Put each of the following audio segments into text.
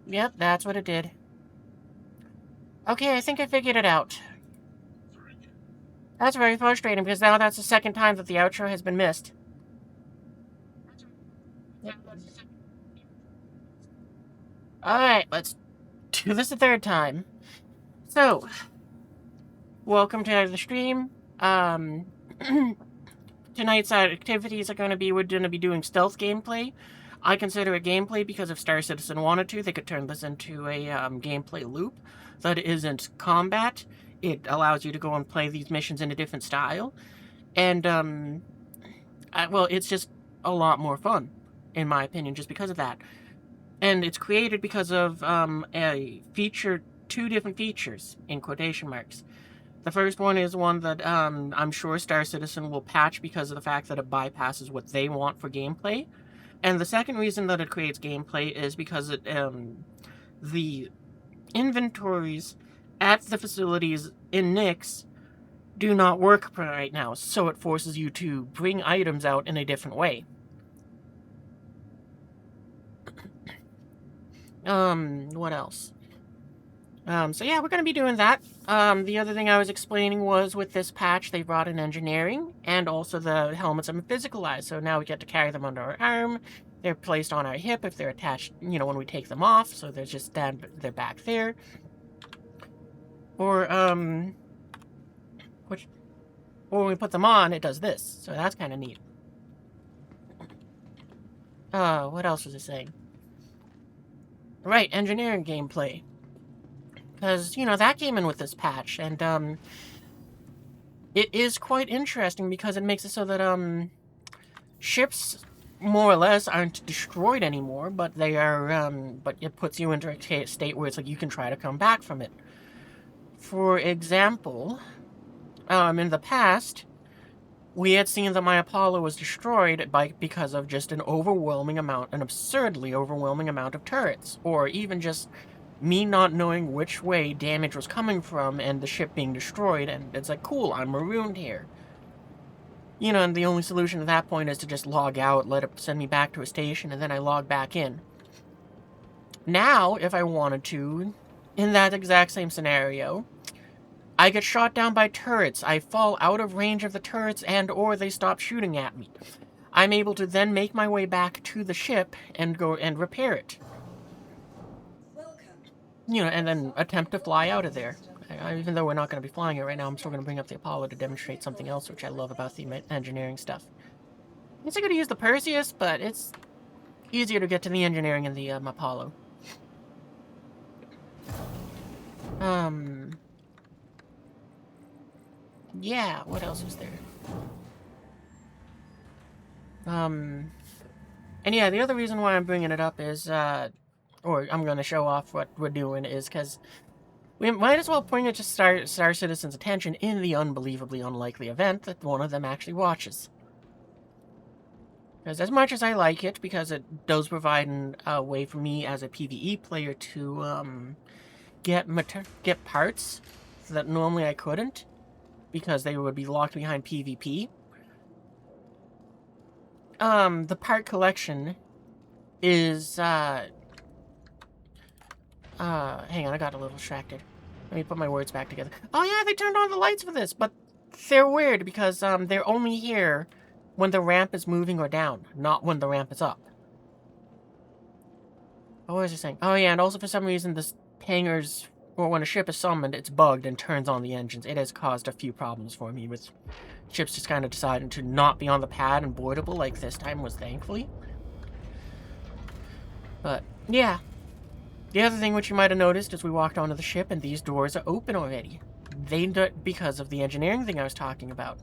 Yep, that's what it did. Okay, I think I figured it out. That's very frustrating, because now that's the second time that the outro has been missed. Alright, let's do this a third time. So, welcome to the stream. Tonight's activities are going to be, we're going to be doing stealth gameplay. I consider it gameplay because if Star Citizen wanted to, they could turn this into a gameplay loop that isn't combat. It allows you to go and play these missions in a different style. And, well, it's just a lot more fun, in my opinion, just because of that. And it's created because of two different features, in quotation marks. The first one is one that I'm sure Star Citizen will patch because of the fact that it bypasses what they want for gameplay. And the second reason that it creates gameplay is because it the inventories at the facilities in Nyx do not work right now, so it forces you to bring items out in a different way. What else? So yeah, we're going to be doing that. The other thing I was explaining was with this patch, they brought in engineering, and also the helmets have been physicalized, so now we get to carry them under our arm. They're placed on our hip if they're attached, you know, when we take them off, so they're just they're back there. Or, or when we put them on, it does this, so that's kind of neat. What else was I saying? Right, engineering gameplay. Because, you know, that came in with this patch, and, it is quite interesting because it makes it so that, ships, more or less, aren't destroyed anymore, but they are, but it puts you into a state where it's like you can try to come back from it. For example, in the past, we had seen that my Apollo was destroyed because of just an absurdly overwhelming amount of turrets, or even just me not knowing which way damage was coming from and the ship being destroyed, and it's like, cool, I'm marooned here. You know, and the only solution at that point is to just log out, let it send me back to a station, and then I log back in. Now, if I wanted to, in that exact same scenario, I get shot down by turrets, I fall out of range of the turrets, or they stop shooting at me. I'm able to then make my way back to the ship and go and repair it. You know, and then attempt to fly out of there. Even though we're not going to be flying it right now, I'm still going to bring up the Apollo to demonstrate something else, which I love about the engineering stuff. I guess I could use the Perseus, but it's easier to get to the engineering in the Apollo. Yeah, what else was there? And yeah, the other reason why I'm bringing it up is, or I'm going to show off what we're doing is because we might as well bring it to Star Citizen's attention in the unbelievably unlikely event that one of them actually watches. Because as much as I like it, because it does provide a way for me as a PvE player to get parts that normally I couldn't, because they would be locked behind PvP. The part collection is, hang on, I got a little distracted. Let me put my words back together. Oh yeah, they turned on the lights for this, but they're weird because, they're only here when the ramp is moving or down, not when the ramp is up. What was I saying? Oh yeah, and also for some reason, this hangars, or when a ship is summoned, it's bugged and turns on the engines. It has caused a few problems for me with ships just kind of deciding to not be on the pad and boardable like this time was, thankfully. But, yeah. The other thing which you might have noticed is we walked onto the ship and these doors are open already. Because of the engineering thing I was talking about.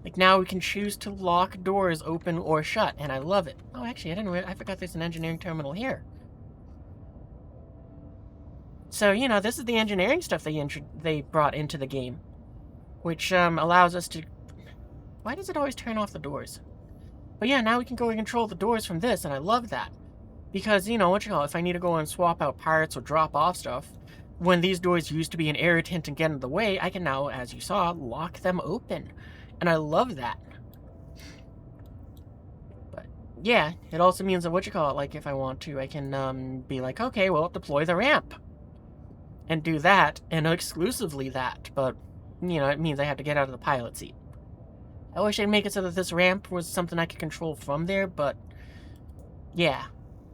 Like, now we can choose to lock doors open or shut, and I love it. Oh, actually, I forgot there's an engineering terminal here. So, you know, this is the engineering stuff they brought into the game. Which, allows us to... Why does it always turn off the doors? But yeah, now we can go and control the doors from this, and I love that. Because, you know, if I need to go and swap out parts or drop off stuff, when these doors used to be an irritant and get in the way, I can now, as you saw, lock them open. And I love that. But, yeah, it also means that like if I want to, I can be like, okay, well, deploy the ramp. And do that, and exclusively that, but, you know, it means I have to get out of the pilot seat. I wish I'd make it so that this ramp was something I could control from there, but, yeah.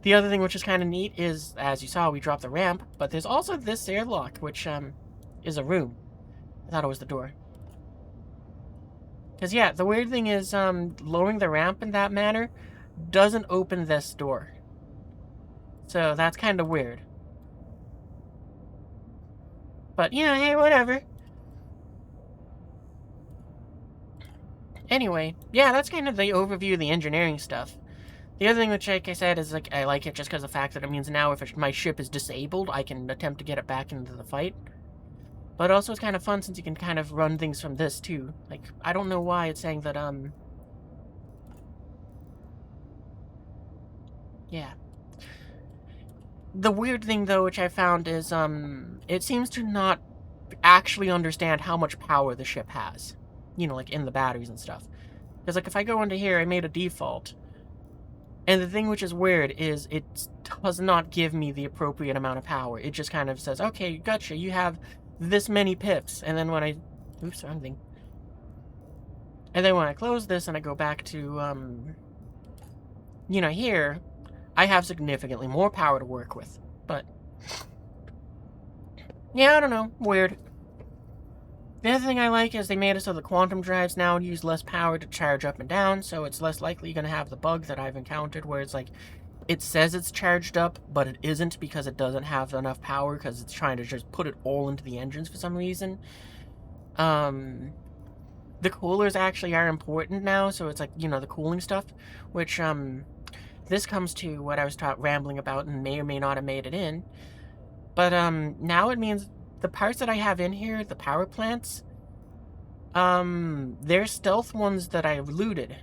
The other thing which is kind of neat is, as you saw, we dropped the ramp, but there's also this airlock, which, is a room. I thought it was the door. Because, yeah, the weird thing is, lowering the ramp in that manner doesn't open this door. So that's kind of weird. But, you know, hey, whatever. Anyway, yeah, that's kind of the overview of the engineering stuff. The other thing which, like I said, is like I like it just because of the fact that it means now if my ship is disabled, I can attempt to get it back into the fight. But also it's kind of fun since you can kind of run things from this too. Like, I don't know why it's saying that, yeah. The weird thing, though, which I found is, it seems to not actually understand how much power the ship has. You know, like in the batteries and stuff. Because, like, if I go into here, I made a default. And the thing which is weird is it does not give me the appropriate amount of power. It just kind of says, okay, gotcha, you have this many pips. And then when I... Oops, wrong thing. And then when I close this and I go back to, you know, here, I have significantly more power to work with. But... yeah, I don't know. Weird. The other thing I like is they made it so the quantum drives now use less power to charge up and down, so it's less likely you're going to have the bug that I've encountered where it's like, it says it's charged up, but it isn't because it doesn't have enough power because it's trying to just put it all into the engines for some reason. The coolers actually are important now, so it's like, you know, the cooling stuff, which, this comes to what I was rambling about and may or may not have made it in. But, now it means the parts that I have in here, the power plants, they're stealth ones that I've looted.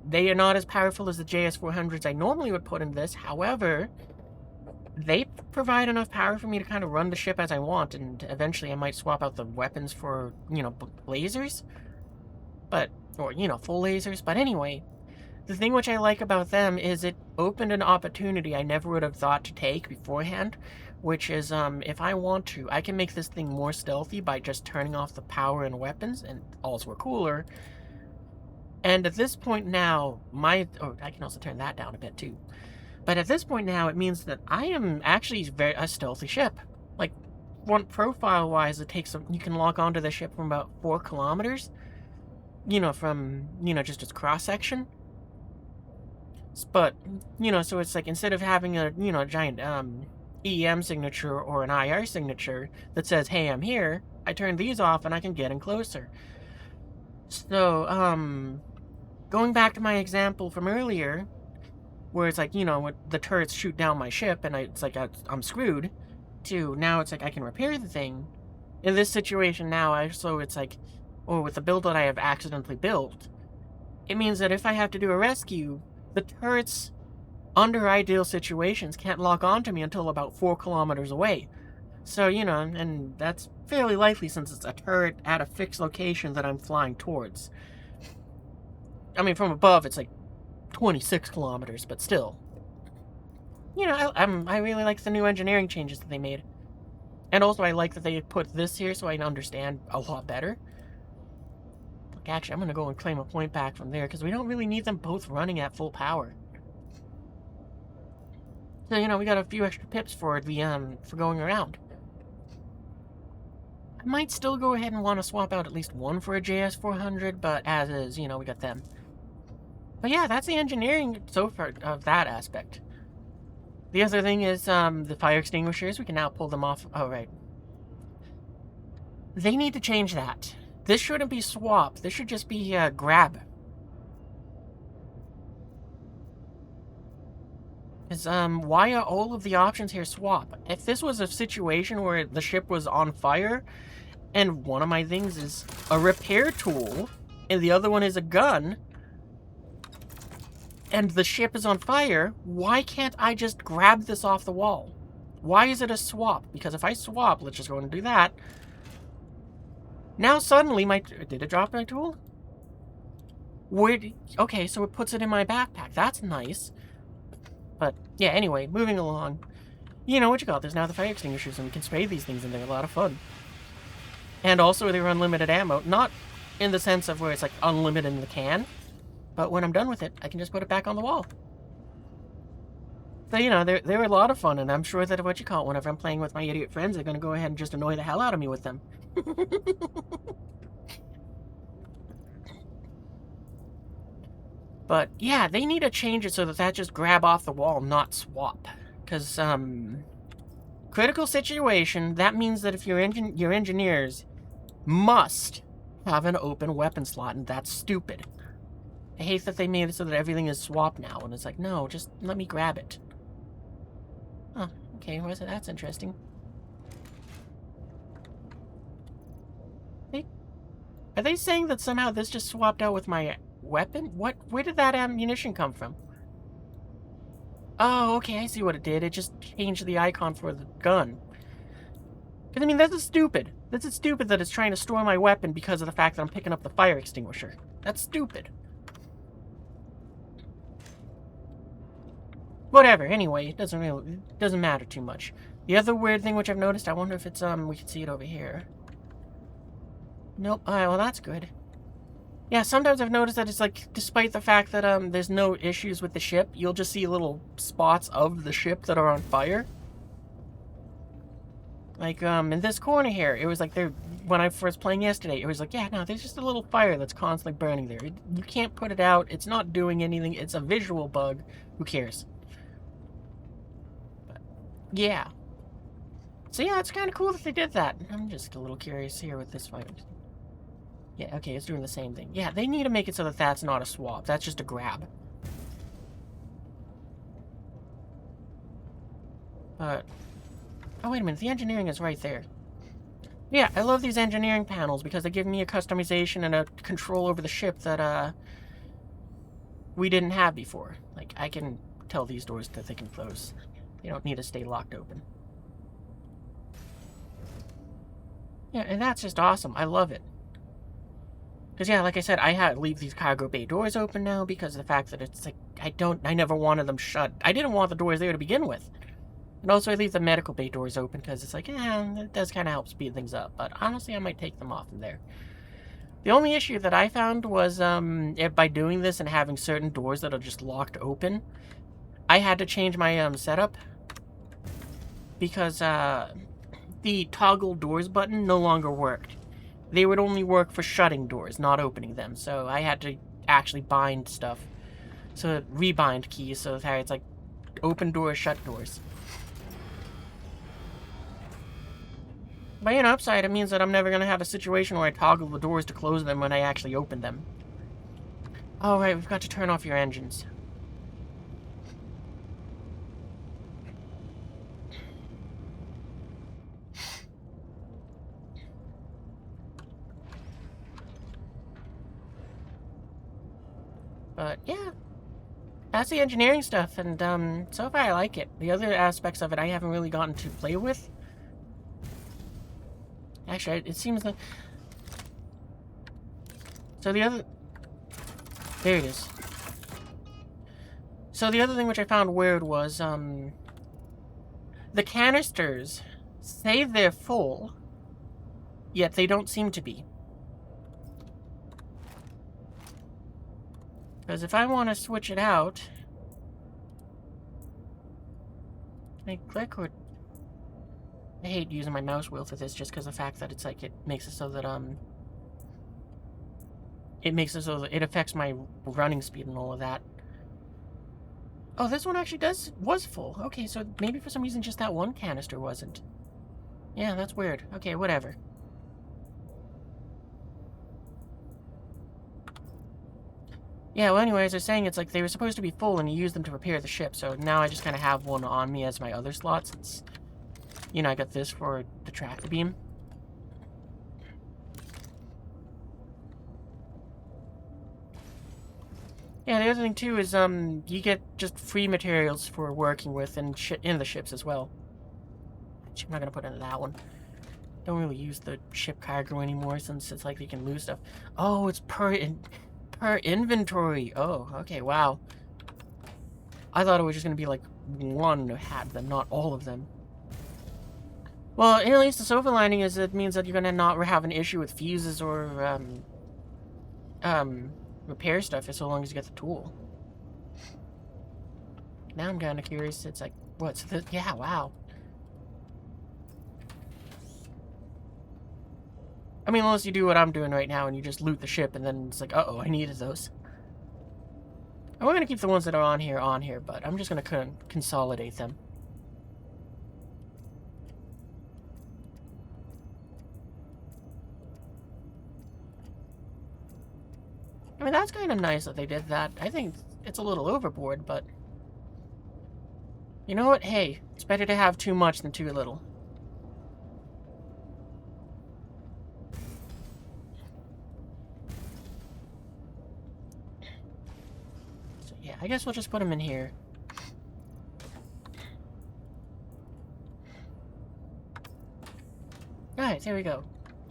They are not as powerful as the JS400s I normally would put in this. However, they provide enough power for me to kind of run the ship as I want, and eventually I might swap out the weapons for, you know, lasers. But, or, you know, full lasers. But anyway, the thing which I like about them is it opened an opportunity I never would have thought to take beforehand, which is, if I want to, I can make this thing more stealthy by just turning off the power and weapons, and also a cooler. And at this point now, I can also turn that down a bit too. But at this point now, it means that I am actually a stealthy ship. Like, profile-wise, it takes you can log onto the ship from about 4 kilometers. You know, from, you know, just its cross-section. But, you know, so it's like, instead of having a, you know, a giant, EM signature or an IR signature that says, hey, I'm here, I turn these off and I can get in closer. So, going back to my example from earlier, where it's like, you know, when the turrets shoot down my ship and it's like I'm screwed, to now it's like I can repair the thing. In this situation now, it's like, or with the build that I have accidentally built, it means that if I have to do a rescue, the turrets, under ideal situations, can't lock onto me until about 4 kilometers away. So, you know, and that's fairly likely since it's a turret at a fixed location that I'm flying towards. I mean, from above, it's like 26 kilometers, but still. You know, I really like the new engineering changes that they made. And also, I like that they put this here so I can understand a lot better. Like, actually, I'm going to go and claim a point back from there, because we don't really need them both running at full power. So, you know, we got a few extra pips for the, for going around. I might still go ahead and want to swap out at least one for a JS400, but as is, you know, we got them. But yeah, that's the engineering so far of that aspect. The other thing is, the fire extinguishers, we can now pull them off. Oh, right. They need to change that. This shouldn't be swap. This should just be, grab. Is, why are all of the options here swap? If this was a situation where the ship was on fire, and one of my things is a repair tool, and the other one is a gun, and the ship is on fire, why can't I just grab this off the wall? Why is it a swap? Because if I swap, let's just go and do that. Now suddenly did it drop my tool? Okay, so it puts it in my backpack. That's nice. But, yeah, anyway, moving along. You know what you call it. There's now the fire extinguishers, and we can spray these things, and they're a lot of fun. And also, they're unlimited ammo. Not in the sense of where it's, like, unlimited in the can. But when I'm done with it, I can just put it back on the wall. So, you know, they're a lot of fun, and I'm sure that what you call it, whenever I'm playing with my idiot friends, they're going to go ahead and just annoy the hell out of me with them. But, yeah, they need to change it so that just grab off the wall, not swap. Because, critical situation, that means that if your engineers must have an open weapon slot, and that's stupid. I hate that they made it so that everything is swapped now, and it's like, no, just let me grab it. Oh, okay, that's interesting. Are they saying that somehow this just swapped out with my weapon? Where did that ammunition come from? Oh, okay, I see what it did. It just changed the icon for the gun. Because, I mean, this is stupid. This is stupid that it's trying to store my weapon because of the fact that I'm picking up the fire extinguisher. That's stupid. Whatever, anyway, it doesn't matter too much. The other weird thing which I've noticed, I wonder if it's, we can see it over here. Nope, well, that's good. Yeah, sometimes I've noticed that it's like, despite the fact that, there's no issues with the ship, you'll just see little spots of the ship that are on fire. Like, in this corner here, it was like when I was playing yesterday, it was like, yeah, no, there's just a little fire that's constantly burning there. You can't put it out, it's not doing anything, it's a visual bug, who cares? But, yeah. So yeah, it's kind of cool that they did that. I'm just a little curious here with this fire. Yeah, okay, it's doing the same thing. Yeah, they need to make it so that that's not a swap. That's just a grab. But... oh, wait a minute. The engineering is right there. Yeah, I love these engineering panels because they give me a customization and a control over the ship that, we didn't have before. Like, I can tell these doors that they can close. They don't need to stay locked open. Yeah, and that's just awesome. I love it. Because, yeah, like I said, I leave these cargo bay doors open now because of the fact that it's like, I never wanted them shut. I didn't want the doors there to begin with. And also, I leave the medical bay doors open because it's like, it does kind of help speed things up. But honestly, I might take them off from there. The only issue that I found was, by doing this and having certain doors that are just locked open, I had to change my, setup. Because, the toggle doors button no longer worked. They would only work for shutting doors, not opening them. So I had to actually bind stuff. So rebind keys, so that it's like open doors, shut doors. But you know, upside, it means that I'm never going to have a situation where I toggle the doors to close them when I actually open them. Oh, right, we've got to turn off your engines. But, yeah. That's the engineering stuff, and, so far I like it. The other aspects of it I haven't really gotten to play with. Actually, it seems that... so the other... there it is. So the other thing which I found weird was, the canisters say they're full, yet they don't seem to be. Because if I want to switch it out... can I click or... I hate using my mouse wheel for this just because of the fact that it's like, it makes it so that, it makes it so that it affects my running speed and all of that. Oh, this one actually was full. Okay, so maybe for some reason just that one canister wasn't. Yeah, that's weird. Okay, whatever. Yeah, well, anyways, I was saying it's like they were supposed to be full and you use them to repair the ship, so now I just kind of have one on me as my other slot since, you know, I got this for the tractor beam. Yeah, the other thing too is, you get just free materials for working with in the ships as well. Actually, I'm not gonna put into that one. Don't really use the ship cargo anymore since it's like you can lose stuff. Oh, it's per per inventory. Oh, okay, wow. I thought it was just going to be like one had them, not all of them. Well, at least the silver lining is it means that you're going to not have an issue with fuses or repair stuff so long as you get the tool. Now I'm kind of curious. It's like, what's this? Yeah, wow. I mean, unless you do what I'm doing right now and you just loot the ship and then it's like, uh-oh, I needed those. And we're going to keep the ones that are on here, but I'm just going to consolidate them. I mean, that's kind of nice that they did that. I think it's a little overboard, but... You know what? Hey, it's better to have too much than too little. So, yeah, I guess we'll just put them in here. Alright, there we go.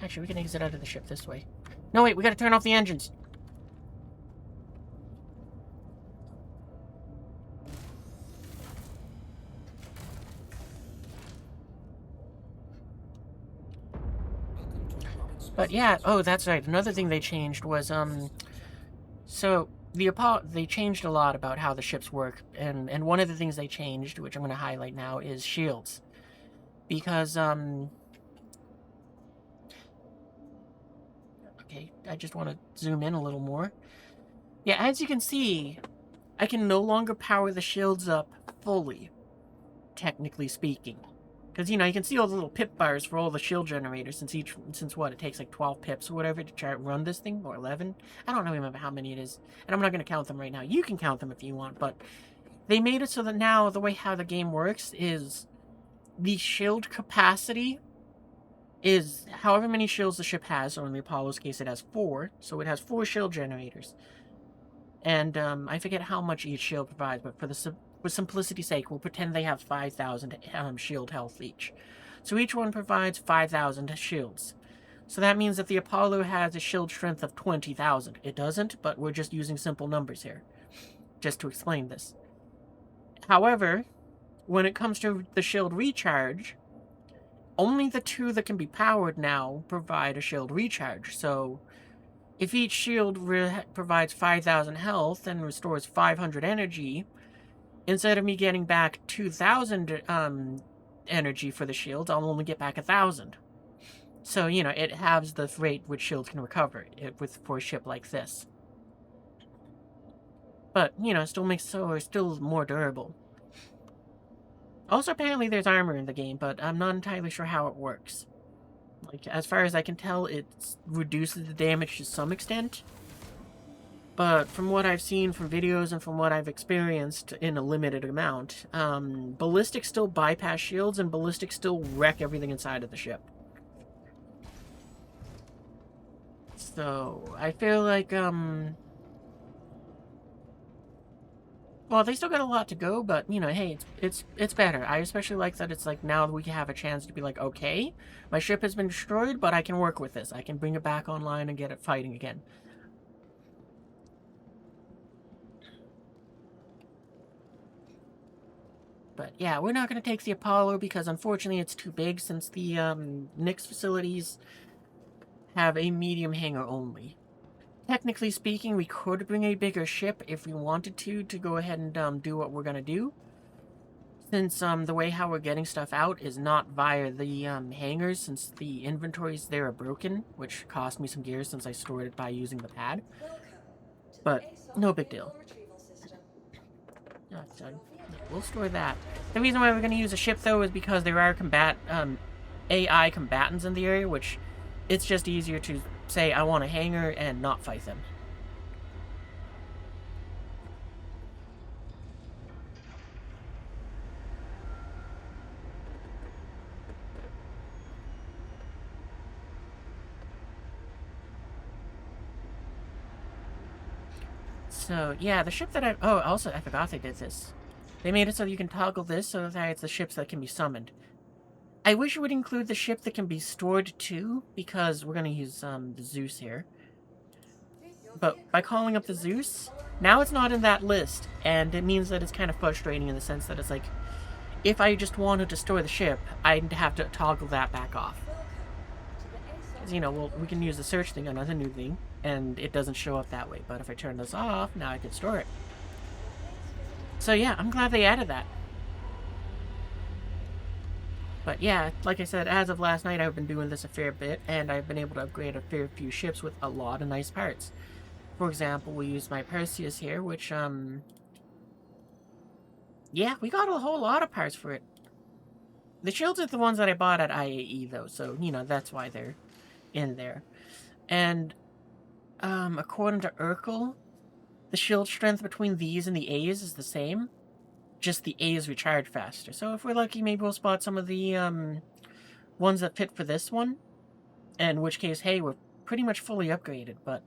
Actually, we can exit out of the ship this way. No, wait, we gotta turn off the engines. But yeah, oh, that's right. Another thing they changed was, so they changed a lot about how the ships work, and one of the things they changed, which I'm going to highlight now, is shields. Because, okay, I just want to zoom in a little more. Yeah, as you can see, I can no longer power the shields up fully, technically speaking. Because, you know, you can see all the little pip bars for all the shield generators, since what, it takes like 12 pips or whatever to try to run this thing, or 11? I don't remember how many it is, and I'm not going to count them right now. You can count them if you want, but they made it so that now the way how the game works is the shield capacity is however many shields the ship has, or in the Apollo's case it has 4, so it has 4 shield generators. And I forget how much each shield provides, but for simplicity's sake, we'll pretend they have 5,000 shield health each. So each one provides 5,000 shields. So that means that the Apollo has a shield strength of 20,000. It doesn't, but we're just using simple numbers here, just to explain this. However, when it comes to the shield recharge, only the 2 that can be powered now provide a shield recharge. So if each shield provides 5,000 health and restores 500 energy, instead of me getting back 2,000 energy for the shields, I'll only get back 1,000. So, you know, it halves the rate which shields can recover for a ship like this. But, you know, it still makes it still more durable. Also, apparently there's armor in the game, but I'm not entirely sure how it works. Like, as far as I can tell, it reduces the damage to some extent. But from what I've seen from videos and from what I've experienced in a limited amount, ballistics still bypass shields and ballistics still wreck everything inside of the ship. So, I feel like, well, they still got a lot to go, but, you know, hey, it's better. I especially like that it's like, now we have a chance to be like, okay, my ship has been destroyed, but I can work with this. I can bring it back online and get it fighting again. But, yeah, we're not going to take the Apollo because, unfortunately, it's too big since the, Nyx facilities have a medium hangar only. Technically speaking, we could bring a bigger ship if we wanted to go ahead and do what we're going to do. Since the way how we're getting stuff out is not via the hangars, since the inventories there are broken, which cost me some gears since I stored it by using the pad. But no big deal. Oh, so we'll store that. The reason why we're going to use a ship, though, is because there are AI combatants in the area, which it's just easier to say I want a hangar and not fight them. So, yeah, the ship that oh, also, I forgot they did this. They made it so you can toggle this so that it's the ships that can be summoned. I wish it would include the ship that can be stored too, because we're going to use the Zeus here. But by calling up the Zeus, now it's not in that list, and it means that it's kind of frustrating in the sense that it's like, if I just want to destroy the ship, I'd have to toggle that back off. Because, you know, well, we can use the search thing on another new thing, and it doesn't show up that way. But if I turn this off, now I can store it. So yeah, I'm glad they added that. But yeah, like I said, as of last night, I've been doing this a fair bit, and I've been able to upgrade a fair few ships with a lot of nice parts. For example, we use my Perseus here, which, yeah, we got a whole lot of parts for it. The shields are the ones that I bought at IAE, though, so, you know, that's why they're in there. And, according to Urkel, the shield strength between these and the A's is the same. Just the A's recharge faster. So if we're lucky, maybe we'll spot some of the, ones that fit for this one. In which case, hey, we're pretty much fully upgraded, but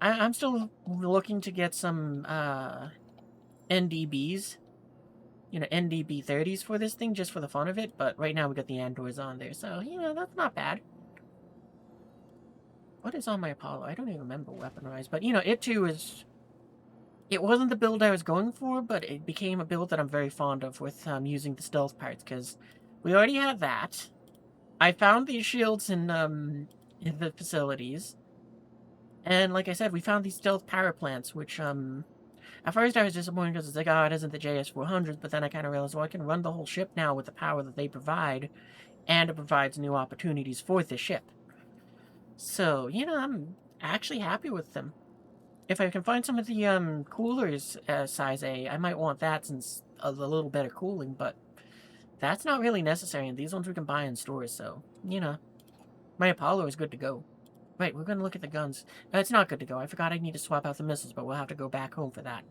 I'm still looking to get some, NDBs. You know, NDB 30s for this thing, just for the fun of it, but right now we got the Andors on there, so, you know, that's not bad. What is on my Apollo? I don't even remember weaponized, but, you know, it too is... It wasn't the build I was going for, but it became a build that I'm very fond of with using the stealth parts, because we already had that. I found these shields in the facilities, and like I said, we found these stealth power plants, which, at first I was disappointed because it's like, oh, it isn't the JS400s, but then I kind of realized, well, I can run the whole ship now with the power that they provide, and it provides new opportunities for the ship. So, you know, I'm actually happy with them. If I can find some of the coolers size A, I might want that since a little better cooling, but that's not really necessary, and these ones we can buy in stores, so, you know, my Apollo is good to go. Right, we're going to look at the guns. No, it's not good to go. I forgot I need to swap out the missiles, but we'll have to go back home for that.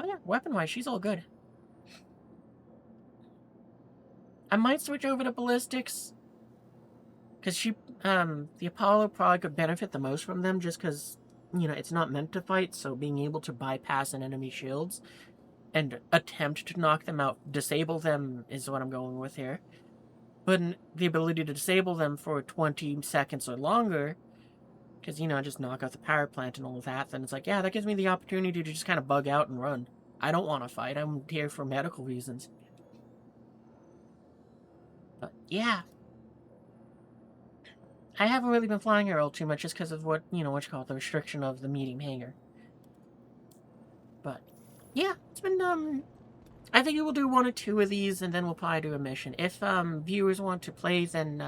Oh yeah, weapon-wise, she's all good. I might switch over to ballistics, because the Apollo probably could benefit the most from them, just because, you know, it's not meant to fight, so being able to bypass an enemy's shields and attempt to knock them out, disable them is what I'm going with here. But the ability to disable them for 20 seconds or longer, because, you know, just knock out the power plant and all of that, then it's like, yeah, that gives me the opportunity to just kind of bug out and run. I don't want to fight. I'm here for medical reasons. But, yeah. I haven't really been flying her all too much just because of what, you know, what you call it, the restriction of the medium hangar. But, yeah, it's been, I think we'll do 1 or 2 of these, and then we'll probably do a mission. If, viewers want to play, then,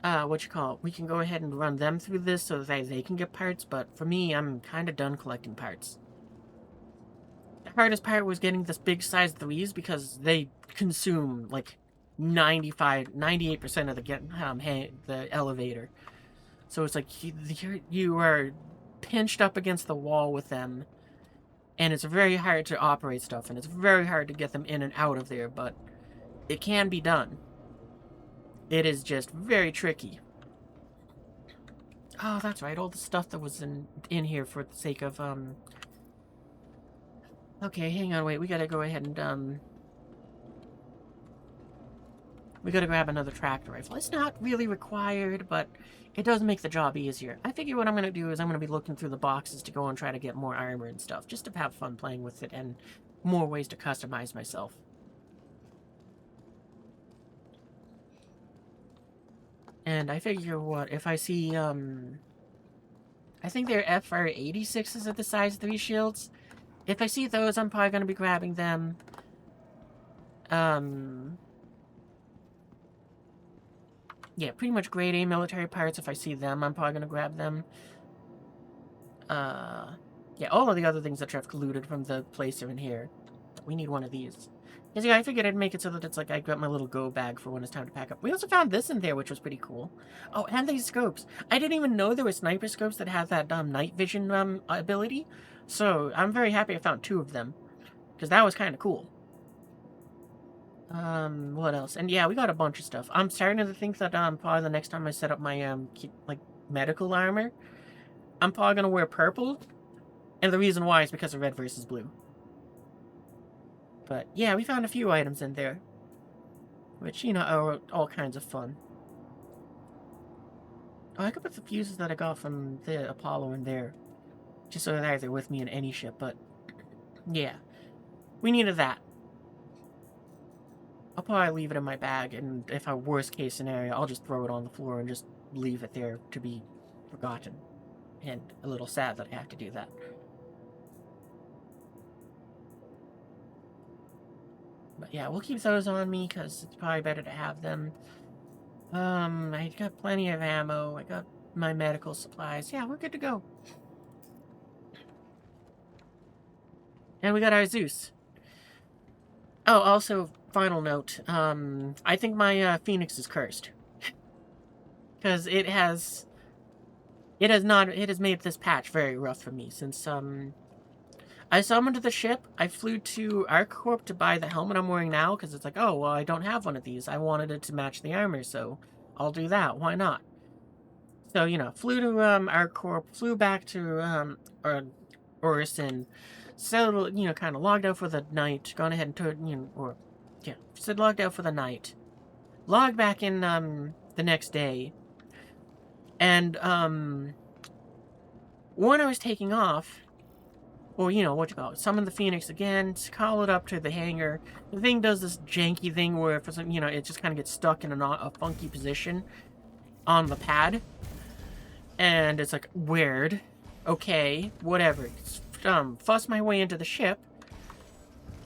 what you call it, we can go ahead and run them through this so that they can get parts, but for me, I'm kind of done collecting parts. The hardest part was getting this big size 3s because they consume, like, 98% of the elevator. So it's like, you are pinched up against the wall with them, and it's very hard to operate stuff, and it's very hard to get them in and out of there, but it can be done. It is just very tricky. Oh, that's right, all the stuff that was in here for the sake of, Okay, hang on, wait, we gotta go ahead and, we gotta grab another tractor rifle. It's not really required, but it does make the job easier. I figure what I'm gonna do is I'm gonna be looking through the boxes to go and try to get more armor and stuff, just to have fun playing with it and more ways to customize myself. And I figure what, if I see, I think they're FR86s at the size 3 shields. If I see those, I'm probably gonna be grabbing them. Yeah, pretty much grade A military parts. If I see them, I'm probably going to grab them. Yeah, all of the other things that I've looted from the place are in here. We need one of these. Because, yeah, I figured I'd make it so that it's like I got my little go bag for when it's time to pack up. We also found this in there, which was pretty cool. Oh, and these scopes. I didn't even know there were sniper scopes that have that night vision ability. So, I'm very happy I found 2 of them. Because that was kind of cool. What else? And yeah, we got a bunch of stuff. I'm starting to think that, probably the next time I set up my, like, medical armor, I'm probably gonna wear purple. And the reason why is because of red versus blue. But, yeah, we found a few items in there. Which, you know, are all kinds of fun. Oh, I could put the fuses that I got from the Apollo in there. Just so that they're with me in any ship, but... Yeah. We needed that. I'll probably leave it in my bag, and if a worst case scenario, I'll just throw it on the floor and just leave it there to be forgotten. And a little sad that I have to do that. But yeah, we'll keep those on me, because it's probably better to have them. I got plenty of ammo, I got my medical supplies. Yeah, we're good to go. And we got our Zeus. Oh, also, final note, I think my Phoenix is cursed. Because it has made this patch very rough for me, since, I summoned the ship, I flew to ArcCorp to buy the helmet I'm wearing now, because it's like, oh, well, I don't have one of these. I wanted it to match the armor, so I'll do that. Why not? So, you know, flew to ArcCorp, flew back to Orison, settled, you know, kind of logged out for the night, gone ahead and took, you know, or, yeah, said logged out for the night, logged back in the next day, and when I was taking off, or, you know, what you call it, summon the Phoenix again, call it up to the hangar. The thing does this janky thing where, for some, you know, it just kind of gets stuck in a funky position on the pad. And it's like, weird. Okay, whatever. Fuss my way into the ship.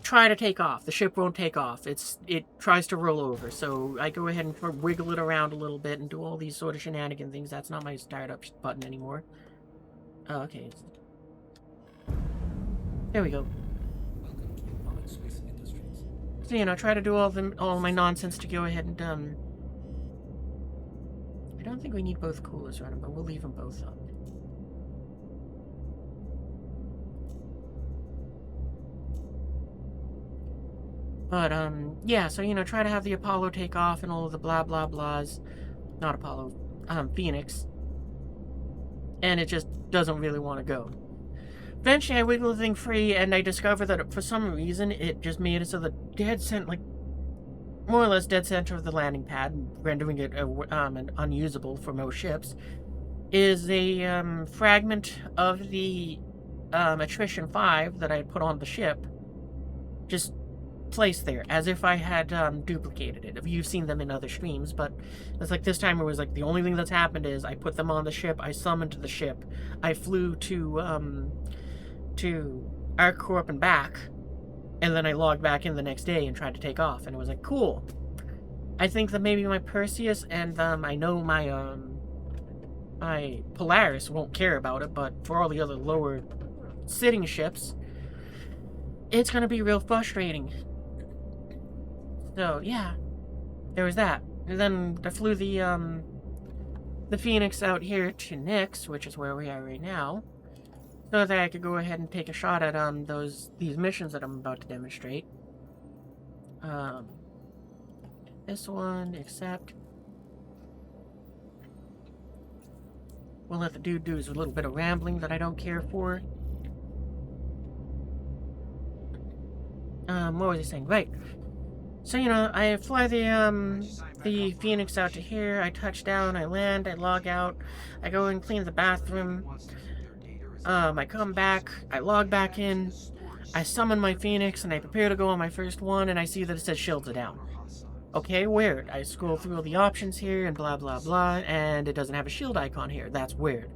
Try to take off. The ship won't take off. It tries to roll over. So I go ahead and wiggle it around a little bit and do all these sort of shenanigan things. That's not my startup button anymore. Oh, okay. There we go. So, you know, try to do all my nonsense to go ahead and, I don't think we need both coolers running, but we'll leave them both up. But, yeah, so, you know, try to have the Apollo take off and all of the blah blah blahs. Not Apollo, Phoenix. And it just doesn't really want to go. Eventually, I wiggled the thing free, and I discovered that for some reason, it just made it so the dead center, like, more or less dead center of the landing pad, rendering it unusable for most ships, is a fragment of the Attrition 5 that I had put on the ship, just placed there, as if I had duplicated it. You've seen them in other streams, but it's like this time it was like the only thing that's happened is I put them on the ship, I summoned the ship, I flew to ArcCorp and back, and then I logged back in the next day and tried to take off, and it was like, cool. I think that maybe my Perseus and I know my my Polaris won't care about it, but for all the other lower sitting ships, it's gonna be real frustrating. So yeah, there was that. And then I flew the Phoenix out here to Nyx, which is where we are right now, so that I could go ahead and take a shot at these missions that I'm about to demonstrate. This one, accept. We'll let the dude do his little bit of rambling that I don't care for. What was he saying? Right. So, you know, I fly the Phoenix out to here, I touch down, I land, I log out, I go and clean the bathroom, I come back, I log back in, I summon my Phoenix, and I prepare to go on my first one, and I see that it says shields are down. Okay, weird. I scroll through all the options here, and blah blah blah, and it doesn't have a shield icon here. That's weird.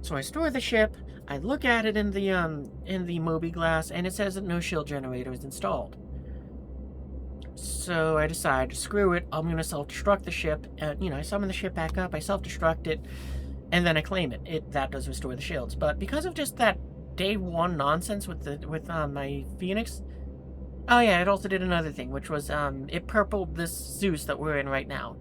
So I store the ship, I look at it in the Moby glass, and it says that no shield generator is installed. So I decide, screw it, I'm going to self-destruct the ship, and, you know, I summon the ship back up, I self-destruct it, and then I claim it. That does restore the shields. But because of just that day one nonsense with my Phoenix, oh yeah, it also did another thing, which was, it purpled this Zeus that we're in right now.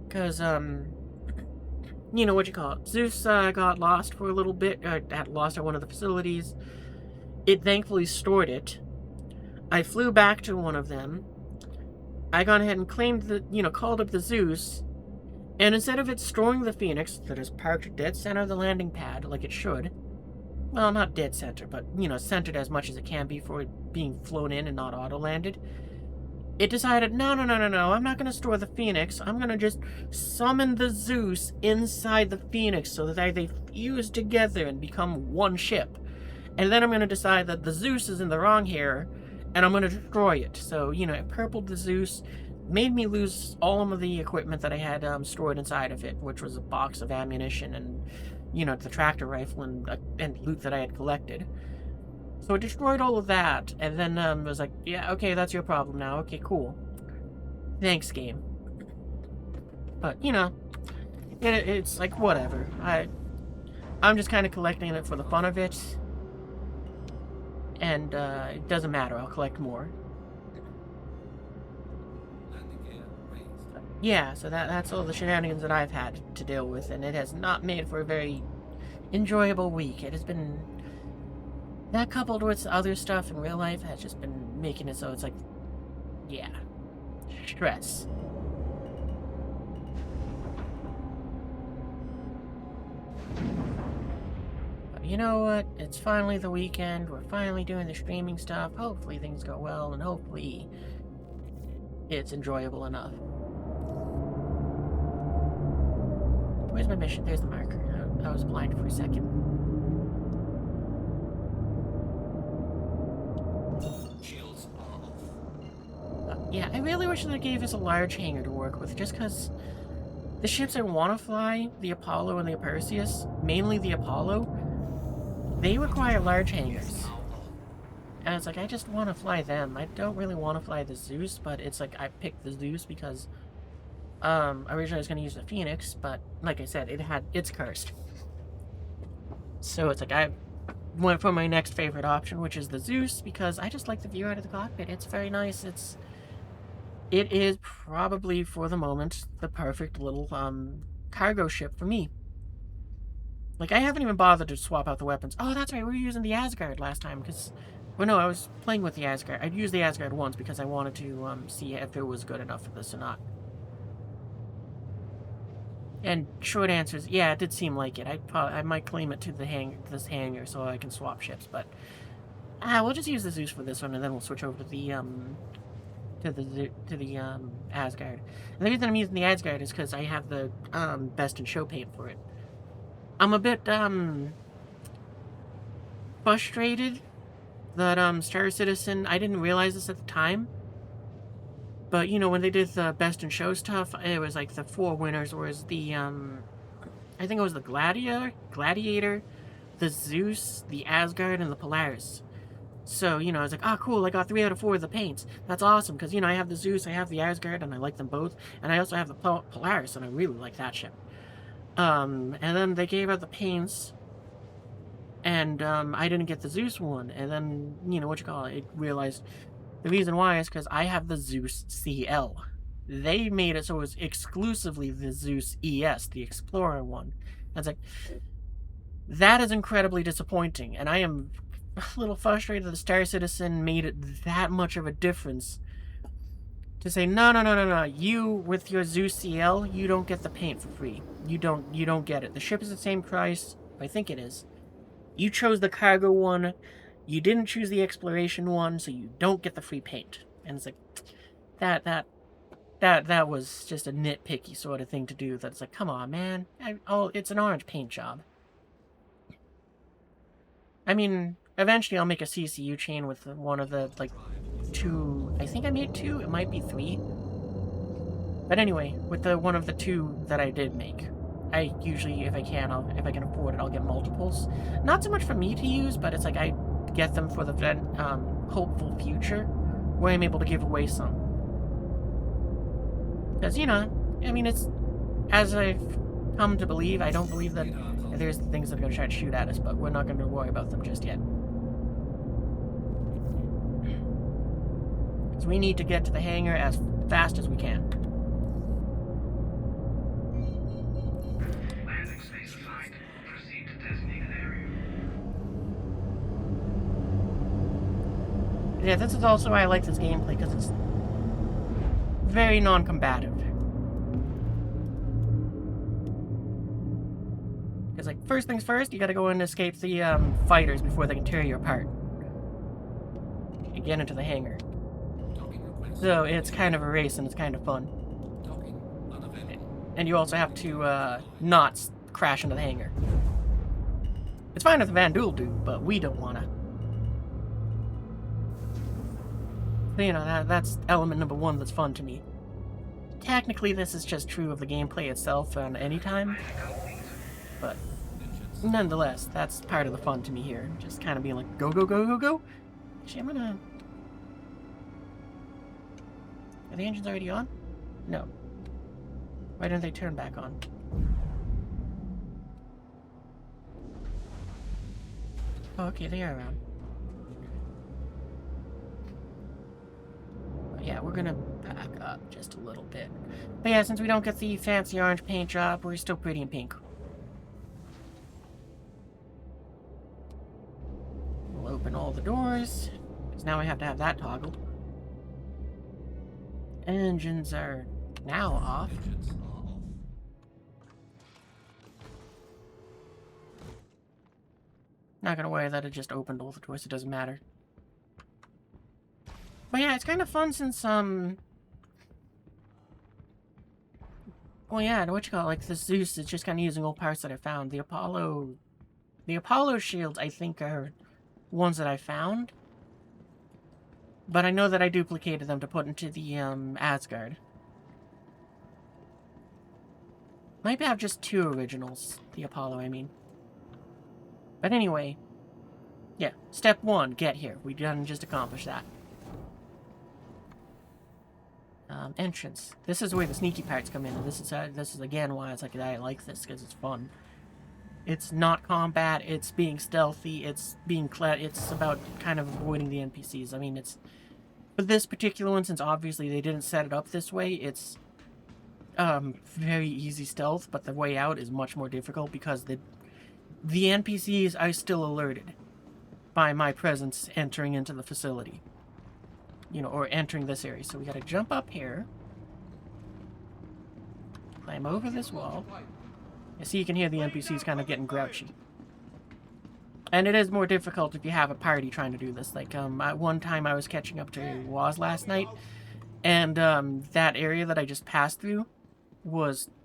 Because, you know what you call it, Zeus got lost for a little bit, got lost at one of the facilities. It thankfully stored it. I flew back to one of them. I gone ahead and claimed the, you know, called up the Zeus, and instead of it storing the Phoenix that is parked dead center of the landing pad like it should, well, not dead center, but, you know, centered as much as it can be for it being flown in and not auto-landed, it decided, no, I'm not going to store the Phoenix. I'm going to just summon the Zeus inside the Phoenix so that they fuse together and become one ship. And then I'm going to decide that the Zeus is in the wrong here, and I'm going to destroy it. So, you know, it purpled the Zeus, made me lose all of the equipment that I had stored inside of it, which was a box of ammunition and, you know, the tractor rifle and loot that I had collected. So it destroyed all of that, and then was like, yeah, okay, that's your problem now. Okay, cool. Thanks, game. But, you know, it's like, whatever. I'm just kind of collecting it for the fun of it. And it doesn't matter, I'll collect more. Yeah, so that's all the shenanigans that I've had to deal with, and it has not made for a very enjoyable week. It has been... That coupled with other stuff in real life has just been making it so it's like... Yeah. Stress. You know what? It's finally the weekend. We're finally doing the streaming stuff. Hopefully things go well, and hopefully it's enjoyable enough. Where's my mission? There's the marker. I was blind for a second. Shields are off. Yeah, I really wish that it gave us a large hangar to work with, just because the ships I want to fly, the Apollo and the Perseus, mainly the Apollo, they require large hangars. And it's like, I just want to fly them. I don't really want to fly the Zeus, but it's like, I picked the Zeus because, originally I was going to use the Phoenix, but, like I said, it's cursed. So it's like, I went for my next favorite option, which is the Zeus, because I just like the view out of the cockpit. It's very nice. It is probably, for the moment, the perfect little, cargo ship for me. Like, I haven't even bothered to swap out the weapons. Oh, that's right, we were using the Asgard last time, because... Well, no, I was playing with the Asgard. I'd used the Asgard once because I wanted to, see if it was good enough for this or not. And short answer is, yeah, it did seem like it. I might claim it to this hangar so I can swap ships, but... we'll just use the Zeus for this one, and then we'll switch over to the, Asgard. And the reason I'm using the Asgard is because I have the, best in show paint for it. I'm a bit, frustrated that, Star Citizen, I didn't realize this at the time, but, you know, when they did the Best in Show stuff, it was like the 4 winners was the, I think it was the Gladiator, the Zeus, the Asgard, and the Polaris. So, you know, I was like, oh, cool, I got 3 out of 4 of the paints. That's awesome, because, you know, I have the Zeus, I have the Asgard, and I like them both, and I also have the Polaris, and I really like that ship. And then they gave out the paints, and, I didn't get the Zeus one, and then, you know, I realized the reason why is because I have the Zeus CL. They made it so it was exclusively the Zeus ES, the Explorer one. I was like, that is incredibly disappointing, and I am a little frustrated that the Star Citizen made it that much of a difference to say, no, you, with your Zeus CL, you don't get the paint for free. You don't get it. The ship is the same price. I think it is. You chose the cargo one. You didn't choose the exploration one, so you don't get the free paint. And it's like, that was just a nitpicky sort of thing to do. That's like, come on, man. It's an orange paint job. I mean, eventually I'll make a CCU chain with one of the, like, 2, I think I made 2, it might be 3. But anyway, with one of the 2 that I did make, I usually, if I can afford it, I'll get multiples. Not so much for me to use, but it's like I get them for the hopeful future, where I'm able to give away some. Because, you know, I mean, it's, as I've come to believe, I don't believe that there's things that are going to try to shoot at us, but we're not going to worry about them just yet. So we need to get to the hangar as fast as we can. Landing space assigned. Proceed to designated area. Yeah, this is also why I like this gameplay, because it's very non-combative. Because, like, first things first, you gotta go in and escape the fighters before they can tear you apart. And get into the hangar. Docking request. So it's kind of a race and it's kind of fun. Docking unavailable. And you also have to not crash into the hangar. It's fine if the Van Duel do, but we don't wanna. But, you know, that's element number one that's fun to me. Technically, this is just true of the gameplay itself on any time, but Engines. nonetheless, that's part of the fun to me here. Just kind of being like, go, go, go, go, go. Actually, I'm gonna... Are the engines already on? No. Why didn't they turn back on? Oh, okay, they are around. But yeah, we're gonna back up just a little bit. But yeah, since we don't get the fancy orange paint job, we're still pretty in pink. We'll open all the doors, because now we have to have that toggled. Engines are now off. Engines are off. Not gonna worry that it just opened all the doors, it doesn't matter. But yeah, it's kind of fun since, well, yeah, what you call it, like, the Zeus is just kind of using old parts that I found. The Apollo shields, I think, are ones that I found. But I know that I duplicated them to put into the, Asgard. Might have just 2 originals, the Apollo, I mean. But anyway, yeah, step 1, get here. We done just accomplished that. Entrance. This is where the sneaky parts come in, and this is again why it's like I like this, because it's fun. It's not combat, it's being stealthy, it's being it's about kind of avoiding the NPCs. I mean, it's... For this particular one, since obviously they didn't set it up this way, it's very easy stealth, but the way out is much more difficult because the NPCs are still alerted by my presence entering into the facility. You know, or entering this area. So we gotta jump up here. Climb over this wall. You see, you can hear the NPCs kind of getting grouchy. And it is more difficult if you have a party trying to do this. Like, one time I was catching up to Waz last night, and that area that I just passed through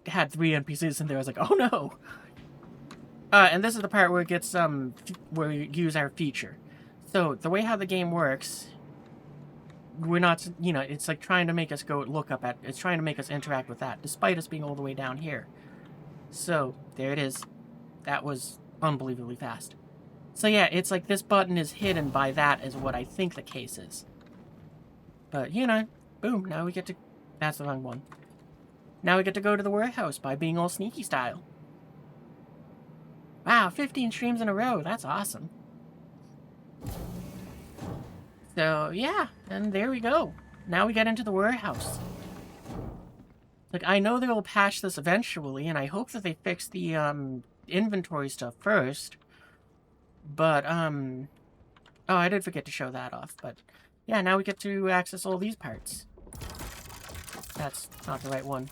had 3 NPCs in there. I was like, oh no! And this is the part where it gets, where we use our feature. So, the way how the game works, we're not, you know, it's like trying to make us it's trying to make us interact with that, despite us being all the way down here. So, there it is. That was unbelievably fast. So yeah, it's like this button is hidden by that is what I think the case is. But, you know, boom, now we get to... That's the wrong one. Now we get to go to the warehouse by being all sneaky style. Wow, 15 streams in a row, that's awesome. So, yeah, and there we go. Now we get into the warehouse. Like, I know they will patch this eventually, and I hope that they fix the, inventory stuff first. But, oh, I did forget to show that off, but... Yeah, now we get to access all these parts. That's not the right one.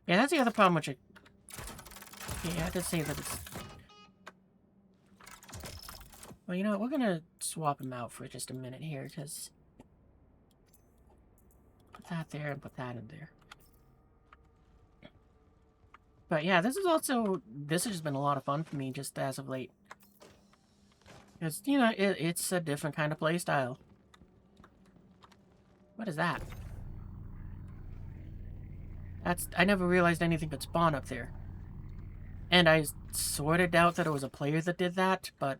Yeah, that's the other problem which yeah, I have to say that it's... Well, you know what, we're gonna swap them out for just a minute here, because... Put that there and put that in there. But yeah, this has just been a lot of fun for me just as of late. Because, you know, it's a different kind of playstyle. What is that? I never realized anything could spawn up there. And I sort of doubt that it was a player that did that, but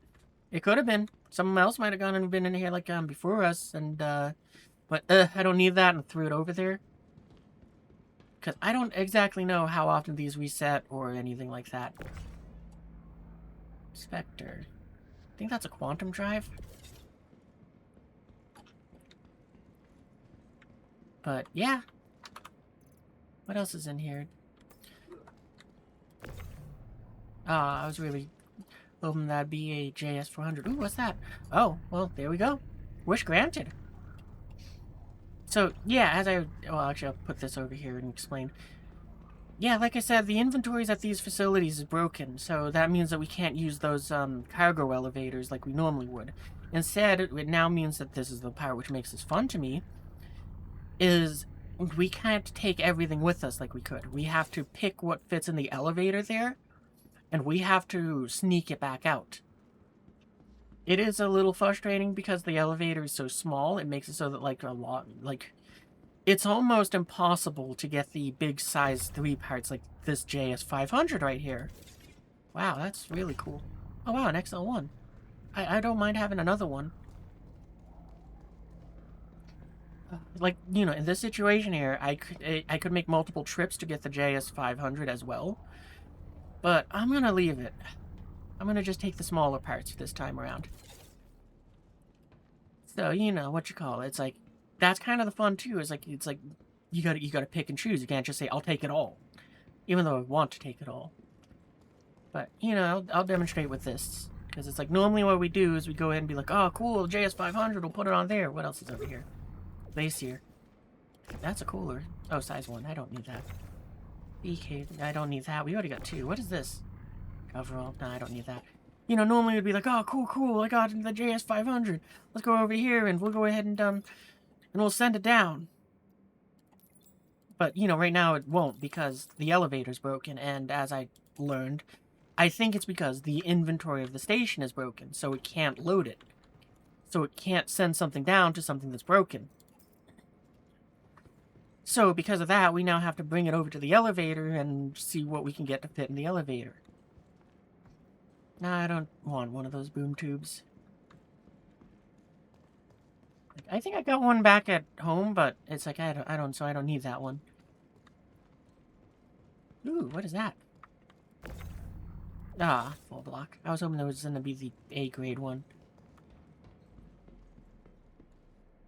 it could have been. Someone else might have gone and been in here like before us, and but I don't need that and threw it over there. Because I don't exactly know how often these reset or anything like that. Spectre. I think that's a quantum drive. But, yeah. What else is in here? I was really hoping that'd be a JS400. Ooh, what's that? Oh, well, there we go. Wish granted. So, yeah, well, actually, I'll put this over here and explain. Yeah, like I said, the inventories at these facilities is broken, so that means that we can't use those, cargo elevators like we normally would. Instead, it now means that this is the part which makes this fun to me, is we can't take everything with us like we could. We have to pick what fits in the elevator there, and we have to sneak it back out. It is a little frustrating because the elevator is so small. It makes it so that, it's almost impossible to get the big size 3 parts like this JS500 right here. Wow, that's really cool. Oh wow, an XL1. I don't mind having another one. Like, you know, in this situation here, I could make multiple trips to get the JS500 as well. But I'm gonna leave it. I'm gonna just take the smaller parts this time around. So, you know, what you call it. It's like, that's kind of the fun too. It's like you gotta pick and choose. You can't just say, I'll take it all. Even though I want to take it all. But, you know, I'll demonstrate with this. Because it's like, normally what we do is we go ahead and be like, oh, cool, JS500, we'll put it on there. What else is over here? Glacier. That's a cooler. Oh, size 1. I don't need that. BK. I don't need that. We already got 2. What is this? Coverall. No, I don't need that. You know, normally we'd be like, oh, cool, I got the JS500. Let's go over here and we'll go ahead and we'll send it down. But, you know, right now it won't because the elevator's broken, and as I learned, I think it's because the inventory of the station is broken, so it can't load it. So it can't send something down to something that's broken. So because of that, we now have to bring it over to the elevator and see what we can get to fit in the elevator. Nah, I don't want one of those boom tubes. I think I got one back at home, but it's like I don't need that one. Ooh, what is that? Ah, full block. I was hoping there was gonna be the A grade one.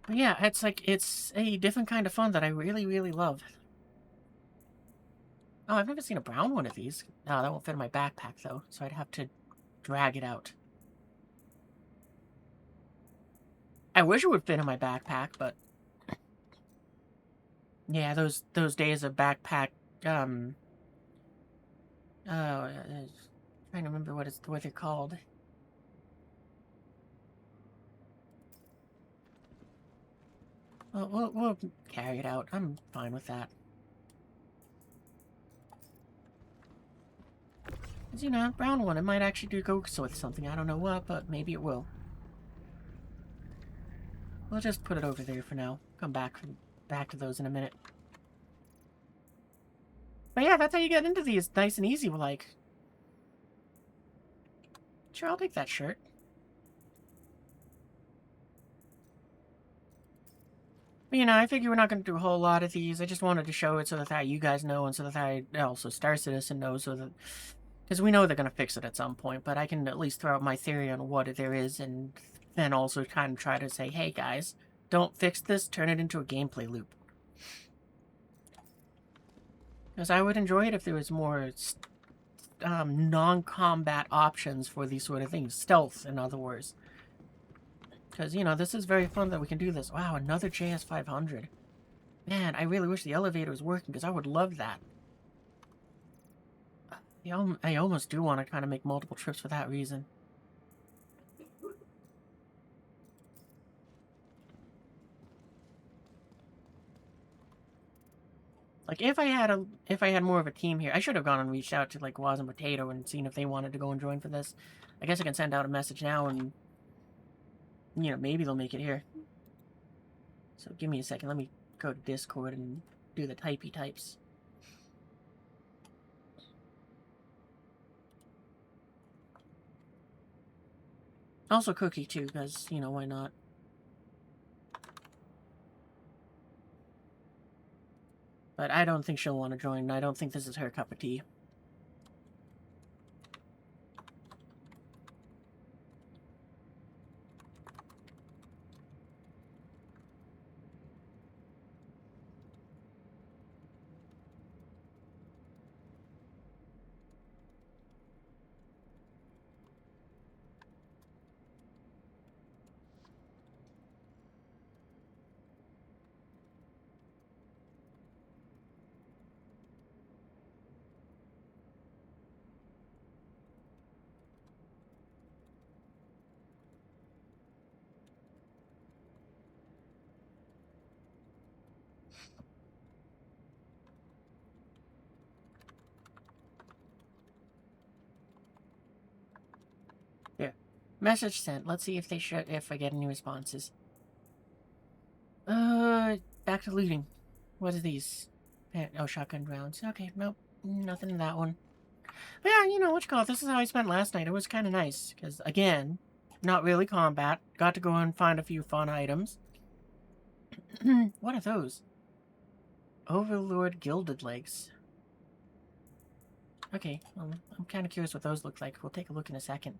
But yeah, it's like, it's a different kind of fun that I really, really love. Oh, I've never seen a brown one of these. No, that won't fit in my backpack, though, so I'd have to drag it out. I wish it would fit in my backpack, but... yeah, those days of backpack, trying to remember what they're called. Well, we'll carry it out. I'm fine with that. Because, you know, brown one, it might actually go with something. I don't know what, but maybe it will. We'll just put it over there for now. Come back to those in a minute. But yeah, that's how you get into these. Nice and easy, like. Sure, I'll take that shirt. But, you know, I figure we're not going to do a whole lot of these. I just wanted to show it so that you guys know, and so that also Star Citizen knows, so that... because we know they're going to fix it at some point, but I can at least throw out my theory on what there is, and then also kind of try to say, hey guys, don't fix this, turn it into a gameplay loop. Because I would enjoy it if there was more non-combat options for these sort of things. Stealth, in other words. Because, you know, this is very fun that we can do this. Wow, another JS500. Man, I really wish the elevator was working, because I would love that. I almost do want to kind of make multiple trips for that reason. Like, if I had more of a team here, I should have gone and reached out to, like, Waz and Potato and seen if they wanted to go and join for this. I guess I can send out a message now and, you know, maybe they'll make it here. So give me a second. Let me go to Discord and do the typey types. Also Cookie, too, because, you know, why not? But I don't think she'll want to join. I don't think this is her cup of tea. Message sent. Let's see if they if I get any responses. Back to looting. What are these? Oh, shotgun rounds. Okay, nope. Nothing in that one. But yeah, you know, what you call it? This is how I spent last night. It was kind of nice. Because, again, not really combat. Got to go and find a few fun items. What are those? Overlord Gilded Legs. Okay, well, I'm kind of curious what those look like. We'll take a look in a second.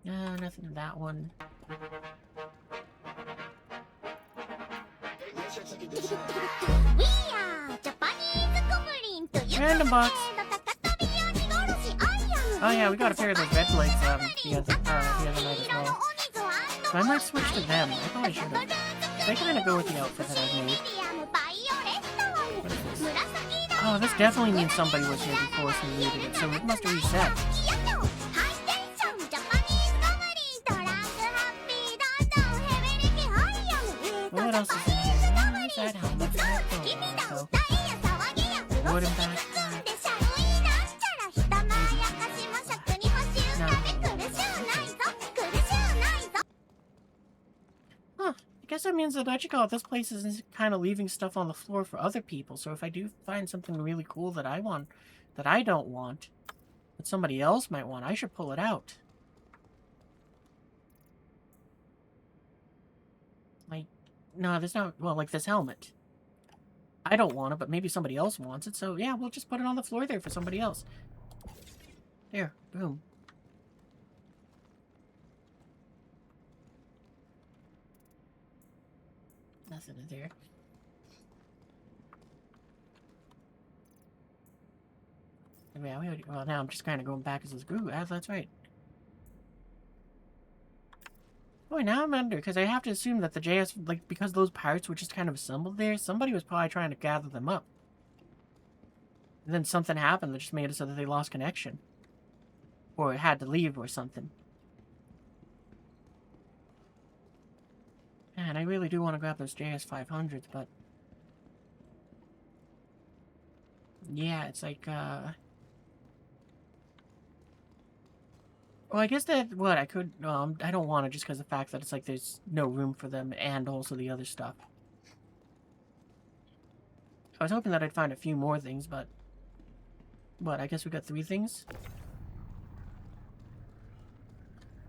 Nothing in that one. Random box. Oh yeah, we got a pair of those red legs the other night as well. So I might switch to them. I probably should have. They kind of go with the outfit that I've made. What is this? Oh, this definitely means somebody was here before us and looted it, so it must have reset. Well, what else is in here? Where's that helmet? Oh, wooden backpack. Huh. I guess that means that this place is kind of leaving stuff on the floor for other people. So if I do find something really cool that I want, that I don't want, that somebody else might want, I should pull it out. Like, no, there's no, well, like this helmet. I don't want it, but maybe somebody else wants it. So yeah, we'll just put it on the floor there for somebody else. There, boom. Nothing in there. Yeah, well, now I'm just kind of going back as this. Ooh, that's right. Boy, now I'm under, because I have to assume that the JS, like, because those parts were just kind of assembled there, somebody was probably trying to gather them up. And then something happened that just made it so that they lost connection. Or had to leave or something. Man, I really do want to grab those JS 500s, but... yeah, it's like, well, I guess that, what, I could, I don't want to just because of the fact that it's like there's no room for them and also the other stuff. I was hoping that I'd find a few more things, but... what, I guess we got 3 things?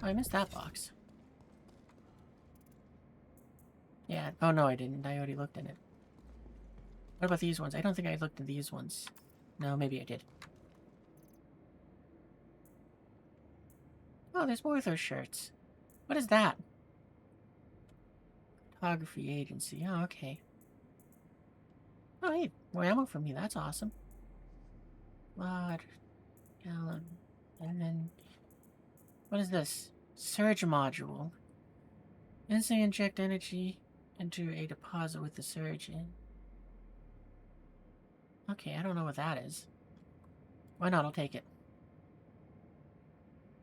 Oh, I missed that box. Yeah, oh no I didn't, I already looked in it. What about these ones? I don't think I looked at these ones. No, maybe I did. Oh, there's more of those shirts. What is that? Photography agency. Oh, okay. Oh, hey, more ammo for me. That's awesome. Lot, gallon, and then... what is this? Surge module. Instantly inject energy into a deposit with the surge in. Okay, I don't know what that is. Why not? I'll take it.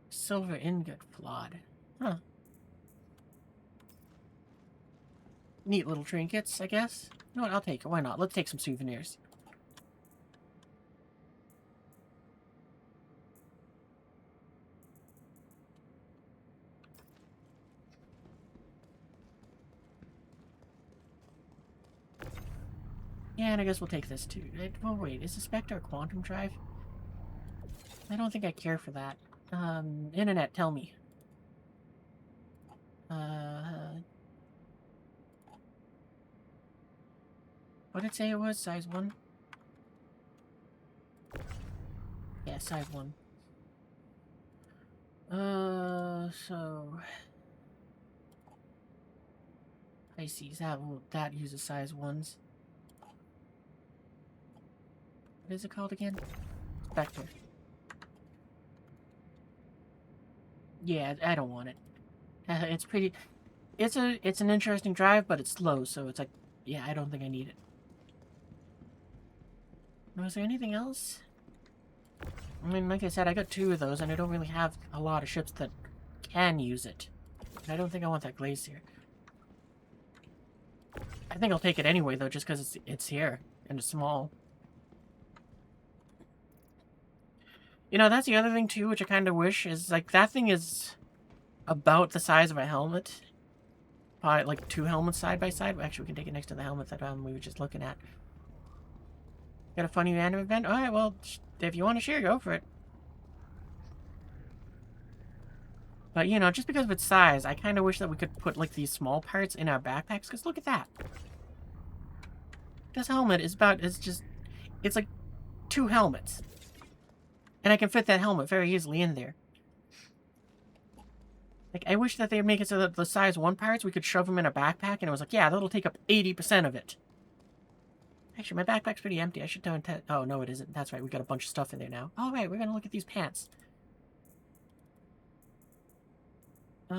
Silver ingot flawed. Huh. Neat little trinkets, I guess. You know what? I'll take it. Why not? Let's take some souvenirs. Yeah, and I guess we'll take this too. Well, wait, is the Spectre a quantum drive? I don't think I care for that. Internet, tell me. What did it say it was? Size 1? Yeah, size 1. So... I see, that uses size 1s. What is it called again? Spectre. Yeah, I don't want it. It's pretty... It's an interesting drive, but it's slow, so it's like... yeah, I don't think I need it. Now, is there anything else? I mean, like I said, I got 2 of those, and I don't really have a lot of ships that can use it. I don't think I want that glacier. I think I'll take it anyway, though, just because it's here, and it's small. You know, that's the other thing, too, which I kind of wish, is, like, that thing is about the size of a helmet. Probably, like, 2 helmets side by side. Actually, we can take it next to the helmet that we were just looking at. Got a funny random event? Alright, well, if you want to share, go for it. But, you know, just because of its size, I kind of wish that we could put, like, these small parts in our backpacks, because look at that. This helmet is it's like 2 helmets. And I can fit that helmet very easily in there. Like, I wish that they would make it so that the size 1 parts, we could shove them in a backpack, and it was like, yeah, that'll take up 80% of it. Actually, my backpack's pretty empty. I should don't... Oh, no, it isn't. That's right, we got a bunch of stuff in there now. All right, we're gonna look at these pants. There.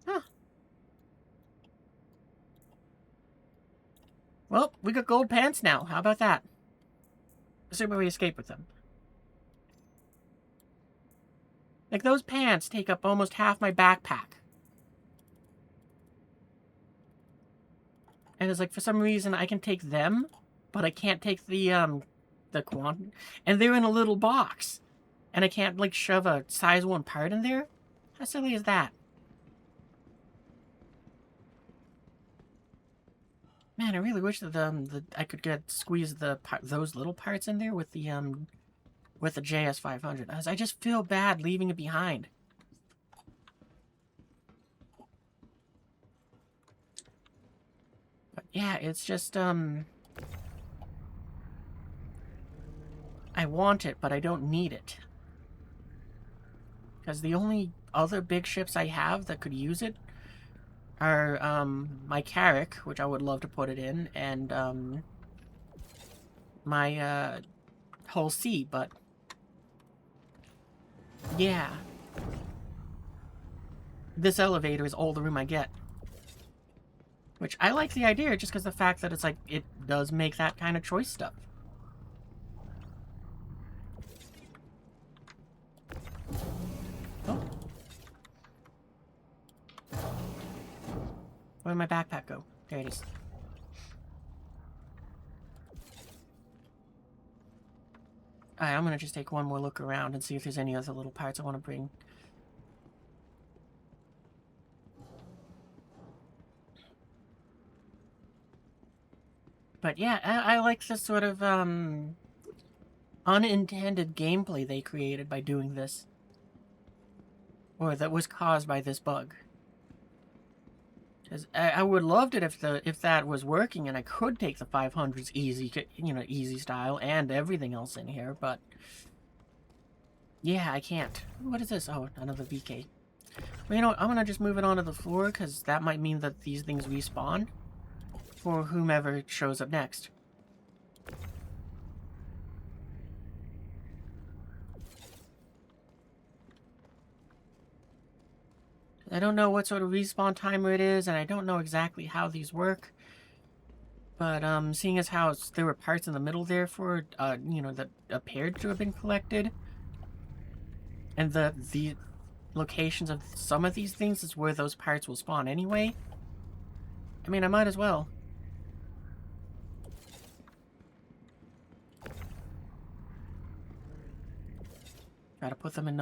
Huh. Well, we got gold pants now. How about that? Assuming we escape with them. Like, those pants take up almost half my backpack. And it's like, for some reason, I can take them, but I can't take the quantity. And they're in a little box. And I can't, like, shove a size 1 part in there? How silly is that? Man, I really wish that I could squeeze those little parts in there with the JS500. As I just feel bad leaving it behind. But yeah, it's just I want it, but I don't need it. Because the only other big ships I have that could use it are my Carrack, which I would love to put it in, and my Hull C, but yeah. This elevator is all the room I get. Which I like the idea just because the fact that it's like it does make that kind of choice stuff. Oh. Where'd my backpack go? There it is. Alright, I'm gonna just take one more look around and see if there's any other little parts I want to bring. But yeah, I like the sort of unintended gameplay they created by doing this. Or that was caused by this bug. Because I would loved it if that was working and I could take the 500s easy, you know, easy style and everything else in here, but yeah, I can't. What is this? Oh, another VK. Well, you know what? I'm gonna just move it onto the floor because that might mean that these things respawn for whomever shows up next. I don't know what sort of respawn timer it is, and I don't know exactly how these work. But, seeing as how there were parts in the middle there for, you know, that appeared to have been collected, and the locations of some of these things is where those parts will spawn anyway, I mean, I might as well. Try to put them in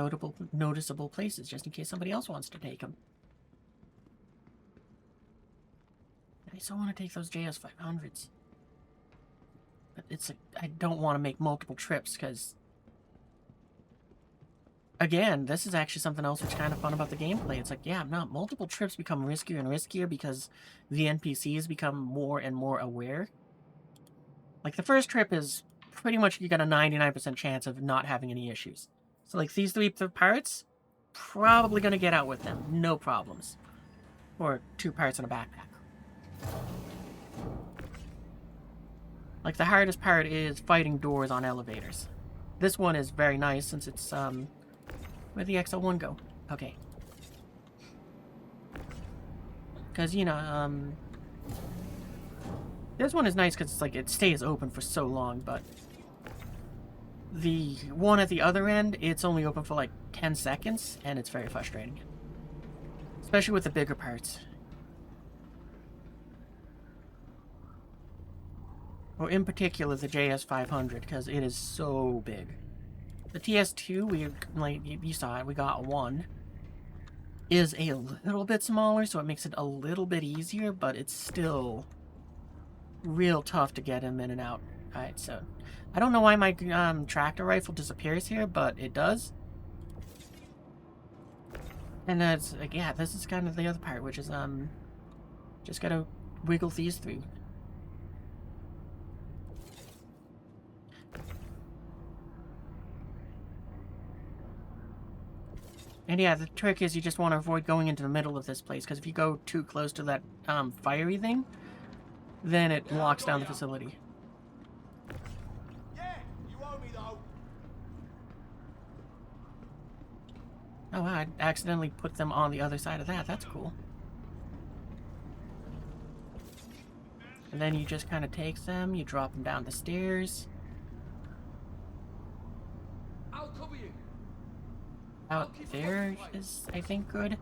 noticeable places, just in case somebody else wants to take them. I still want to take those JS500s. But it's like, I don't want to make multiple trips, because... Again, this is actually something else which is kind of fun about the gameplay. It's like, yeah, no, multiple trips become riskier and riskier because the NPCs become more and more aware. Like, the first trip is pretty much you got a 99% chance of not having any issues. So, like, these 3 parts, probably going to get out with them. No problems. Or 2 parts in a backpack. Like, the hardest part is fighting doors on elevators. This one is very nice since it's, where'd the XL1 go? Okay. Because, you know, this one is nice because it's like, it stays open for so long, but... The one at the other end, it's only open for like 10 seconds, and it's very frustrating. Especially with the bigger parts. Or in particular the JS500, because it is so big. The TS2, we, like, you saw it, we got one, is a little bit smaller, so it makes it a little bit easier, but it's still real tough to get him in and out. Alright, so I don't know why my tractor rifle disappears here, but it does. And that's, like, yeah, this is kind of the other part, which is, just gotta wiggle these through. And yeah, the trick is you just want to avoid going into the middle of this place, because if you go too close to that fiery thing, then it locks down the facility. Yeah, you owe me though. Oh wow, I accidentally put them on the other side of that. That's cool. And then you just kind of take them, you drop them down the stairs. I'll cover you. Out there is, I think, good.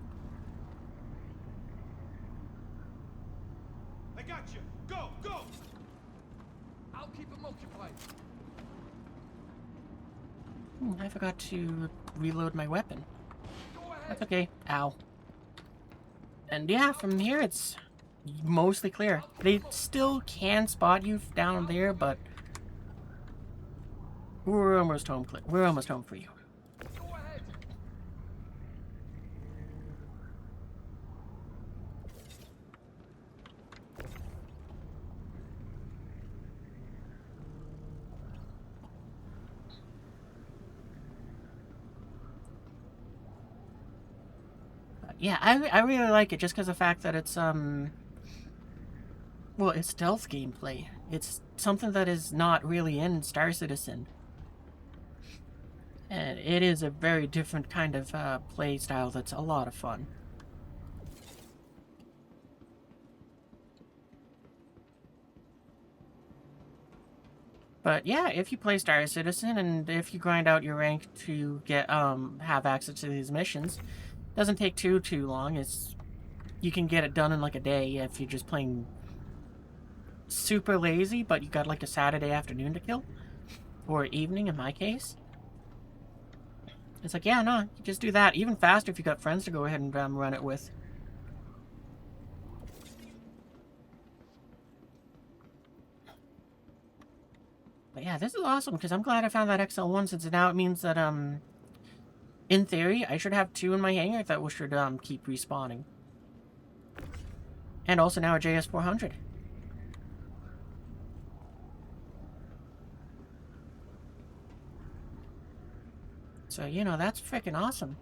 I got you. Go, go. I'll keep them occupied. I forgot to reload my weapon. Go ahead. That's okay. Ow. And yeah, from here it's mostly clear. They still can spot you down there, but we're almost home. We're almost home for you. Go ahead. Yeah, I really like it just because of the fact that it's well, it's stealth gameplay. It's something that is not really in Star Citizen. And it is a very different kind of play style that's a lot of fun. But yeah, if you play Star Citizen and if you grind out your rank to get have access to these missions, doesn't take too long. You can get it done in like a day if you're just playing super lazy, but you got like a Saturday afternoon to kill, or evening in my case. It's like, yeah, no, you just do that. Even faster if you got friends to go ahead and run it with. But yeah, this is awesome because I'm glad I found that XL1, since now it means that in theory I should have 2 in my hangar that should keep respawning. And also now a JS400. So, you know, that's freaking awesome.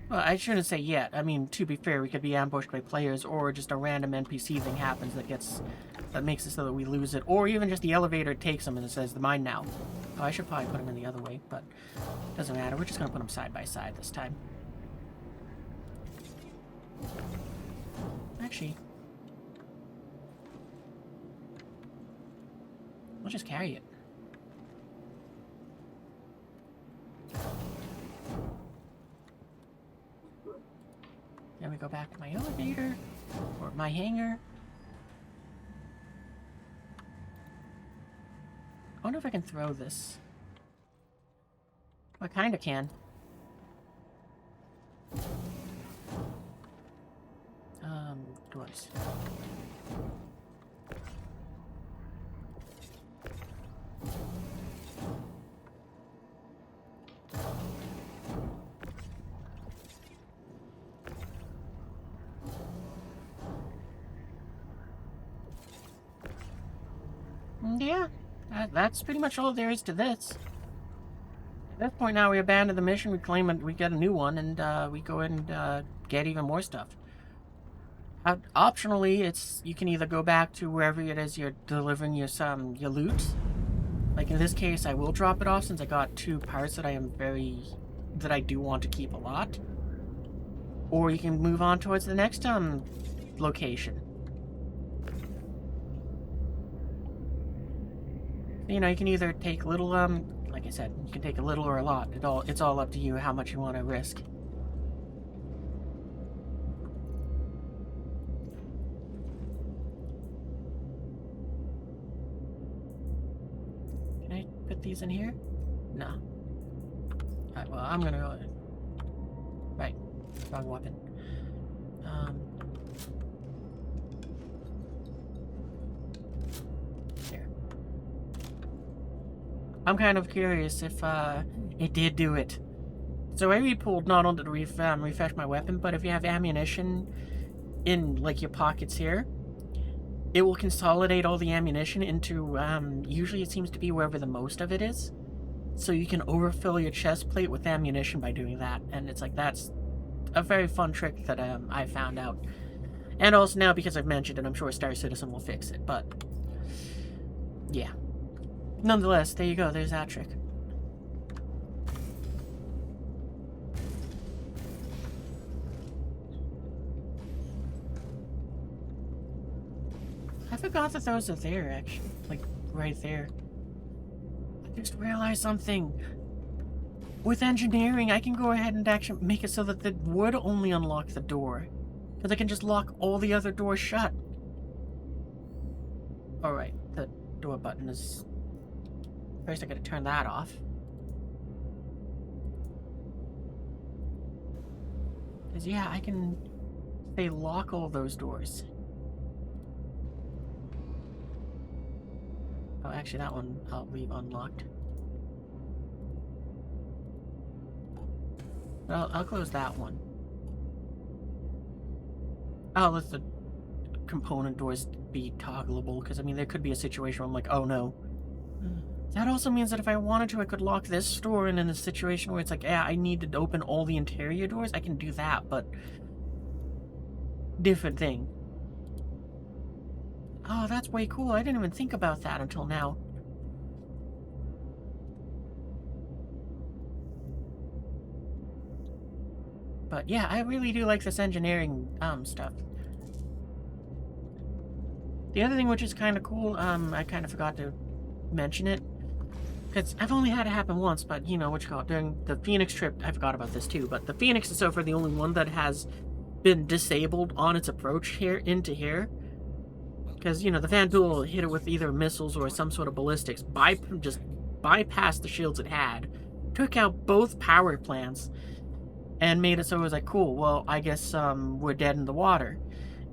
Well, I shouldn't say yet. I mean, to be fair, we could be ambushed by players, or just a random NPC thing happens that makes it so that we lose it, or even just the elevator takes them and it says, mine now. Oh, I should probably put them in the other way, but doesn't matter. We're just gonna put them side by side this time. Actually, we'll just carry it. Then we go back to my elevator, or my hangar. I wonder if I can throw this. I kinda can. Goods. Yeah, that's pretty much all there is to this. At this point now, we abandon the mission, we claim it, we get a new one, and we go in and get even more stuff. Optionally, you can either go back to wherever it is you're delivering your loot. Like in this case, I will drop it off since I got 2 parts that I do want to keep a lot. Or you can move on towards the next location. You know, you can either take little, like I said, you can take a little or a lot. It's all up to you how much you want to risk. put these in here? No. Alright, well, I'm gonna go... Right. Wrong weapon. There. I'm kind of curious if, it did do it. So I pulled not only to refresh my weapon, but if you have ammunition in, like, your pockets here, it will consolidate all the ammunition into, usually it seems to be wherever the most of it is. So you can overfill your chest plate with ammunition by doing that. And it's like, that's a very fun trick that, I found out. And also now, because I've mentioned it, I'm sure Star Citizen will fix it, but... yeah. Nonetheless, there you go, there's that trick. I forgot that those are there, actually. Like, right there. I just realized something. With engineering, I can go ahead and actually make it so that it would only unlock the door. Because I can just lock all the other doors shut. Alright, the door button is... First I gotta turn that off. Because, yeah, I can... say lock all those doors. Oh, actually, that one I'll leave unlocked. I'll close that one. I'll let the component doors be toggleable, because, I mean, there could be a situation where I'm like, oh no. That also means that if I wanted to, I could lock this door, and in a situation where it's like, yeah, I need to open all the interior doors, I can do that, but... different thing. Oh, that's way cool. I didn't even think about that until now. But yeah, I really do like this engineering stuff. The other thing which is kind of cool, I kind of forgot to mention it. Because I've only had it happen once, but you know what you call it. During the Phoenix trip, I forgot about this too, but the Phoenix is so far the only one that has been disabled on its approach here into here. Because, you know, the Vandal hit it with either missiles or some sort of ballistics, just bypassed the shields it had, took out both power plants, and made it so it was like, cool, well, I guess we're dead in the water.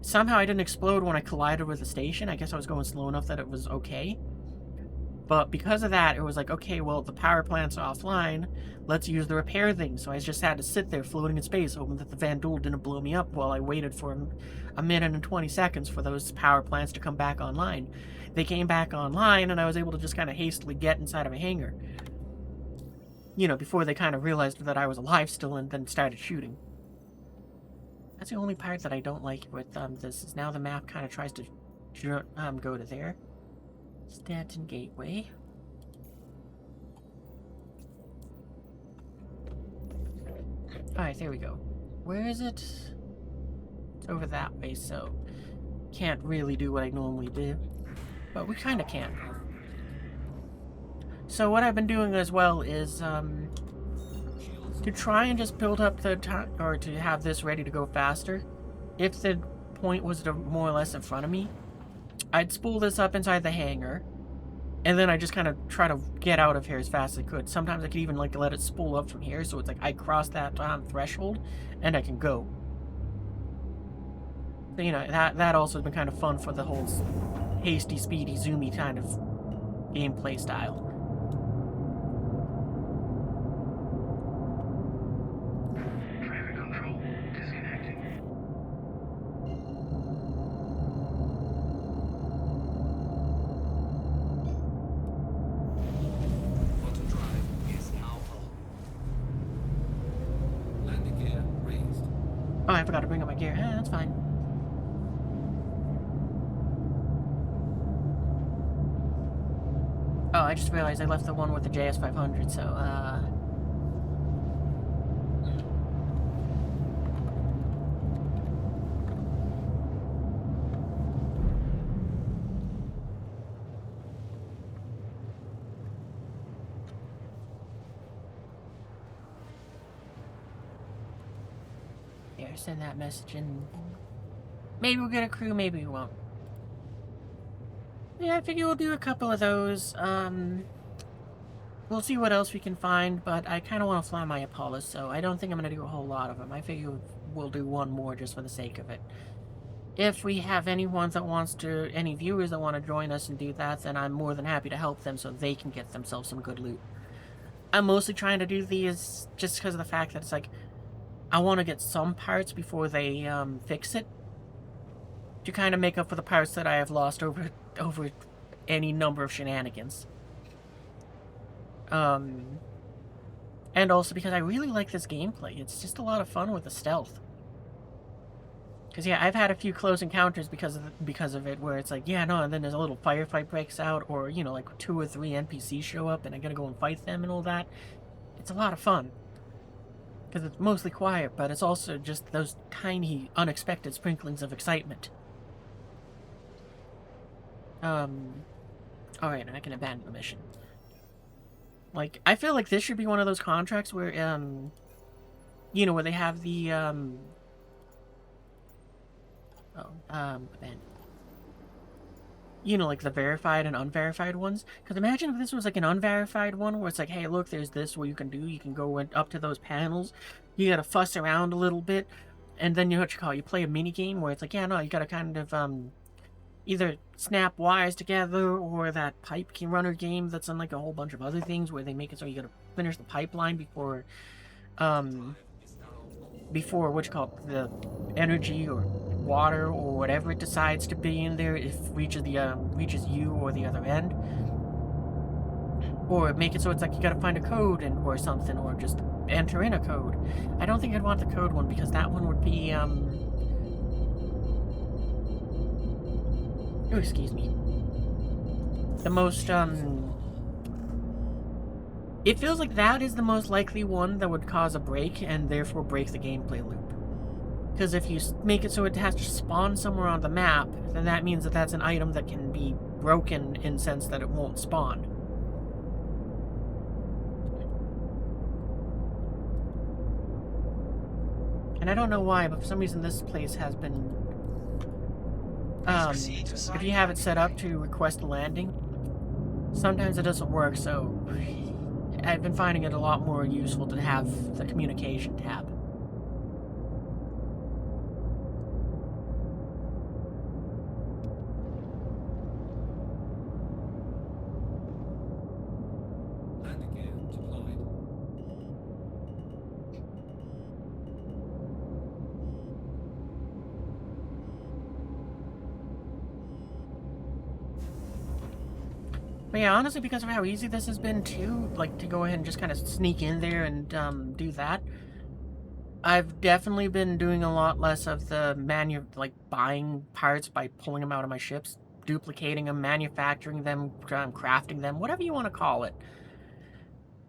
Somehow I didn't explode when I collided with the station. I guess I was going slow enough that it was okay. But because of that, it was like, okay, well, the power plant's offline. Let's use the repair thing. So I just had to sit there floating in space, hoping that the Vandal didn't blow me up while I waited for a minute and 20 seconds for those power plants to come back online. They came back online, and I was able to just kind of hastily get inside of a hangar. You know, before they kind of realized that I was alive still and then started shooting. That's the only part that I don't like with this, is now the map kind of tries to go to there. Stanton Gateway. Alright, there we go. Where is it? It's over that way, so can't really do what I normally do. But we kind of can. So what I've been doing as well is to try and just build up the time, or to have this ready to go faster. If the point was more or less in front of me, I'd spool this up inside the hangar, and then I just kind of try to get out of here as fast as I could. Sometimes I could even like let it spool up from here, so it's like I cross that threshold, and I can go. So, you know, that also has been kind of fun for the whole hasty, speedy, zoomy kind of gameplay style. Traffic control disconnected. Auto drive is now on. Landing gear raised. Oh, I forgot to bring up my gear. That's fine. Oh, I just realized I left the one with the JS500, so, here, send that message in. Maybe we'll get a crew, maybe we won't. Yeah, I figure we'll do a couple of those. We'll see what else we can find, but I kind of want to fly my Apollos, so I don't think I'm going to do a whole lot of them. I figure we'll do one more just for the sake of it. If we have anyone that wants to, any viewers that want to join us and do that, then I'm more than happy to help them so they can get themselves some good loot. I'm mostly trying to do these just because of the fact that it's like, I want to get some parts before they fix it, to kind of make up for the parts that I have lost over any number of shenanigans. And also because I really like this gameplay. It's just a lot of fun with the stealth. Because, yeah, I've had a few close encounters because of it, where it's like, yeah, no, and then there's a little firefight breaks out, or, you know, like 2 or 3 NPCs show up, and I gotta go and fight them and all that. It's a lot of fun. Because it's mostly quiet, but it's also just those tiny, unexpected sprinklings of excitement. Alright, I can abandon the mission. Like, I feel like this should be one of those contracts where, you know, where they have the, abandon. You know, like the verified and unverified ones. Because imagine if this was like an unverified one where it's like, hey, look, there's this what you can do. You can go up to those panels. You gotta fuss around a little bit. And then you know what you call it? You play a mini game where it's like, yeah, no, you gotta kind of, either snap wires together or that pipe runner game that's on like a whole bunch of other things where they make it so you gotta finish the pipeline before, what you call it, the energy or water or whatever it decides to be in there, if reaches you or the other end, or make it so it's like you gotta find a code or something, or just enter in a code. I don't think I'd want the code one because that one would be oh, excuse me, the most it feels like that is the most likely one that would cause a break and therefore break the gameplay loop. Because if you make it so it has to spawn somewhere on the map, then that means that that's an item that can be broken in the sense that it won't spawn. And I don't know why, but for some reason this place has been... if you have it set up to request a landing, sometimes it doesn't work, so... I've been finding it a lot more useful to have the communication tab. Landing gear deployed. But yeah, honestly, because of how easy this has been too, like to go ahead and just kind of sneak in there and do that, I've definitely been doing a lot less of the buying parts by pulling them out of my ships, duplicating them, manufacturing them, crafting them, whatever you want to call it.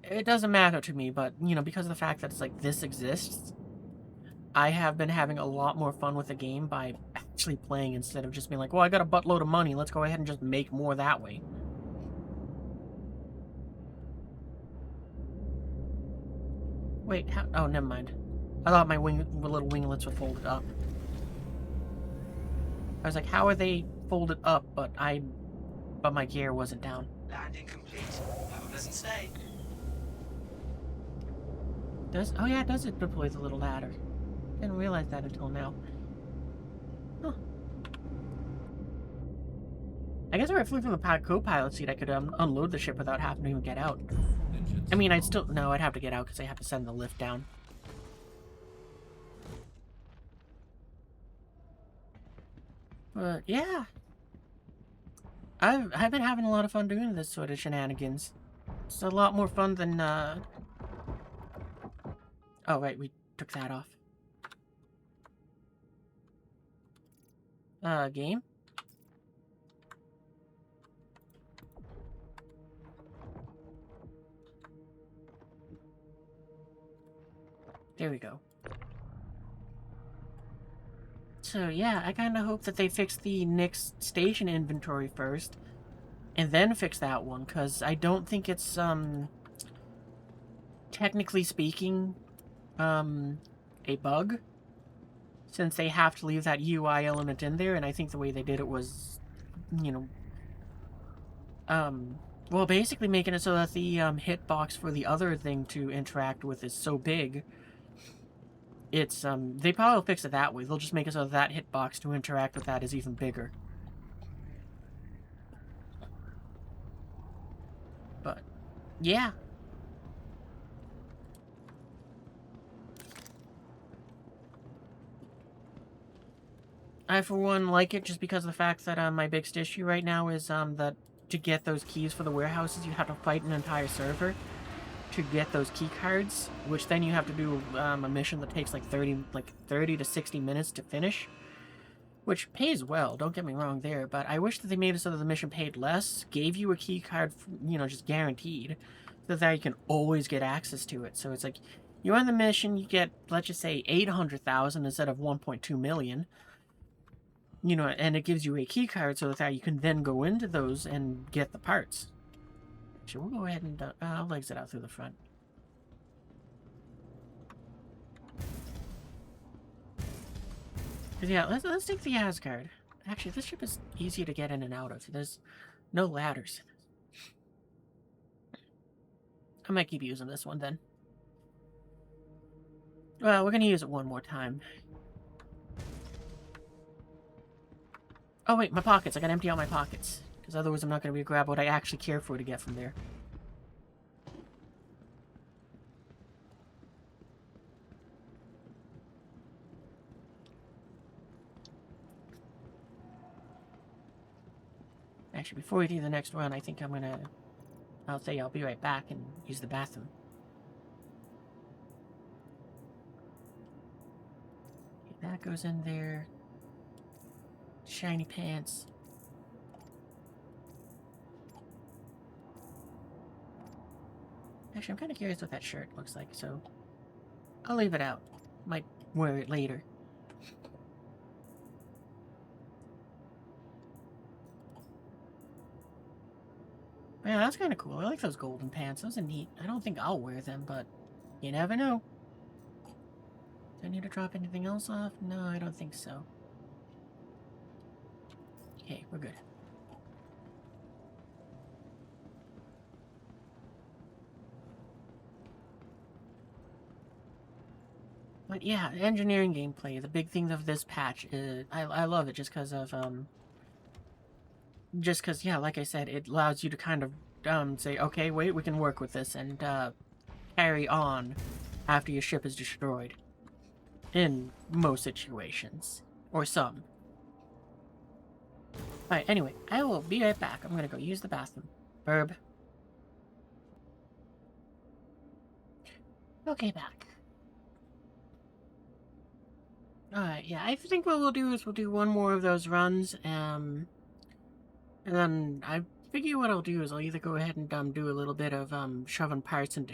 It doesn't matter to me, but, you know, because of the fact that it's like this exists, I have been having a lot more fun with the game by actually playing instead of just being like, well, I got a buttload of money, let's go ahead and just make more that way. Wait, how? Oh, never mind. I thought my little winglets were folded up. I was like, how are they folded up, but my gear wasn't down? Landing complete. Have a pleasant stay. Oh yeah, it does deploy the little ladder. Didn't realize that until now. Huh. I guess if I flew from the co-pilot seat, I could unload the ship without having to even get out. I mean, I'd have to get out because I have to send the lift down. But yeah, I've been having a lot of fun doing this sort of shenanigans. It's a lot more fun than oh right, we took that off. Game. There we go. So yeah, I kind of hope that they fix the next station inventory first, and then fix that one, because I don't think it's, technically speaking, a bug, since they have to leave that UI element in there, and I think the way they did it was, you know, Well, basically making it so that the hitbox for the other thing to interact with is so big. It's, they probably will fix it that way. They'll just make it so that hitbox to interact with that is even bigger. But, yeah. I, for one, like it just because of the fact that my biggest issue right now is that to get those keys for the warehouses, you have to fight an entire server to get those key cards, which then you have to do a mission that takes like 30 to 60 minutes to finish, which pays well, don't get me wrong there, but I wish that they made it so that the mission paid less, gave you a key card, you know, just guaranteed, so that you can always get access to it. So it's like, you're on the mission, you get, let's just say, 800,000 instead of 1.2 million. You know, and it gives you a key card so that you can then go into those and get the parts. Actually, we'll go ahead and I'll exit out through the front. But yeah, let's take the Asgard. Actually, this ship is easy to get in and out of. There's no ladders. I might keep using this one then. Well, we're gonna use it one more time. Oh wait, my pockets. I gotta empty out my pockets. Because otherwise I'm not gonna be able to grab what I actually care for to get from there. Actually, before we do the next run, I think I'm gonna... I'll say I'll be right back and use the bathroom. Okay, that goes in there. Shiny pants. Actually, I'm kind of curious what that shirt looks like, so I'll leave it out. Might wear it later. Yeah, that's kind of cool. I like those golden pants. Those are neat. I don't think I'll wear them, but you never know. Do I need to drop anything else off? No, I don't think so. Okay, we're good. But yeah, engineering gameplay, the big thing of this patch is, I love it just because of, yeah, like I said, it allows you to kind of, say, okay, wait, we can work with this, and, carry on after your ship is destroyed. In most situations. Or some. Alright, anyway, I will be right back. I'm gonna go use the bathroom. Verb. Okay, back. Alright, yeah, I think what we'll do is we'll do one more of those runs, and then I figure what I'll do is I'll either go ahead and do a little bit of shoving parts into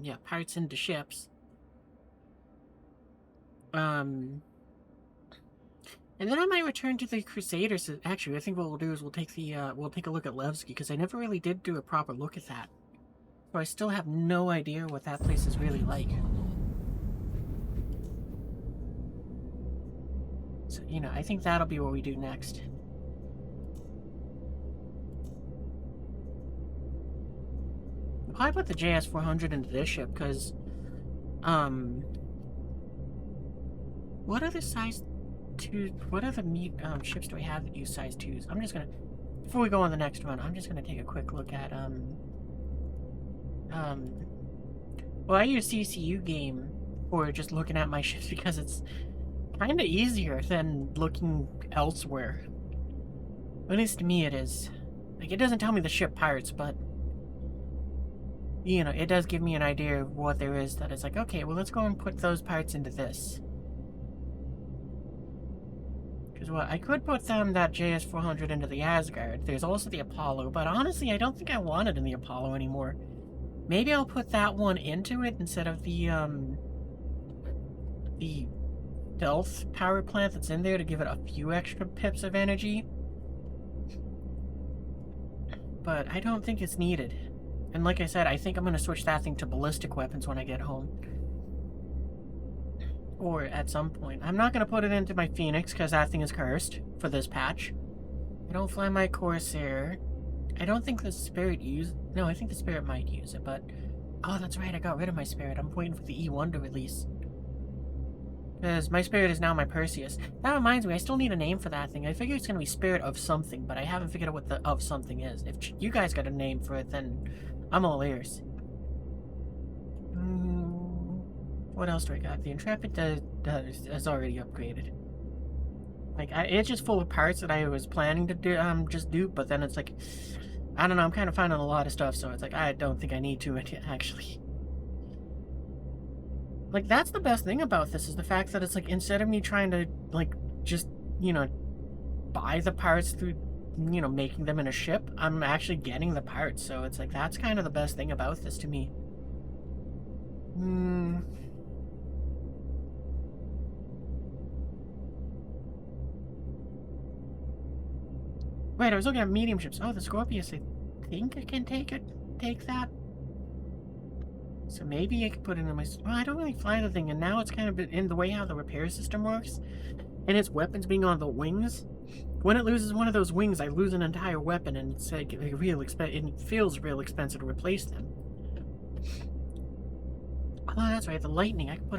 yeah, parts into ships. And then I might return to the Crusaders. Actually, I think what we'll do is we'll take a look at Levski, because I never really did do a proper look at that. So I still have no idea what that place is really like. So, you know, I think that'll be what we do next. I'll probably put the JS400 into this ship, because, what other size 2, what other ships do we have that use size 2s? I'm just gonna, before we go on the next run, I'm just gonna take a quick look at, well, I use CCU game for just looking at my ships because it's kind of easier than looking elsewhere. At least to me it is. Like, it doesn't tell me the ship parts, but, you know, it does give me an idea of what there is that is like, okay, well, let's go and put those parts into this. Because, well, I could put that JS400 into the Asgard. There's also the Apollo, but honestly, I don't think I want it in the Apollo anymore. Maybe I'll put that one into it instead of the stealth power plant that's in there to give it a few extra pips of energy. But I don't think it's needed. And like I said, I think I'm going to switch that thing to ballistic weapons when I get home. Or at some point. I'm not going to put it into my Phoenix because that thing is cursed for this patch. I don't fly my Corsair. I don't think the spirit used... No, I think the spirit might use it, but... Oh, that's right, I got rid of my spirit. I'm waiting for the E1 to release. Because my spirit is now my Perseus. That reminds me, I still need a name for that thing. I figure it's going to be spirit of something, but I haven't figured out what the of something is. If you guys got a name for it, then I'm all ears. What else do I got? The Intrepid is already upgraded. Like, it's just full of parts that I was planning to do, just do, but then it's like, I don't know, I'm kind of finding a lot of stuff, so it's like, I don't think I need to, actually. Like, that's the best thing about this, is the fact that it's like, instead of me trying to, like, just, you know, buy the parts through, you know, making them in a ship, I'm actually getting the parts, so it's like, that's kind of the best thing about this to me. Wait, I was looking at medium ships. Oh, the Scorpius, I think I can take that. So maybe I could put it in my... Well, I don't really fly the thing, and now it's kind of in the way how the repair system works, and its weapons being on the wings. When it loses one of those wings, I lose an entire weapon, and it's like it feels real expensive to replace them. Oh, that's right, the lightning. I could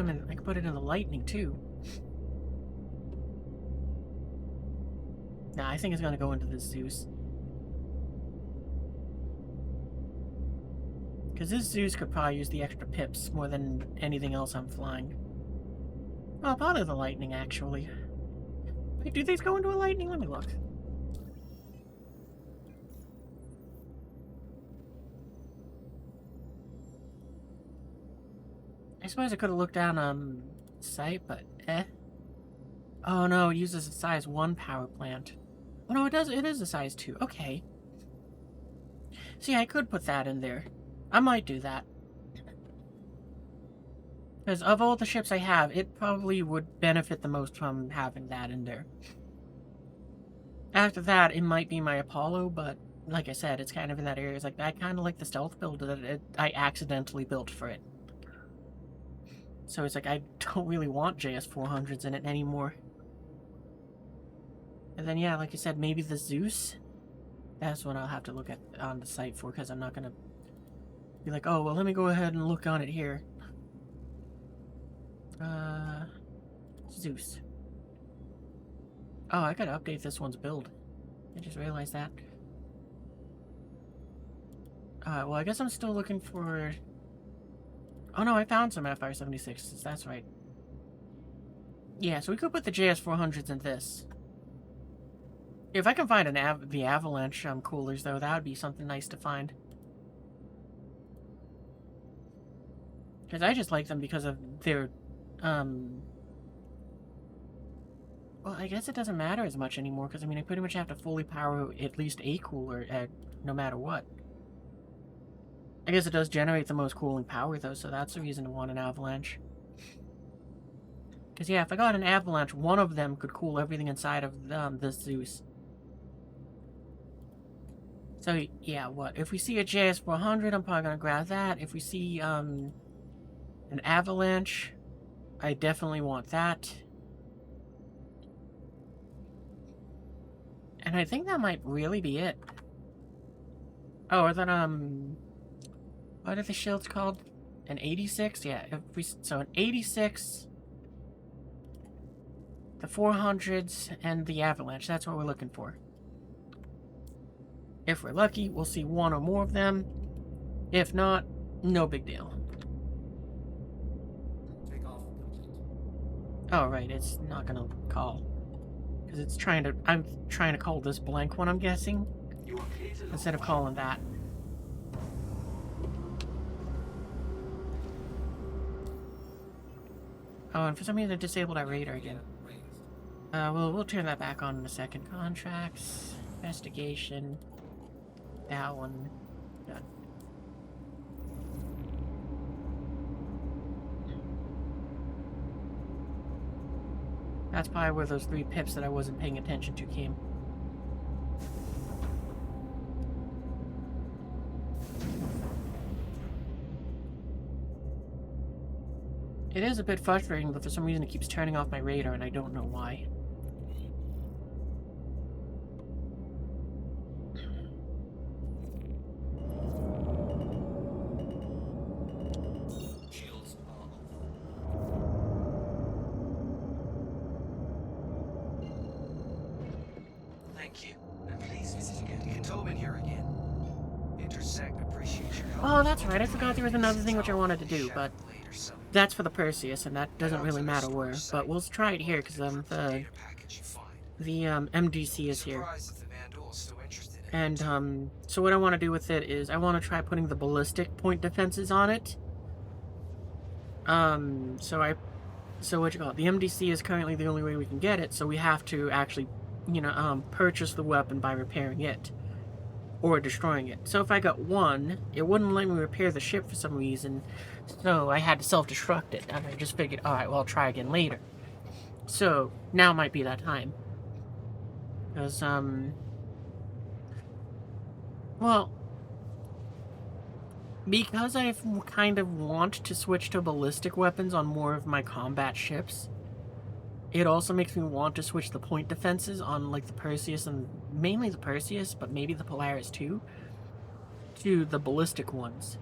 put it in the lightning too. Nah, I think it's gonna go into the Zeus. Because this Zeus could probably use the extra pips more than anything else I'm flying. Well, probably the lightning, actually. Wait, do these go into a lightning? Let me look. I suppose I could have looked down on site, but Oh no, it uses a size 1 power plant. Oh no, it is a size 2. Okay. See, I could put that in there. I might do that. Because of all the ships I have, it probably would benefit the most from having that in there. After that, it might be my Apollo, but like I said, it's kind of in that area. It's like, I kind of like the stealth build that I accidentally built for it. So it's like, I don't really want JS400s in it anymore. And then, yeah, like I said, maybe the Zeus. That's what I'll have to look at on the site for, because I'm not going to be like, oh, well, let me go ahead and look on it here. Zeus. Oh, I gotta update this one's build. I just realized that. Well, I guess I'm still looking for... Oh no, I found some FR-76s, that's right. Yeah, so we could put the JS400s in this. If I can find the Avalanche coolers, though, that would be something nice to find. Because I just like them because of their, well, I guess it doesn't matter as much anymore, because, I mean, I pretty much have to fully power at least a cooler no matter what. I guess it does generate the most cooling power, though, so that's the reason to want an Avalanche. Because, yeah, if I got an Avalanche, one of them could cool everything inside of this Zeus. So, yeah, what? If we see a JS400, I'm probably going to grab that. If we see an Avalanche, I definitely want that. And I think that might really be it. Oh, or then, what are the shields called? An 86? Yeah, so an 86, the 400s, and the Avalanche. That's what we're looking for. If we're lucky, we'll see one or more of them. If not, no big deal. Take off complete. Oh, right, it's not gonna call. Because it's trying to... I'm trying to call this blank one, I'm guessing. Instead of calling that. Oh, and for some reason I disabled our radar again. Well, we'll turn that back on in a second. Contracts, investigation, that one, done. That's probably where those 3 pips that I wasn't paying attention to came. It is a bit frustrating, but for some reason it keeps turning off my radar, and I don't know why. Thank you. And please visit again. You can tow in here again. Intersect, appreciate your help. Oh, that's right. I forgot there was another thing which I wanted to do, but Later, son. that's for the Perseus, and that doesn't Head on really to the matter store where. site. But we'll try it here because Encrypt the data package you find. the MDC is here. Surprised if the Vandal is still interested in And, it. so what I want to do with it is I want to try putting the ballistic point defenses on it. So what you call it? The MDC is currently the only way we can get it, so we have to actually, purchase the weapon by repairing it. Or destroying it. So if I got one, it wouldn't let me repair the ship for some reason, so I had to self-destruct it, and I just figured, alright, well, I'll try again later. So, now might be that time. Because, well, because I kind of want to switch to ballistic weapons on more of my combat ships, it also makes me want to switch the point defenses on, like, the Perseus, and mainly the Perseus, but maybe the Polaris too, to the ballistic ones.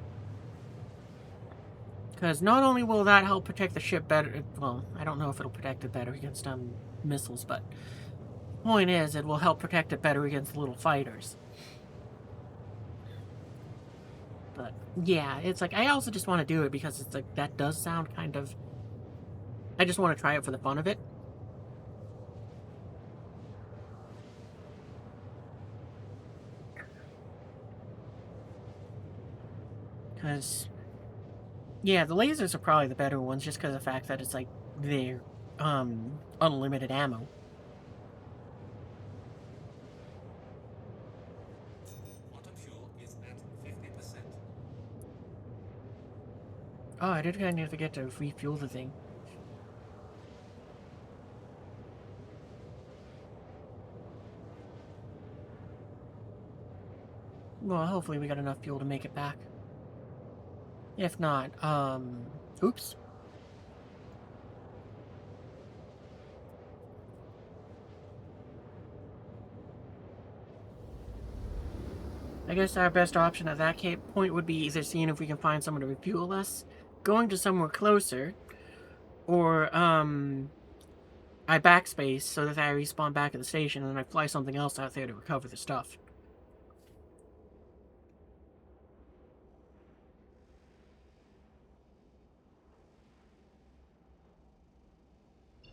Because not only will that help protect the ship better, well, I don't know if it'll protect it better against, missiles, but the point is, it will help protect it better against little fighters. But, yeah, it's like, I also just want to do it because it's like, that does sound kind of... I just want to try it for the fun of it. Because, yeah, the lasers are probably the better ones just because of the fact that it's like, they're, unlimited ammo. Quantum fuel is at 50%. Oh, I did kind of forget to refuel the thing. Well, hopefully we got enough fuel to make it back. If not, oops. I guess our best option at that point would be either seeing if we can find someone to refuel us, going to somewhere closer, or, I backspace so that I respawn back at the station and then I fly something else out there to recover the stuff.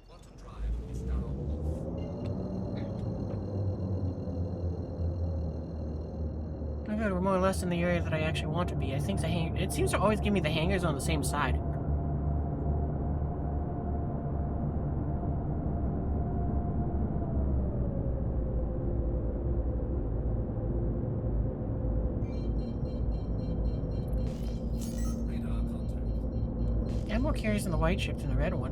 Quantum drive is now off. Okay, we're more or less in the area that I actually want to be. I think it seems to always give me the hangars on the same side. Radar contact. Yeah, I'm more curious in the white ship than the red one.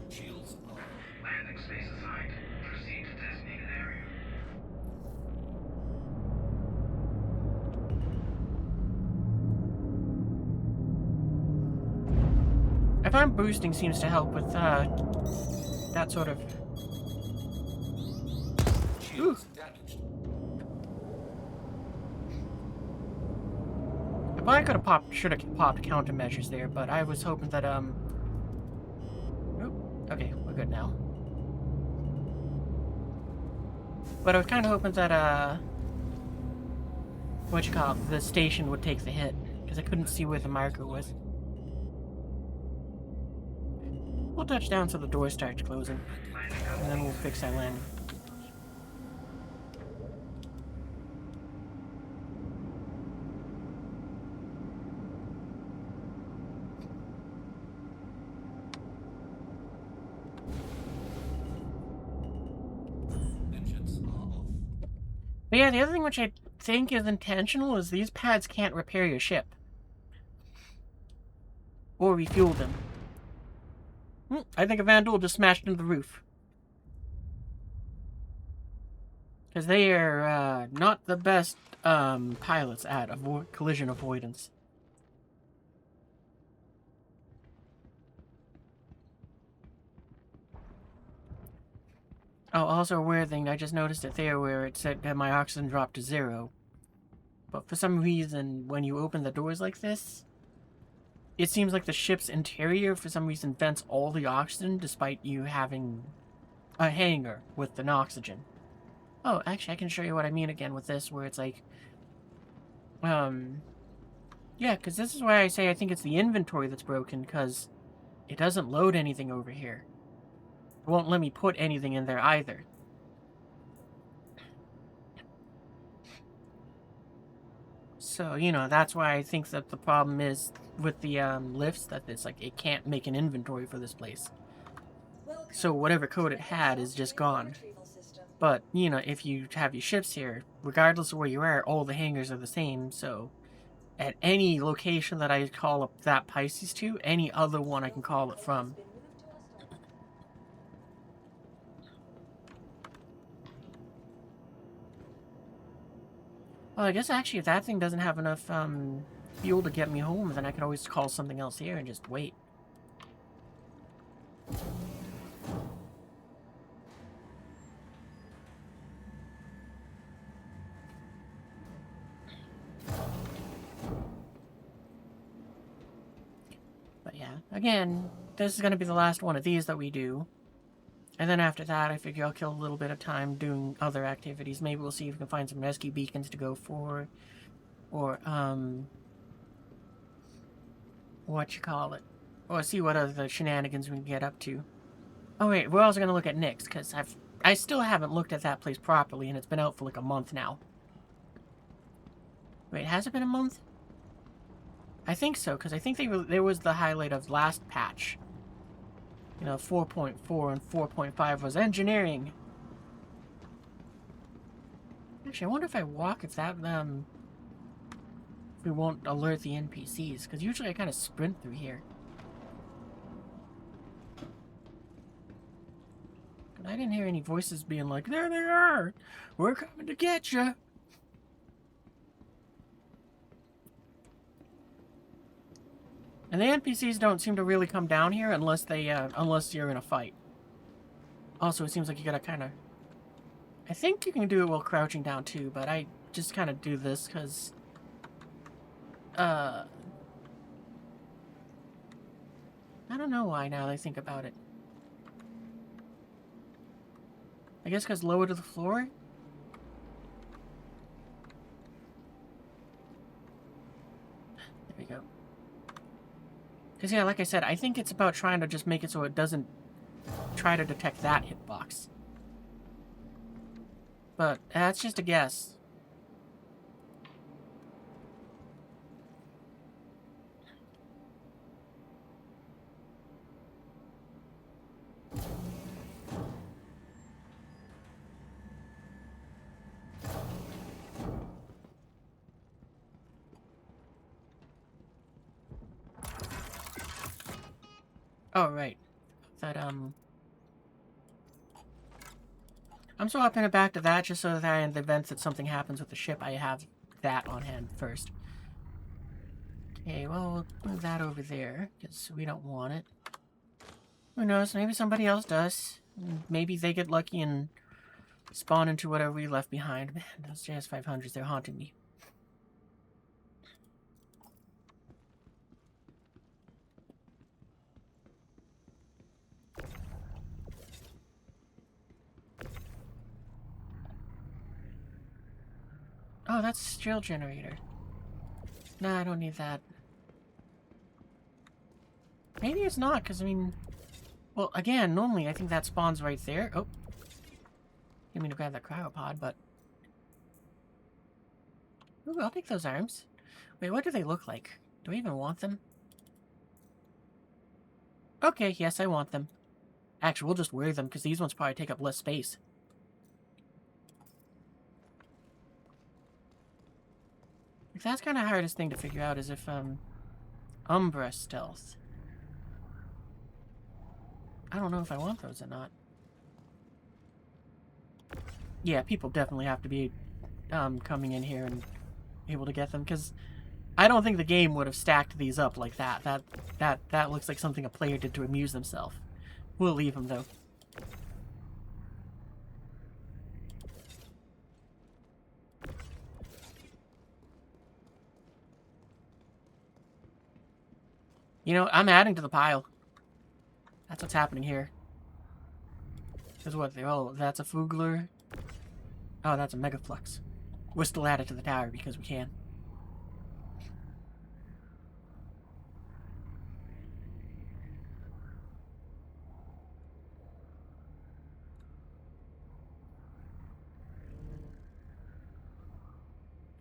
Shields on. Landing space assigned. Proceed to designated area. I find boosting seems to help with, that sort of... Shields damaged. I could have should have popped countermeasures there, but I was hoping that, oop, okay, we're good now. But I was kind of hoping that, the station would take the hit, because I couldn't see where the marker was. We'll touch down so the door starts closing, and then we'll fix that landing. Engines are off. But yeah, the other thing which I think is intentional is these pads can't repair your ship. Or refuel them. I think a Vandal just smashed into the roof. Because they are not the best pilots at collision avoidance. Oh, also a weird thing, I just noticed it there where it said that my oxygen dropped to 0. But for some reason, when you open the doors like this, it seems like the ship's interior, for some reason, vents all the oxygen, despite you having a hangar with an oxygen. Oh, actually, I can show you what I mean again with this, where it's like, yeah, because this is why I say I think it's the inventory that's broken, because it doesn't load anything over here. It won't let me put anything in there either. So, you know, that's why I think that the problem is with the lifts, that it's like it can't make an inventory for this place. So whatever code it had is just gone. But, you know, if you have your ships here, regardless of where you are, all the hangars are the same, so at any location that I call up that Pisces to, any other one I can call it from. Well, I guess actually if that thing doesn't have enough fuel to get me home, then I could always call something else here and just wait. But yeah, again, this is going to be the last one of these that we do. And then after that, I figure I'll kill a little bit of time doing other activities. Maybe we'll see if we can find some rescue beacons to go for. Or, what you call it. Or see what other shenanigans we can get up to. Oh wait, we're also going to look at Nick's, because I still haven't looked at that place properly, and it's been out for like a month now. Wait, has it been a month? I think so, because I think there was the highlight of last patch. You know, 4.4 and 4.5 was engineering. Actually, I wonder if I walk, if that, if we won't alert the NPCs, because usually I kind of sprint through here. But I didn't hear any voices being like, there they are! We're coming to get you! And the NPCs don't seem to really come down here unless they, unless you're in a fight. Also, it seems like you gotta kind of... I think you can do it while crouching down too, but I just kind of do this because... I don't know why now that I think about it. I guess because lower to the floor? There we go. Because, yeah, like I said, I think it's about trying to just make it so it doesn't try to detect that hitbox. But that's just a guess. Oh, right. That, I'm so hopping back to that just so that in the event that something happens with the ship, I have that on hand first. Okay, well, we'll move that over there, because we don't want it. Who knows, maybe somebody else does. Maybe they get lucky and spawn into whatever we left behind. Man, those JS500s, they're haunting me. Oh, that's a steel generator. Nah, I don't need that. Maybe it's not, because, I mean... Well, again, normally I think that spawns right there. Oh. Didn't mean to grab that cryopod, but... Ooh, I'll take those arms. Wait, what do they look like? Do I even want them? Okay, yes, I want them. Actually, we'll just wear them, because these ones probably take up less space. Like, that's kind of the hardest thing to figure out, is if, Umbra stealth. I don't know if I want those or not. Yeah, people definitely have to be, coming in here and able to get them, because I don't think the game would have stacked these up like that. That looks like something a player did to amuse themselves. We'll leave them, though. You know, I'm adding to the pile. That's what's happening here. Because what? Oh, that's a Fugler. Oh, that's a Megaflux. We're still added to the tower because we can.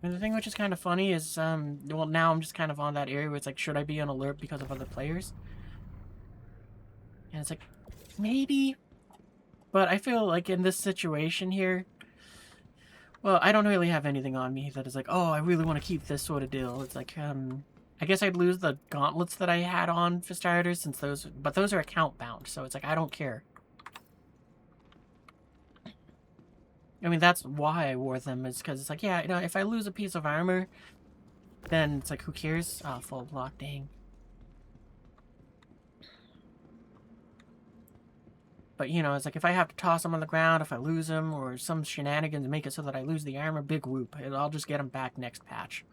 And the thing which is kind of funny is, well, now I'm just kind of on that area where it's like, should I be on alert because of other players? And it's like, maybe. But I feel like in this situation here, well, I don't really have anything on me that is like, oh, I really want to keep this sort of deal. It's like, I guess I'd lose the gauntlets that I had on for starters, since but those are account bound, so it's like, I don't care. I mean, that's why I wore them, is because it's like, yeah, you know, if I lose a piece of armor, then it's like, who cares? Oh, full block, dang. But, you know, it's like, if I have to toss them on the ground, if I lose them, or some shenanigans make it so that I lose the armor, big whoop. I'll just get them back next patch.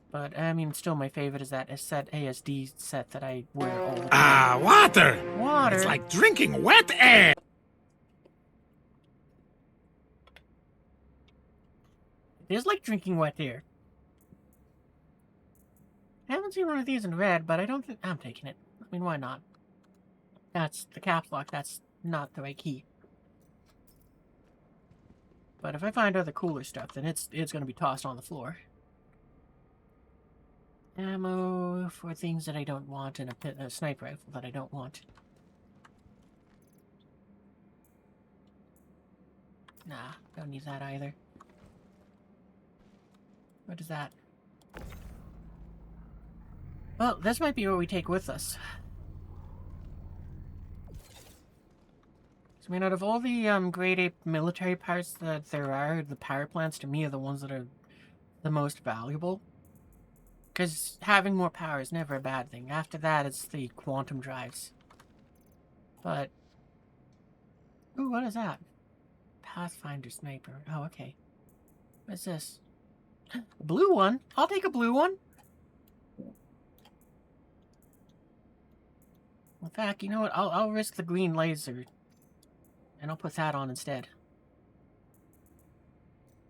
But, I mean, still my favorite is that ASD set that I wear all the time. Ah, water! Water? It's like drinking wet air! It is like drinking wet air. I haven't seen one of these in red, but I don't think... I'm taking it. I mean, why not? That's the caps lock. That's not the right key. But if I find other cooler stuff, then it's going to be tossed on the floor. Ammo for things that I don't want, and a sniper rifle that I don't want. Nah, don't need that either. What is that? Well, this might be what we take with us. So, I mean, out of all the grade A military parts that there are, the power plants to me are the ones that are the most valuable. Because having more power is never a bad thing. After that, it's the quantum drives. But... ooh, what is that? Pathfinder sniper. Oh, okay. What's this? A blue one? I'll take a blue one. In fact, you know what? I'll risk the green laser. And I'll put that on instead.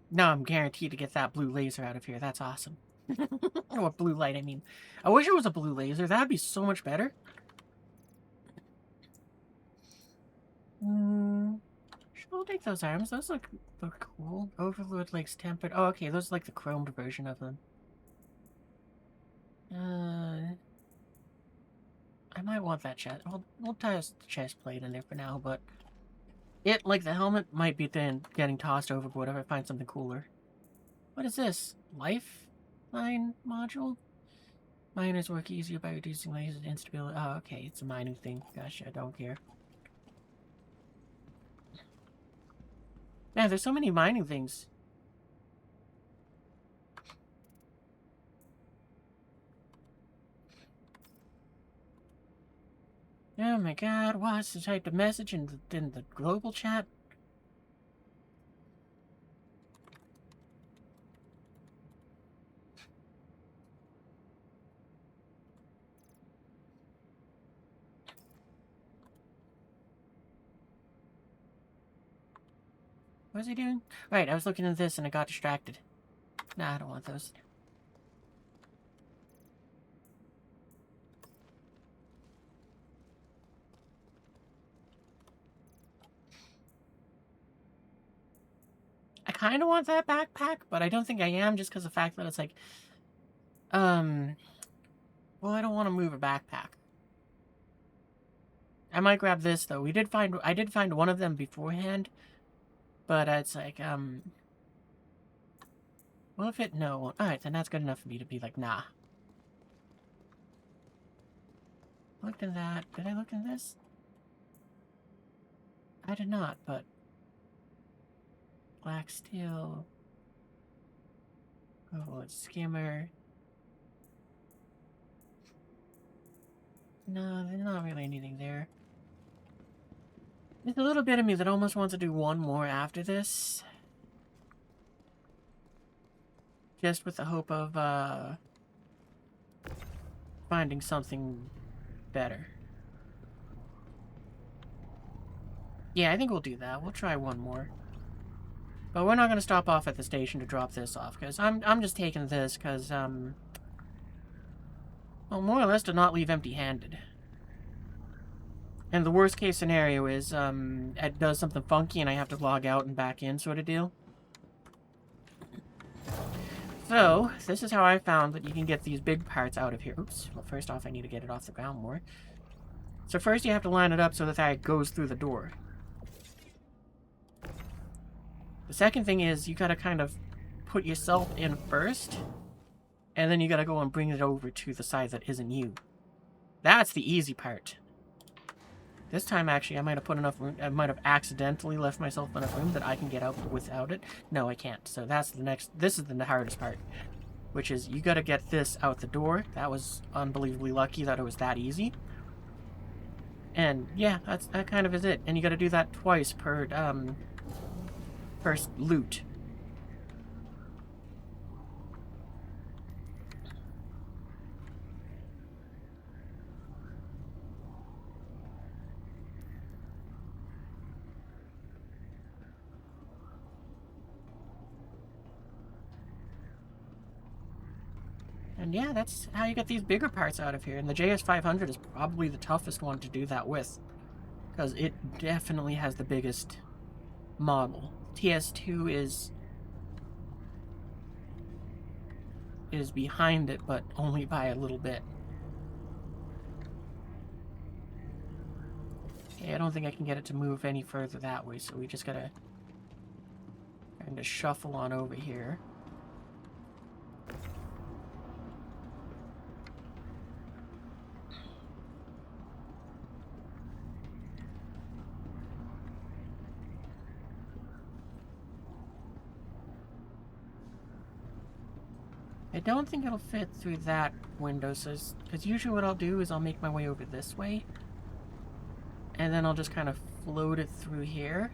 No, I'm guaranteed to get that blue laser out of here. That's awesome. Or blue light, I mean. I wish it was a blue laser. That'd be so much better. I'll take those arms. Those look cool. Overlord likes tempered. Oh, okay. Those are like the chromed version of them. I might want that chest. We'll tie a chest plate in there for now, but it, like the helmet, might be then getting tossed overboard if I find something cooler. What is this? Lifeline module? Miners work easier by reducing laser instability. Oh, okay. It's a mining thing. Gosh, I don't care. Man, there's so many mining things. Oh my god, what's the type of message in the global chat? What was he doing? Right, I was looking at this and I got distracted. Nah, I don't want those. I kind of want that backpack, but I don't think I am just because of the fact that it's like, well, I don't want to move a backpack. I might grab this though. I did find one of them beforehand, but it's like, well, if it, no. Alright, then that's good enough for me to be like, nah. Looked in that. Did I look in this? I did not, but... Black steel. Oh, it's skimmer. No, there's not really anything there. There's a little bit of me that almost wants to do one more after this. Just with the hope of, finding something better. Yeah, I think we'll do that. We'll try one more. But we're not going to stop off at the station to drop this off, because I'm just taking this because, well, more or less to not leave empty-handed. And the worst case scenario is, it does something funky and I have to log out and back in sort of deal. So, this is how I found that you can get these big parts out of here. Oops. Well, first off, I need to get it off the ground more. So first you have to line it up so that it goes through the door. The second thing is you gotta kind of put yourself in first, and then you gotta go and bring it over to the side that isn't you. That's the easy part. This time, actually, I might have put enough room. I might have accidentally left myself enough room that I can get out without it. No, I can't. So that's the next. This is the hardest part, which is you got to get this out the door. That was unbelievably lucky that it was that easy. And yeah, that kind of is it. And you got to do that twice per loot. And yeah, that's how you get these bigger parts out of here. And the JS500 is probably the toughest one to do that with, because it definitely has the biggest model. TS2 is behind it, but only by a little bit. Okay, I don't think I can get it to move any further that way, so we just gotta kind of shuffle on over here. I don't think it'll fit through that window, so because usually what I'll do is I'll make my way over this way, and then I'll just kind of float it through here,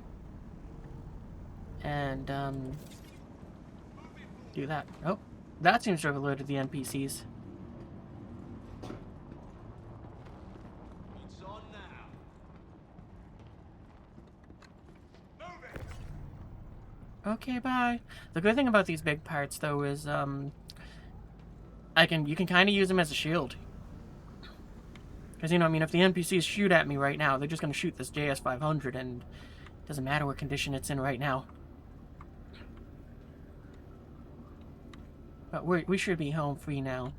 and do that. Oh, that seems to have alerted the NPCs. It's on now. Move it. Okay, bye. The good thing about these big parts, though, is you can kind of use them as a shield. Because, you know, I mean, if the NPCs shoot at me right now, they're just going to shoot this JS500, and it doesn't matter what condition it's in right now. But we should be home free now.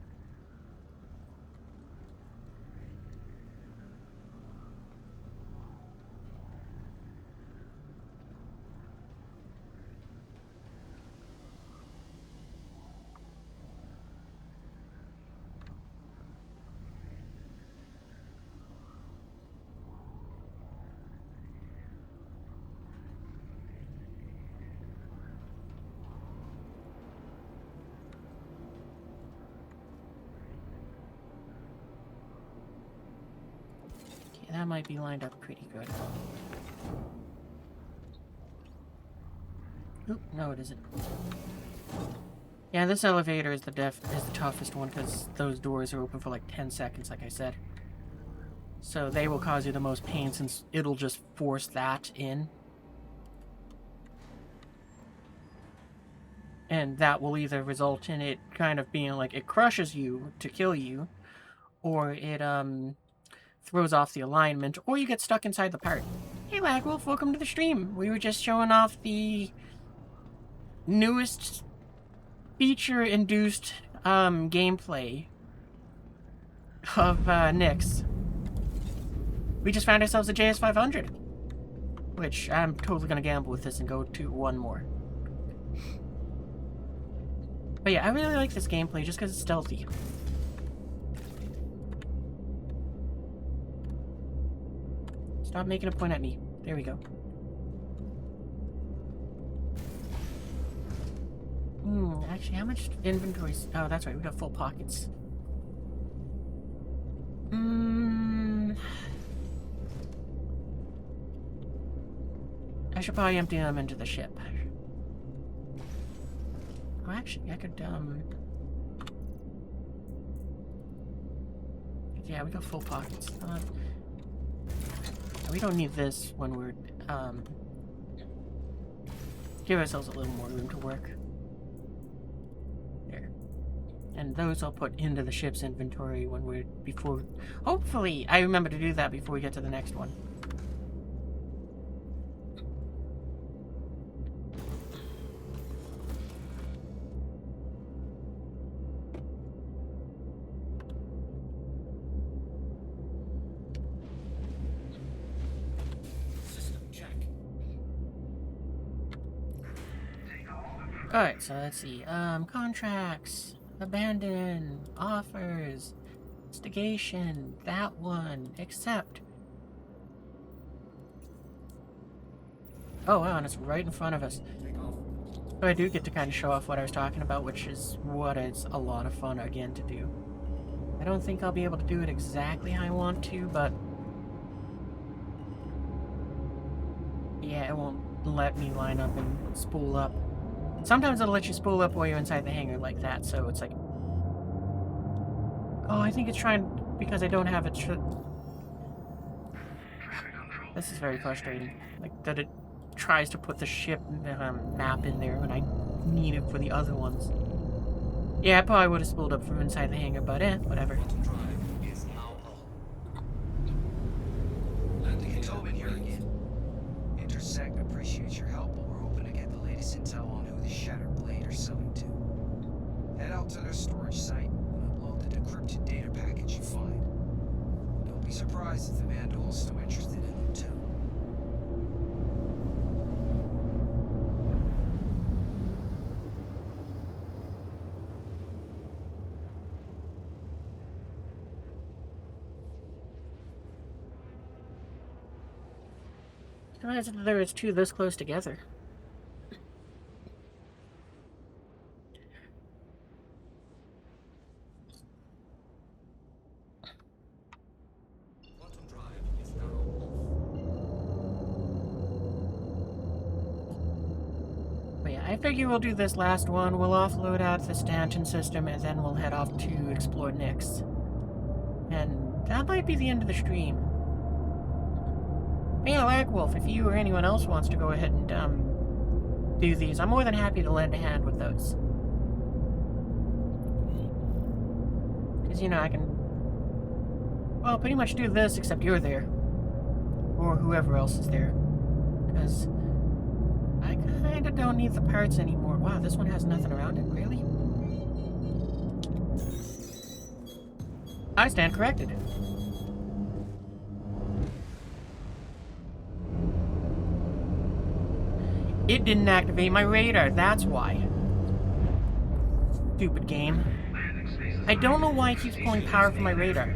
That might be lined up pretty good. Oop, no it isn't. Yeah, this elevator is the toughest one because those doors are open for like 10 seconds, like I said. So they will cause you the most pain since it'll just force that in. And that will either result in it kind of being like it crushes you to kill you, or it throws off the alignment, or you get stuck inside the part. Hey Lagwolf, welcome to the stream. We were just showing off the newest feature-induced gameplay of Nyx. We just found ourselves a JS500, which I'm totally gonna gamble with this and go to one more. But yeah, I really like this gameplay just because it's stealthy. Stop making a point at me. There we go. Actually, how much inventory? Oh, that's right. We got full pockets. I should probably empty them into the ship. Oh, actually, I could, yeah, we got full pockets. We don't need this when we're, give ourselves a little more room to work. There. And those I'll put into the ship's inventory when we're, before, hopefully, I remember to do that before we get to the next one. System check. Alright, so let's see. Contracts, abandon, offers, instigation, that one, accept. Oh wow, and it's right in front of us. Take off. So I do get to kind of show off what I was talking about, which is what is a lot of fun again to do. I don't think I'll be able to do it exactly how I want to, but yeah, it won't let me line up and spool up. Sometimes it'll let you spool up while you're inside the hangar like that, so it's like... Oh, I think it's trying... because I don't have it... This is very frustrating. Like, that it tries to put the ship map in there when I need it for the other ones. Yeah, I probably would have spooled up from inside the hangar, but whatever. Quantum drive is now on. Landing in Tobin here again. Intersect appreciates your help, but we're hoping to get the latest intel on who the Shattered Blade are selling to. Head out to their storage site and upload the decrypted data package you find. Don't be surprised if the Vandal is still interested in them too. There is two this close together. quantum drive is now off. But yeah, I figure we'll do this last one. We'll offload out the stanchion system, and then we'll head off to explore Nyx. And that might be the end of the stream. But yeah, Lagwolf, if you or anyone else wants to go ahead and do these, I'm more than happy to lend a hand with those. Because, you know, I can, well, pretty much do this except you're there. Or whoever else is there. Because I kinda don't need the parts anymore. Wow, this one has nothing around it, really? I stand corrected. It didn't activate my radar, that's why. Stupid game. I don't know why it keeps pulling power from my radar.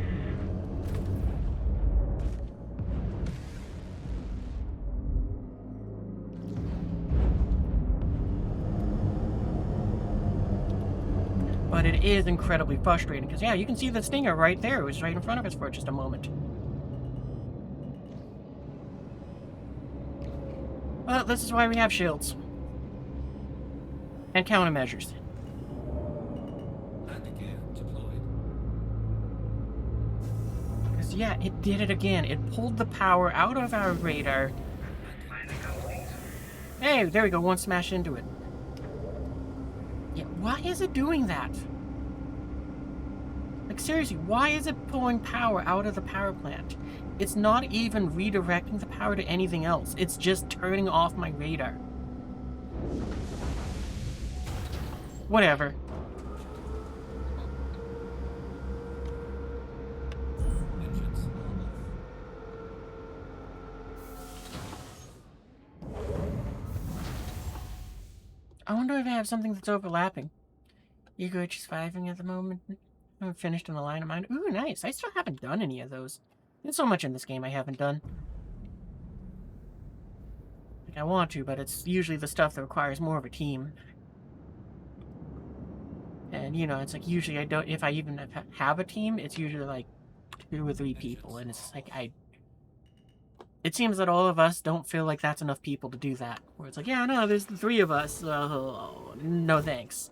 But it is incredibly frustrating, because yeah, you can see the stinger right there. It was right in front of us for just a moment. Well, this is why we have shields. And countermeasures. Landing gear deployed. Because yeah, it did it again. It pulled the power out of our radar. Hey, there we go, one smash into it. Yeah, why is it doing that? Like seriously, why is it pulling power out of the power plant? It's not even redirecting the power to anything else. It's just turning off my radar. Whatever. Engines are off. I wonder if I have something that's overlapping. Ego is surviving at the moment. I'm finished in the line of mine. Ooh, nice. I still haven't done any of those. There's so much in this game I haven't done. Like, I want to, but it's usually the stuff that requires more of a team. And, you know, it's like usually I don't... If I even have a team, it's usually like 2 or 3 people. And it's like it seems that all of us don't feel like that's enough people to do that. Where it's like, yeah, no, there's the 3 of us. No thanks.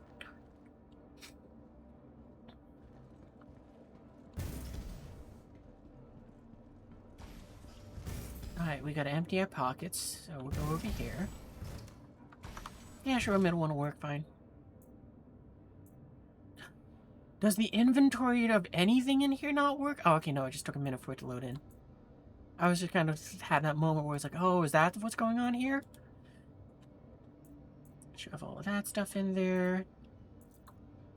Alright, we gotta empty our pockets, so we'll go over here. Yeah, sure, middle one will work fine. Does the inventory of anything in here not work? Oh, okay, no, it just took a minute for it to load in. I was just kind of had that moment where it's like, oh, is that what's going on here? Shove all of that stuff in there.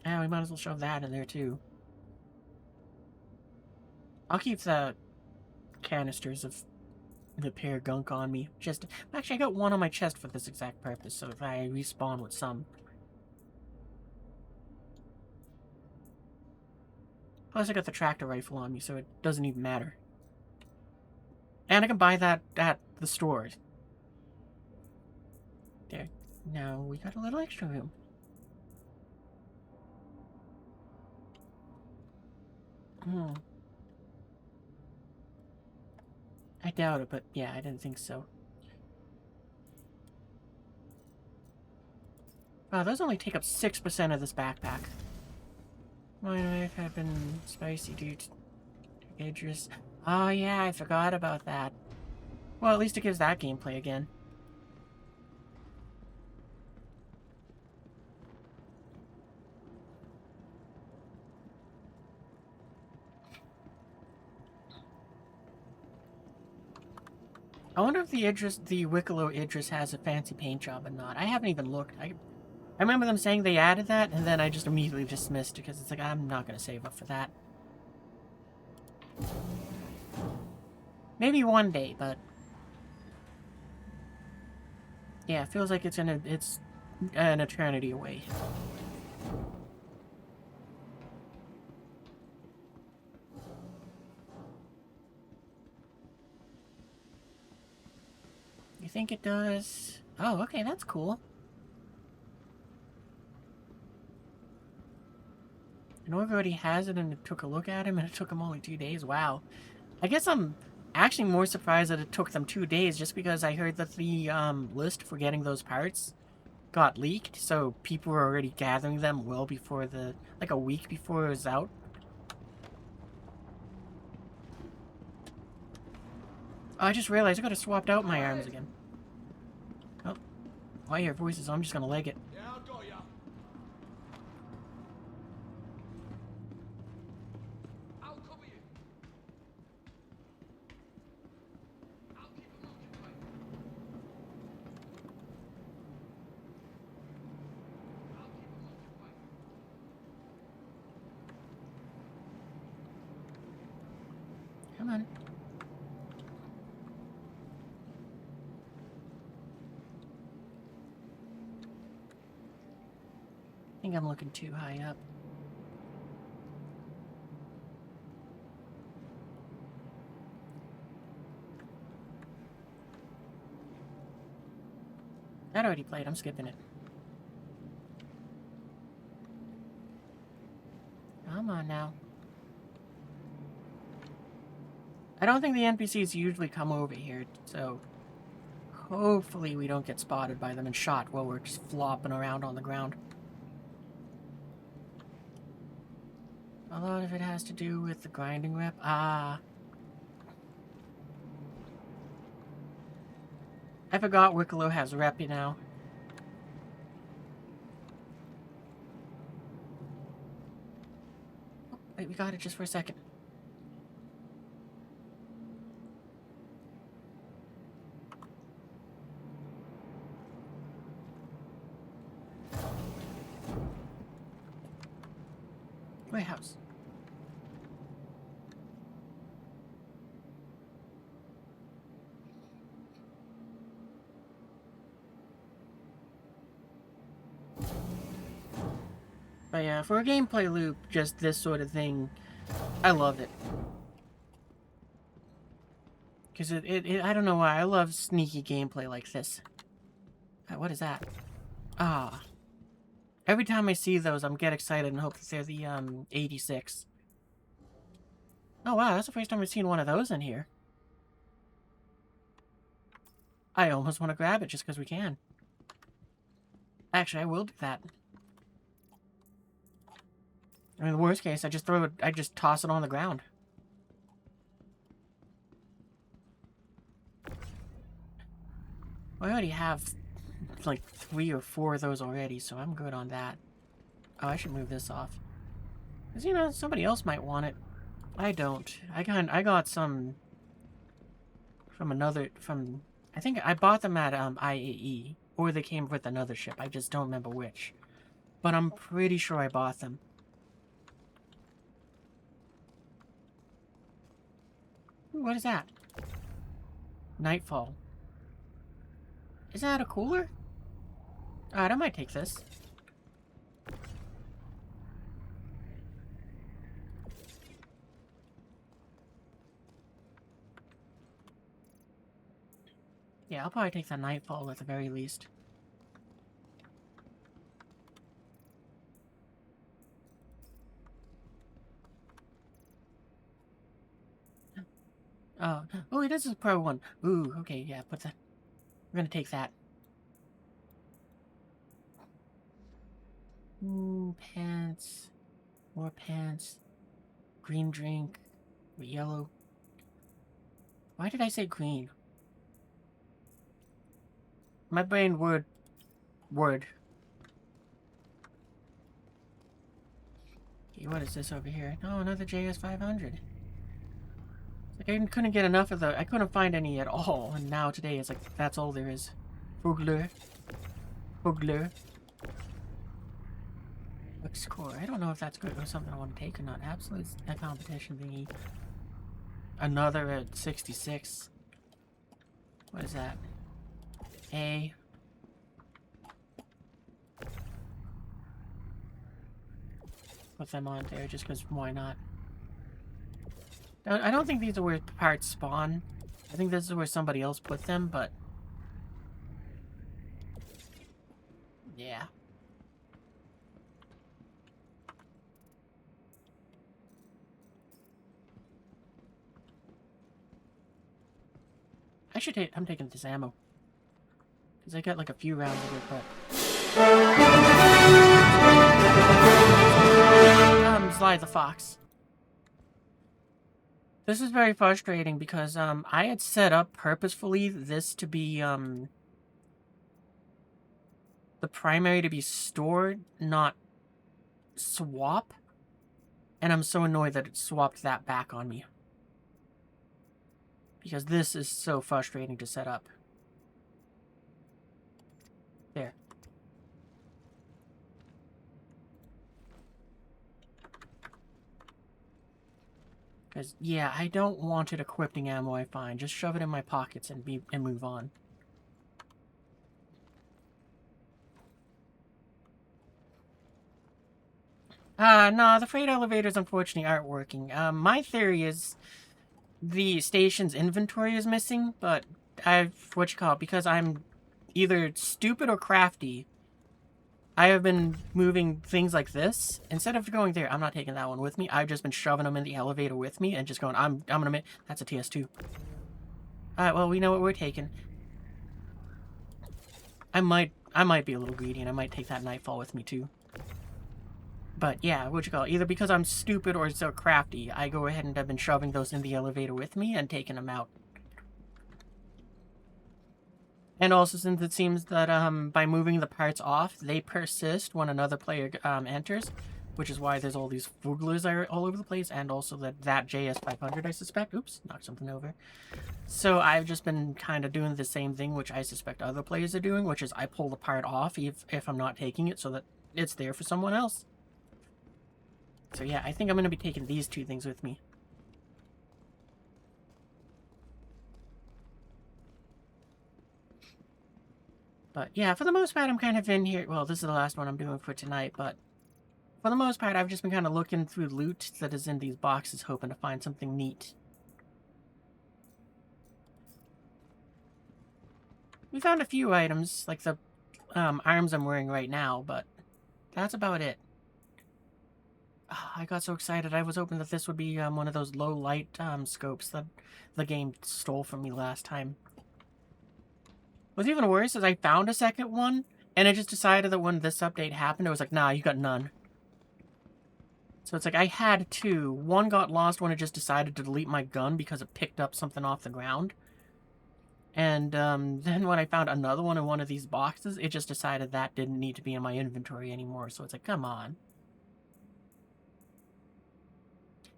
Yeah, we might as well shove that in there too. I'll keep the canisters of repair gunk on me. Just actually, I got one on my chest for this exact purpose, so if I respawn with some. Plus, I got the tractor rifle on me, so it doesn't even matter. And I can buy that at the store. There. Now we got a little extra room. I doubt it, but yeah, I didn't think so. Wow, those only take up 6% of this backpack. My life had been spicy due to Idris. Oh yeah, I forgot about that. Well, at least it gives that gameplay again. I wonder if the Wicklow Idris has a fancy paint job or not. I haven't even looked. I remember them saying they added that, and then I just immediately dismissed it because it's like, I'm not going to save up for that. Maybe one day, but... yeah, it feels like it's an eternity away. You think it does? Oh, okay, that's cool. Norg already has it and it took a look at him and it took him only 2 days. Wow. I guess I'm actually more surprised that it took them 2 days just because I heard that the list for getting those parts got leaked, so people were already gathering them well before the... like a week before it was out. Oh, I just realized I gotta swapped out my arms again. Oh, I hear voices, so I'm just gonna leg it. Yeah, I got ya. I'll cover you. I'll keep them occupied. I'll keep them occupied. Come on. I think I'm looking too high up. That already played, I'm skipping it. Come on now. I don't think the NPCs usually come over here, so hopefully we don't get spotted by them and shot while we're just flopping around on the ground. A lot of it has to do with the grinding rep. Ah. I forgot Wicklow has rep now. Oh, wait, we got it just for a second. Warehouse. But yeah, for a gameplay loop, just this sort of thing, I love it. Because I don't know why, I love sneaky gameplay like this. What is that? Ah. Every time I see those, I'm get excited and hope that they're the, 86. Oh wow, that's the first time I've seen one of those in here. I almost want to grab it just because we can. Actually, I will do that. I mean, the worst case, I just toss it on the ground. I already have like 3 or 4 of those already, so I'm good on that. Oh, I should move this off. Because, you know, somebody else might want it. I don't. I got some from I think I bought them at IAE, or they came with another ship. I just don't remember which. But I'm pretty sure I bought them. Ooh, what is that? Nightfall. Is that a cooler? Alright, I might take this. Yeah, I'll probably take the Nightfall at the very least. Oh, it is a pro one. Ooh, okay, yeah, put that. We're gonna take that. Ooh, pants. More pants. Green drink. Yellow. Why did I say green? My brain word. Okay, what is this over here? Oh, another JS500. Like, I couldn't get enough of I couldn't find any at all, and now today it's like, that's all there is. Fugler. Looks core. I don't know if that's good or something I want to take or not. Absolute a competition thingy. Another at 66. What is that? A. Put them on there just because why not? I don't think these are where parts spawn. I think this is where somebody else put them, but... yeah. I'm taking this ammo. Because I got like a few rounds of it, but... Sly the Fox. This is very frustrating because, I had set up purposefully this to be, the primary to be stored, not swap. And I'm so annoyed that it swapped that back on me. Because this is so frustrating to set up. There. Because, yeah, I don't want it equipping ammo I find. Just shove it in my pockets and move on. No, the freight elevators unfortunately aren't working. My theory is the station's inventory is missing, but because I'm either stupid or crafty, I have been moving things like this. Instead of going there, I'm not taking that one with me. I've just been shoving them in the elevator with me and just going, I'm gonna make... That's a TS2. Alright, well, we know what we're taking. I might be a little greedy, and I might take that Nightfall with me, too. But, yeah, either because I'm stupid or so crafty, I go ahead and have been shoving those in the elevator with me and taking them out. And also, since it seems that, by moving the parts off, they persist when another player, enters. Which is why there's all these Fuglers all over the place, and also that JS500, I suspect. Oops, knocked something over. So I've just been kind of doing the same thing, which I suspect other players are doing, which is I pull the part off if I'm not taking it, so that it's there for someone else. So yeah, I think I'm going to be taking these two things with me. But yeah, for the most part, I'm kind of in here. Well, this is the last one I'm doing for tonight, but for the most part, I've just been kind of looking through loot that is in these boxes, hoping to find something neat. We found a few items, like the arms I'm wearing right now, but that's about it. Oh, I got so excited. I was hoping that this would be one of those low light scopes that the game stole from me last time. What's even worse is I found a second one, and it just decided that when this update happened, it was like, nah, you got none. So it's like, I had two. One got lost when it just decided to delete my gun because it picked up something off the ground. And then when I found another one in one of these boxes, it just decided that didn't need to be in my inventory anymore. So it's like, come on.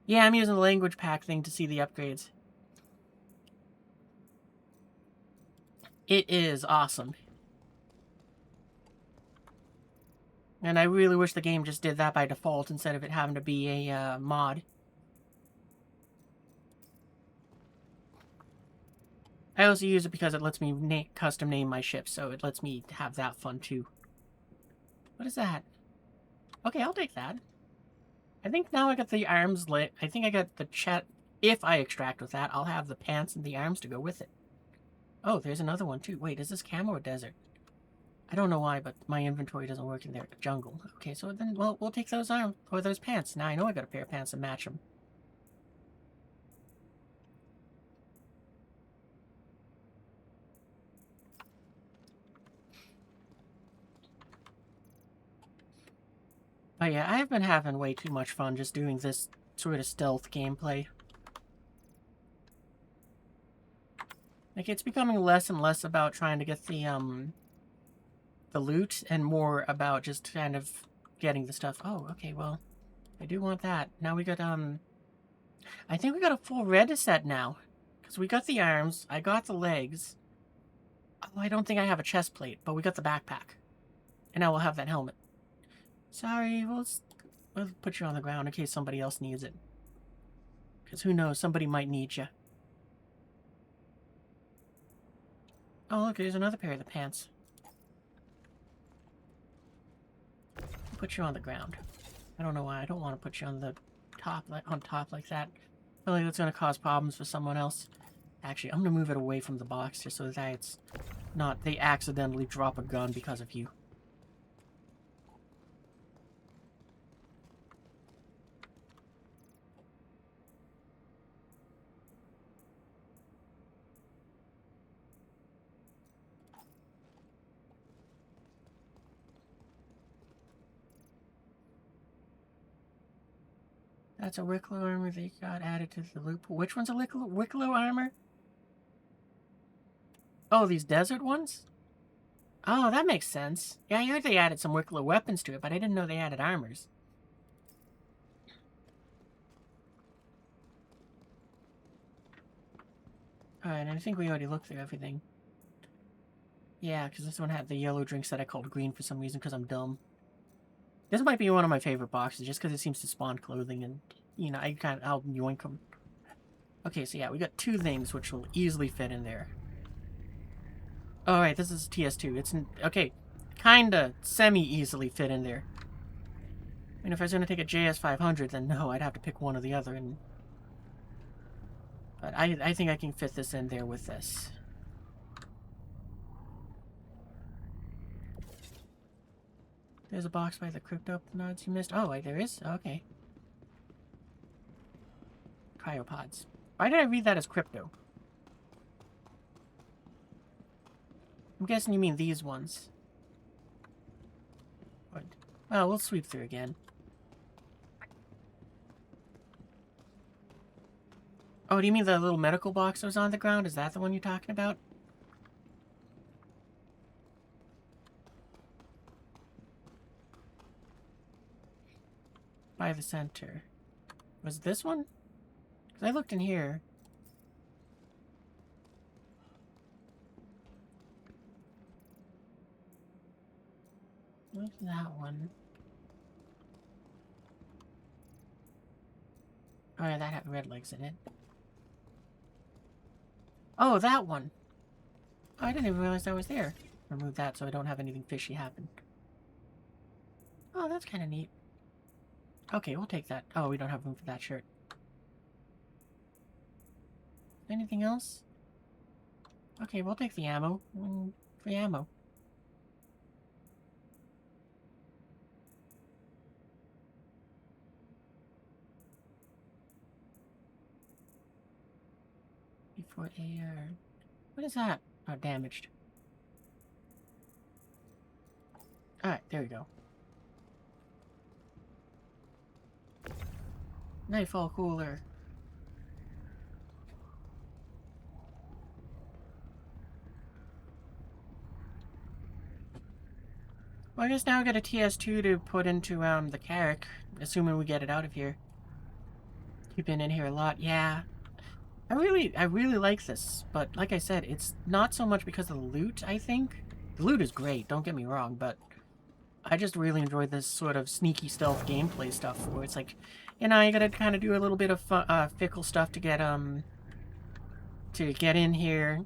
Yeah, I'm using the language pack thing to see the upgrades. It is awesome. And I really wish the game just did that by default instead of it having to be a mod. I also use it because it lets me custom name my ships, so it lets me have that fun too. What is that? Okay, I'll take that. I think now I got the arms lit. I think I got the chat. If I extract with that, I'll have the pants and the arms to go with it. Oh, there's another one too. Wait, is this camo or desert? I don't know why, but my inventory doesn't work in there. Jungle. Okay, so then, well, we'll take those arms or those pants. Now I know I got a pair of pants to match them. But yeah, I've been having way too much fun just doing this sort of stealth gameplay. Like, it's becoming less and less about trying to get the loot and more about just kind of getting the stuff. Oh, okay, well, I do want that. Now we got, I think we got a full red set now. Because we got the arms, I got the legs. Oh, I don't think I have a chest plate, but we got the backpack. And now we'll have that helmet. Sorry, we'll put you on the ground in case somebody else needs it. Because who knows, somebody might need you. Oh, look, there's another pair of the pants. I'll put you on the ground. I don't know why. I don't want to put you on the top, like that. I feel like that's going to cause problems for someone else. Actually, I'm going to move it away from the box just so that it's not, they accidentally drop a gun because of you. That's a Wicklow armor that got added to the loop. Which one's a Wicklow armor? Oh, these desert ones? Oh, that makes sense. Yeah, I heard they added some Wicklow weapons to it, but I didn't know they added armors. Alright, and I think we already looked through everything. Yeah, because this one had the yellow drinks that I called green for some reason because I'm dumb. This might be one of my favorite boxes just because it seems to spawn clothing and, you know, I'll yoink them. Okay, so yeah, we got two things which will easily fit in there. Alright, this is TS2. It's, okay, kinda semi-easily fit in there. I mean, if I was going to take a JS500, then no, I'd have to pick one or the other. But I think I can fit this in there with this. There's a box by the crypto nodes you missed. Oh, wait, there is? Okay. Cryopods. Why did I read that as crypto? I'm guessing you mean these ones. What? Well, we'll sweep through again. Oh, do you mean the little medical box that was on the ground? Is that the one you're talking about? By the center. Was it this one? Because I looked in here. What's that one? Oh yeah, that had red legs in it. Oh, that one! Oh, I didn't even realize that was there. Remove that so I don't have anything fishy happen. Oh, that's kind of neat. Okay, we'll take that. Oh, we don't have room for that shirt. Anything else? Okay, we'll take the ammo. Free ammo. Before AR. What is that? Oh, damaged. Alright, there we go. Nightfall cooler. Well, I guess now I got a TS2 to put into, the Carrick, assuming we get it out of here. You've been in here a lot, yeah. I really like this, but like I said, it's not so much because of the loot, I think. The loot is great, don't get me wrong, but I just really enjoy this sort of sneaky stealth gameplay stuff where it's like, you know, you gotta kind of do a little bit of fickle stuff to get in here.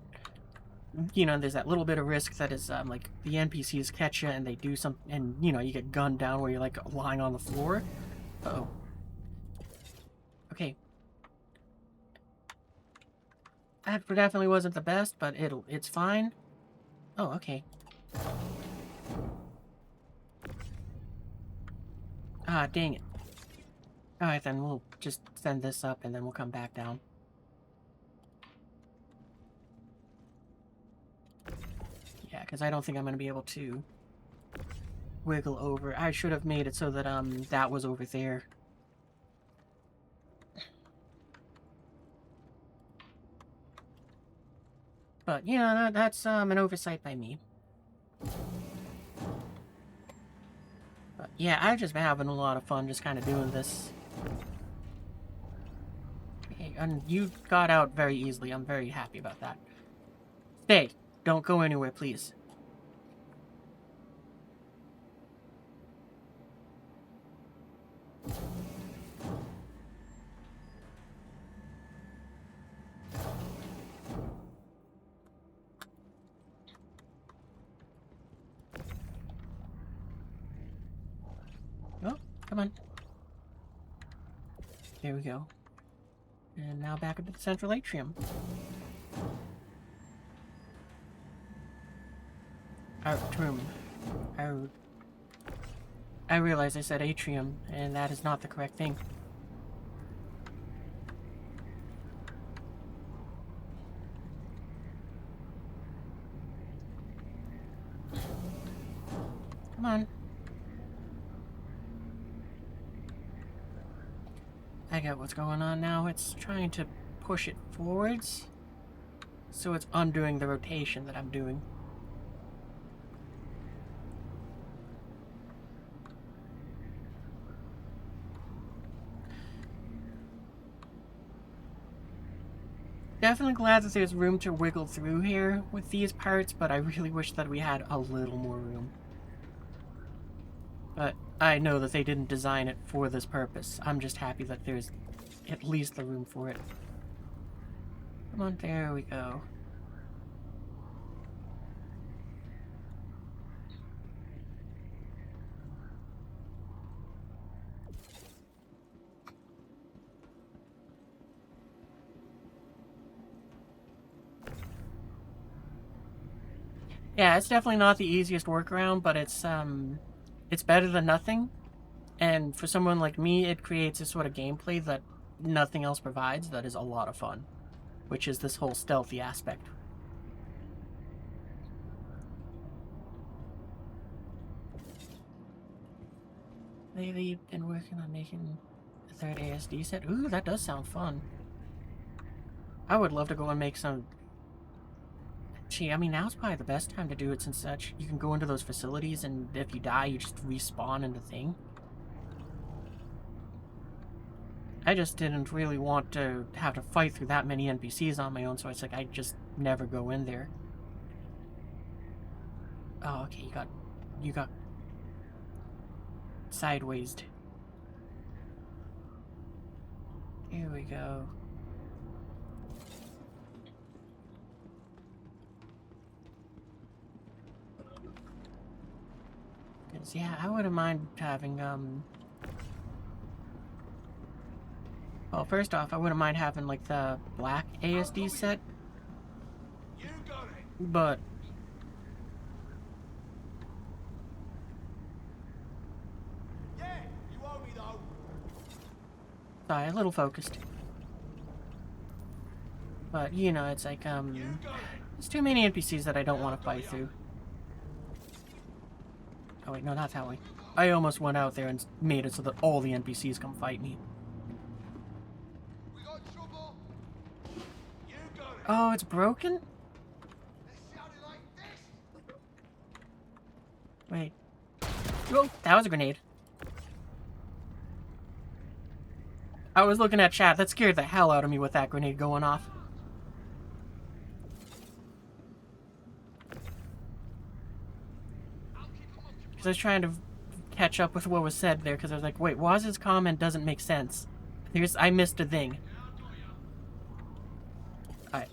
You know, there's that little bit of risk that is, like, the NPCs catch you and they do something, and, you know, you get gunned down where you're, like, lying on the floor. Uh-oh. Okay. That definitely wasn't the best, but it's fine. Oh, okay. Ah, dang it. Alright, then we'll just send this up and then we'll come back down. Yeah, because I don't think I'm going to be able to wiggle over. I should have made it so that, that was over there. But, you know, that's, an oversight by me. But, yeah, I've just been having a lot of fun just kind of doing this. Okay, and you got out very easily. I'm very happy about that. Stay. Don't go anywhere, please. Oh, come on. There we go. And now back into the central atrium. Atrium. I realized I said atrium, and that is not the correct thing. Come on. I get what's going on now. It's trying to push it forwards, so it's undoing the rotation that I'm doing. Definitely glad that there's room to wiggle through here with these parts, but I really wish that we had a little more room. But I know that they didn't design it for this purpose. I'm just happy that there's at least the room for it. Come on, there we go. Yeah, it's definitely not the easiest workaround, but it's better than nothing. And for someone like me, it creates a sort of gameplay that nothing else provides that is a lot of fun, which is this whole stealthy aspect. Lately, been working on making a third ASD set. Ooh, that does sound fun. I would love to go and make some... Gee, I mean, now's probably the best time to do it since you can go into those facilities and if you die, you just respawn in the thing. I just didn't really want to have to fight through that many NPCs on my own, so it's like I just never go in there. Oh, okay, you got sidewaysed. Here we go. Yeah, I wouldn't mind having, well, first off, I wouldn't mind having, like, the black ASD set. You got it. But... Yeah, you owe me though. Sorry, a little focused. But, you know, it's like, there's too many NPCs that I don't want to fight through. Oh wait, no, not that way. I almost went out there and made it so that all the NPCs come fight me. We got trouble. You got it. Oh, it's broken? Let's shout it like this. Wait. Oh, that was a grenade. I was looking at chat. That scared the hell out of me with that grenade going off. Because I was trying to catch up with what was said there, because I was like, wait, Waz's comment doesn't make sense. I missed a thing. Alright.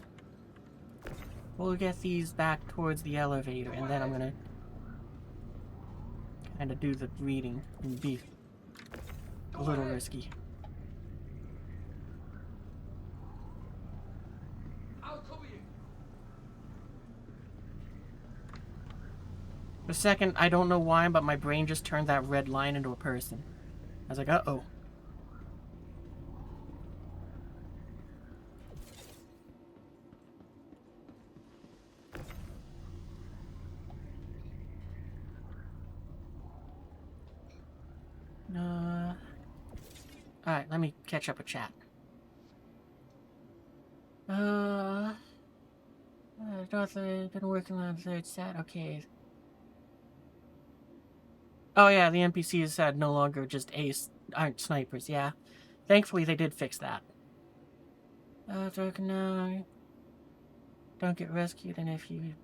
We'll get these back towards the elevator, and then I'm gonna kind of do the reading and be a little risky. I'll cover you. For a second, I don't know why, but my brain just turned that red line into a person. I was like, uh-oh. Alright, let me catch up with chat. Been working on third set, okay. Oh yeah, the NPCs said no longer just aren't snipers, yeah. Thankfully they did fix that. No, don't get rescued, and if you...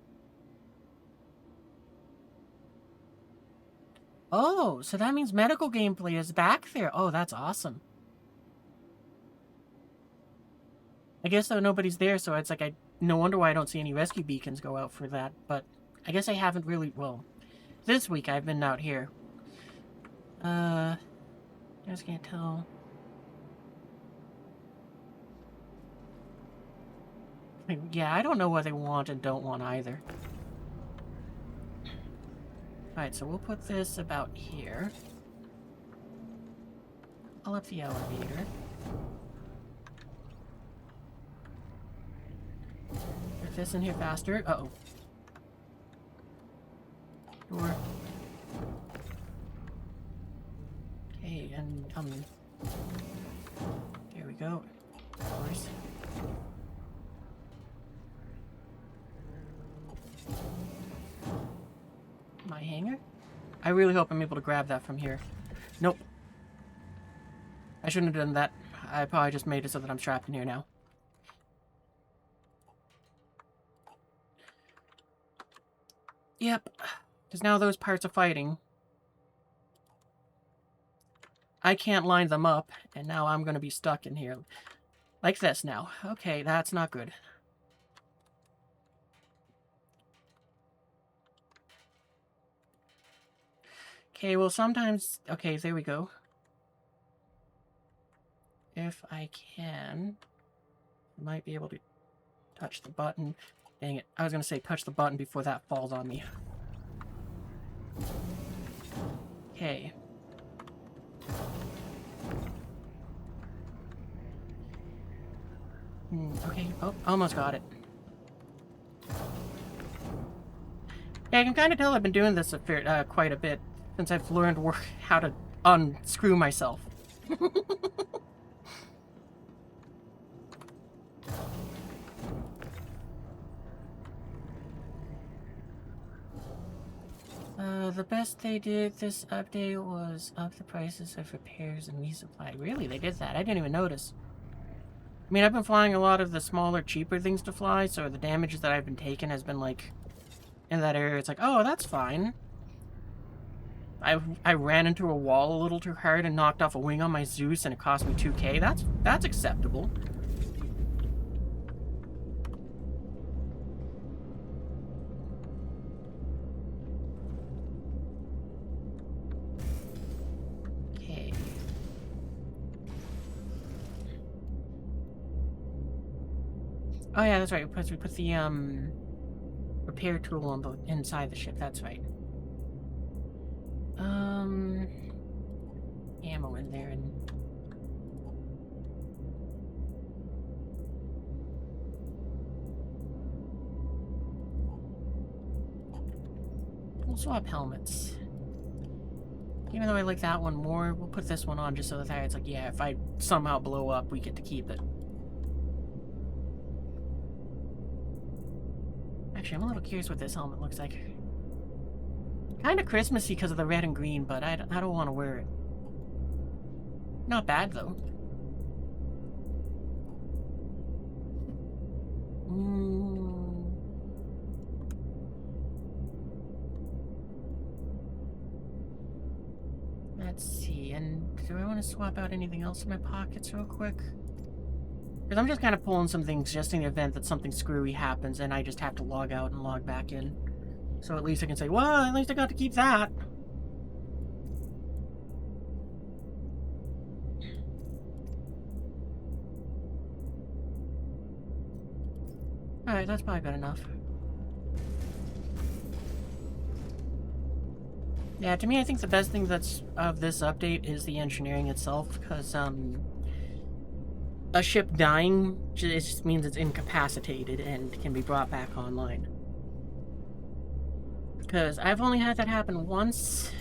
Oh, so that means medical gameplay is back there. Oh, that's awesome. I guess though nobody's there, so it's like no wonder why I don't see any rescue beacons go out for that, but I guess I haven't really, well, this week I've been out here. I just can't tell. Yeah, I don't know what they want and don't want either. Alright, so we'll put this about here. I'll up the elevator. Get this in here faster. Uh-oh. Door. Okay, and, there we go. Of course. My hanger? I really hope I'm able to grab that from here. Nope. I shouldn't have done that. I probably just made it so that I'm trapped in here now. Yep. Because now those parts are fighting. I can't line them up, and now I'm going to be stuck in here. Like this now. Okay, that's not good. Okay, well sometimes... Okay, there we go. If I can... I might be able to touch the button. Dang it. I was going to say touch the button before that falls on me. Okay. Okay. Oh, almost got it. Yeah, I can kind of tell I've been doing this quite a bit since I've learned how to unscrew myself. The best they did this update was up the prices of repairs and resupply. Really? They did that? I didn't even notice. I mean, I've been flying a lot of the smaller, cheaper things to fly, so the damage that I've been taking has been, like, in that area. It's like, oh, that's fine. I ran into a wall a little too hard and knocked off a wing on my Zeus, and it cost me 2K. That's acceptable. Okay. Oh yeah, that's right. We put the repair tool on the inside the ship. That's right. Ammo in there and... We'll swap helmets. Even though I like that one more, we'll put this one on just so that it's like, yeah, if I somehow blow up, we get to keep it. Actually, I'm a little curious what this helmet looks like. Kind of Christmassy because of the red and green, but I don't want to wear it. Not bad, though. Let's see, and do I want to swap out anything else in my pockets real quick? Because I'm just kind of pulling some things just in the event that something screwy happens and I just have to log out and log back in. So at least I can say, well, at least I got to keep that. Alright, that's probably good enough. Yeah, to me, I think the best thing that's of this update is the engineering itself, because, a ship dying just means it's incapacitated and can be brought back online. Because I've only had that happen once,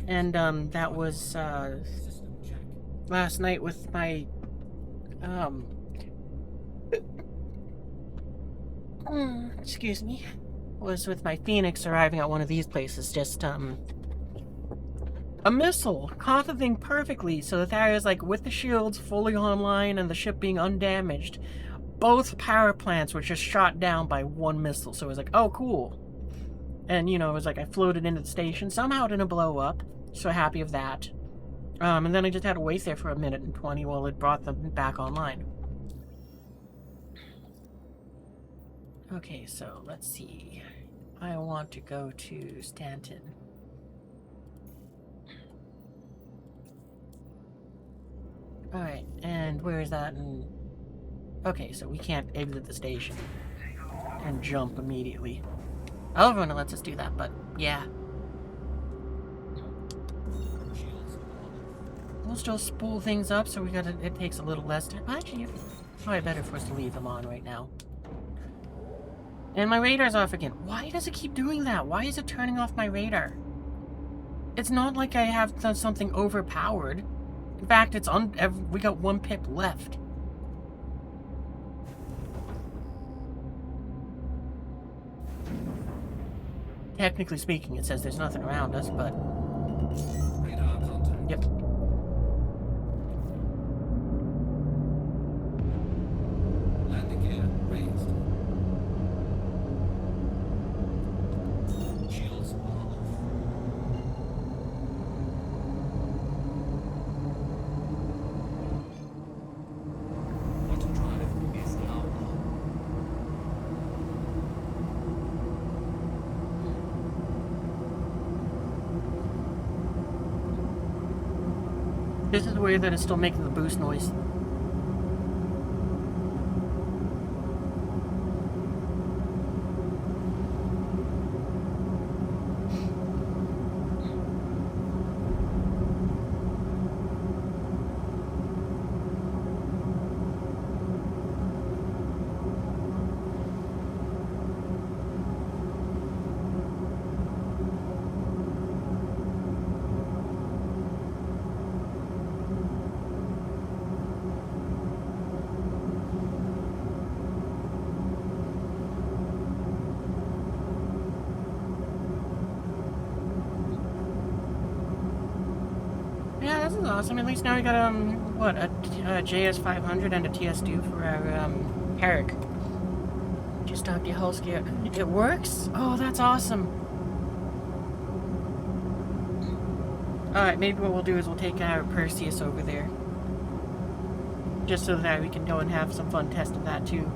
and, that was, last night with my, excuse me, was with my Phoenix arriving at one of these places, just, a missile caught the thing perfectly, so that I was, like, with the shields fully online and the ship being undamaged, both power plants were just shot down by one missile, so it was like, oh, cool. And, you know, it was like I floated into the station, somehow it didn't blow up, so happy of that. And then I just had to wait there for a minute and 20 while it brought them back online. Okay, so let's see. I want to go to Stanton. Alright, and where is that? Okay, so we can't exit the station and jump immediately. I love when it lets us do that, but yeah. We'll still spool things up, so it takes a little less time. Actually, it's probably better for us to leave them on right now. And my radar's off again. Why does it keep doing that? Why is it turning off my radar? It's not like I have done something overpowered. In fact, we got one pip left. Technically speaking, it says there's nothing around us, but... Radar contact. Yep. Landing gear raised. Shields are off. Auto drive is now on. This is weird that it's still making the boost noise. Yeah, this is awesome. At least now we got, what, a JS500 and a TS2 for our, Herrick. Just talked to Hellscare. It works? Oh, that's awesome. Alright, maybe what we'll do is we'll take our Perseus over there. Just so that we can go and have some fun testing that, too.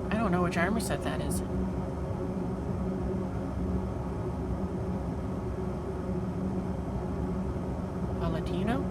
I don't know which armor set that is. Palatino?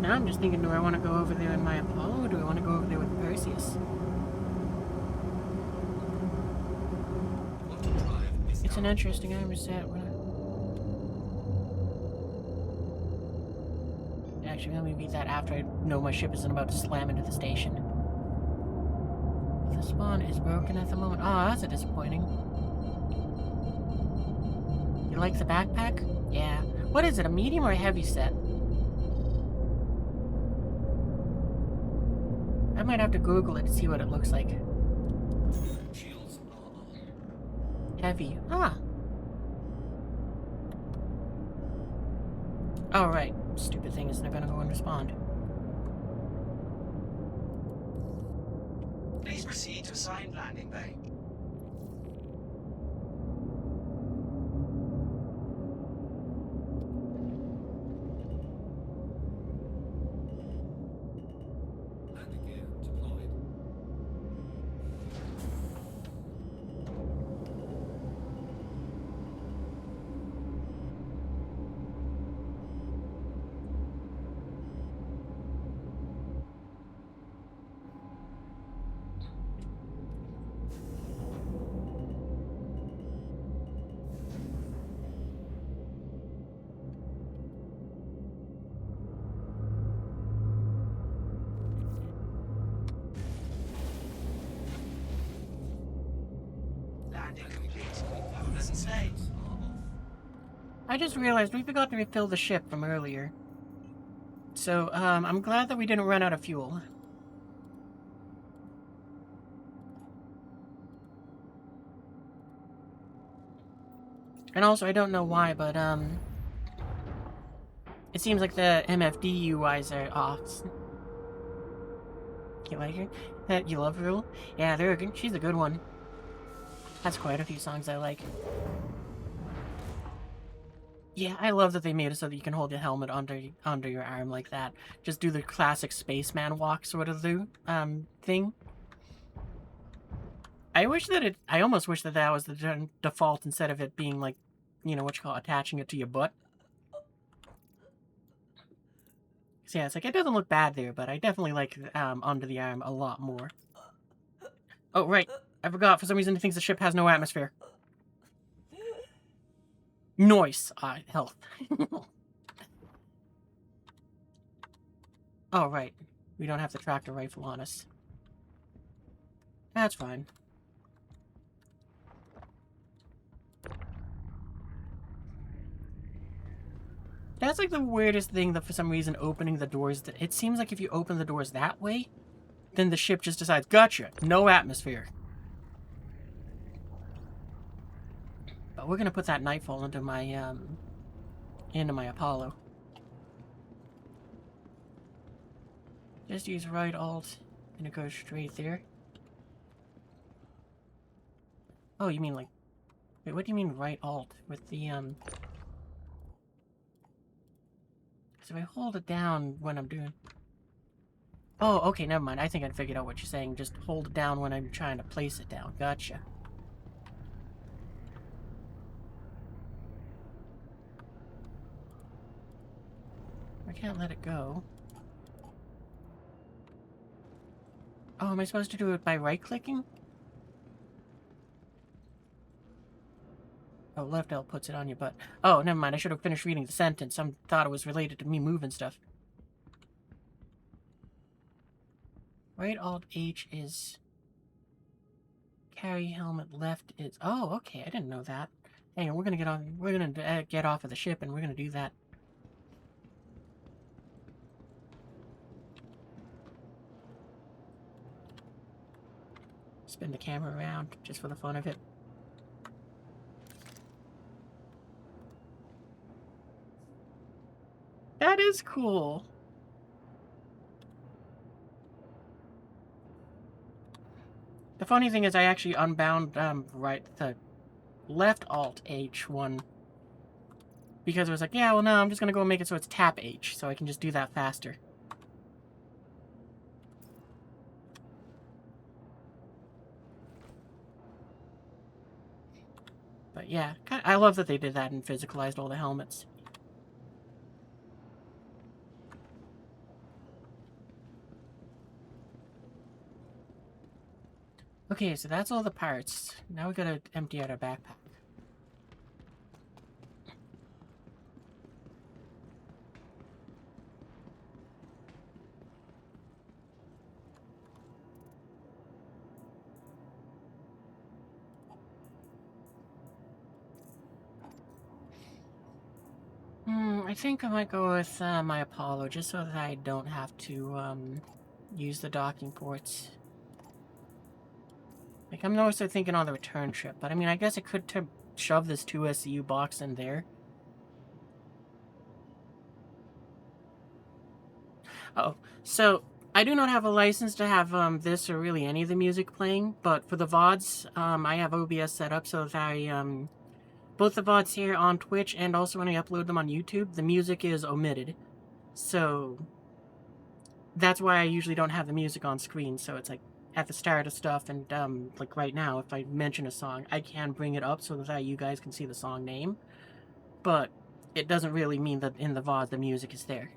Now I'm just thinking, do I want to go over there in my Apollo, or do I want to go over there with Perseus? Want to drive this It's an car? interesting armor set. Actually, let me read that after I know my ship isn't about to slam into the station. The spawn is broken at the moment. Oh, that's a disappointing. You like the backpack? Yeah. What is it, a medium or a heavy set? I might have to Google it to see what it looks like. Shields are on. Heavy. Ah. Oh, right. Stupid thing is they're gonna go and respond. Please proceed to assigned landing bay. Landing gear deployed. Landing complete. Have a pleasant stay. Are off. I just realized we forgot to refill the ship from earlier. So, I'm glad that we didn't run out of fuel. And also, I don't know why, but, it seems like the MFD UIs are off. You like her? You love Rule? Yeah, they're a good, she's a good one. Has quite a few songs I like. Yeah, I love that they made it so that you can hold your helmet under your arm like that. Just do the classic spaceman walk sort of thing. I almost wish that that was the default instead of it being like, you know, what you call attaching it to your butt. So yeah, it's like, it doesn't look bad there, but I definitely like under the arm a lot more. Oh, right. I forgot. For some reason, it thinks the ship has no atmosphere. Noise. Health. Oh, right. We don't have the tractor rifle on us. That's fine. That's like the weirdest thing, that for some reason opening the doors... It seems like if you open the doors that way, then the ship just decides, gotcha, no atmosphere. But we're gonna put that nightfall into my Apollo. Just use right alt, and it goes straight there. Oh, you mean like... Wait, what do you mean right alt? With the, So if I hold it down when I'm doing... Oh, okay, never mind. I think I figured out what you're saying. Just hold it down when I'm trying to place it down. Gotcha. I can't let it go. Oh, am I supposed to do it by right-clicking? Oh, left L puts it on your butt. Oh, never mind. I should have finished reading the sentence. I thought it was related to me moving stuff. Right alt H is carry helmet. Left is... Oh, okay. I didn't know that. Hang on, we're gonna get on. We're gonna get off of the ship, and we're gonna do that. Spin the camera around just for the fun of it. That is cool. The funny thing is I actually unbound the left alt H one because it was like, yeah, well, no, I'm just gonna go and make it so it's tap H so I can just do that faster. But yeah, I love that they did that and physicalized all the helmets. Okay, so that's all the parts. Now we gotta empty out our backpack. I think I might go with my Apollo, just so that I don't have to use the docking ports. Like, I'm also thinking on the return trip, but I mean, I guess I could shove this 2SCU box in there. Oh, so I do not have a license to have this or really any of the music playing, but for the VODs, I have OBS set up so that I both the VODs here on Twitch and also when I upload them on YouTube, the music is omitted. So that's why I usually don't have the music on screen. So it's like at the start of stuff, and like right now, if I mention a song, I can bring it up so that you guys can see the song name. But it doesn't really mean that in the VOD the music is there.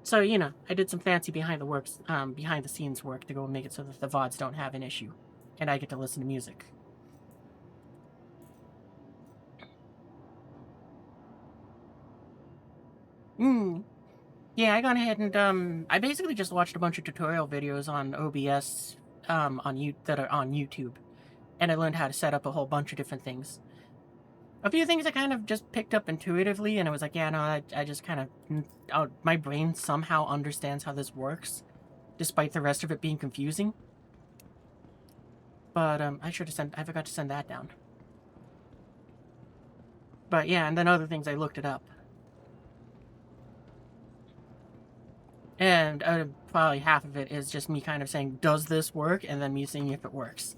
So, you know, I did some fancy behind the scenes work to go make it so that the VODs don't have an issue. And I get to listen to music. Yeah, I gone ahead and, I basically just watched a bunch of tutorial videos on OBS, that are on YouTube. And I learned how to set up a whole bunch of different things. A few things I kind of just picked up intuitively, and it was like, yeah, no, I just kind of, my brain somehow understands how this works, despite the rest of it being confusing. But, I forgot to send that down. But yeah, and then other things, I looked it up. And probably half of it is just me kind of saying, does this work? And then me seeing if it works.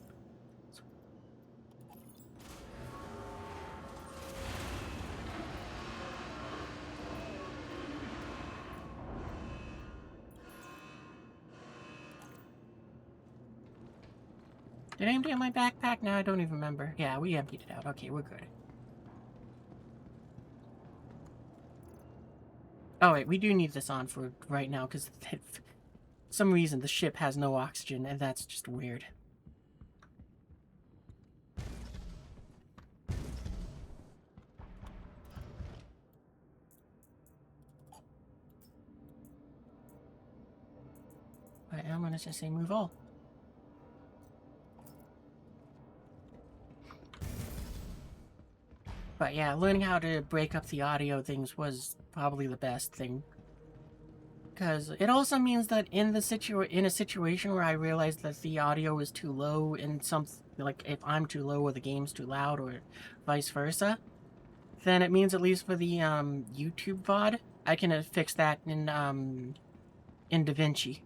Did I empty out my backpack? No, I don't even remember. Yeah, we emptied it out. Okay, we're good. Oh, wait, we do need this on for right now, because for some reason the ship has no oxygen, and that's just weird. Right, I'm gonna just say move all. But yeah, learning how to break up the audio things was probably the best thing. Because it also means that in a situation where I realized that the audio is too low in like if I'm too low or the game's too loud or vice versa, then it means at least for the YouTube VOD, I can fix that in DaVinci.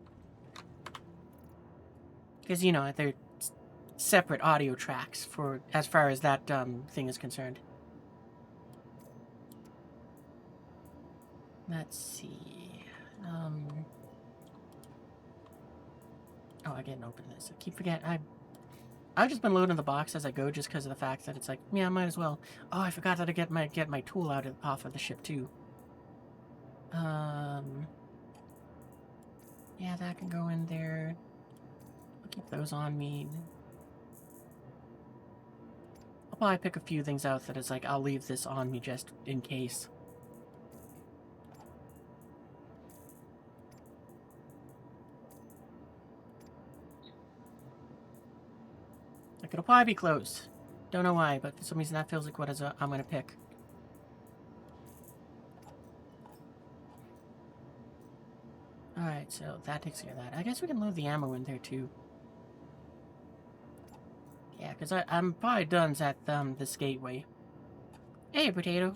Because, you know, they're separate audio tracks for as far as that thing is concerned. Let's see. Oh, I didn't open this. I keep forgetting. I've just been loading the box as I go, just because of the fact that it's like, yeah, I might as well. Oh, I forgot that I get my tool off of the ship too. Yeah, that can go in there. I'll keep those on me. I'll probably pick a few things out that it's like, I'll leave this on me just in case. Like, it'll probably be closed. Don't know why, but for some reason that feels like what I'm gonna pick. Alright, so that takes care of that. I guess we can load the ammo in there too. Yeah, because I'm probably done at this gateway. Hey, potato.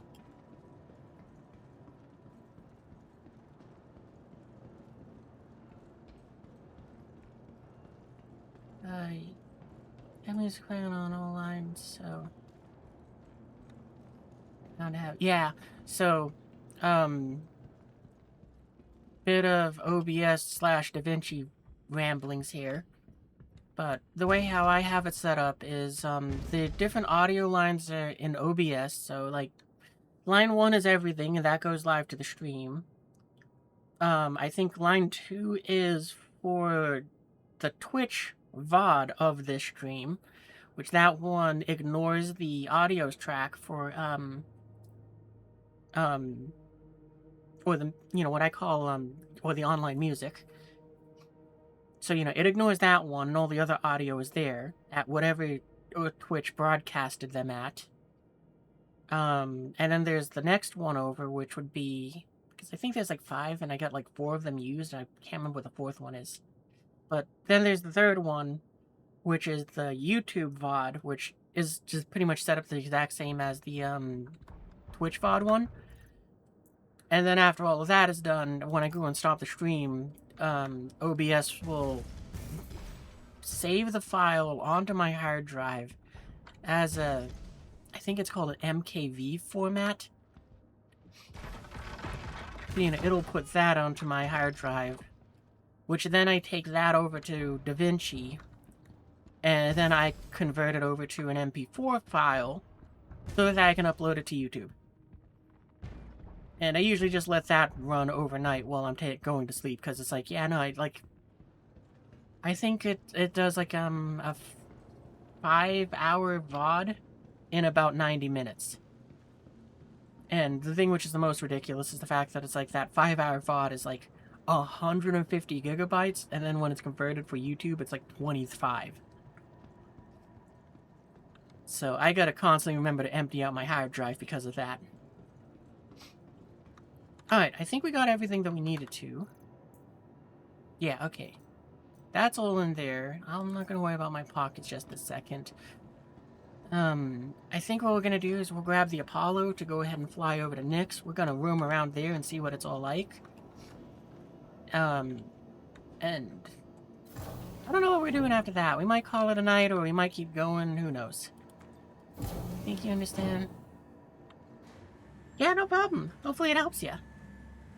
Emily's playing on all lines, so... Yeah, so, bit of OBS / DaVinci ramblings here. But the way how I have it set up is, the different audio lines are in OBS, so, like, line 1 is everything, and that goes live to the stream. I think line 2 is for the Twitch VOD of this stream, which that one ignores the audio track for, or the, what I call, or the online music. So, it ignores that one, and all the other audio is there, at whatever Twitch broadcasted them at. And then there's the next one over, which would be, because I think there's like 5, and I got like 4 of them used, and I can't remember what the 4th one is. But then there's the third one, which is the YouTube VOD, which is just pretty much set up the exact same as the, Twitch VOD one. And then after all of that is done, when I go and stop the stream, OBS will save the file onto my hard drive as a, I think it's called an MKV format. It'll put that onto my hard drive, which then I take that over to DaVinci, and then I convert it over to an MP4 file so that I can upload it to YouTube. And I usually just let that run overnight while I'm going to sleep, because it's like, yeah, no, I think it does like a 5-hour VOD in about 90 minutes. And the thing which is the most ridiculous is the fact that it's like that 5-hour VOD is like 150 gigabytes, and then when it's converted for YouTube, it's like 25. So I gotta constantly remember to empty out my hard drive because of that. Alright, I think we got everything that we needed to. Yeah, okay. That's all in there. I'm not gonna worry about my pockets just a second. I think what we're gonna do is we'll grab the Apollo to go ahead and fly over to Nyx. We're gonna roam around there and see what it's all like. And I don't know what we're doing after that. We might call it a night, or we might keep going. Who knows? Think you understand? Yeah, no problem. Hopefully it helps you.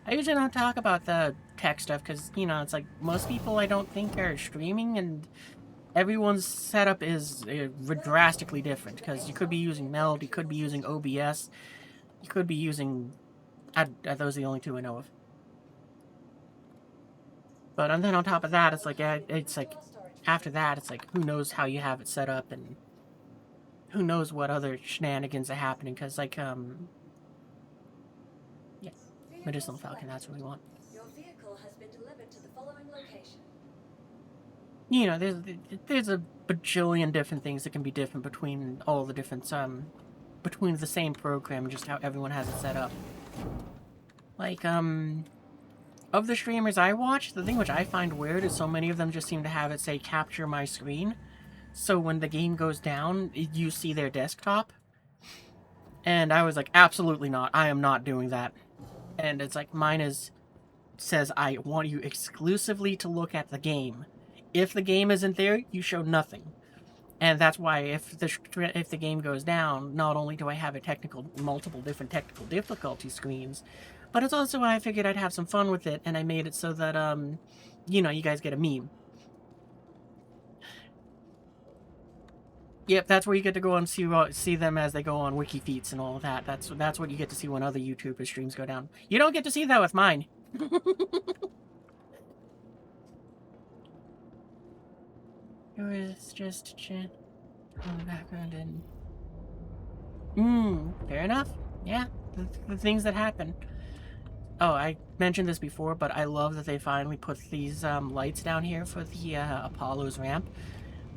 I usually don't talk about the tech stuff because, it's like most people I don't think are streaming, and everyone's setup is drastically different because you could be using Meld, you could be using OBS, you could be using... those are the only 2 I know of. But and then on top of that, it's like, after that, it's like, who knows how you have it set up, and who knows what other shenanigans are happening, because, like, yeah, Medicinal Falcon, that's what we want. Your vehicle has been delivered to the following location. There's a bajillion different things that can be different between all the different, between the same program, just how everyone has it set up. Like, of the streamers I watch, the thing which I find weird is so many of them just seem to have it say capture my screen. So when the game goes down, you see their desktop. And I was like, absolutely not. I am not doing that. And it's like, mine says, I want you exclusively to look at the game. If the game isn't there, you show nothing. And that's why if the game goes down, not only do I have multiple different technical difficulty screens, but it's also why I figured I'd have some fun with it, and I made it so that, you guys get a meme. Yep, that's where you get to go and see them as they go on wiki feats and all of that. That's what you get to see when other YouTuber streams go down. You don't get to see that with mine. It was just chat on the background and... fair enough. Yeah, the things that happen. Oh, I mentioned this before, but I love that they finally put these lights down here for the Apollo's ramp.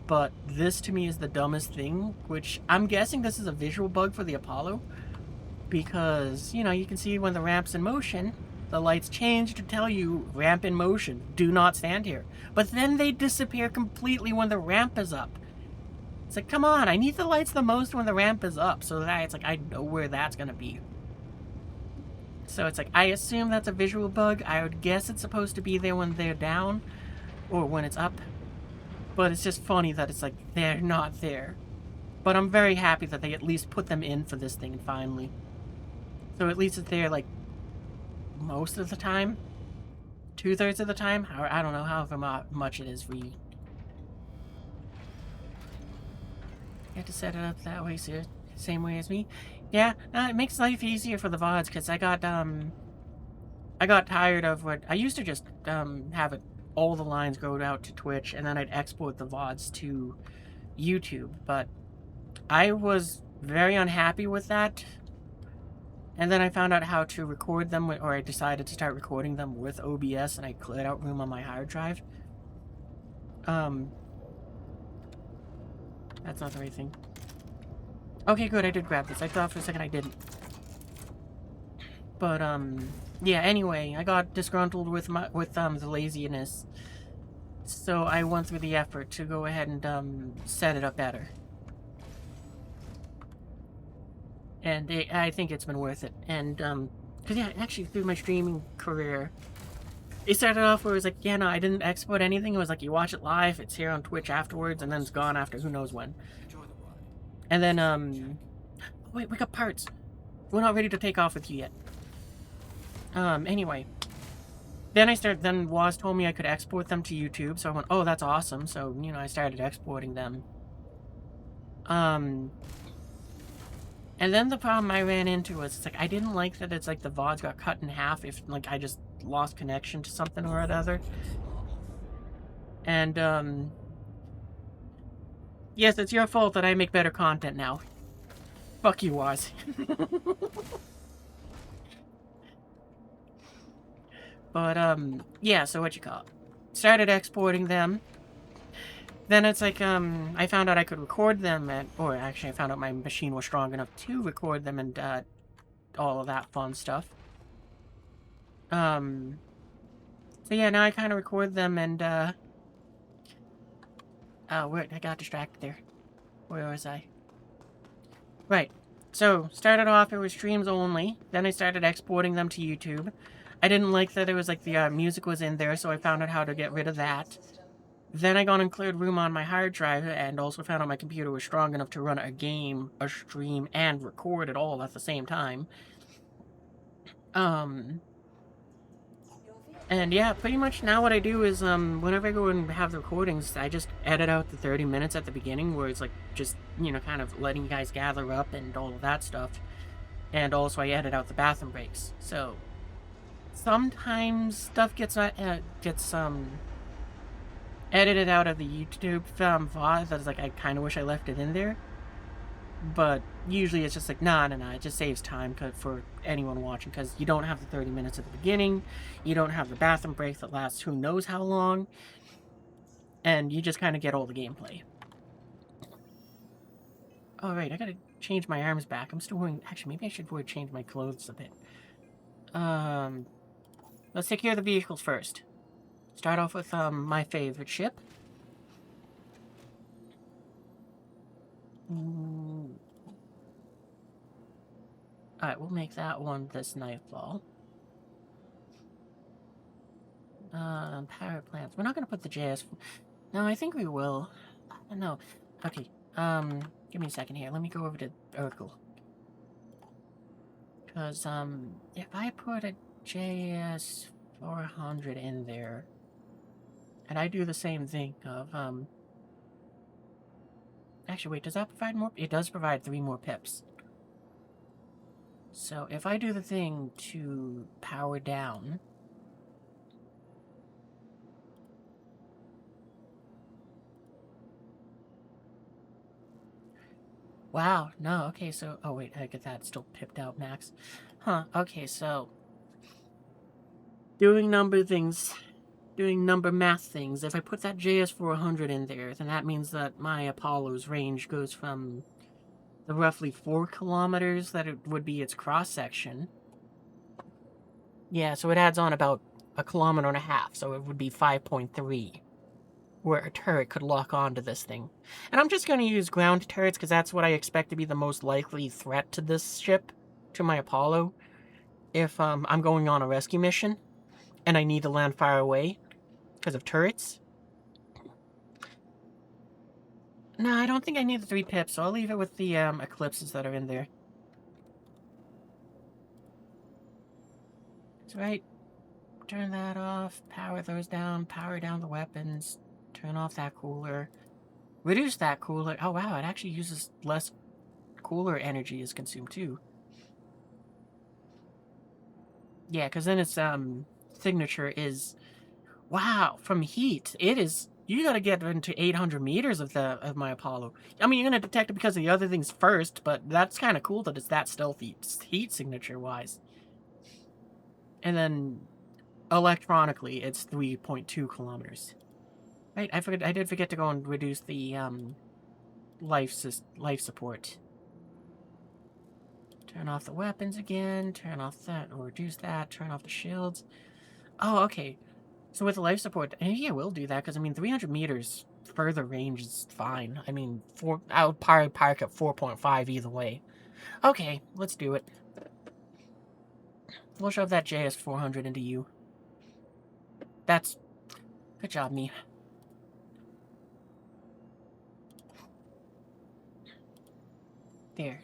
But this, to me, is the dumbest thing, which I'm guessing this is a visual bug for the Apollo. Because, you can see when the ramp's in motion, the lights change to tell you, ramp in motion, do not stand here. But then they disappear completely when the ramp is up. It's like, come on, I need the lights the most when the ramp is up, so that it's like, I know where that's gonna be. So it's like, I assume that's a visual bug. I would guess it's supposed to be there when they're down, or when it's up. But it's just funny that it's like, they're not there. But I'm very happy that they at least put them in for this thing finally. So at least it's there, like, most of the time? 2/3 of the time? I don't know, however much it is for you. You have to set it up that way, so same way as me. Yeah, it makes life easier for the VODs, because I got tired of what... I used to just have it all the lines go out to Twitch, and then I'd export the VODs to YouTube. But I was very unhappy with that. And then I found out how to record them, or I decided to start recording them with OBS, and I cleared out room on my hard drive. That's not the right thing. Okay, good, I did grab this. I thought for a second I didn't. But, yeah, anyway, I got disgruntled with the laziness. So I went through the effort to go ahead and, set it up better. And I think it's been worth it. And, because, yeah, actually, through my streaming career, it started off where it was like, yeah, no, I didn't export anything. It was like, you watch it live, it's here on Twitch afterwards, and then it's gone after who knows when. Enjoy the ride. And then, wait, we got parts. We're not ready to take off with you yet. Anyway. Then Woz told me I could export them to YouTube, so I went, oh, that's awesome. So, you know, I started exporting them. And then the problem I ran into was, it's like, I didn't like that it's like the VODs got cut in half if, like, I just lost connection to something or other. And, yes, it's your fault that I make better content now. Fuck you, Woz. But, yeah, so what you call it? Started exporting them. Then it's like, I found out I could record them, or actually I found out my machine was strong enough to record them and, all of that fun stuff. So yeah, now I kind of record them and, wait, I got distracted there. Where was I? Right. So, started off, it was streams only. Then I started exporting them to YouTube. I didn't like that it was like the music was in there, so I found out how to get rid of that. Then I got and cleared room on my hard drive, and also found out my computer was strong enough to run a game, a stream, and record it all at the same time. And yeah, pretty much now what I do is, whenever I go and have the recordings, I just edit out the 30 minutes at the beginning, where it's like, just, you know, kind of letting you guys gather up and all of that stuff. And also I edit out the bathroom breaks, so sometimes stuff gets edited out of the YouTube VOD that's like, I kind of wish I left it in there. But usually it's just like, nah, it just saves time for anyone watching, because you don't have the 30 minutes at the beginning, you don't have the bathroom break that lasts who knows how long, and you just kind of get all the gameplay. Oh, right, I gotta change my arms back. I'm still wearing... Actually, maybe I should change my clothes a bit. Let's take care of the vehicles first. Start off with, my favorite ship. Alright, we'll make that one this nightfall. Power plants. We're not gonna put the JS... No, I think we will. No. Okay, give me a second here. Let me go over to Urkel. Because, if I put a JS 400 in there, and I do the same thing of, actually, wait, does that provide more? It does provide 3 more pips. So, if I do the thing to power down... Wow, no, okay, so... Oh, wait, I get that. It's still pipped out, max. Huh, okay, so... Doing number math things. If I put that JS400 in there, then that means that my Apollo's range goes from the roughly 4 kilometers that it would be its cross-section. Yeah, so it adds on about 1.5 kilometers, so it would be 5.3, where a turret could lock onto this thing. And I'm just going to use ground turrets, because that's what I expect to be the most likely threat to this ship, to my Apollo, if I'm going on a rescue mission, and I need to land far away, because of turrets. No, I don't think I need the 3 pips, so I'll leave it with the eclipses that are in there. That's right. Turn that off, power those down, power down the weapons, turn off that cooler, reduce that cooler. Oh wow, it actually uses less cooler energy is consumed too. Yeah, because then its signature is Wow, from heat, it is... You gotta get into 800 meters of my Apollo. I mean, you're gonna detect it because of the other things first, but that's kind of cool that it's that stealthy, heat signature-wise. And then, electronically, it's 3.2 kilometers. Right, I did forget to go and reduce the, life support. Turn off the weapons again, turn off that, or reduce that, turn off the shields. Oh, okay. So with the life support, yeah, we'll do that, because, I mean, 300 meters further range is fine. I mean, I would probably park at 4.5 either way. Okay, let's do it. We'll shove that JS400 into you. That's... Good job, me. There.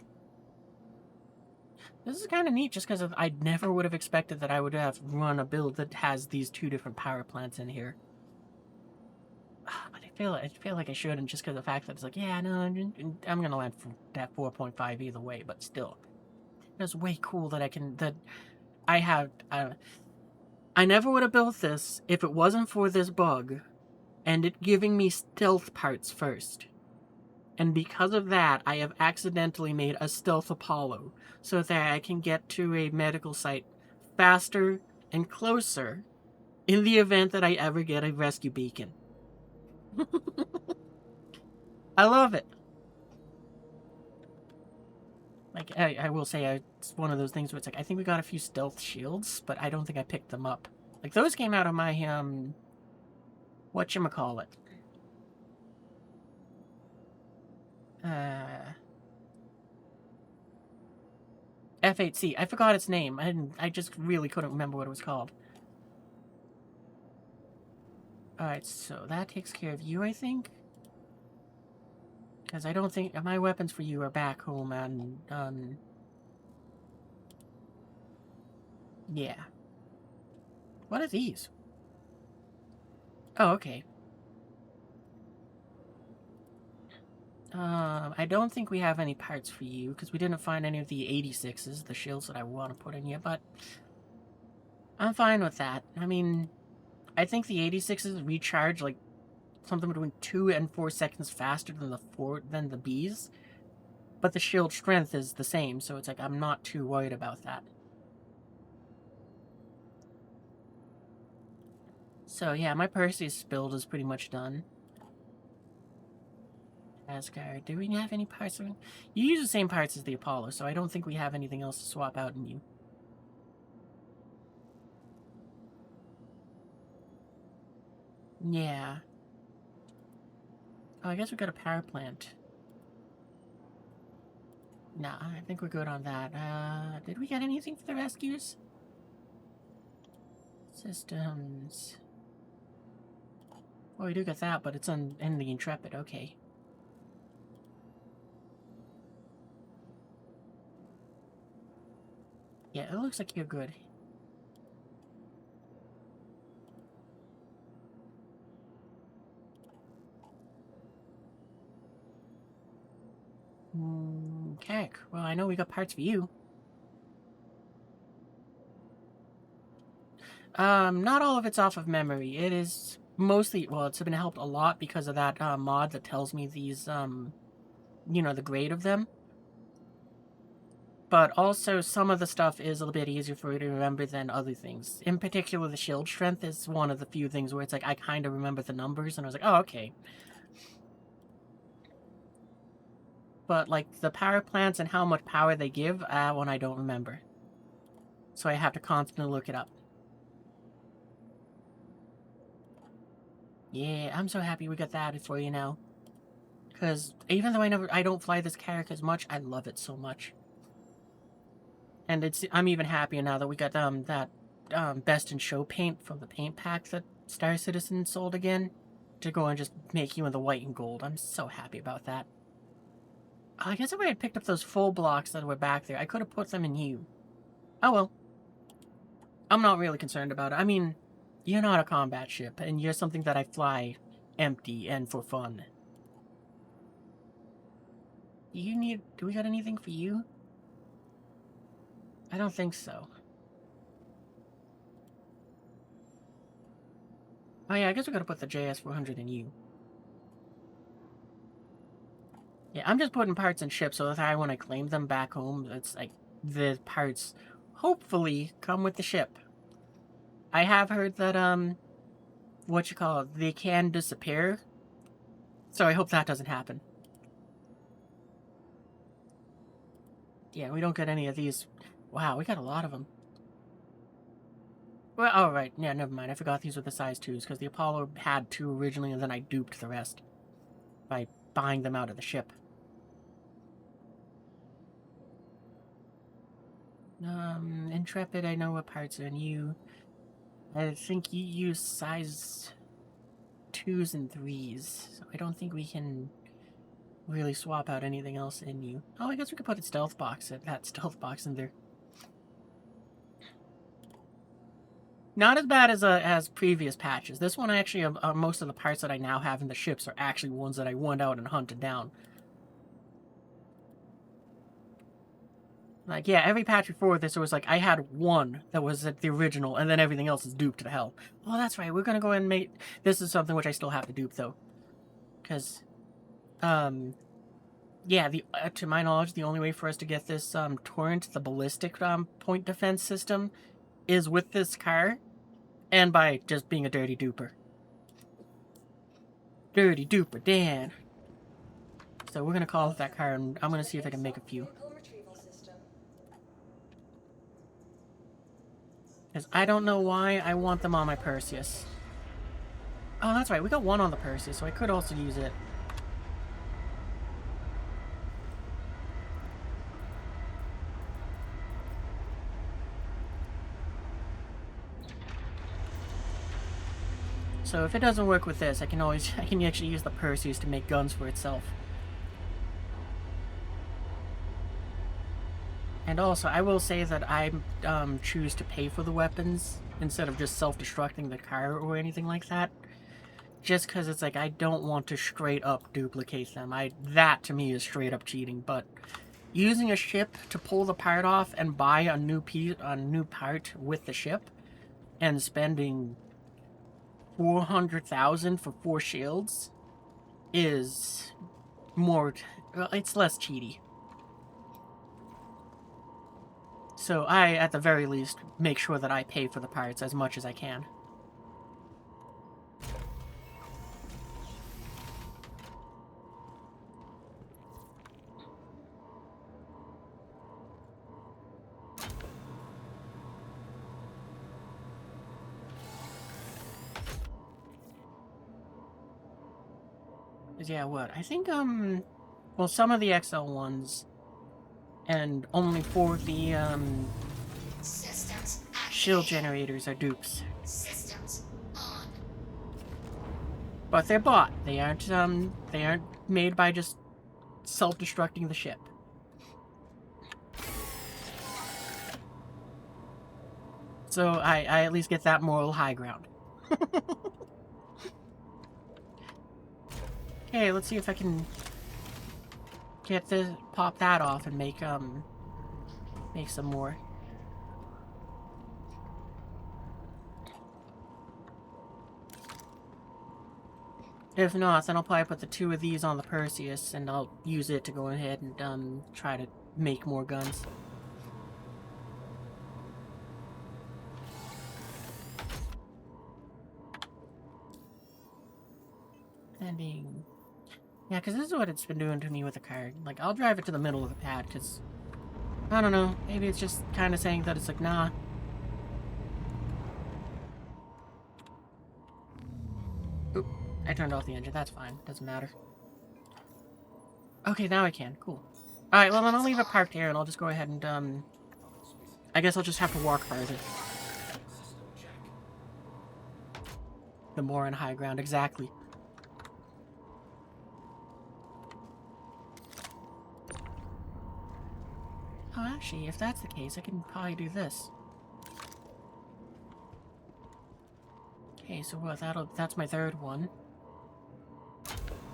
This is kind of neat, just because I never would have expected that I would have run a build that has these two different power plants in here. But I feel like I shouldn't, just because of the fact that it's like, yeah, no, I'm gonna land for that 4.5 either way, but still. It's way cool that I never would have built this if it wasn't for this bug, and it giving me stealth parts first. And because of that, I have accidentally made a stealth Apollo, so that I can get to a medical site faster and closer in the event that I ever get a rescue beacon. I love it. Like, I will say, it's one of those things where it's like, I think we got a few stealth shields, but I don't think I picked them up. Like, those came out of my, whatchamacallit. F8C. I forgot its name. I just really couldn't remember what it was called. Alright, so that takes care of you, I think? Because I don't think... My weapons for you are back home, and, yeah. What are these? Oh, okay. I don't think we have any parts for you, because we didn't find any of the 86s, the shields that I want to put in here, but... I'm fine with that. I mean, I think the 86s recharge, like, something between 2 and 4 seconds faster than the Bs, but the shield strength is the same, so it's like, I'm not too worried about that. So, yeah, my Perseus build is pretty much done. Asgard, do we have any parts? You use the same parts as the Apollo, so I don't think we have anything else to swap out in you. Yeah. Oh, I guess we got a power plant. Nah, I think we're good on that. Did we get anything for the rescues? Systems. Oh, we do get that, but it's in the Intrepid, okay. Yeah, it looks like you're good. Okay, well, I know we got parts for you. Not all of it's off of memory. It is mostly, well, it's been helped a lot because of that, mod that tells me these, you know, the grade of them. But also, some of the stuff is a little bit easier for you to remember than other things. In particular, the shield strength is one of the few things where it's like, I kind of remember the numbers, and I was like, oh, okay. But, like, the power plants and how much power they give, one I don't remember. So I have to constantly look it up. Yeah, I'm so happy we got that added for you now. Because even though I don't fly this character as much, I love it so much. And I'm even happier now that we got that best in show paint from the paint pack that Star Citizen sold again, to go and just make you in the white and gold. I'm so happy about that. I guess if I had picked up those full blocks that were back there, I could have put them in you. Oh well. I'm not really concerned about it. I mean, you're not a combat ship, and you're something that I fly empty and for fun. Do we got anything for you? I don't think so. Oh yeah, I guess we gotta put the JS400 in U. Yeah, I'm just putting parts in ships so that when I claim them back home, it's like the parts hopefully come with the ship. I have heard that, what you call it, they can disappear. So I hope that doesn't happen. Yeah, we don't get any of these. Wow, we got a lot of them. Well, oh, right. Yeah, never mind. I forgot these were the size 2s, because the Apollo had 2 originally, and then I duped the rest by buying them out of the ship. Intrepid, I know what parts are in you. I think you use size 2s and 3s, so I don't think we can really swap out anything else in you. Oh, I guess we could put a stealth box, that stealth box in there. Not as bad as previous patches. This one actually, most of the parts that I now have in the ships are actually ones that I went out and hunted down. Like, yeah, every patch before this, it was like, I had one that was the original, and then everything else is duped to hell. Oh, that's right, we're gonna go ahead and make... This is something which I still have to dupe, though. Because, yeah, to my knowledge, the only way for us to get this, Torrent, the ballistic, point defense system, is with this car, and by just being a dirty duper. Dirty duper Dan. So we're gonna call that car, and I'm gonna see if I can make a few. Because I don't know why I want them on my Perseus. Oh, that's right. We got one on the Perseus, so I could also use it. So if it doesn't work with this, I can actually use the Perseus to make guns for itself. And also, I will say that I choose to pay for the weapons instead of just self-destructing the car or anything like that. Just because it's like, I don't want to straight up duplicate them. That to me is straight up cheating, but using a ship to pull the part off and buy a new part with the ship and spending 400,000 for 4 shields is more, well, it's less cheaty. So I, at the very least, make sure that I pay for the parts as much as I can. Yeah, what? I think, well, some of the XL ones, and only for the, shield generators are dupes. Systems on. But they're bought. They aren't made by just self-destructing the ship. So I at least get that moral high ground. Okay, let's see if I can pop that off and make some more. If not, then I'll probably put the 2 of these on the Perseus, and I'll use it to go ahead and try to make more guns. Ending. Yeah, because this is what it's been doing to me with the car. Like, I'll drive it to the middle of the pad, because, I don't know, maybe it's just kind of saying that it's like, nah. Oop, I turned off the engine, that's fine, doesn't matter. Okay, now I can, cool. Alright, well then I'll leave it parked here, and I'll just go ahead and, I guess I'll just have to walk further. The more on high ground, exactly. Oh, actually, if that's the case, I can probably do this. Okay, so what? That's my 3rd one.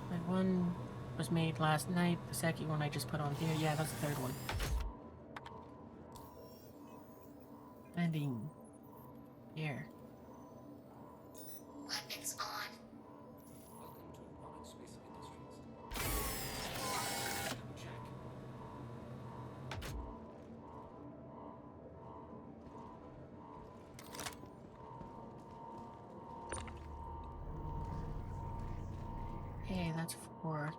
My one was made last night. The second one I just put on here. Yeah, that's the 3rd one. Landing here. Weapons that's 4.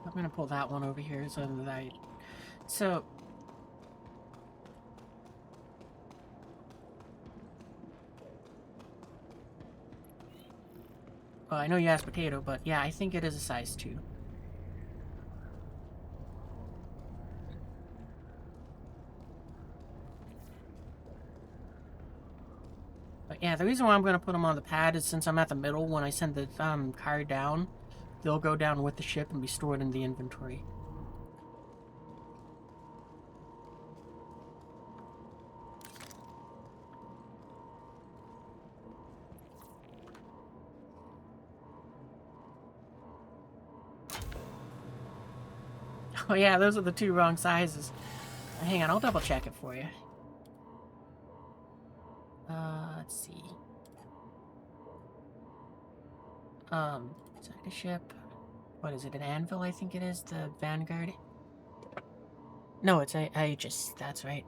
I'm gonna pull that one over here so that so well, I know you asked potato, but yeah, I think it is a size 2. But yeah, the reason why I'm going to put them on the pad is since I'm at the middle, when I send the car down, they'll go down with the ship and be stored in the inventory. Oh yeah, those are the 2 wrong sizes. Hang on, I'll double check it for you. Let's see. Inside the ship. What is it, an anvil, I think it is, the Vanguard? No, it's Aegis, that's right.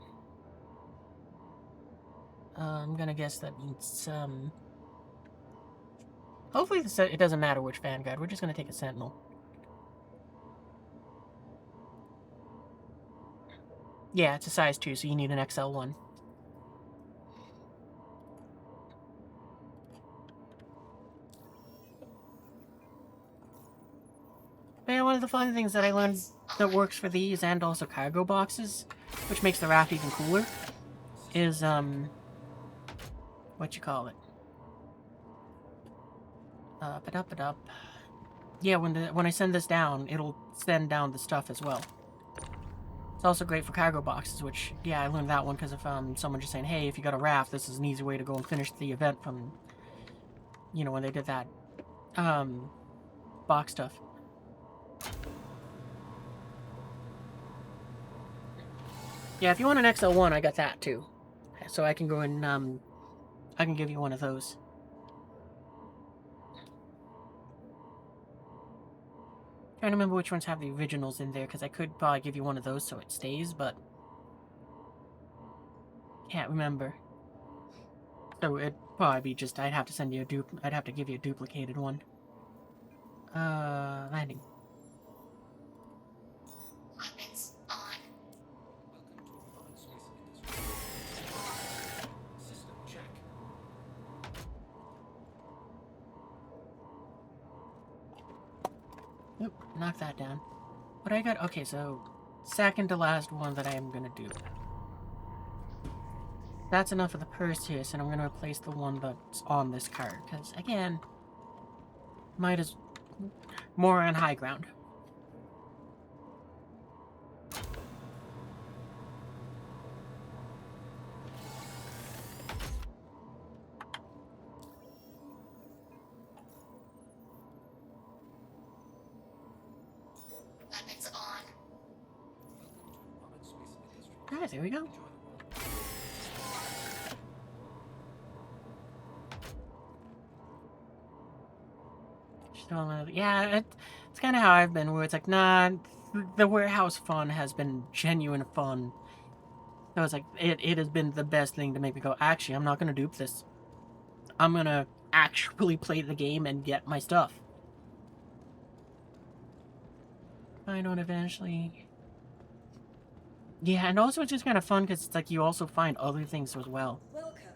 I'm gonna guess that means, hopefully it doesn't matter which Vanguard, we're just gonna take a Sentinel. Yeah, it's a size 2, so you need an XL1. But yeah, one of the fun things that I learned that works for these and also cargo boxes, which makes the raft even cooler, is, what you call it? Yeah, when I send this down, it'll send down the stuff as well. It's also great for cargo boxes, which, yeah, I learned that one because of someone just saying, hey, if you got a raft, this is an easy way to go and finish the event from, you know, when they did that, box stuff. Yeah, if you want an XL1, I got that too. So I can go and, I can give you one of those. Trying to remember which ones have the originals in there, because I could probably give you one of those so it stays, but can't remember. So it'd probably be just, I'd have to send you a I'd have to give you a duplicated one. Landing. Weapons on. Welcome to Spaaaace Industries. System check. Oop, knock that down. What I got? Okay, so second to last one that I am gonna do. That's enough of the Perseus, and I'm gonna replace the one that's on this card, because again, might as more on high ground. Weapons on. Welcome to Spaaaace Industries. Alright, there we go. Enjoy the world. Yeah, it's kind of how I've been, where it's like, nah, the warehouse fun has been genuine fun. So it's like, it has been the best thing to make me go, actually, I'm not going to dupe this. I'm going to actually play the game and get my stuff. I don't eventually... Yeah, and also it's just kind of fun because it's like you also find other things as well. Welcome.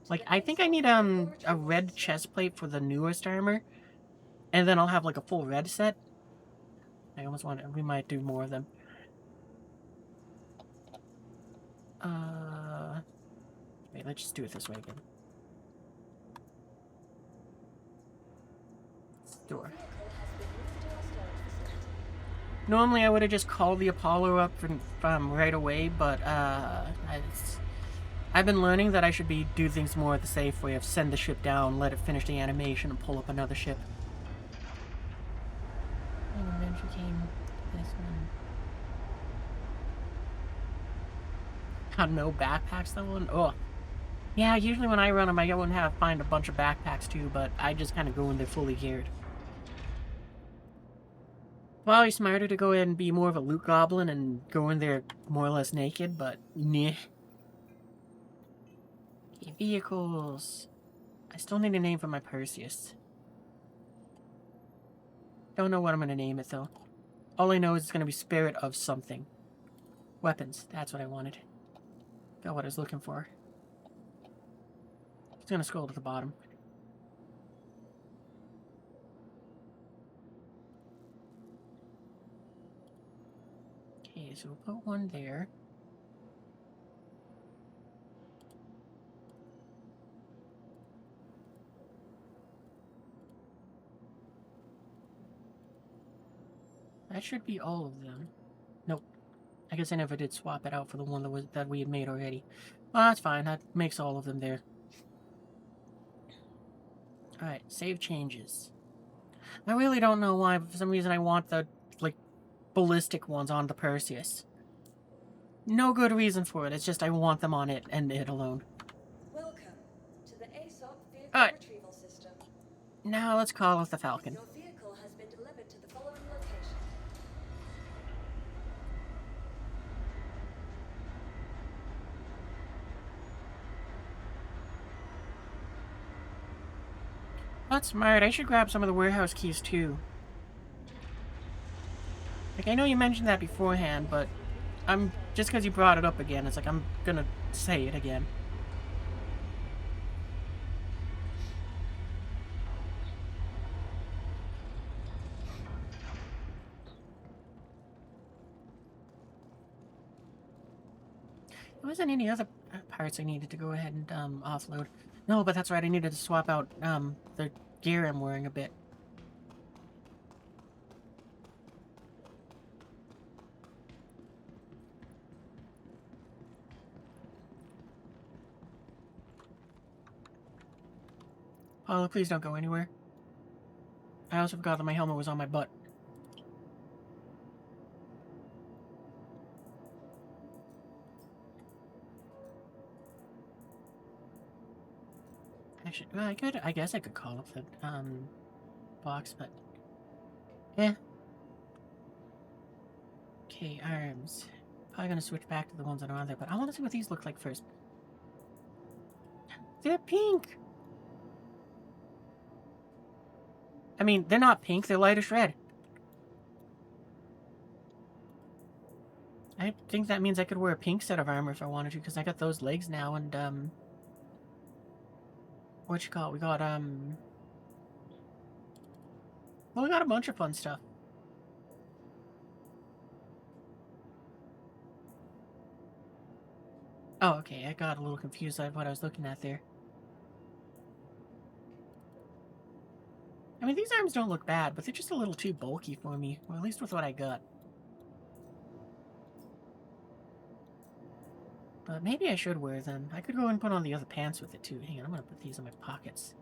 Like, I think I need a red chest plate for the newest armor. And then I'll have like a full red set. I almost want to, we might do more of them. Wait, let's just do it this way again. Store. Normally I would have just called the Apollo up from right away, but I've been learning that I should do things more the safe way of send the ship down, let it finish the animation, and pull up another ship. And adventure came this one. Got no backpacks that one? Oh. Yeah, usually when I run them, I go and find a bunch of backpacks too, but I just kind of go in there fully geared. Probably smarter to go ahead and be more of a loot goblin and go in there more or less naked, but meh. Okay, vehicles. I still need a name for my Perseus. Don't know what I'm gonna name it, though. All I know is it's gonna be Spirit of something. Weapons. That's what I wanted. Got what I was looking for. It's gonna scroll to the bottom. Okay, so we'll put one there. That should be all of them. Nope. I guess I never did swap it out for the one that we had made already. Well, that's fine. That makes all of them there. Alright, save changes. I really don't know why, but for some reason I want the, like, ballistic ones on the Perseus. No good reason for it, it's just I want them on it, and it alone. Welcome to the ASOP vehicle Alright. retrieval system. Now let's call off the Falcon. Your vehicle has been delivered to the following location. That's smart, I should grab some of the warehouse keys too. Like, I know you mentioned that beforehand, but just because you brought it up again, it's like I'm gonna say it again. There wasn't any other parts I needed to go ahead and offload. No, but that's right, I needed to swap out the gear I'm wearing a bit. Paula, please don't go anywhere. I also forgot that my helmet was on my butt. Actually, well, I guess I could call up the, box, but... eh. Okay, arms. Probably gonna switch back to the ones that are on there, but I want to see what these look like first. They're pink! I mean, they're not pink, they're lightish red. I think that means I could wear a pink set of armor if I wanted to, because I got those legs now, and, what you call it? We got, well, we got a bunch of fun stuff. Oh, okay, I got a little confused at what I was looking at there. I mean, these arms don't look bad, but they're just a little too bulky for me. Or at least with what I got. But maybe I should wear them. I could go and put on the other pants with it, too. Hang on, I'm gonna put these in my pockets.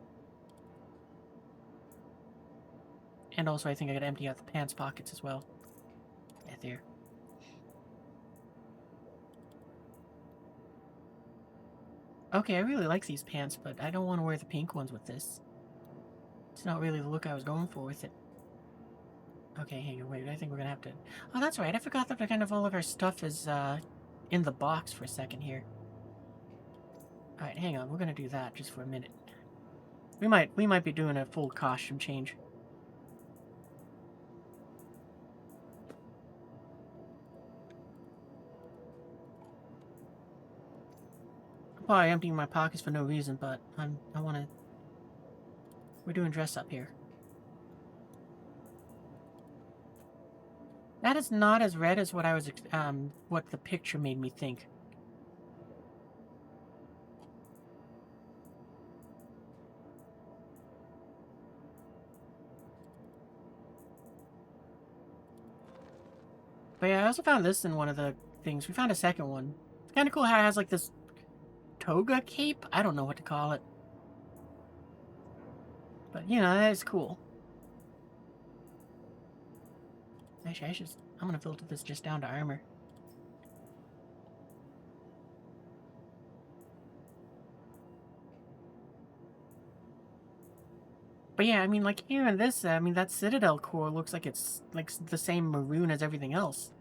And also, I think I gotta empty out the pants pockets as well. Yeah, there. Okay, I really like these pants, but I don't want to wear the pink ones with this. It's not really the look I was going for with it. Okay, hang on, wait, I think we're gonna have to... Oh, that's right, I forgot that kind of all of our stuff is, in the box for a second here. Alright, hang on, we're gonna do that just for a minute. We might be doing a full costume change. I'm probably emptying my pockets for no reason, but I wanna... We're doing dress up here. That is not as red as what I was, what the picture made me think. But yeah, I also found this in one of the things. We found a second one. It's kind of cool how it has, like, this toga cape? I don't know what to call it. But, you know, that is cool. Actually, I'm gonna filter this just down to armor. But yeah, I mean, like, here in this, I mean, that Citadel core looks like it's, like, the same maroon as everything else.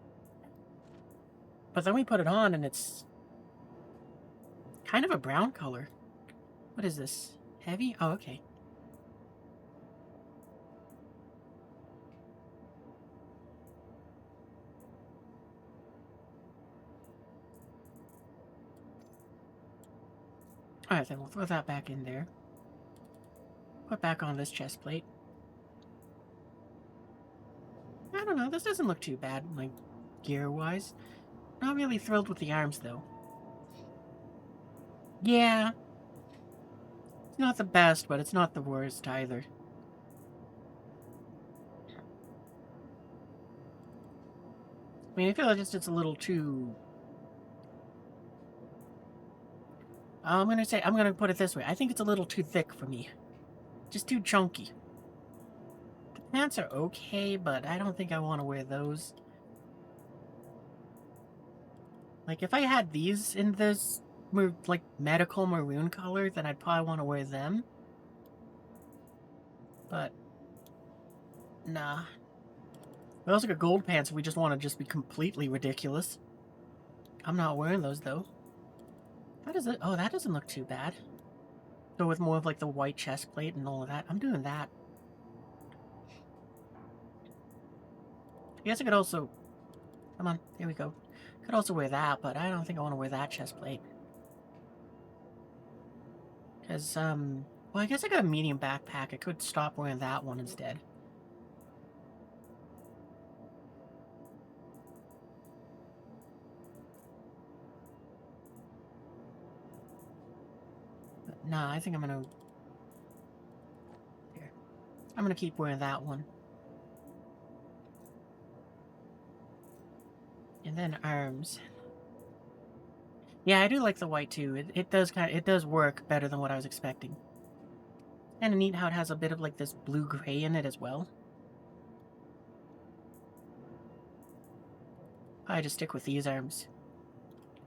But then we put it on, and it's kind of a brown color. What is this? Heavy? Oh, okay. Alright, then we'll throw that back in there. Put back on this chest plate. I don't know, this doesn't look too bad, like, gear-wise. Not really thrilled with the arms, though. Yeah. It's not the best, but it's not the worst, either. I mean, I feel like it's a little too... I'm gonna put it this way. I think it's a little too thick for me. Just too chunky. The pants are okay, but I don't think I want to wear those. Like, if I had these in this, like, medical maroon color, then I'd probably want to wear them. But, nah. We also got gold pants if we just want to just be completely ridiculous. I'm not wearing those, though. How does it... Oh, that doesn't look too bad. So with more of, like, the white chest plate and all of that. I'm doing that. I guess I could also... Come on, there we go. Could also wear that, but I don't think I want to wear that chest plate. Because, well, I guess I got a medium backpack. I could stop wearing that one instead. But, nah, I think I'm gonna... Here. I'm gonna keep wearing that one. And then arms. Yeah, I do like the white too. It does work better than what I was expecting. Kind of neat how it has a bit of like this blue-gray in it as well. I just stick with these arms.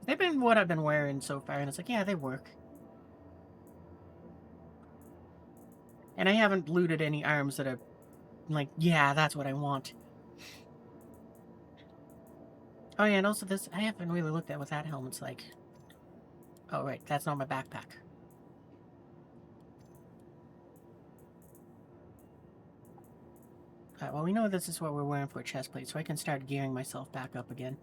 They've been what I've been wearing so far, and it's like, yeah, they work. And I haven't looted any arms that are like, yeah, that's what I want. Oh yeah, and also this, I haven't really looked at what that helmet's like. Oh right, that's not my backpack. Alright, well we know this is what we're wearing for a chest plate, so I can start gearing myself back up again.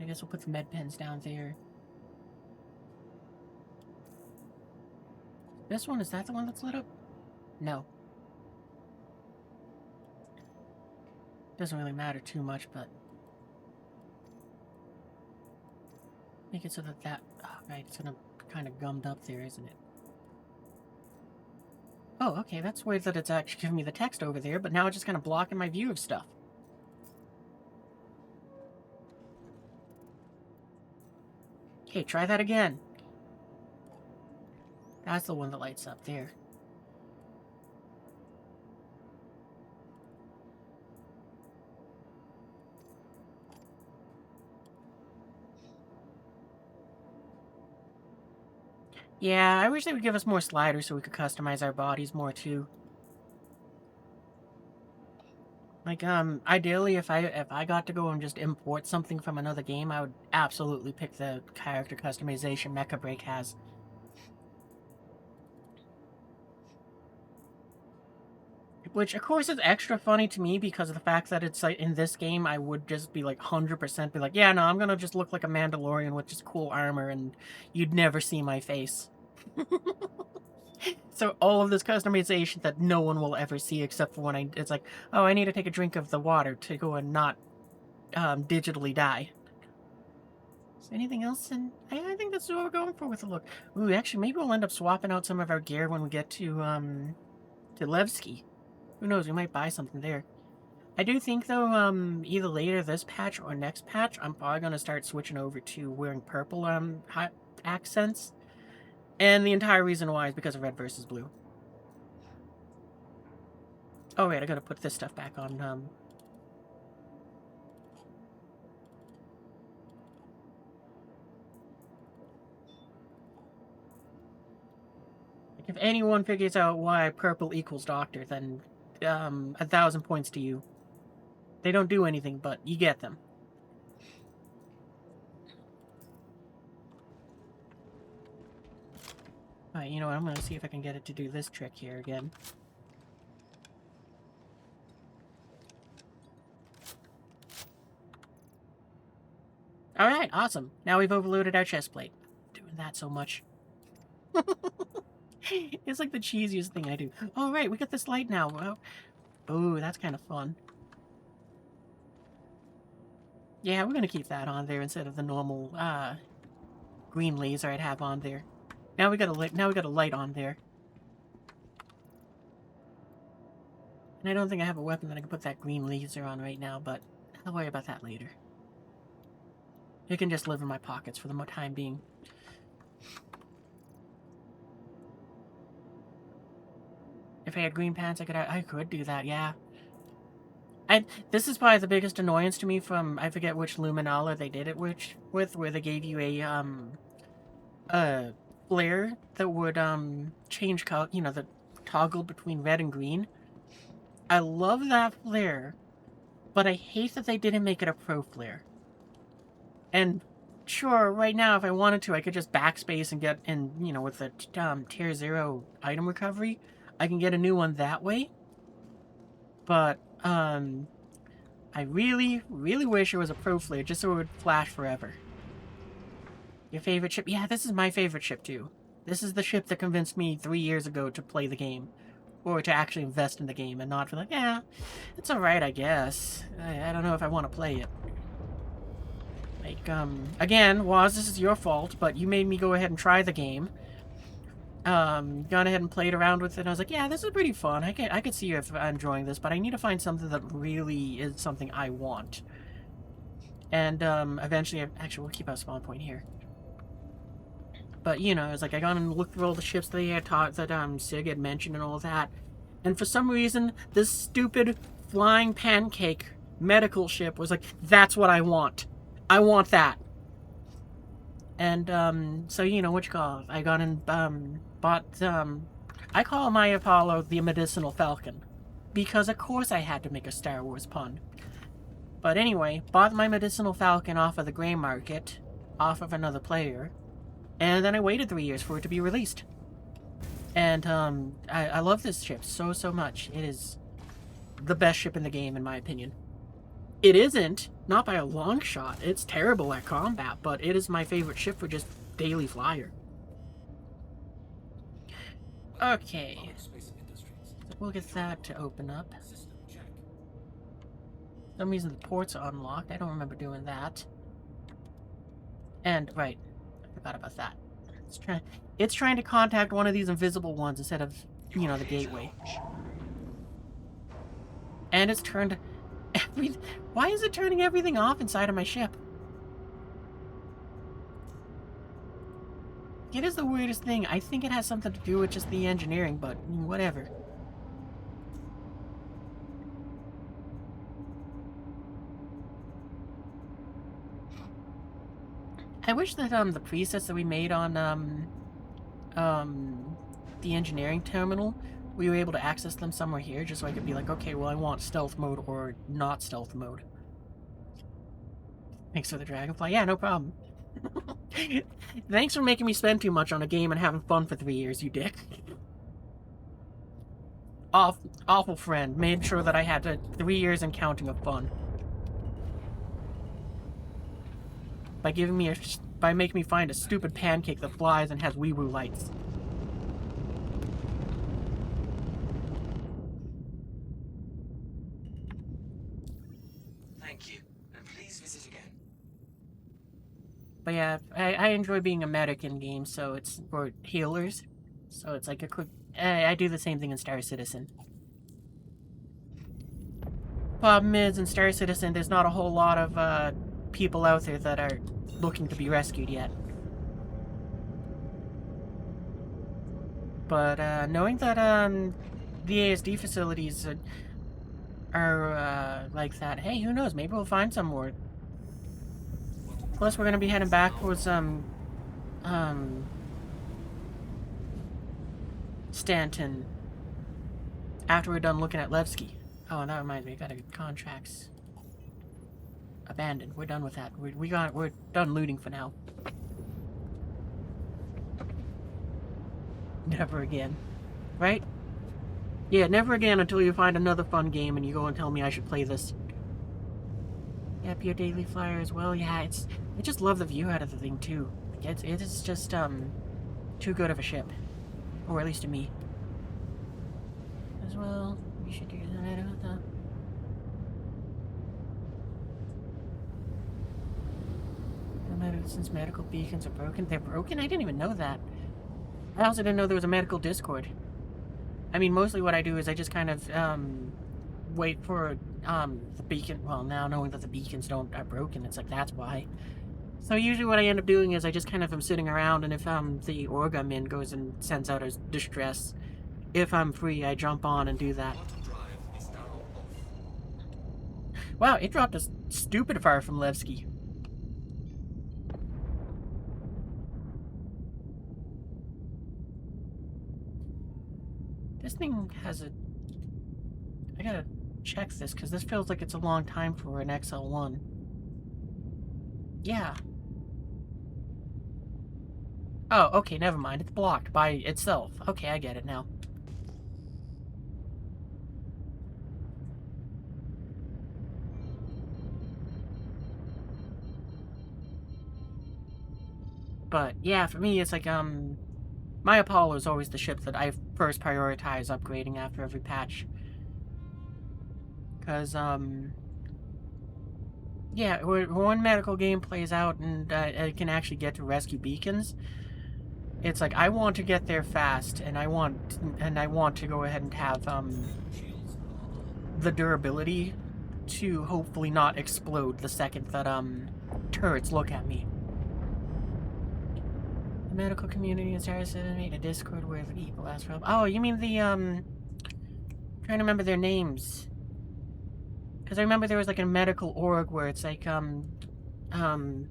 I guess we'll put the med pens down there. This one, is that the one that's lit up? No. Doesn't really matter too much, but... Make it so that oh, right, it's gonna kind of gummed up there, isn't it? Oh, okay, that's weird that it's actually giving me the text over there, but now it's just kind of blocking my view of stuff. Okay, try that again. That's the one that lights up there. Yeah, I wish they would give us more sliders so we could customize our bodies more too. Like, ideally, if I got to go and just import something from another game, I would absolutely pick the character customization Mecha Break has. Which, of course, is extra funny to me because of the fact that it's like, in this game, I would just be like, 100% be like, yeah, no, I'm gonna just look like a Mandalorian with just cool armor and you'd never see my face. So all of this customization that no one will ever see except for when it's like, oh, I need to take a drink of the water to go and not digitally die. Is there anything else? And I think that's what we're going for with the look. Ooh, actually, maybe we'll end up swapping out some of our gear when we get to Levski. Who knows, we might buy something there. I do think, though, either later this patch or next patch, I'm probably going to start switching over to wearing purple accents. And the entire reason why is because of red versus blue. Oh, wait, I gotta put this stuff back on, If anyone figures out why purple equals doctor, then, 1,000 points to you. They don't do anything, but you get them. Alright, you know what? I'm gonna see if I can get it to do this trick here again. Alright, awesome. Now we've overloaded our chest plate. Doing that so much. It's like the cheesiest thing I do. Oh, right, we got this light now. Well, oh, that's kind of fun. Yeah, we're gonna keep that on there instead of the normal, green laser I'd have on there. Now we got a light on there. And I don't think I have a weapon that I can put that green laser on right now, but I'll worry about that later. It can just live in my pockets for the time being. If I had green pants, I could do that, yeah. This is probably the biggest annoyance to me from, I forget which Luminala they did it with, where they gave you a flare that would, change color, you know, that toggled between red and green. I love that flare, but I hate that they didn't make it a pro flare. And sure, right now, if I wanted to, I could just backspace and get, and you know, with the tier 0 item recovery, I can get a new one that way. But, I really, really wish it was a pro flare, just so it would flash forever. Your favorite ship? Yeah, this is my favorite ship, too. This is the ship that convinced me 3 years ago to play the game. Or to actually invest in the game, and not be like, yeah, it's alright, I guess. I don't know if I want to play it. Like, again, Waz, this is your fault, but you made me go ahead and try the game. Gone ahead and played around with it, and I was like, yeah, this is pretty fun. I could see if I'm enjoying this, but I need to find something that really is something I want. And, eventually, actually, we'll keep our spawn point here. But, you know, it's like I gone and looked through all the ships that they had taught, that, Sig had mentioned and all that. And for some reason, this stupid flying pancake medical ship was like, that's what I want. I want that. And, so, you know, what you call it? I got and, bought, I call my Apollo the Medicinal Falcon. Because, of course, I had to make a Star Wars pun. But anyway, bought my Medicinal Falcon off of the gray market, off of another player. And then I waited 3 years for it to be released. And, I love this ship so, so much. It is the best ship in the game, in my opinion. It isn't, not by a long shot. It's terrible at combat, but it is my favorite ship for just daily flyer. Okay. So we'll get that to open up. For some reason the ports are unlocked. I don't remember doing that. And, right. Forgot about that. It's trying to contact one of these invisible ones instead of, you know, the gateway. And it's turned why is it turning everything off inside of my ship? It is the weirdest thing. I think it has something to do with just the engineering, but whatever. I wish that the presets that we made on the engineering terminal, we were able to access them somewhere here, just so I could be like, okay, well, I want stealth mode or not stealth mode. Thanks for the dragonfly. Yeah, no problem. Thanks for making me spend too much on a game and having fun for 3 years, you dick. Awful friend. Made sure that I had 3 years and counting of fun. By making me find a stupid pancake that flies and has wee-woo lights. Thank you, and please visit again. But yeah, I enjoy being a medic in games, so it's for healers. So it's like a quick... I do the same thing in Star Citizen. Problem is, in Star Citizen, there's not a whole lot of people out there that are looking to be rescued yet. But knowing that the ASD facilities are like that, hey, who knows? Maybe we'll find some more. Plus, we're gonna be heading back towards Stanton after we're done looking at Levski. Oh, and that reminds me, I gotta get contracts. Abandoned. We're done with that. We're done looting for now. Never again. Right? Yeah, never again until you find another fun game and you go and tell me I should play this. Yep, your daily flyer as well. Yeah, I just love the view out of the thing too. It is just too good of a ship. Or at least to me. As well, you should do that about that. Since medical beacons are broken. They're broken? I didn't even know that. I also didn't know there was a medical Discord. I mean, mostly what I do is I just kind of wait for the beacon. Well, now knowing that the beacons are broken, it's like that's why. So usually what I end up doing is I just kind of am sitting around, and if the org I'm in goes and sends out a distress, if I'm free, I jump on and do that. Wow, it dropped a stupid fire from Levski. This thing has a... I gotta check this, because this feels like it's a long time for an XL1. Yeah. Oh, okay, never mind. It's blocked by itself. Okay, I get it now. But, yeah, for me, it's like, my Apollo is always the ship that I first prioritize upgrading after every patch. Because, yeah, when medical game plays out and I can actually get to rescue beacons, it's like I want to get there fast, and I want to go ahead and have the durability to hopefully not explode the second that turrets look at me. The medical community is made a Discord where people ask for help. Oh, you mean the trying to remember their names. Because I remember there was like a medical org where it's like, trying to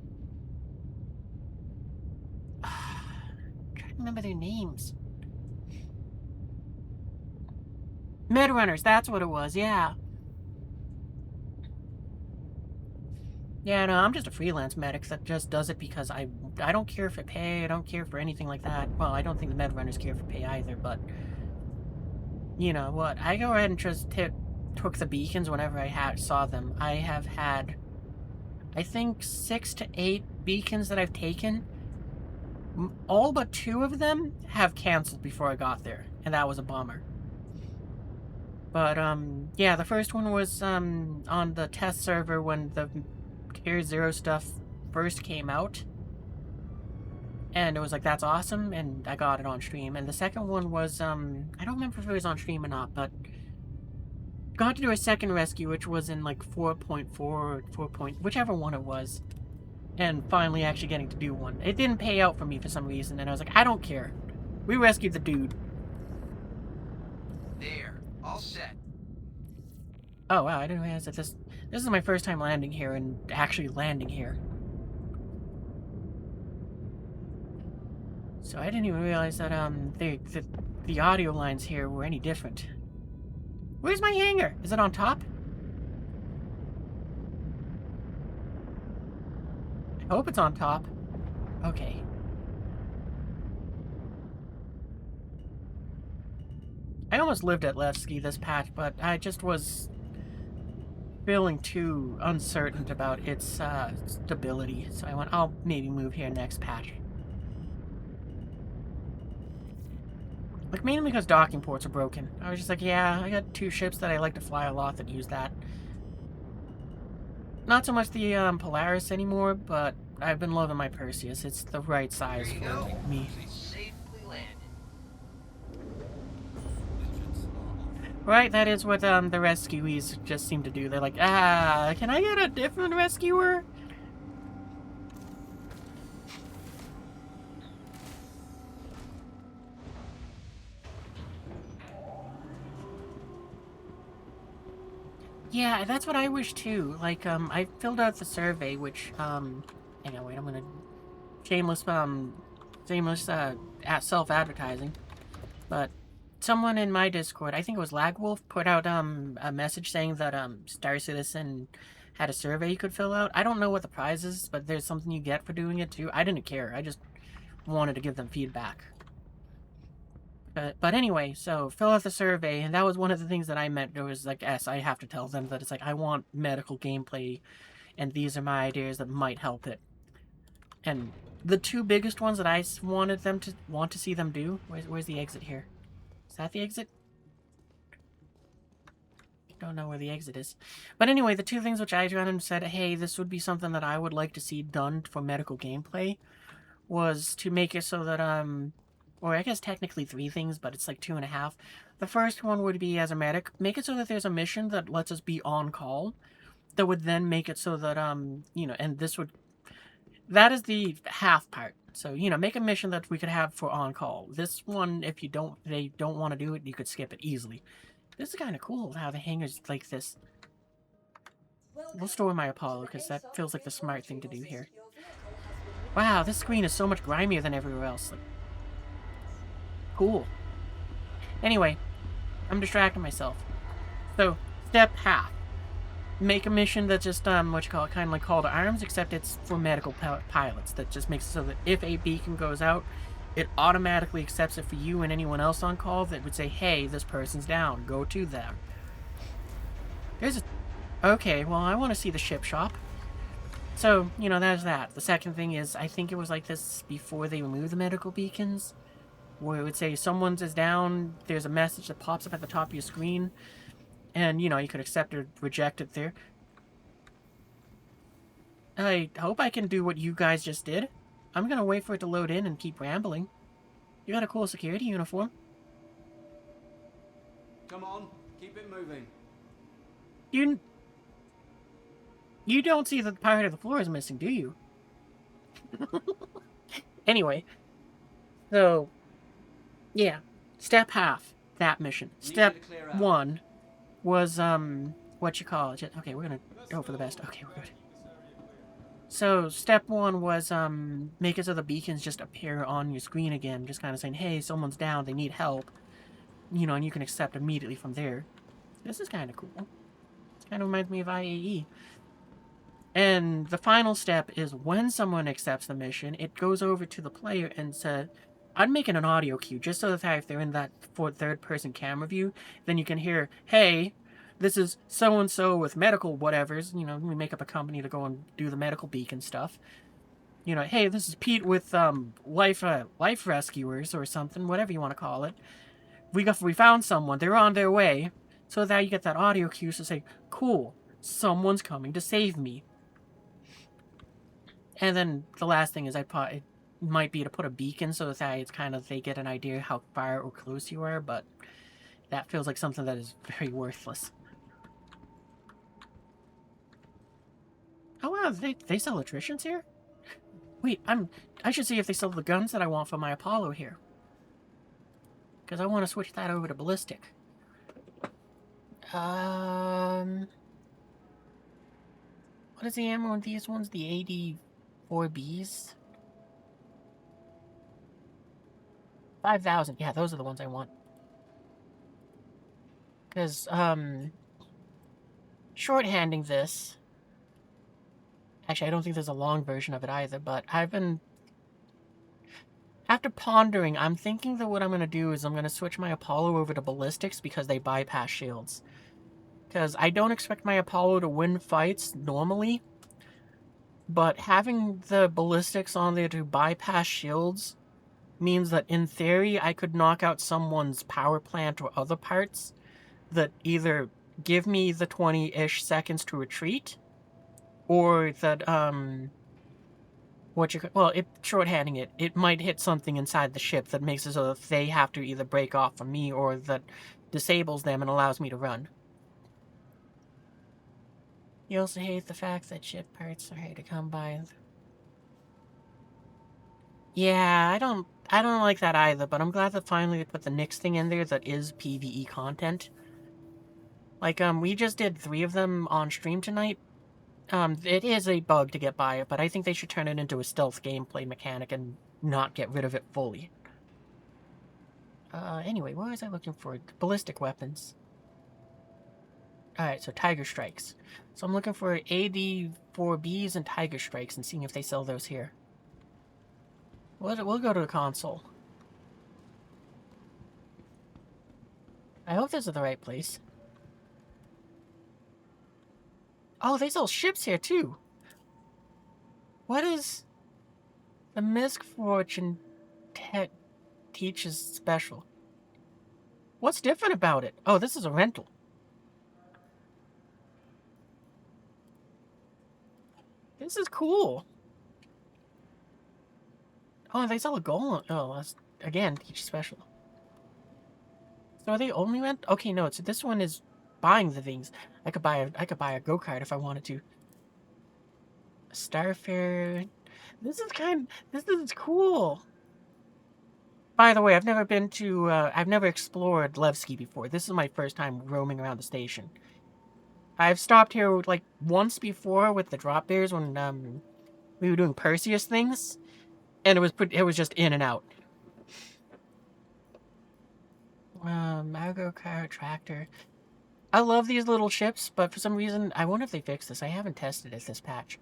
remember their names. Medrunners, that's what it was, yeah. Yeah, no, I'm just a freelance medic that just does it because I don't care for pay, I don't care for anything like that. Well, I don't think the Medrunners care for pay either, but... You know what, I go ahead and just took the beacons whenever I saw them. I have had, I think, 6 to 8 beacons that I've taken. All but 2 of them have canceled before I got there, and that was a bummer. But, yeah, the first one was, on the test server when the Tier 0 stuff first came out. And it was like, that's awesome, and I got it on stream. And the second one was, I don't remember if it was on stream or not, but got to do a second rescue, which was in like 4.4 or 4. Whichever one it was. And finally actually getting to do one. It didn't pay out for me for some reason, and I was like, I don't care. We rescued the dude. There, all set. Oh wow, I didn't realize that this is my first time landing here and actually landing here. So I didn't even realize that the audio lines here were any different. Where's my hangar? Is it on top? I hope it's on top. Okay. I almost lived at Levski this patch, but I just was feeling too uncertain about its stability. So I went, I'll maybe move here next patch. Like, mainly because docking ports are broken. I was just like, yeah, I got 2 ships that I like to fly a lot that use that. Not so much the Polaris anymore, but I've been loving my Perseus. It's the right size for me. Safely landed. Right, that is what the rescuees just seem to do. They're like, can I get a different rescuer? Yeah, that's what I wish too. Like, I filled out the survey, which, hang on, wait, I'm gonna... Shameless self-advertising. But someone in my Discord, I think it was Lagwolf, put out, a message saying that, Star Citizen had a survey you could fill out. I don't know what the prize is, but there's something you get for doing it too. I didn't care. I just wanted to give them feedback. But anyway, so fill out the survey, and that was one of the things that I meant. There was like, yes, I have to tell them that it's like, I want medical gameplay, and these are my ideas that might help it. And the two biggest ones that I wanted them to want to see them do, where's the exit here? Is that the exit? Don't know where the exit is. But anyway, the two things which I ran and said, hey, this would be something that I would like to see done for medical gameplay, was to make it so that, or I guess technically three things, but it's like 2.5. The first one would be, as a medic, make it so that there's a mission that lets us be on call, that would then make it so that, you know, and this would, that is the half part. So, you know, make a mission that we could have for on call. This one, if you don't, they don't want to do it, you could skip it easily. This is kind of cool how the hangar's like this. We'll store my Apollo, because that feels like the smart thing to do here. Wow, this screen is so much grimier than everywhere else. Like, cool. Anyway, I'm distracting myself. So, step half. Make a mission that's just, what you call it, kind of like call to arms, except it's for medical pilots. That just makes it so that if a beacon goes out, it automatically accepts it for you and anyone else on call that would say, hey, this person's down, go to them. There's a... Okay, well, I want to see the ship shop. So, you know, there's that. The second thing is, I think it was like this before they removed the medical beacons, where it would say someone's is down, there's a message that pops up at the top of your screen, and, you know, you could accept or reject it there. I hope I can do what you guys just did. I'm gonna wait for it to load in and keep rambling. You got a cool security uniform. Come on, keep it moving. You don't see the part of the floor is missing, do you? Anyway. So, yeah. Step half, that mission. Step 1 was, what you call it? Okay, we're gonna go for the best. Okay, we're good. So, step 1 was, make it so the beacons just appear on your screen again, just kind of saying, hey, someone's down, they need help. You know, and you can accept immediately from there. This is kind of cool. It kind of reminds me of IAE. And the final step is when someone accepts the mission, it goes over to the player and says, I'd make it an audio cue, just so that if they're in that third-person camera view, then you can hear, hey, this is so-and-so with medical whatevers. You know, we make up a company to go and do the medical beacon stuff. You know, hey, this is Pete with life rescuers or something, whatever you want to call it. We found someone. They're on their way. So that you get that audio cue to say, cool, someone's coming to save me. And then the last thing is it might be to put a beacon so that it's kind of, they get an idea how far or close you are, but that feels like something that is very worthless. Oh wow, they sell attritions here? Wait, I should see if they sell the guns that I want for my Apollo here. Because I want to switch that over to ballistic. What is the ammo on these ones? The AD4Bs? 5,000. Yeah, those are the ones I want. Because, shorthanding this... Actually, I don't think there's a long version of it either, but I've been... After pondering, I'm thinking that what I'm going to do is I'm going to switch my Apollo over to ballistics because they bypass shields. Because I don't expect my Apollo to win fights normally, but having the ballistics on there to bypass shields means that in theory I could knock out someone's power plant or other parts that either give me the 20-ish seconds to retreat, or that, shorthanding it might hit something inside the ship that makes it so that they have to either break off from me or that disables them and allows me to run. You also hate the fact that ship parts are hard to come by. Yeah, I don't like that either, but I'm glad that finally they put the next thing in there that is PvE content. Like, we just did 3 of them on stream tonight. It is a bug to get by it, but I think they should turn it into a stealth gameplay mechanic and not get rid of it fully. Anyway, what was I looking for? Ballistic weapons. Alright, so Tiger Strikes. So I'm looking for AD4Bs and Tiger Strikes and seeing if they sell those here. We'll go to the console. I hope this is the right place. Oh, they sell ships here, too. What is the Misk Fortune teaches special? What's different about it? Oh, this is a rental. This is cool. Oh, they sell a golem. Oh, that's, again, teach special. So are they only rent? Okay, no. So this one is buying the things. I could buy a go-kart if I wanted to. Starfair. This is cool. By the way, I've never been to, I've never explored Levski before. This is my first time roaming around the station. I've stopped here, like, once before with the drop bears when, we were doing Perseus things. And it was just in and out. Agro car tractor. I love these little ships, but for some reason, I wonder if they fixed this. I haven't tested it this patch.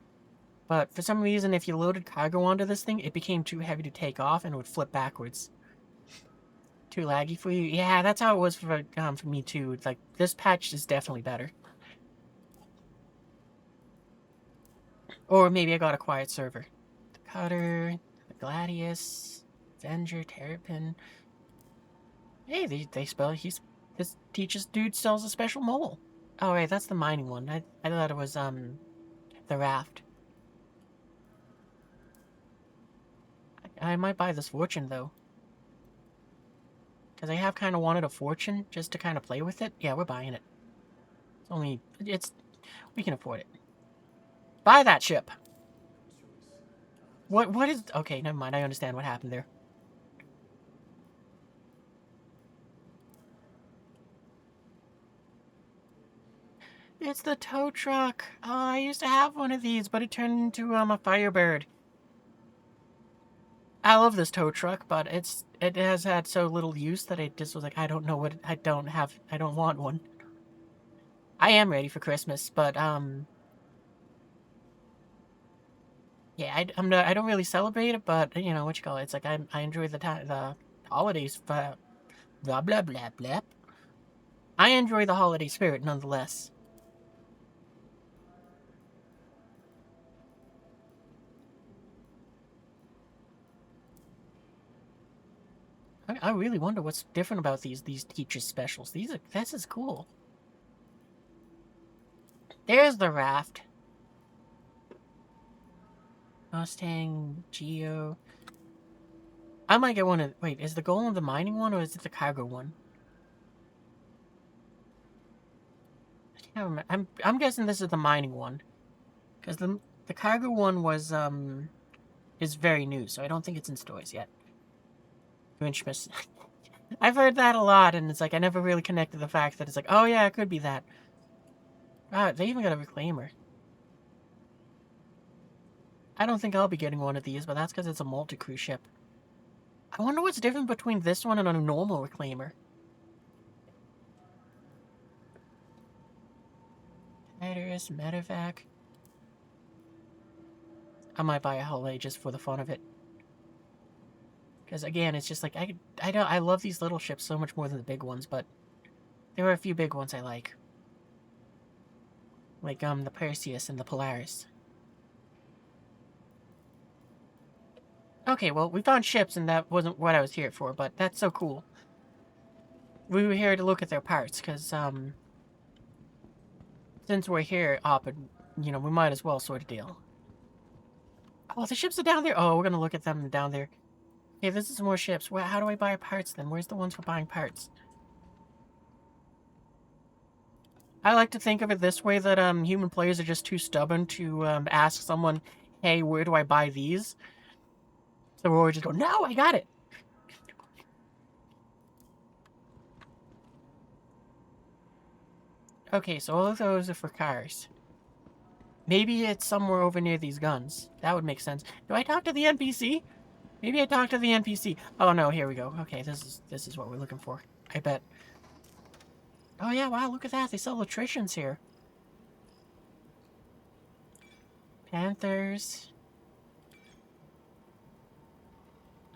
But for some reason, if you loaded cargo onto this thing, it became too heavy to take off and it would flip backwards. Too laggy for you? Yeah, that's how it was for me too. It's like, this patch is definitely better. Or maybe I got a quiet server. The Cutter, the Gladius, Avenger, Terrapin. Hey, they spell this teaches dude sells a special mole. Oh right, that's the mining one. I thought it was the raft. I might buy this fortune though. Because I have kind of wanted a fortune just to kind of play with it. Yeah, we're buying it. We can afford it. Buy that ship. What is, okay, never mind. I understand what happened there. It's the tow truck. Oh, I used to have one of these, but it turned into a Firebird. I love this tow truck, but it has had so little use that I just was like, I don't know what I don't want one. I am ready for Christmas, but yeah, I don't really celebrate it, but you know what you call it. It's like I enjoy the holidays, but blah blah blah blah. I enjoy the holiday spirit nonetheless. I really wonder what's different about these teacher specials. This is cool. There's the raft. Mustang, Geo. I might get one of... Wait, is the golem the mining one or is it the cargo one? I can't remember. I'm guessing this is the mining one. Because the cargo one was, is very new, so I don't think it's in stores yet. Grinchmas. I've heard that a lot, and it's like, I never really connected the fact that it's like, oh yeah, it could be that. Wow, they even got a reclaimer. I don't think I'll be getting one of these, but that's because it's a multi-crew ship. I wonder what's different between this one and a normal reclaimer. Hatteras, Medevac. I might buy a Holiday just for the fun of it. Because again, it's just like I love these little ships so much more than the big ones, but there are a few big ones I like. Like the Perseus and the Polaris. Okay, well, we found ships and that wasn't what I was here for, but that's so cool. We were here to look at their parts, because since we're here up, you know, we might as well sort of deal. Oh, the ships are down there. Oh, we're gonna look at them down there. Okay, this is some more ships. Well, how do I buy parts then? Where's the ones for buying parts? I like to think of it this way, that human players are just too stubborn to ask someone, hey, where do I buy these? So we're just going, no, I got it. Okay, so all of those are for cars. Maybe it's somewhere over near these guns. That would make sense. Do I talk to the NPC? Maybe I talk to the NPC. Oh no, here we go. Okay, this is what we're looking for. I bet. Oh yeah, wow, look at that. They sell electricians here. Panthers.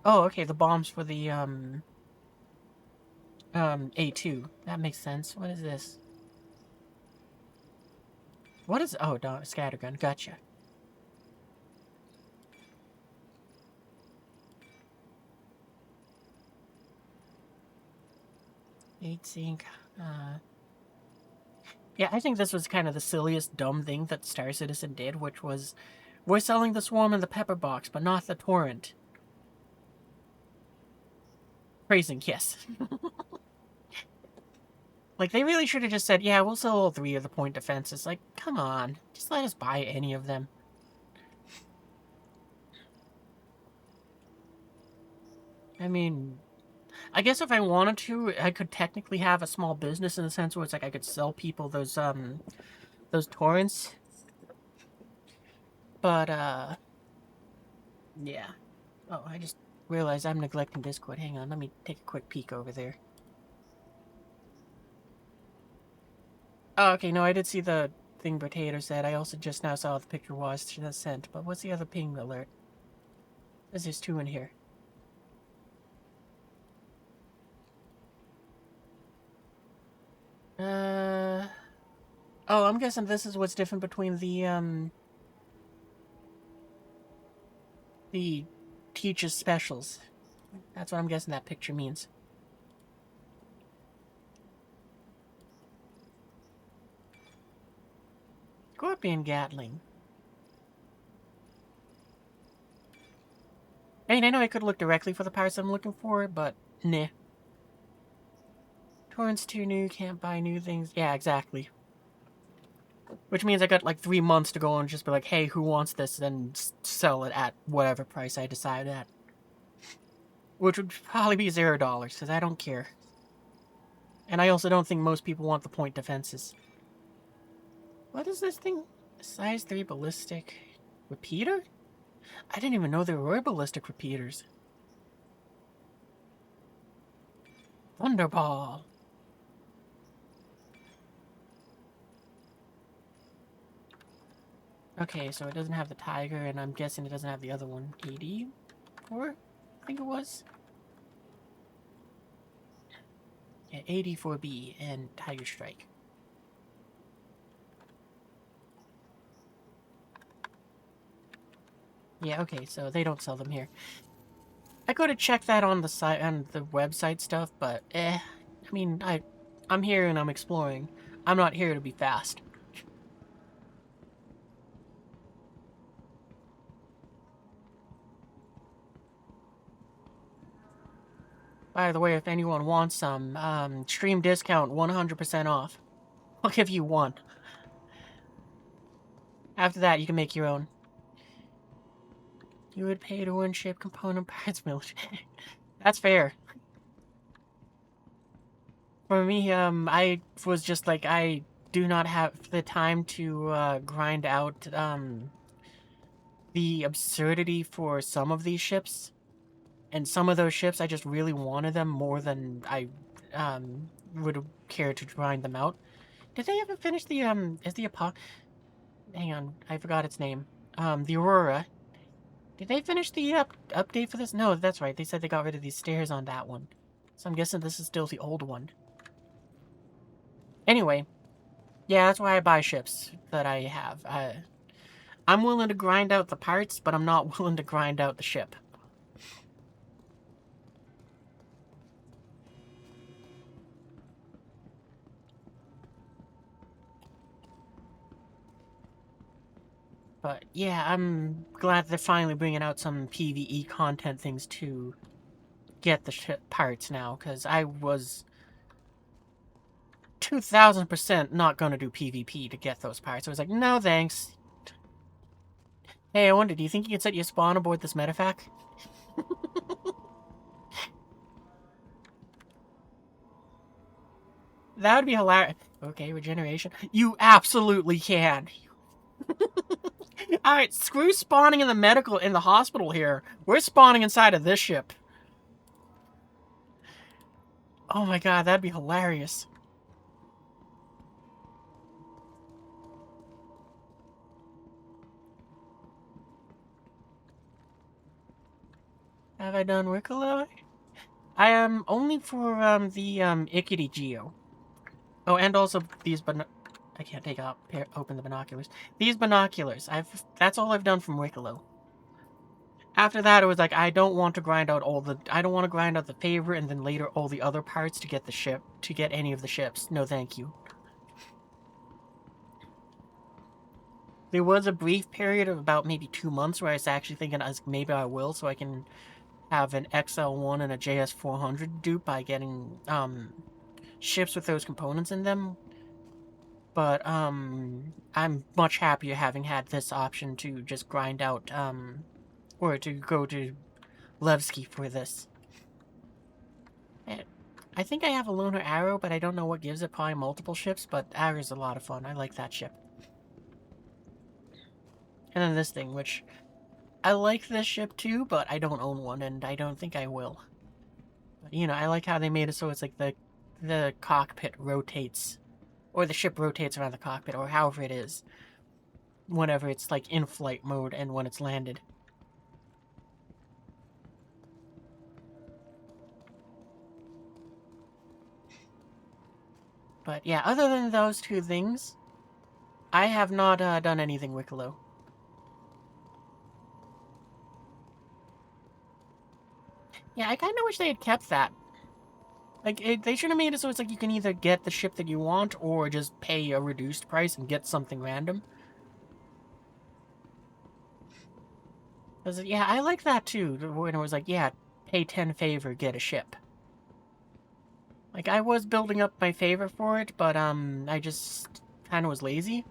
Oh, okay, the bombs for the A2. That makes sense. What is this? What is... Oh, scattergun. Gotcha. Eight zinc. Yeah, I think this was kind of the silliest, dumb thing that Star Citizen did, which was, we're selling the Swarm and the Pepper Box, but not the Torrent. Praising Kiss. Like, they really should have just said, yeah, we'll sell all 3 of the point defenses. Like, come on. Just let us buy any of them. I mean, I guess if I wanted to, I could technically have a small business in the sense where it's like I could sell people those torrents. But, yeah. Oh, I just realized I'm neglecting Discord. Hang on, let me take a quick peek over there. Oh, okay, no, I did see the thing Potato said. I also just now saw what the picture was sent. But what's the other ping alert? There's 2 in here. Oh, I'm guessing this is what's different between the Teach's specials. That's what I'm guessing that picture means. Scorpion Gatling. I mean, I know I could look directly for the parts I'm looking for, but nah. Torrent's too new, can't buy new things. Yeah, exactly. Which means I got like 3 months to go and just be like, hey, who wants this? Then sell it at whatever price I decide at. Which would probably be $0, because I don't care. And I also don't think most people want the point defenses. What is this thing? Size 3 ballistic repeater? I didn't even know there were ballistic repeaters. Thunderball. Okay, so it doesn't have the Tiger, and I'm guessing it doesn't have the other one. 84? I think it was. Yeah, 84B and Tiger Strike. Yeah, okay, so they don't sell them here. I go to check that on the site, on the website stuff, but I mean, I'm here and I'm exploring. I'm not here to be fast. By the way, if anyone wants some, stream discount 100% off. I'll give you 1. After that, you can make your own. You would pay to win ship component parts military. That's fair. For me, I was just like, I do not have the time to grind out the absurdity for some of these ships. And some of those ships, I just really wanted them more than I would care to grind them out. Did they ever finish the, is the hang on, I forgot its name. The Aurora. Did they finish the update for this? No, that's right. They said they got rid of these stairs on that one. So I'm guessing this is still the old one. Anyway, yeah, that's why I buy ships that I have. I'm willing to grind out the parts, but I'm not willing to grind out the ship. But yeah, I'm glad they're finally bringing out some PvE content things to get the parts now, because I was 2000% not going to do PvP to get those parts. I was like, no thanks. Hey, I wonder, do you think you could set your spawn aboard this medevac? That would be hilarious. Okay, regeneration. You absolutely can. Alright, screw spawning in the hospital here. We're spawning inside of this ship. Oh my god, that'd be hilarious. Have I done work alone? I am only for the Ikity Geo. Oh, and also these I can't take out open the binoculars. These binoculars. That's all I've done from Wicklow. After that, it was like I don't want to grind out I don't want to grind out the favorite and then later all the other parts to get the ship, to get any of the ships. No, thank you. There was a brief period of about maybe 2 months where I was actually thinking maybe I will, so I can have an XL1 and a JS400 dupe by getting ships with those components in them. But I'm much happier having had this option to just grind out or to go to Levski for this. I think I have a Lunar Arrow, but I don't know what gives it. Probably multiple ships, but Arrow's a lot of fun. I like that ship. And then this thing, which I like this ship too, but I don't own one, and I don't think I will. But, you know, I like how they made it so it's like the cockpit rotates, or the ship rotates around the cockpit, or however it is, whenever it's like in flight mode and when it's landed. But yeah, other than those two things, I have not done anything Wicklow. Yeah, I kind of wish they had kept that. Like, they should have made it so it's like you can either get the ship that you want or just pay a reduced price and get something random. Because, yeah, I like that too, when it was like, yeah, pay 10 favor, get a ship. Like, I was building up my favor for it, but, I just kind of was lazy.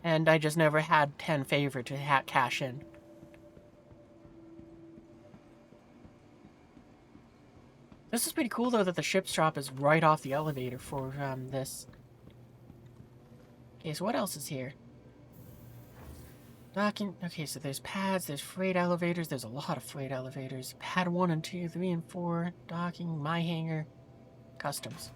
And I just never had 10 favor to cash in. This is pretty cool, though, that the ship's drop is right off the elevator for, this. Okay, so what else is here? Docking. Okay, so there's pads, there's freight elevators, there's a lot of freight elevators. Pad 1 and 2, 3 and 4, docking, my hangar, customs.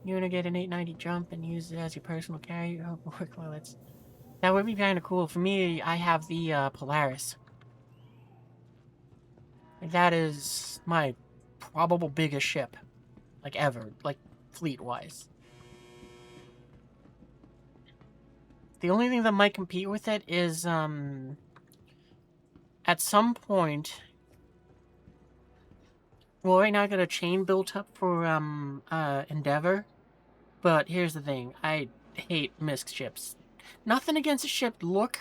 You wanna get an 890 jump and use it as your personal carrier? Oh, well, that would be kind of cool. For me, I have the, Polaris. That is my probable biggest ship, like, ever, like, fleet-wise. The only thing that might compete with it is, at some point... Well, right now I got a chain built up for, Endeavor. But here's the thing. I hate MISC ships. Nothing against a ship look.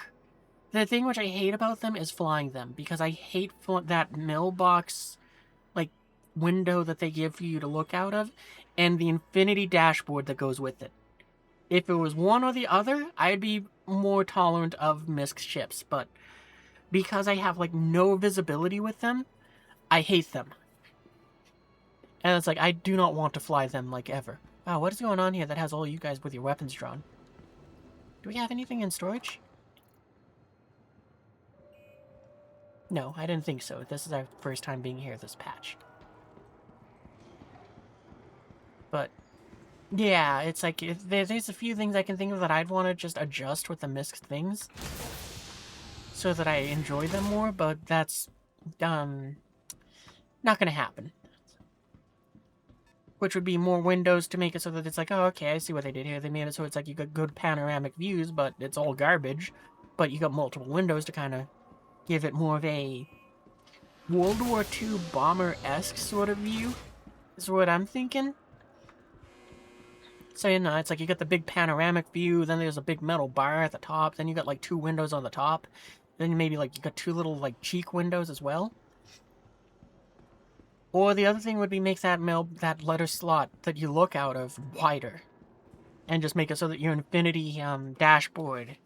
The thing which I hate about them is flying them. Because I hate that mailbox, like, window that they give you to look out of. And the infinity dashboard that goes with it. If it was one or the other, I'd be more tolerant of MISC ships. But because I have, like, no visibility with them, I hate them. And it's like, I do not want to fly them, like, ever. Wow, what is going on here that has all you guys with your weapons drawn? Do we have anything in storage? No, I didn't think so. This is our first time being here this patch. But, yeah, it's like, there's a few things I can think of that I'd want to just adjust with the MISC things. So that I enjoy them more, but that's, not gonna happen. Which would be more windows to make it so that it's like, oh, okay, I see what they did here. They made it so it's like you got good panoramic views, but it's all garbage. But you got multiple windows to kind of give it more of a World War II bomber-esque sort of view, is what I'm thinking. So, you know, it's like you got the big panoramic view, then there's a big metal bar at the top, then you got like 2 windows on the top, then maybe like you got 2 little like cheek windows as well. Or the other thing would be make that letter slot that you look out of wider. And just make it so that your infinity dashboard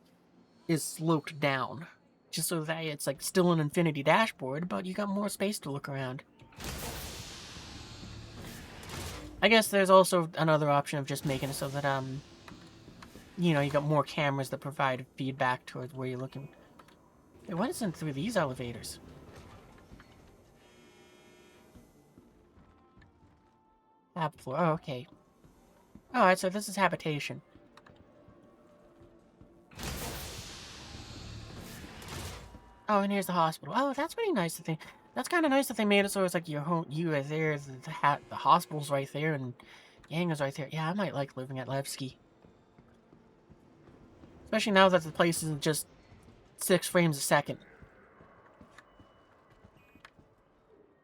is sloped down. Just so that it's like still an infinity dashboard, but you got more space to look around. I guess there's also another option of just making it so that, you know, you got more cameras that provide feedback towards where you're looking. Hey, what isn't through these elevators? Lab floor. Oh, okay. Alright, so this is habitation. Oh, and here's the hospital. Oh, that's pretty nice that they... That's kind of nice that they made it so it's like your home, you are there, the hospital's right there, and the hangar's right there. Yeah, I might like living at Levski. Especially now that the place isn't just 6 frames a second.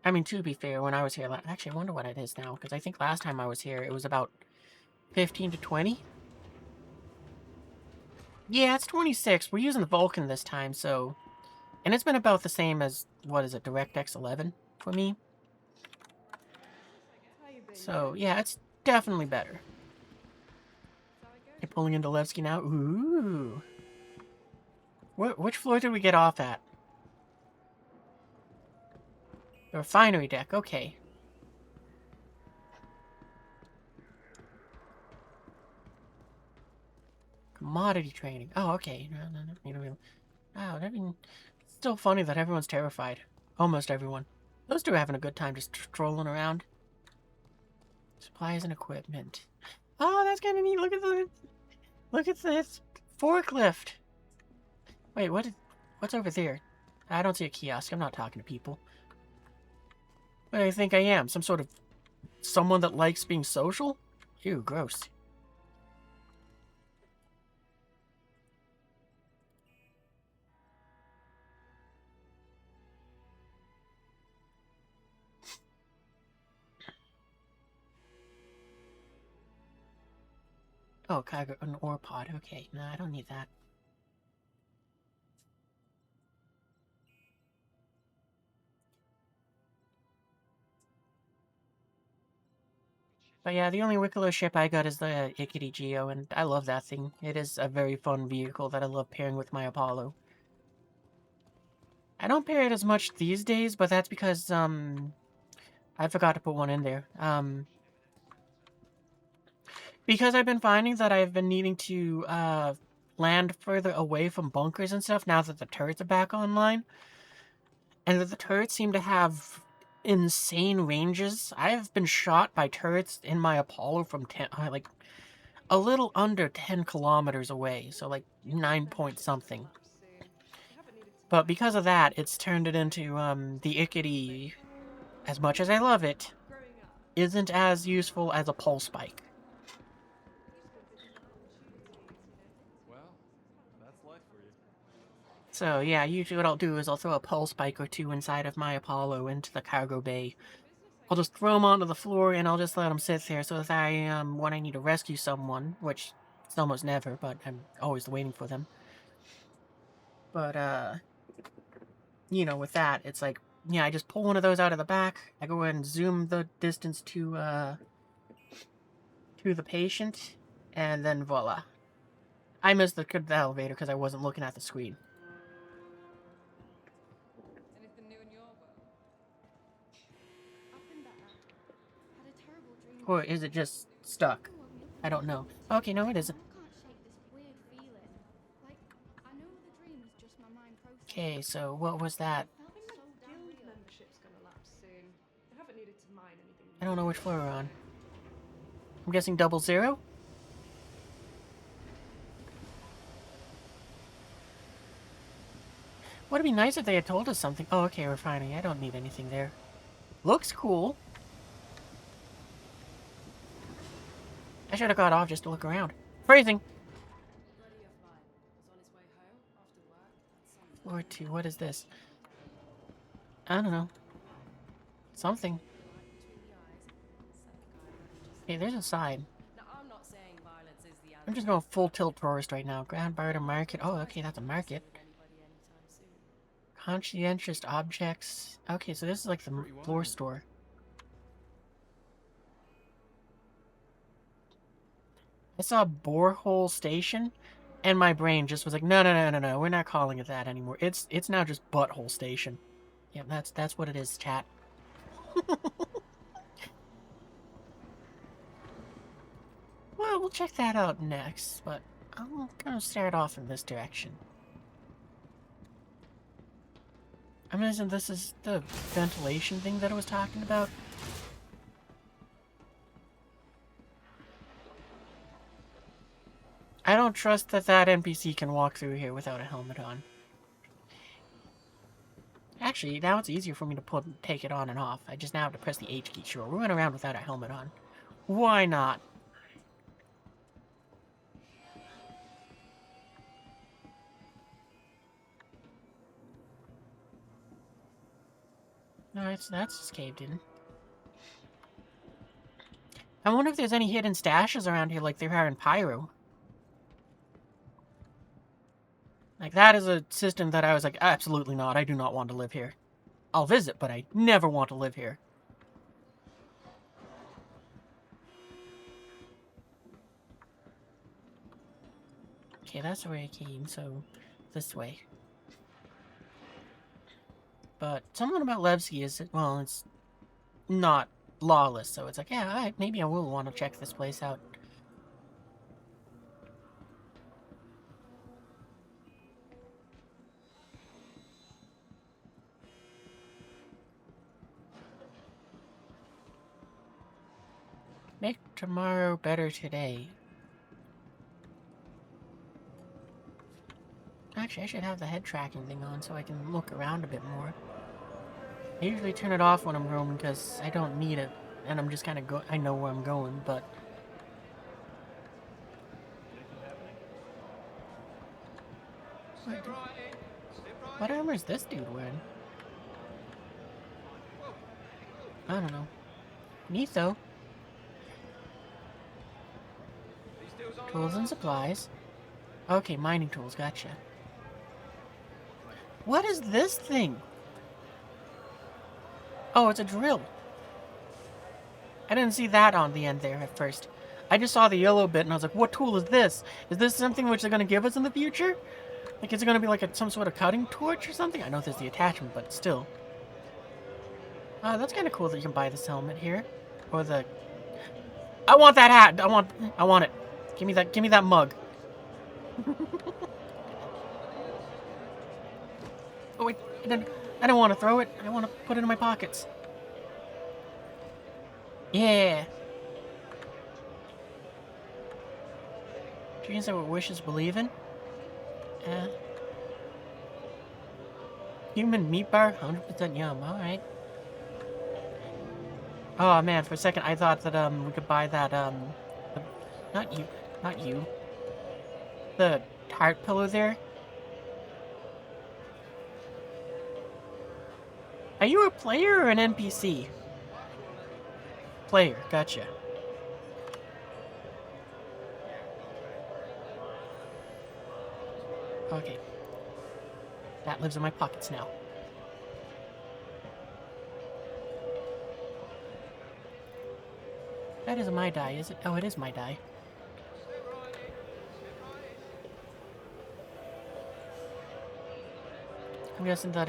I mean, to be fair, when I was here... Actually, I wonder what it is now, because I think last time I was here, it was about 15 to 20? Yeah, it's 26. We're using the Vulcan this time, so... And it's been about the same as, what is it, DirectX 11 for me. So, yeah, it's definitely better. You're pulling into Levski now? Ooh. Which floor did we get off at? The refinery deck, okay. Commodity training. Oh, okay. No. Oh, I mean, it's still funny that everyone's terrified. Almost everyone. Those two are having a good time just strolling around. Supplies and equipment. Oh, that's kind of neat. Look at this forklift. Wait, what's over there? I don't see a kiosk. I'm not talking to people. What do I think I am? Some sort of someone that likes being social? Ew, gross. Oh, cargo, an ore pod. Okay, no, I don't need that. But yeah, the only Wicklow ship I got is the Ikity Geo, and I love that thing. It is a very fun vehicle that I love pairing with my Apollo. I don't pair it as much these days, but that's because, I forgot to put one in there. Because I've been finding that I've been needing to, land further away from bunkers and stuff now that the turrets are back online. And that the turrets seem to have insane ranges. I have been shot by turrets in my Apollo from 10, like, a little under 10 kilometers away. So, like, 9 point something. But because of that, it's turned it into, the Ikity, as much as I love it, isn't as useful as a pulse spike. So, yeah, usually what I'll do is I'll throw a pulse spike or two inside of my Apollo into the cargo bay. I'll just throw them onto the floor and I'll just let them sit there so that when I need to rescue someone, which it's almost never, but I'm always waiting for them. But, you know, with that, it's like, yeah, I just pull one of those out of the back. I go ahead and zoom the distance to the patient, and then voila. I missed the elevator because I wasn't looking at the screen. Anything new in your world? I've been better. Had a terrible dream. Or is it just stuck? I don't know. Okay, no, it isn't. I can't shake this weird feeling. Like, I know the dream was just my mind processing. Okay, so what was that? Felt so damn real. Membership's gonna lapse soon. They haven't needed to mine anything. I don't know which floor we're on. I'm guessing 00? Would it be nice if they had told us something? Oh, okay, refinery. I don't need anything there. Looks cool. I should have got off just to look around. Phrasing. Floor 2, what is this? I don't know. Something. Okay, there's a sign. I'm just going full tilt tourist right now. Ground bar to market. Oh, okay, that's a market. Conscientious objects. Okay, so this is like the floor store. I saw borehole station, and my brain just was like, no, we're not calling it that anymore. It's now just butthole station. Yeah, that's what it is, chat. Well, we'll check that out next, but I'm gonna start off in this direction. I mean, isn't this is the ventilation thing that I was talking about? I don't trust that NPC can walk through here without a helmet on. Actually, now it's easier for me to take it on and off. I just now have to press the H key. Sure, we're running around without a helmet on. Why not? Alright, so that's just caved in. I wonder if there's any hidden stashes around here like there are in Pyro. Like, that is a system that I was like, absolutely not. I do not want to live here. I'll visit, but I never want to live here. Okay, that's the way I came, so this way. But something about Levski is, well, it's not lawless, so it's like, yeah, alright, maybe I will want to check this place out. Make tomorrow better today. Actually, I should have the head tracking thing on so I can look around a bit more. I usually turn it off when I'm roaming because I don't need it, and I'm just kind of I know where I'm going, but... What armor is this dude wearing? I don't know. Neat, though. Tools and supplies. Okay, mining tools, gotcha. What is this thing? Oh, it's a drill. I didn't see that on the end there at first. I just saw the yellow bit and I was like, what tool is this? Is this something which they're going to give us in the future? Like, is it going to be like some sort of cutting torch or something? I know there's the attachment, but still. That's kind of cool that you can buy this helmet here. Or the... I want that hat! I want it. Give me that mug. Oh wait, I don't want to throw it. I want to put it in my pockets. Yeah. Dreams are what wishes believe in. Human meat bar, 100% yum. All right. Oh man, for a second I thought that we could buy that not you. The heart pillow there. Are you a player or an NPC? Player, gotcha. Okay. That lives in my pockets now. That isn't my die, is it? Oh, it is my die. I'm guessing that,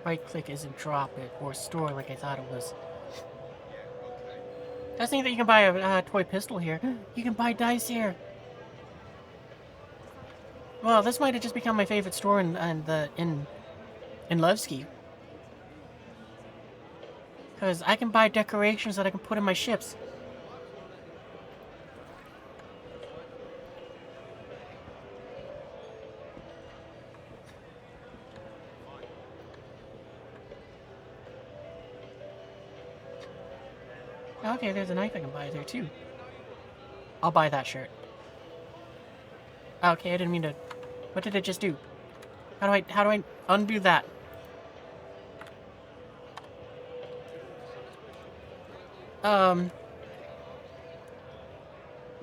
right-click isn't drop it or store like I thought it was. I think that you can buy a toy pistol here. You can buy dice here. Well, this might have just become my favorite store in Levski. Because I can buy decorations that I can put in my ships. Okay, there's a knife I can buy there too. I'll buy that shirt. Okay, I didn't mean to... What did it just do? How do I undo that?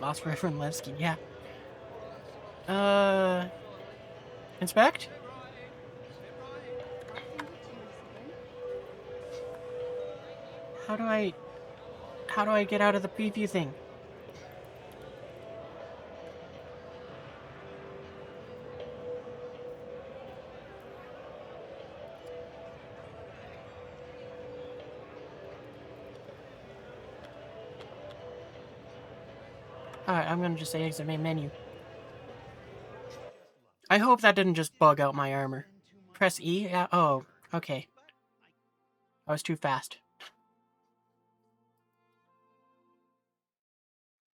Lost forever in Levski, yeah. Inspect? How do I get out of the preview thing? Alright, I'm gonna just say exit main menu. I hope that didn't just bug out my armor. Press E? Yeah, oh, okay. I was too fast.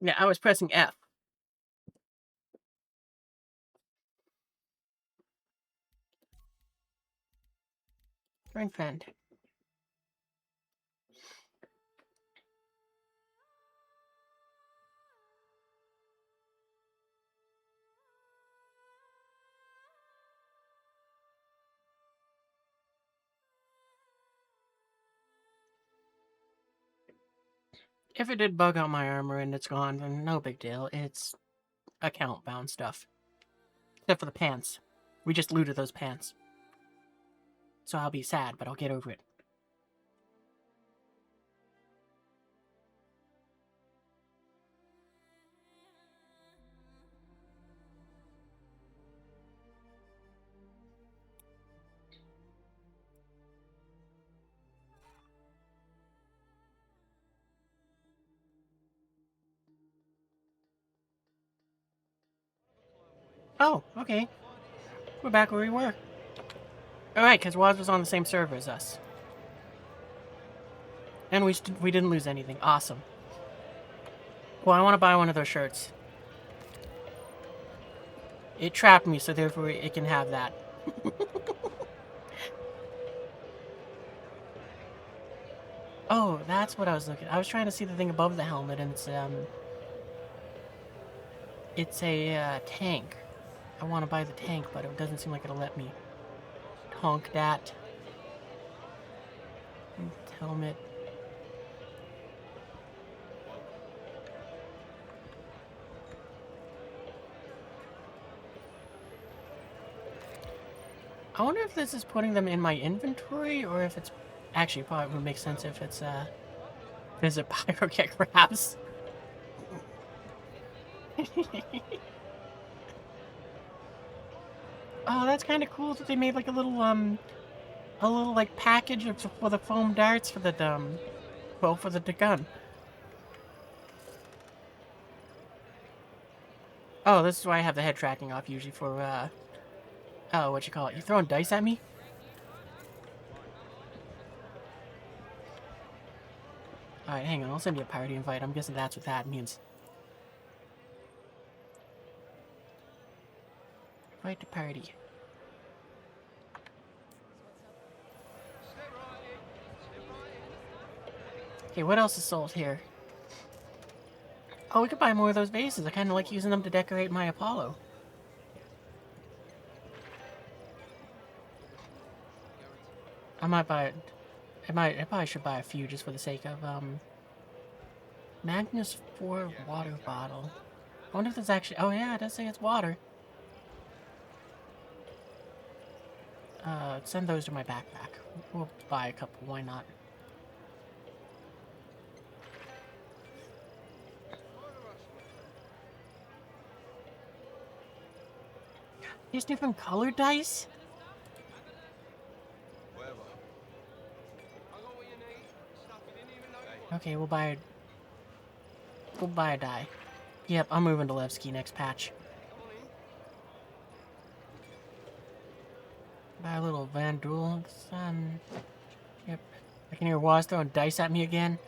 Yeah, I was pressing F. Ring friend. If it did bug out my armor and it's gone, then no big deal. It's account bound stuff. Except for the pants. We just looted those pants. So I'll be sad, but I'll get over it. Oh, okay. We're back where we were. Alright, because Waz was on the same server as us. And we didn't lose anything. Awesome. Well, I want to buy one of those shirts. It trapped me, so therefore it can have that. Oh, that's what I was looking at. I was trying to see the thing above the helmet, and it's a tank. I want to buy the tank, but it doesn't seem like it'll let me. Honk that. Helmet. I wonder if this is putting them in my inventory, or if it's... Actually, probably would make sense if it's, visit Pyro get grabs. Oh, that's kind of cool that they made, like, a little, like, package for the foam darts for the, well, for the gun. Oh, this is why I have the head tracking off, usually for, oh, what you call it? You throwing dice at me? Alright, hang on, I'll send you a party invite. I'm guessing that's what that means. Invite to party. Okay, what else is sold here? Oh, we could buy more of those vases. I kind of like using them to decorate my Apollo. I might buy it. I probably should buy a few just for the sake of, Magnus 4 water bottle. I wonder if there's actually... Oh, yeah, it does say it's water. Send those to my backpack. We'll buy a couple, why not? There's different colored dice? Okay, we'll buy a die. Yep, I'm moving to Levski next patch. Buy a little Van Duel. Yep. I can hear Waz throwing dice at me again.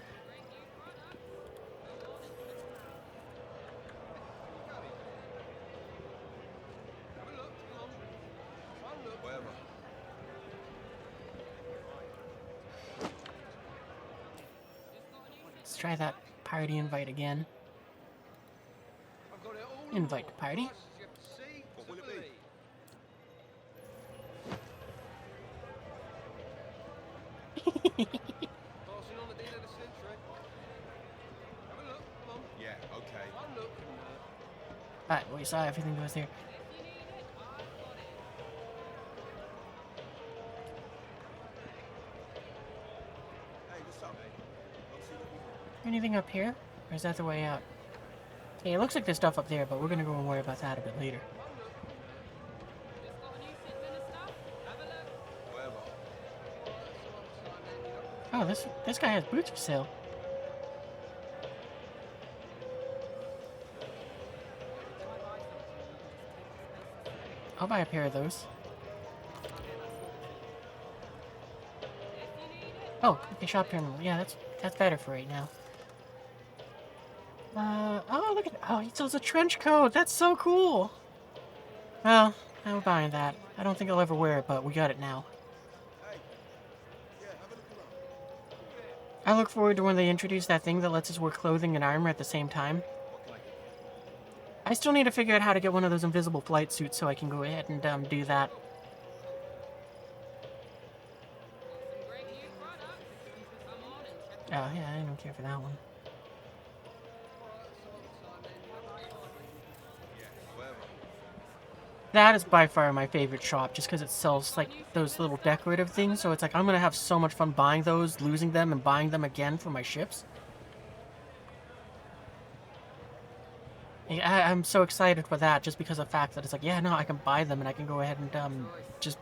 Let's try that party invite again. Invite to party. Yeah, okay. Alright, well, you saw everything that was there. Anything up here? Or is that the way out? Okay, it looks like there's stuff up there, but we're gonna go and worry about that a bit later. Oh, this guy has boots for sale. I'll buy a pair of those. Oh, okay, shop terminal. Yeah, that's better for right now. Oh, look at... Oh, he sells a trench coat! That's so cool! Well, I'm buying that. I don't think I'll ever wear it, but we got it now. I look forward to when they introduce that thing that lets us wear clothing and armor at the same time. I still need to figure out how to get one of those invisible flight suits so I can go ahead and do that. Some great new products. Come on and check Oh, yeah, I don't care for that one. That is by far my favorite shop, just because it sells, like, those little decorative things, so it's like, I'm gonna have so much fun buying those, losing them, and buying them again for my ships. I'm so excited for that, just because of the fact that it's like, yeah, no, I can buy them, and I can go ahead and, just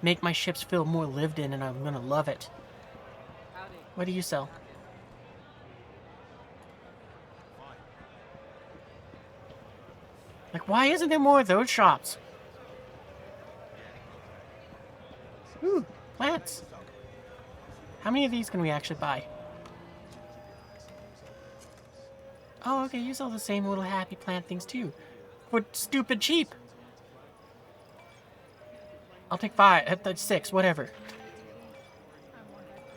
make my ships feel more lived in, and I'm gonna love it. Howdy. What do you sell? Like, why isn't there more of those shops? Ooh, plants. How many of these can we actually buy? Oh, okay, you sell the same little happy plant things too. For stupid cheap. I'll take 5, 6, whatever.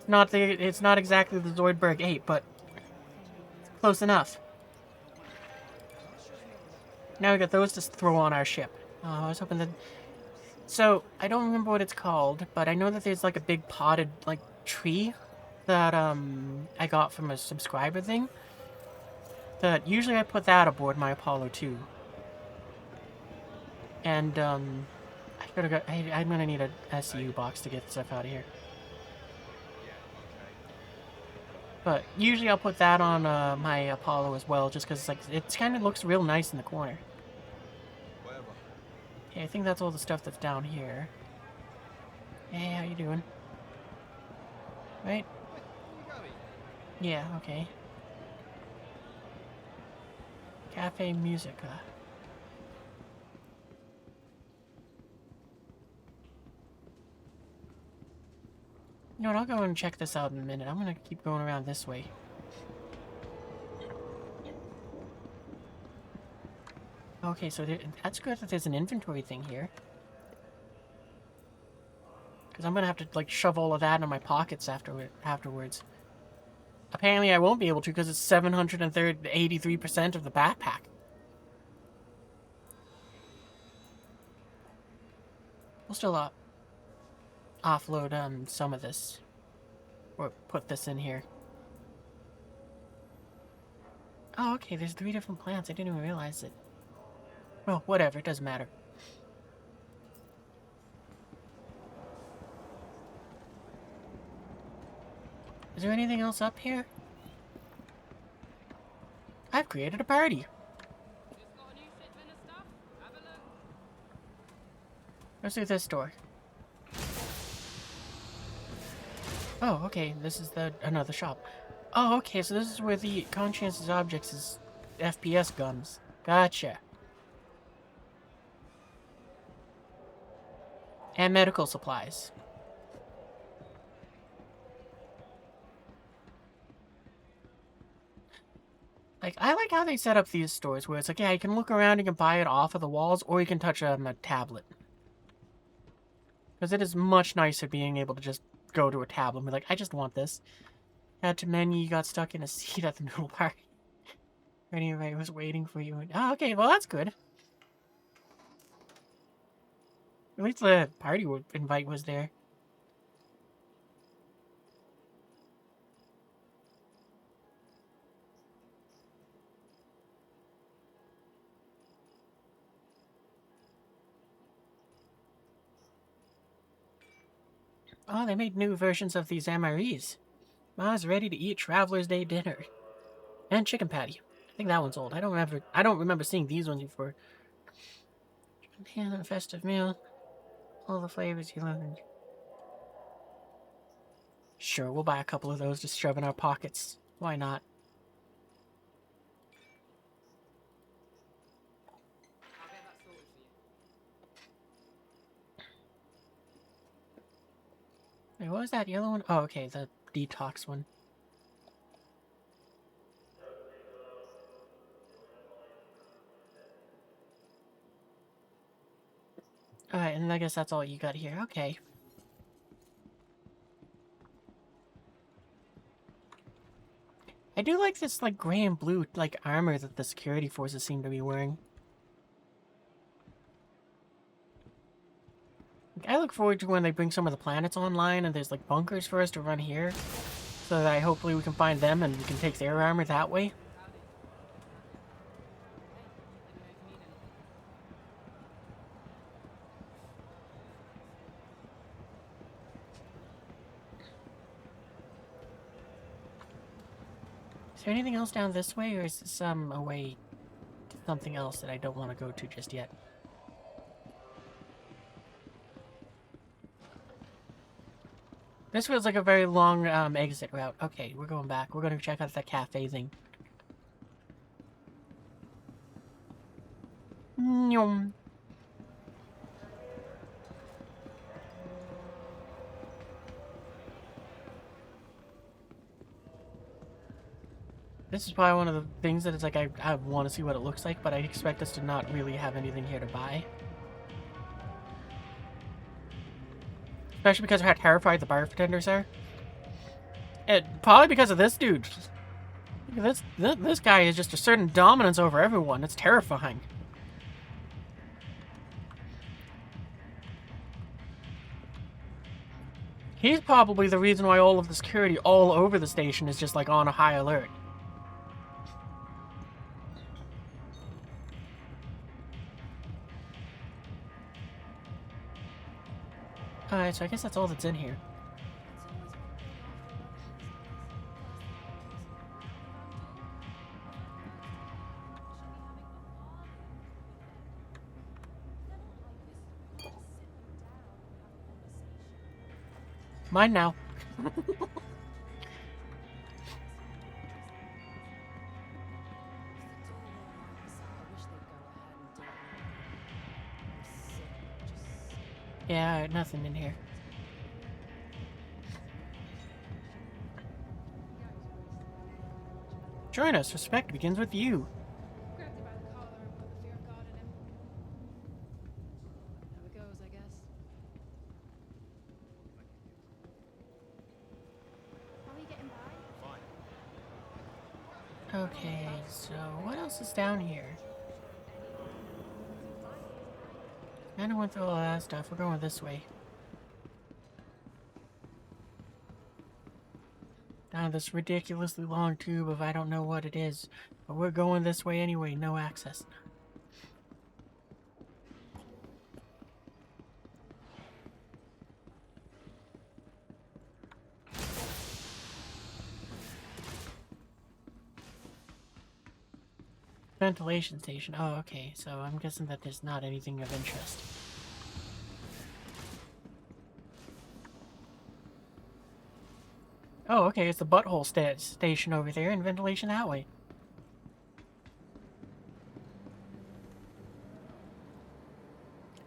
It's not exactly the Zoidberg 8, but close enough. Now we got those to throw on our ship. Oh, I was hoping that... So, I don't remember what it's called, but I know that there's like a big potted, like, tree that, I got from a subscriber thing. That usually I put that aboard my Apollo 2. And, I'm gonna need a SU box to get stuff out of here. But usually I'll put that on my Apollo as well, just because like it kind of looks real nice in the corner. Okay, I think that's all the stuff that's down here. Hey, how you doing? Right? Yeah, okay. Cafe Musica. You know what, I'll go and check this out in a minute. I'm gonna keep going around this way. Okay, so that's good that there's an inventory thing here. Because I'm gonna have to, like, shove all of that in my pockets afterwards. Apparently I won't be able to because it's 783% of the backpack. We'll still offload some of this. Or put this in here. Oh, okay, there's 3 different plants. I didn't even realize it. Well, whatever, it doesn't matter. Is there anything else up here? I've created a party. Just got a new shipment of stuff. Have a look. Let's do this door. Oh, okay, this is another shop. Oh, okay, so this is where the conscientious objects is FPS guns. Gotcha. And medical supplies. Like, I like how they set up these stores where it's like, yeah, you can look around, you can buy it off of the walls, or you can touch a tablet. Because it is much nicer being able to just go to a tablet and be like, I just want this. Add to menu, you got stuck in a seat at the noodle bar. Anyway, I was waiting for you. Oh, okay, well, that's good. At least the party invite was there. Oh, they made new versions of these MREs. Ma's ready to eat Traveler's Day dinner. And chicken patty. I think that one's old. I don't remember seeing these ones before. And a festive meal. All the flavors you learned. Sure, we'll buy a couple of those to shove in our pockets. Why not? I'll get that sorted for you. Wait, what was that yellow one? Oh, okay, the detox one. Alright, and I guess that's all you got here. Okay. do like this, like, gray and blue, like, armor that the security forces seem to be wearing. Like, I look forward to when they bring some of the planets online and there's, like, bunkers for us to run here. So that hopefully we can find them and we can take their armor that way. Is there anything else down this way, or is this a way to something else that I don't want to go to just yet? This feels like a very long exit route. Okay, we're going back. We're going to check out that cafe thing. Nyum. This is probably one of the things that it's like I want to see what it looks like, but I expect us to not really have anything here to buy. Especially because of how terrified the bartenders are. And probably because of this dude. This guy has just a certain dominance over everyone. It's terrifying. He's probably the reason why all of the security all over the station is just like on a high alert. Alright, so I guess that's all that's in here. Mine now. Yeah, nothing in here. Join us. Respect begins with you. Grabbed him by the collar and put the fear of God in him. How it goes, I guess. How are you getting by? Okay, so what else is down here? I don't went through all that stuff. We're going this way. Down this ridiculously long tube of I don't know what it is. But we're going this way anyway. No access. Ventilation station. Oh, okay. So I'm guessing that there's not anything of interest. Oh, okay. It's the butthole station over there and ventilation that way.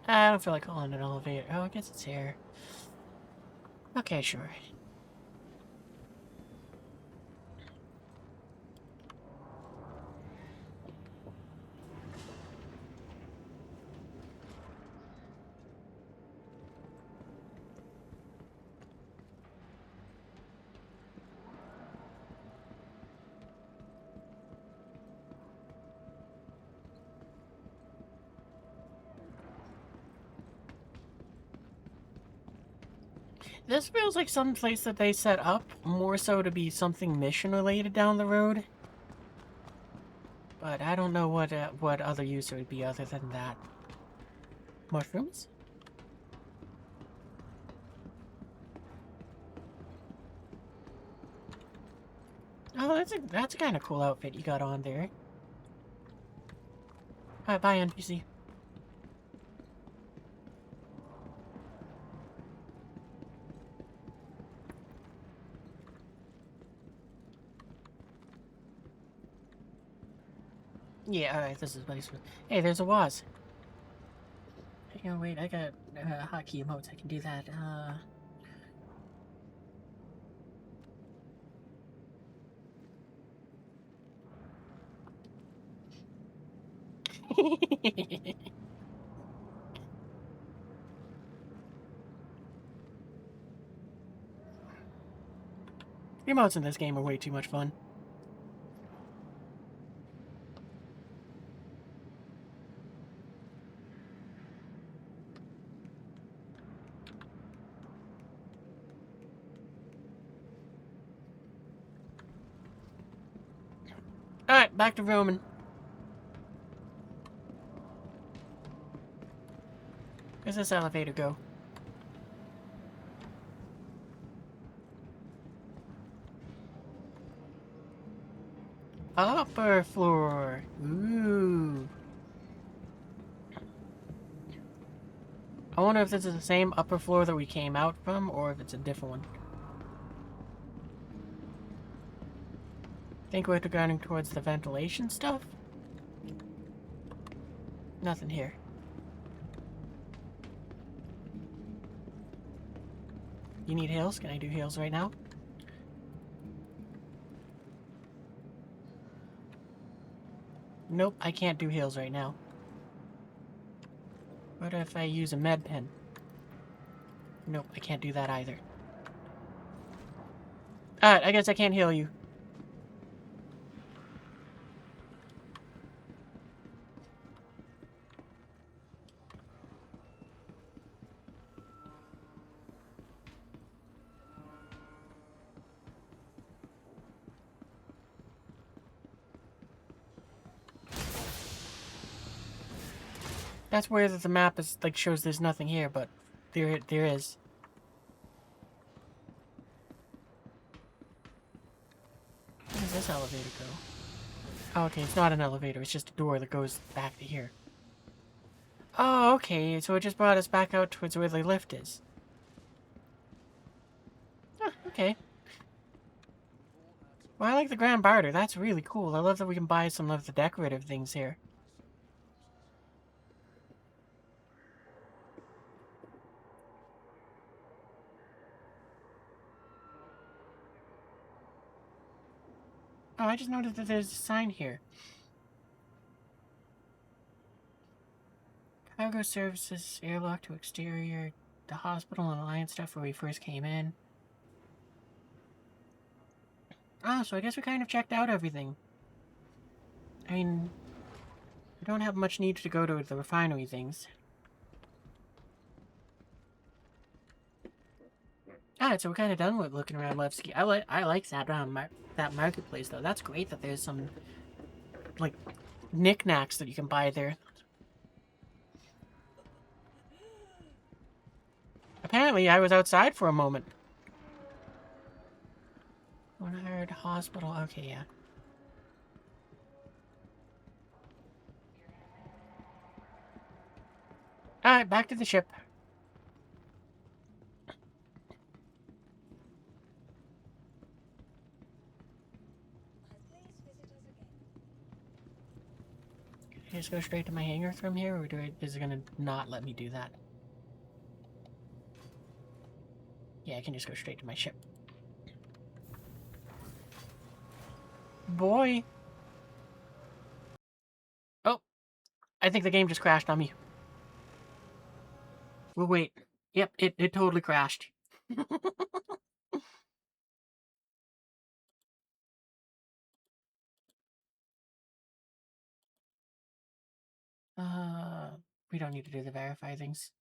I don't feel like calling an elevator. Oh, I guess it's here. Okay, sure. This feels like some place that they set up more so to be something mission related down the road. But I don't know what other use there would be other than that. Mushrooms? Oh, that's a kind of cool outfit you got on there. Alright, bye NPC. Yeah, alright, this is what he's... Hey, there's a Waz. Hang on, wait, I got hotkey emotes, I can do that. The emotes in this game are way too much fun. back to Roman. Where's this elevator go? Upper floor. Ooh. I wonder if this is the same upper floor that we came out from, or if it's a different one. Think we're going towards the ventilation stuff? Nothing here. You need heals? Can I do heals right now? Nope, I can't do heals right now. What if I use a med pen? Nope, I can't do that either. Alright, I guess I can't heal you. That's weird that the map is like shows there's nothing here, but there is. Where does this elevator go? Oh, okay, it's not an elevator, it's just a door that goes back to here. Oh, okay, so it just brought us back out towards where the lift is. Oh, okay. Well, I like the grand barter, that's really cool. I love that we can buy some of the decorative things here. Oh, I just noticed that there's a sign here. Cargo services, airlock to exterior, the hospital and alliance stuff where we first came in. Oh, so I guess we kind of checked out everything. I mean, we don't have much need to go to the refinery things. Alright, so we're kind of done with looking around Levski. I like that that marketplace though. That's great that there's some like knickknacks that you can buy there. Apparently, I was outside for a moment. When I heard hospital, okay, yeah. Alright, back to the ship. Can I just go straight to my hangar from here, or is it gonna not let me do that? Yeah, I can just go straight to my ship. Boy! Oh! I think the game just crashed on me. Well, wait. Yep, it totally crashed. We don't need to do the verify things.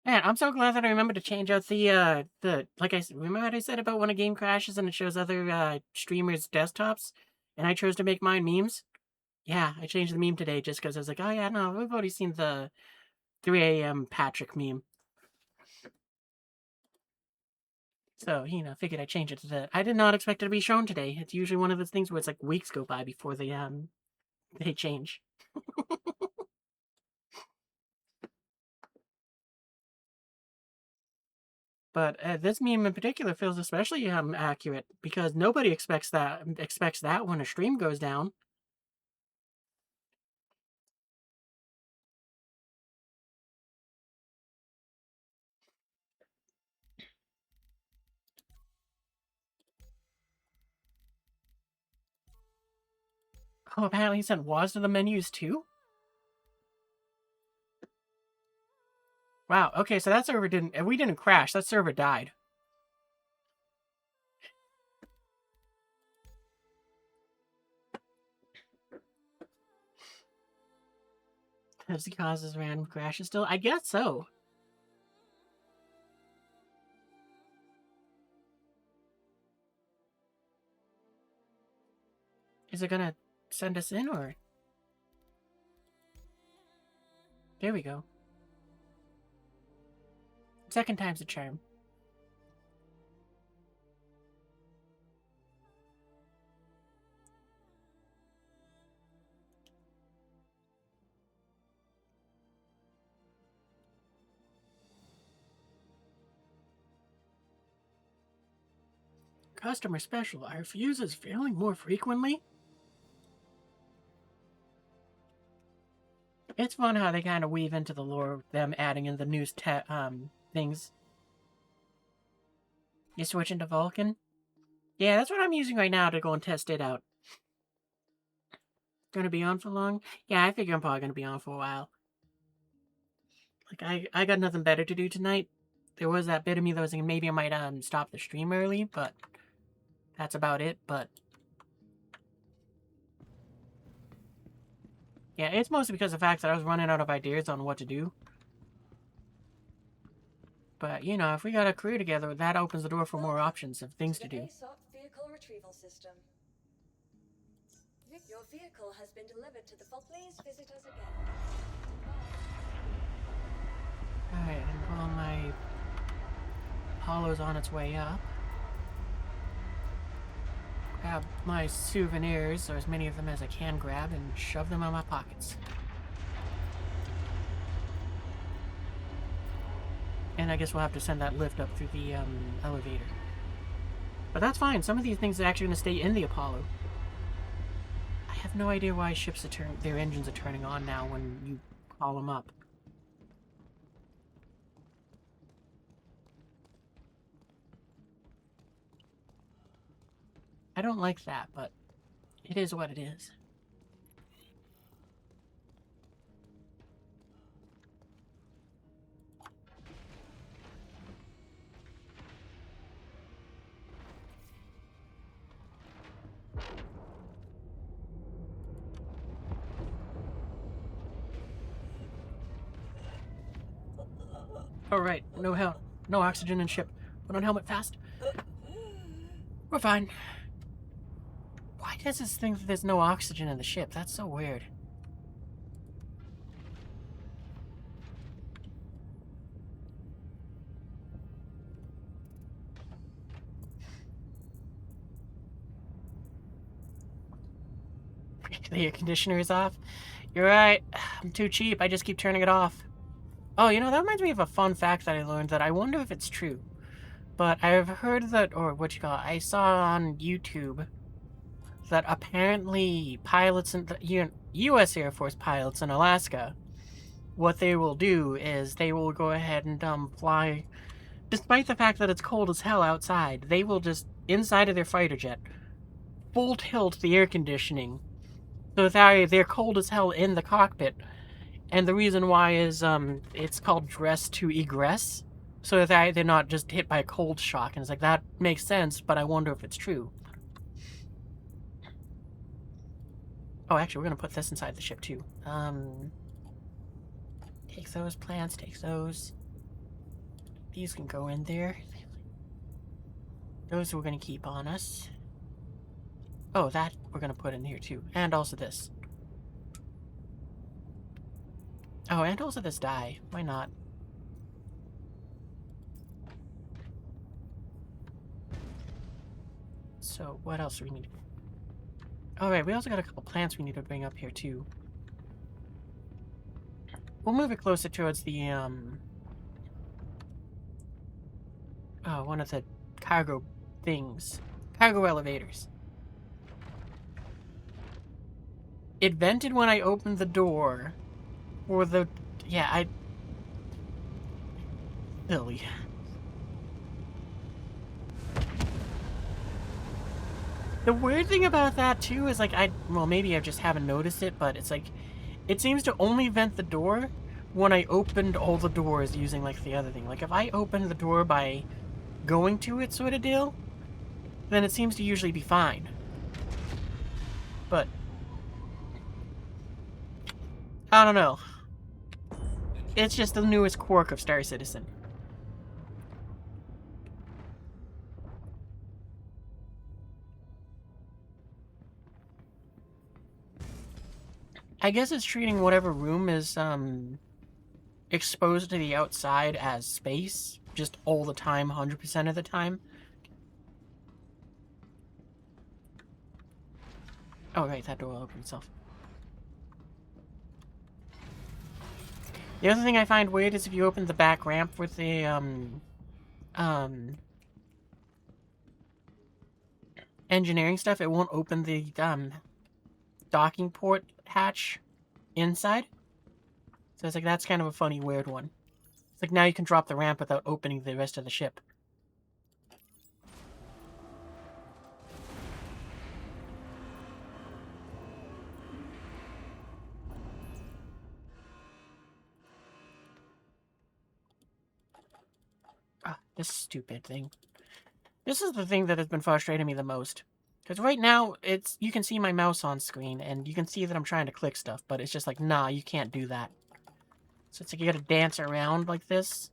Man, I'm so glad that I remembered to change out like I said, remember what I said about when a game crashes and it shows other streamers' desktops? And I chose to make mine memes? Yeah, I changed the meme today just because I was like, oh yeah, no, we've already seen the 3 a.m. Patrick meme. So, you know, figured I'd change it to the... I did not expect it to be shown today. It's usually one of those things where it's like weeks go by before they change. But this meme in particular feels especially accurate because nobody expects that when a stream goes down. Oh, apparently he sent WAS to the menus too? Wow, okay, so that server we didn't crash, that server died. Does it causes random crashes still? I guess so. Is it gonna send us in, or? There we go. Second time's a charm. Customer special. Are fuses failing more frequently? It's fun how they kind of weave into the lore, them adding in the news things. You switching to Vulcan? Yeah, that's what I'm using right now to go and test it out. Gonna be on for long? Yeah, I figure I'm probably gonna be on for a while. Like, I got nothing better to do tonight. There was that bit of me that was thinking maybe I might stop the stream early, but that's about it. But yeah, it's mostly because of the fact that I was running out of ideas on what to do. But, you know, if we got a crew together, that opens the door for more options of things to do. ASOP vehicle retrieval system. Your vehicle has been delivered to the Please visit us again. Alright, and while my Apollo's on its way up, grab my souvenirs, or as many of them as I can grab, and shove them in my pockets. And I guess we'll have to send that lift up through the elevator. But that's fine. Some of these things are actually going to stay in the Apollo. I have no idea why ships their engines are turning on now when you call them up. I don't like that, but it is what it is. Alright, no oxygen in ship. Put on helmet fast. We're fine. Why does this think that there's no oxygen in the ship? That's so weird. The air conditioner is off. You're right. I'm too cheap. I just keep turning it off. Oh, you know, that reminds me of a fun fact that I learned that I wonder if it's true. But I've heard that, or I saw on YouTube that apparently pilots in the U.S. Air Force pilots in Alaska, what they will do is they will go ahead and fly, despite the fact that it's cold as hell outside, they will just, inside of their fighter jet, full tilt the air conditioning, so that they're cold as hell in the cockpit. And the reason why is it's called dress to egress, so that they're not just hit by a cold shock. And it's like, that makes sense, but I wonder if it's true. Oh, actually, we're going to put this inside the ship, too. Take those plants, take those. These can go in there. Those we're going to keep on us. Oh, that we're going to put in here, too. And also this. Oh, and also this dye. Why not? So, what else do we need? Alright, we also got a couple plants we need to bring up here, too. We'll move it closer towards the, oh, one of the cargo things. Cargo elevators. It vented when I opened the door. Or the... yeah, silly. The weird thing about that, too, is, like, well, maybe I just haven't noticed it, but it's like, it seems to only vent the door when I opened all the doors using, like, the other thing. Like, if I opened the door by going to it, sort of deal, then it seems to usually be fine. But I don't know. It's just the newest quirk of Star Citizen. I guess it's treating whatever room is exposed to the outside as space, just all the time, 100% of the time. Oh, right, that door will open itself. The other thing I find weird is if you open the back ramp with the, engineering stuff, it won't open the, docking port hatch inside. So it's like, that's kind of a funny, weird one. It's like, now you can drop the ramp without opening the rest of the ship. Ah, this stupid thing. This is the thing that has been frustrating me the most. Because right now, you can see my mouse on screen, and you can see that I'm trying to click stuff, but it's just like, nah, you can't do that. So it's like you gotta dance around like this,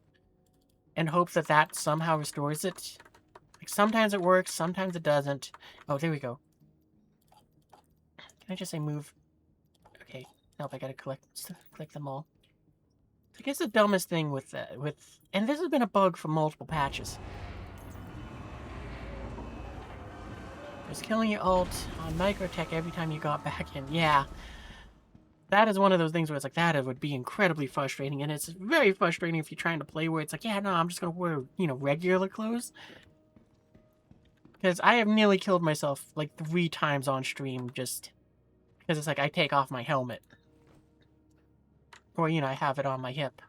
and hope that that somehow restores it. Like, sometimes it works, sometimes it doesn't. Oh, there we go. Can I just say move? Okay. Nope, I gotta click them all. I guess the dumbest thing with and this has been a bug for multiple patches. Was killing your ult on microtech every time you got back in. Yeah. That is one of those things where it's like, that would be incredibly frustrating. And it's very frustrating if you're trying to play where it's like, yeah, no, I'm just going to wear, regular clothes. Because I have nearly killed myself like 3 times on stream just because it's like I take off my helmet. Or, I have it on my hip.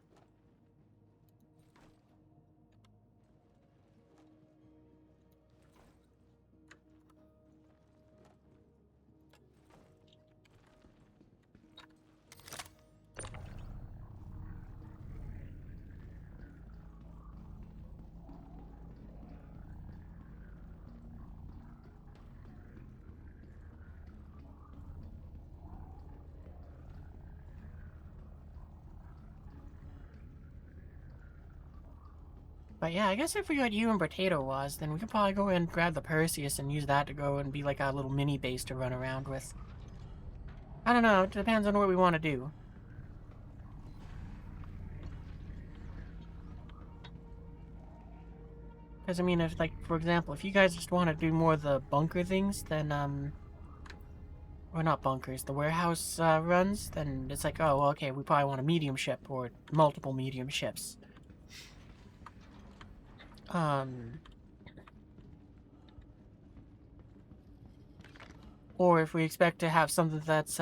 But yeah, I guess if we got you and Potato was, then we could probably go and grab the Perseus and use that to go and be like a little mini base to run around with. I don't know, it depends on what we want to do. Because, I mean, if, like, for example, if you guys just want to do more of the bunker things, then, or not bunkers, the warehouse, runs, then it's like, oh, well, okay, we probably want a medium ship or multiple medium ships. Or if we expect to have something that's,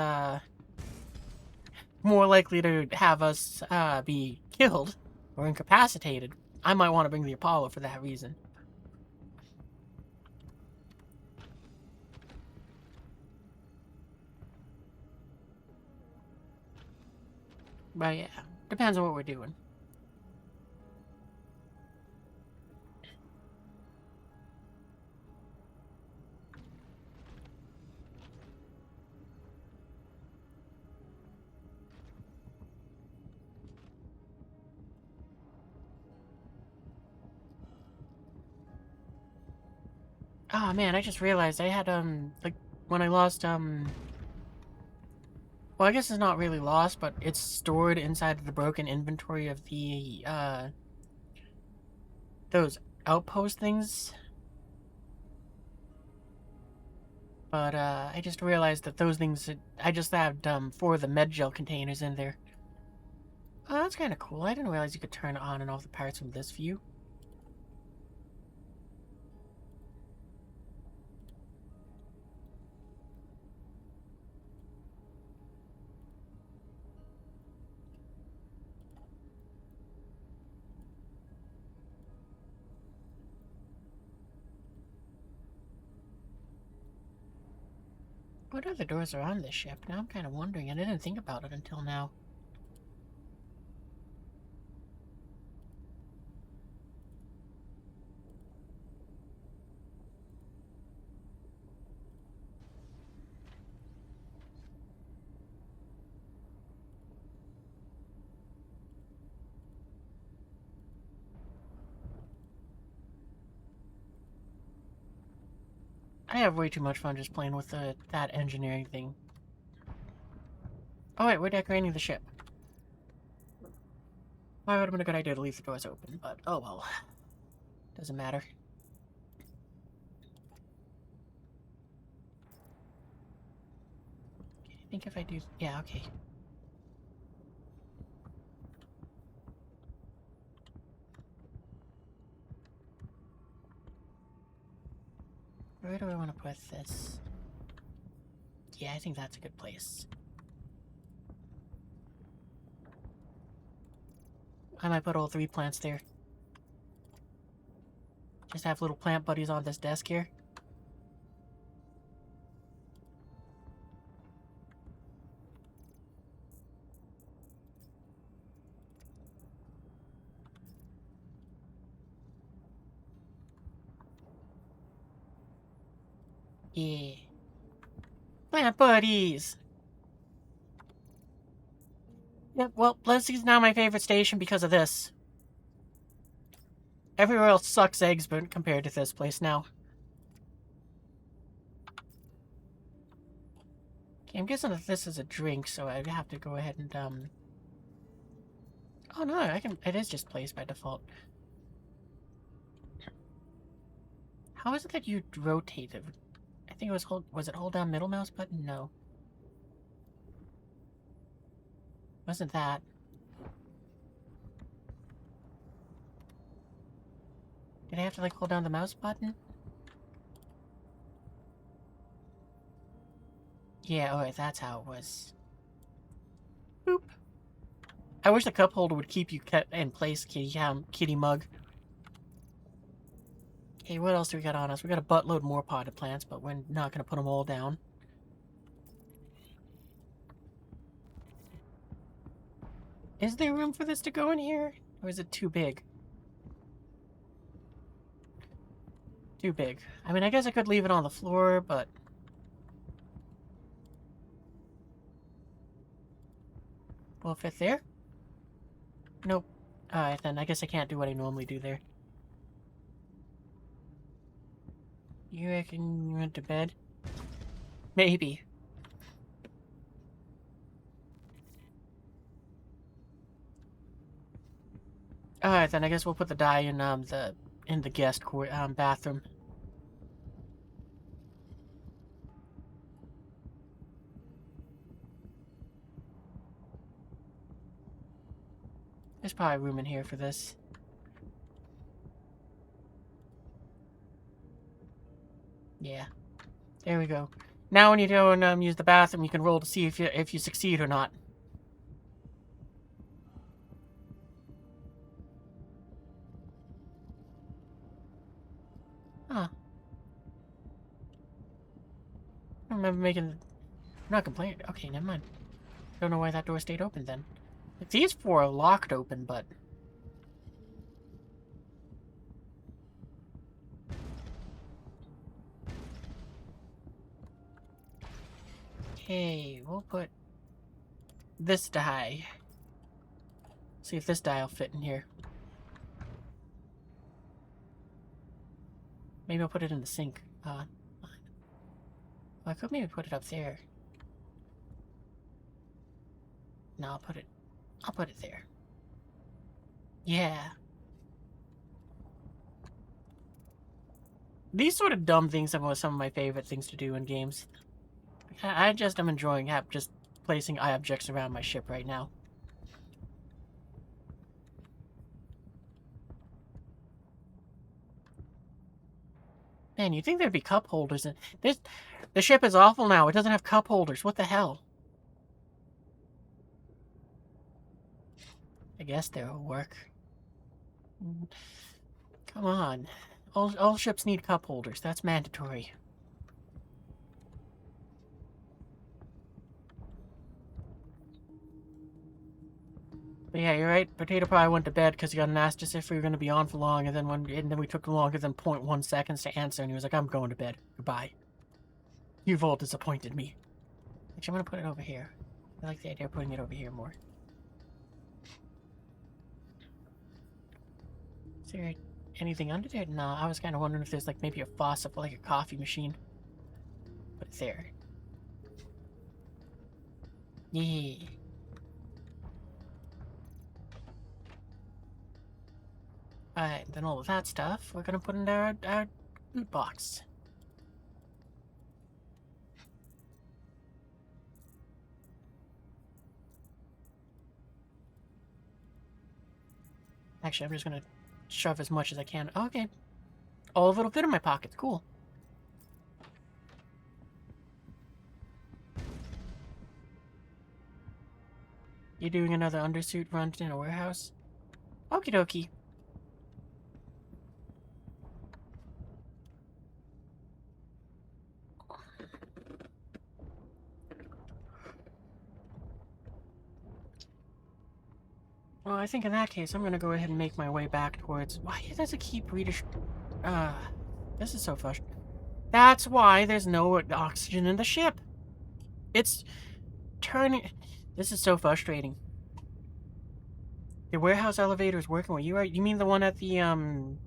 more likely to have us, be killed or incapacitated, I might want to bring the Apollo for that reason. But yeah, depends on what we're doing. Oh man, I just realized I had, like, when I lost, well, I guess it's not really lost, but it's stored inside of the broken inventory of the, those outpost things. But, I just realized that those things, I just had, 4 of the med gel containers in there. Oh, that's kind of cool. I didn't realize you could turn on and off the parts from this view. What other doors are on this ship? Now I'm kind of wondering. I didn't think about it until now. I have way too much fun just playing with that engineering thing. Oh wait, we're decorating the ship. Why would have been a good idea to leave the doors open, but oh well. Doesn't matter. I think if I do... Yeah, okay. Where do I want to put this? Yeah, I think that's a good place. I might put all 3 plants there. Just have little plant buddies on this desk here. Yeah. Plant buddies! Yep, well, Levski's now my favorite station because of this. Everywhere else sucks eggs but compared to this place now. Okay, I'm guessing that this is a drink, so I'd have to go ahead and, Oh no, I can... It is just placed by default. How is it that you rotate it? I think it was was it hold down middle mouse button? No. Wasn't that. Did I have to, like, hold down the mouse button? Yeah, alright, that's how it was. Boop. I wish the cup holder would keep you in place, kitty mug. Okay, what else do we got on us? We got a buttload more potted plants, but we're not going to put them all down. Is there room for this to go in here? Or is it too big? Too big. I mean, I guess I could leave it on the floor, but... Will it fit there? Nope. Alright, then I guess I can't do what I normally do there. You reckon you went to bed? Maybe. Alright, then I guess we'll put the dye in the guest bathroom. There's probably room in here for this. Yeah. There we go. Now when you go and use the bathroom, you can roll to see if you succeed or not. Huh. I don't remember making... I'm not complaining. Okay, never mind. Don't know why that door stayed open then. Like, these 4 are locked open, but... Okay, we'll put this dye. See if this dye will fit in here. Maybe I'll put it in the sink. Well, I could maybe put it up there. No, I'll put it there. Yeah. These sort of dumb things are some of my favorite things to do in games. I just am enjoying just placing objects around my ship right now. Man, you'd think there'd be cup holders in this. The ship is awful now. It doesn't have cup holders. What the hell? I guess they'll work. Come on. All ships need cup holders. That's mandatory. But yeah, you're right. Potato probably went to bed because he got asked us if we were going to be on for long, and then we took longer than 0.1 seconds to answer, and he was like, "I'm going to bed. Goodbye. You've all disappointed me." Actually, I'm going to put it over here. I like the idea of putting it over here more. Is there anything under there? No, I was kind of wondering if there's like maybe a faucet for like a coffee machine. Put it there. Yeah. Alright, then all of that stuff we're gonna put in our loot box. Actually, I'm just gonna shove as much as I can. Okay. All of it'll fit in my pockets. Cool. You doing another undersuit run in a warehouse? Okie dokie. Well, I think in that case, I'm gonna go ahead and make my way back towards... Why does it keep this is so frustrating. That's why there's no oxygen in the ship. It's turning... This is so frustrating. The warehouse elevator is working. You right? You mean the one at the, I'm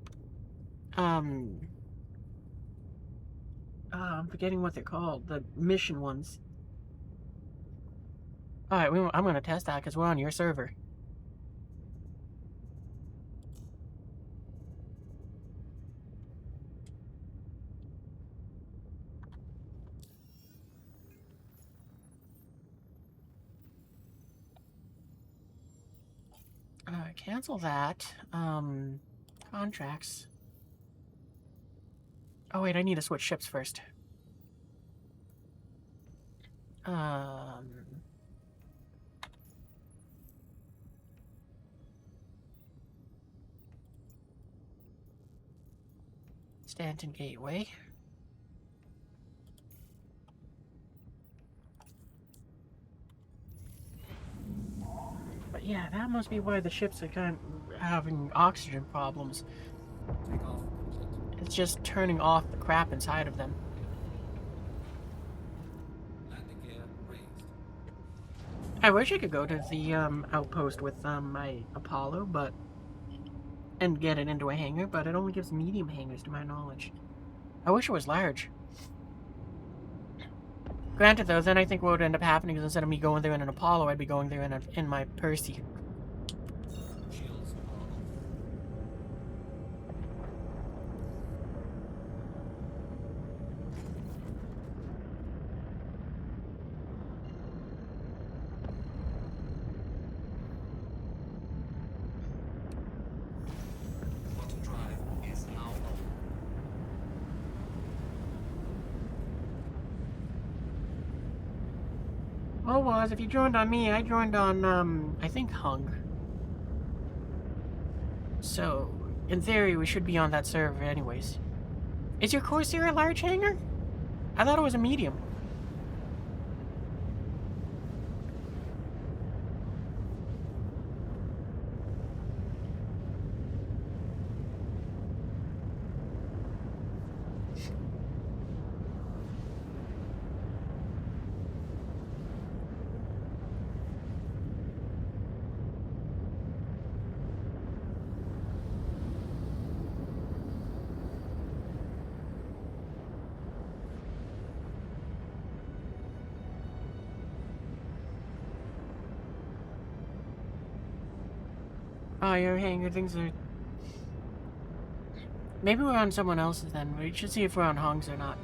forgetting what they're called. The mission ones. Alright, I'm gonna test that because we're on your server. Cancel that. Contracts. Oh wait, I need to switch ships first. Stanton Gateway. But yeah, that must be why the ships are kind of having oxygen problems. Takeoff complete. It's just turning off the crap inside of them. Landing gear raised. I wish I could go to the outpost with my Apollo, and get it into a hangar, but it only gives medium hangars to my knowledge. I wish it was large. Granted, though, then I think what would end up happening is instead of me going there in an Apollo, I'd be going there in my Percy. Shields are off. Bottom drive is now open. If you joined on me, I joined on, I think Hung. So, in theory, we should be on that server anyways. Is your Corsair a large hangar? I thought it was a medium. Oh, your hangar things are... Maybe we're on someone else's then. We should see if we're on Hong's or not.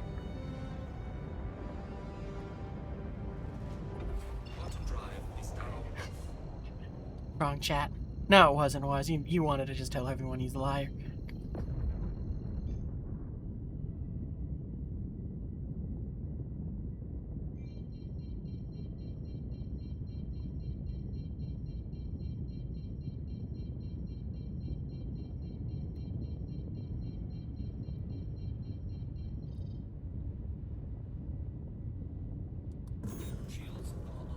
Bottom drive is now off. Wrong chat. No, it wasn't, was. You wanted to just tell everyone he's a liar. Shields are off.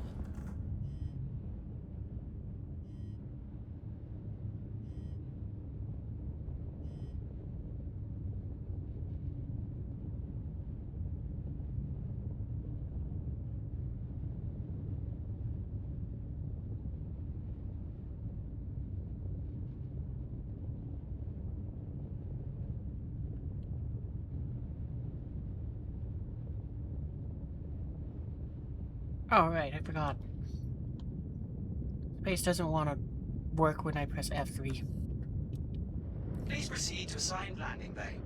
Oh, right, I forgot. Space doesn't want to work when I press F3. Please proceed to assigned landing bay.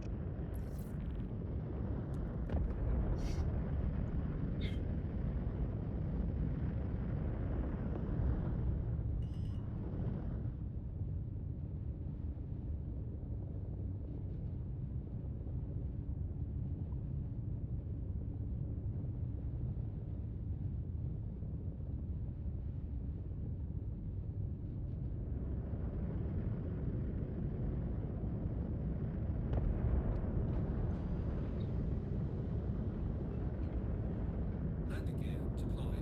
Landing gear deployed.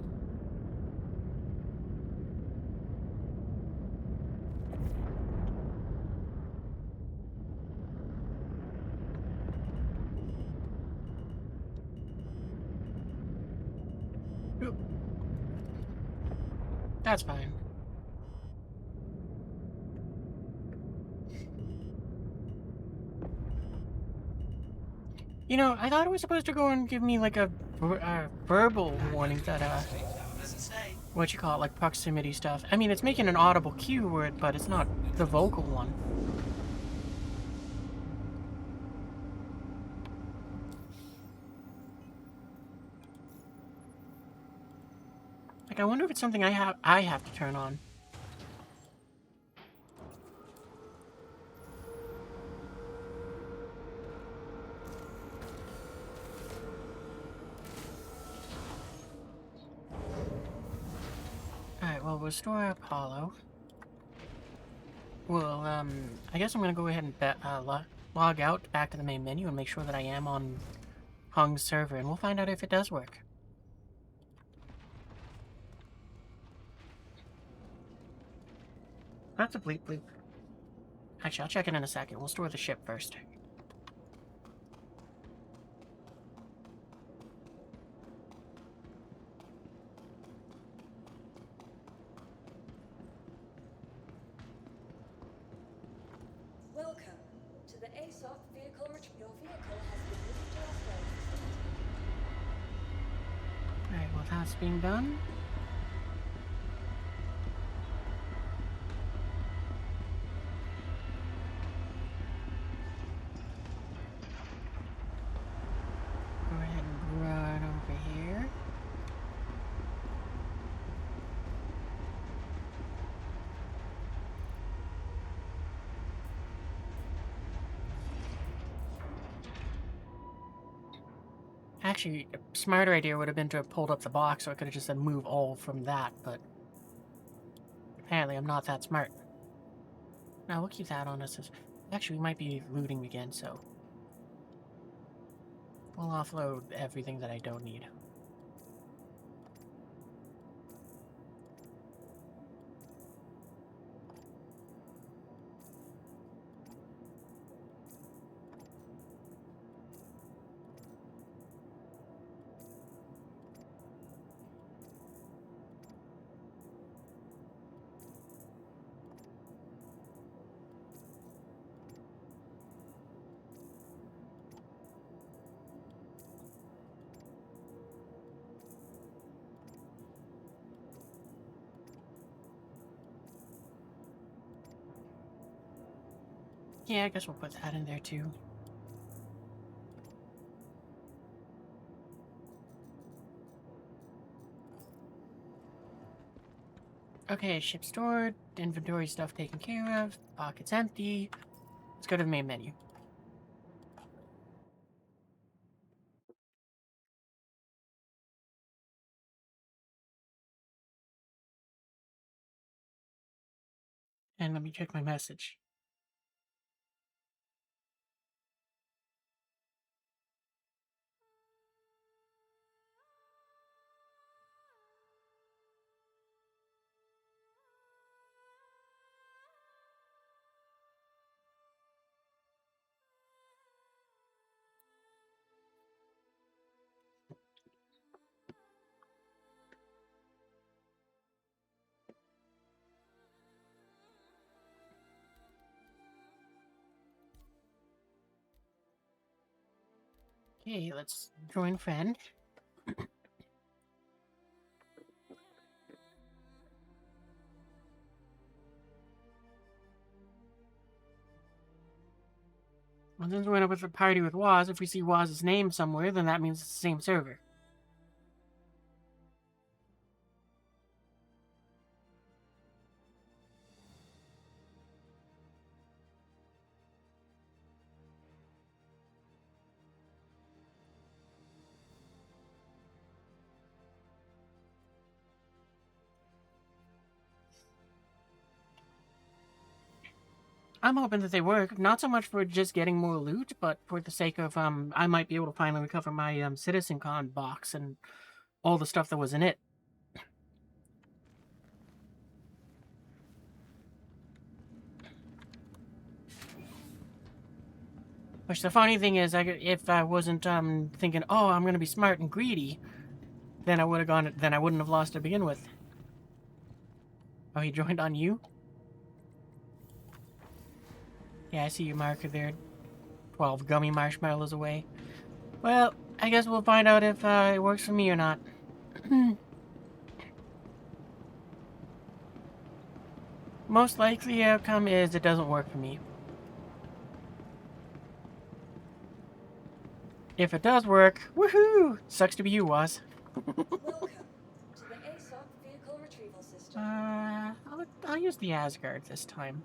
That's fine. You know, I thought it was supposed to go and give me like a verbal warning that Have a pleasant stay. what you call it, like proximity stuff. I mean, it's making an audible cue word, but it's not the vocal one. Like, I wonder if it's something I have to turn on. Alright, well, restore Apollo. Well, I guess I'm gonna go ahead and log out back to the main menu and make sure that I am on Hung's server, and we'll find out if it does work. That's a bleep bleep. Actually, I'll check it in a second. We'll store the ship first. Welcome to the ASOC vehicle. Your vehicle has been moved to our storage facility. Alright, well, that's being done. Go ahead and run over here. Actually, a smarter idea would have been to have pulled up the box so I could have just said move all from that, but apparently I'm not that smart. Now, we'll keep that on us. Actually, we might be looting again, so we'll offload everything that I don't need. Yeah, I guess we'll put that in there too. Okay, ship stored, inventory stuff taken care of, pockets empty. Let's go to the main menu. And let me check my message. Okay, let's join friend. Well, since we went up with a party with Waz, if we see Waz's name somewhere, then that means it's the same server. I'm hoping that they work, not so much for just getting more loot, but for the sake of, I might be able to finally recover my, CitizenCon box and all the stuff that was in it. Which the funny thing is, if I wasn't, thinking, oh, I'm gonna be smart and greedy, then I wouldn't have lost to begin with. Oh, he joined on you? Yeah, I see your marker there. 12 gummy marshmallows away. Well, I guess we'll find out if it works for me or not. Most likely outcome is it doesn't work for me. If it does work, woohoo! Sucks to be you, Waz. Welcome to the ASOC vehicle retrieval system. I'll use the Asgard this time.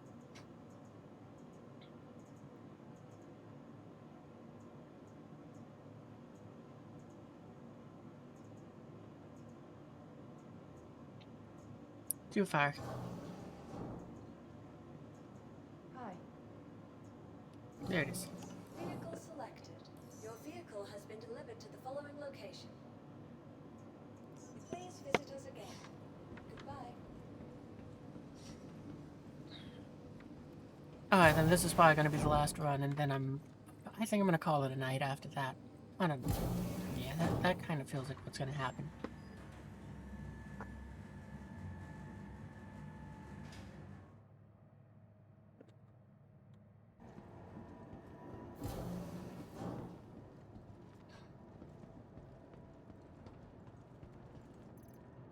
Too far. Hi. There it is. Vehicle selected. Your vehicle has been delivered to the following location. Please visit us again. Goodbye. Alright, then this is probably gonna be the last run, and then I think I'm gonna call it a night after that. I don't know. Yeah, that kind of feels like what's gonna happen.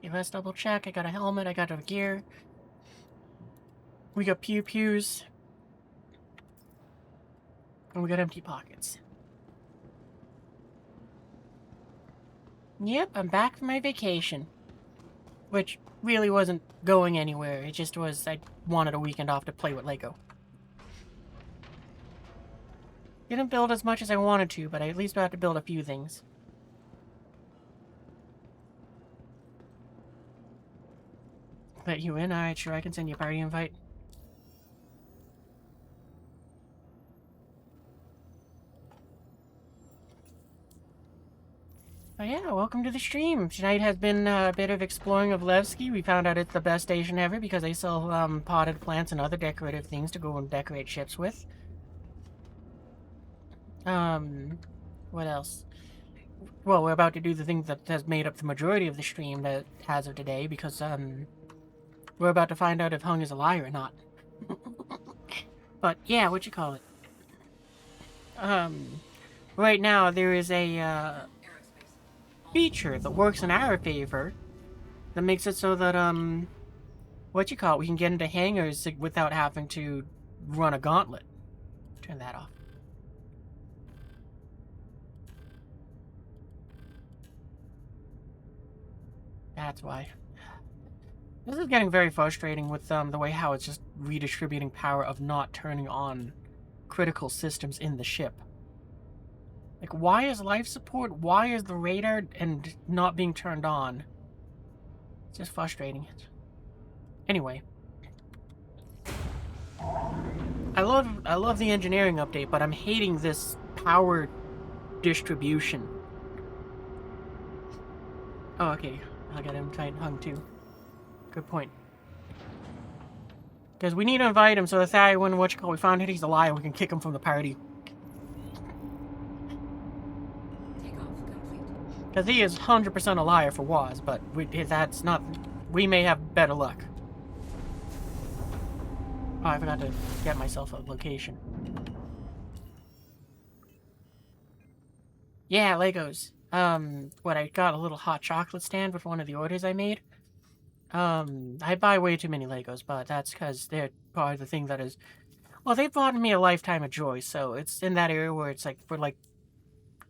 Okay, let's double check. I got a helmet, I got a gear. We got pew-pews. And we got empty pockets. Yep, I'm back from my vacation. Which really wasn't going anywhere. It just was, I wanted a weekend off to play with Lego. Didn't build as much as I wanted to, but I at least got to build a few things. Let you in? Alright, sure, I can send you a party invite. Oh yeah, welcome to the stream. Tonight has been a bit of exploring of Levski. We found out it's the best station ever because they sell potted plants and other decorative things to go and decorate ships with. What else? Well, we're about to do the thing that has made up the majority of the stream that as of today because, we're about to find out if Hung is a liar or not. But, yeah, what you call it? Right now there is a, feature that works in our favor that makes it so that, what you call it, we can get into hangars without having to run a gauntlet. Turn that off. That's why. This is getting very frustrating with the way how it's just redistributing power of not turning on critical systems in the ship. Like, why is life support? Why is the radar and not being turned on? It's just frustrating. Anyway. I love the engineering update, but I'm hating this power distribution. Oh, okay. I got him tight hung too. Good point. Because we need to invite him so that when we found out he's a liar, we can kick him from the party. Because he is 100% a liar for Waz, but that's not... We may have better luck. Oh, I forgot to get myself a location. Yeah, Legos. I got a little hot chocolate stand with one of the orders I made. I buy way too many Legos, but that's because they're probably the thing that is Well, they brought me a lifetime of joy, so it's in that area where it's like, for like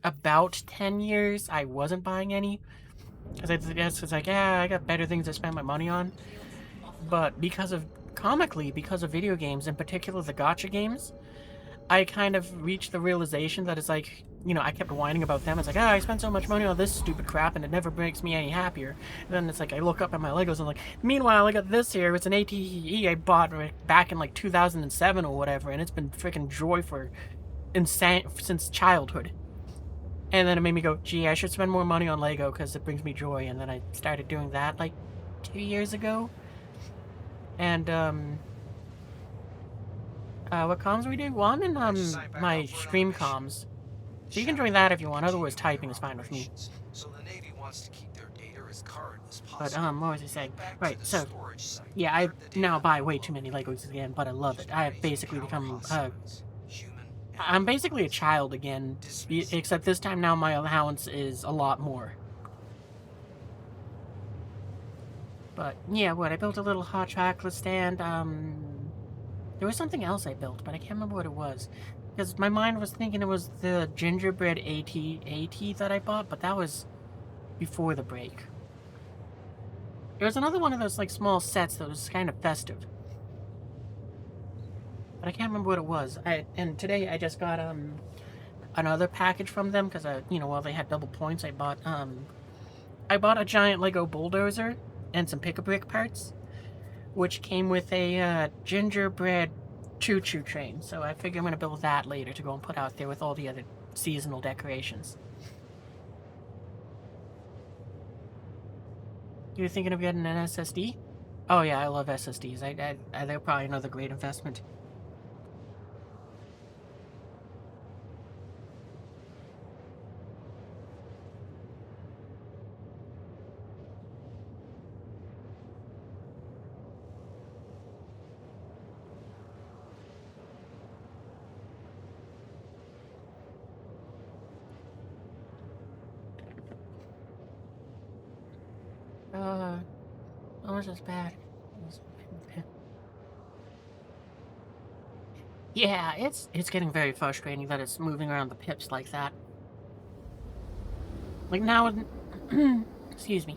about 10 years, I wasn't buying any. Because I guess it's like, yeah, I got better things to spend my money on. But because of video games, in particular the gacha games, I kind of reached the realization that it's like, you know, I kept whining about them. It's like, I spent so much money on this stupid crap and it never makes me any happier. And then it's like, I look up at my Legos and like, meanwhile, I got this here. It's an ATE I bought back in like 2007 or whatever, and it's been freaking joy for since childhood. And then it made me go, gee, I should spend more money on Lego because it brings me joy. And then I started doing that like 2 years ago. And, what comms we do? Well, I'm in, my stream comms. So you can join that if you want, otherwise typing is fine with me. So the Navy wants to keep their data as current as But, possible. what was I saying? Back to Right, the so, storage site. yeah, I Put the data now buy on way the too many wall. Legos again, but I love it. I have basically become, Human I'm basically a child again, except this time now my allowance is a lot more. But, yeah, what, I built a little hot chocolate stand, there was something else I built, but I can't remember what it was. Because my mind was thinking it was the gingerbread AT that I bought, but that was before the break. There was another one of those, like, small sets that was kind of festive. But I can't remember what it was. And today I just got, another package from them, because, you know, while they had double points, I bought a giant Lego bulldozer and some pick-a-brick parts, which came with a, gingerbread choo-choo train. So I figure I'm going to build that later to go and put out there with all the other seasonal decorations. You're thinking of getting an SSD? Oh yeah, I love SSDs. They're probably another great investment. Oh, this is bad. Yeah, it's getting very frustrating that it's moving around the pips like that. Like now, excuse me.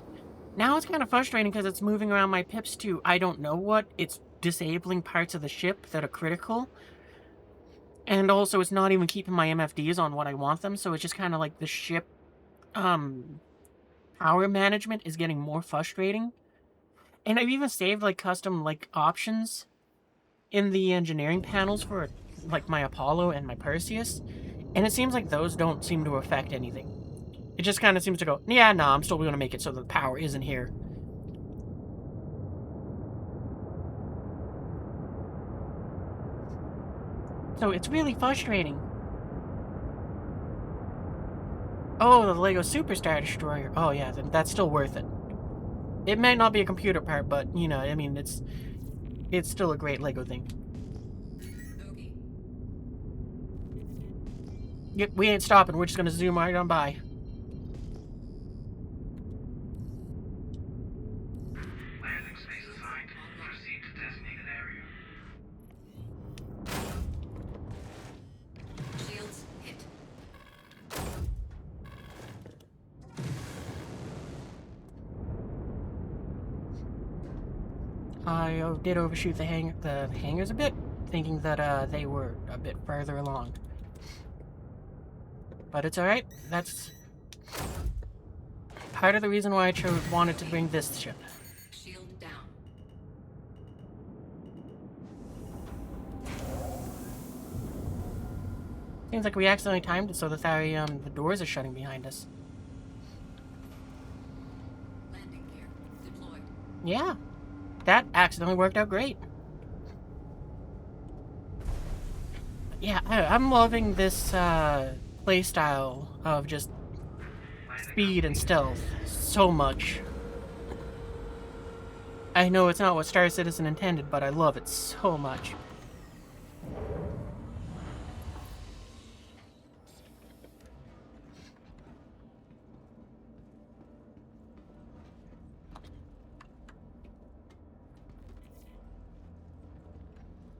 Now it's kind of frustrating because it's moving around my pips to I don't know what. It's disabling parts of the ship that are critical. And also it's not even keeping my MFDs on what I want them, so it's just kind of like the ship, power management is getting more frustrating. And I've even saved, like, custom, like, options in the engineering panels for, like, my Apollo and my Perseus. And it seems like those don't seem to affect anything. It just kind of seems to go, yeah, no, I'm still going to make it so the power isn't here. So it's really frustrating. Oh, the Lego Superstar Destroyer. Oh, yeah, that's still worth it. It may not be a computer part, but, you know, I mean, it's still a great Lego thing. Yep, we ain't stopping. We're just gonna zoom right on by. Landing space assigned. Proceed to designated area. Shields hit. I did overshoot the hangars a bit, thinking that they were a bit further along. But it's alright. That's part of the reason why I wanted to bring this ship. Shield down. Seems like we accidentally timed it so that the doors are shutting behind us. Landing gear deployed. Yeah, that accidentally worked out great. Yeah, I'm loving this playstyle of just speed and stealth so much. I know it's not what Star Citizen intended, but I love it so much.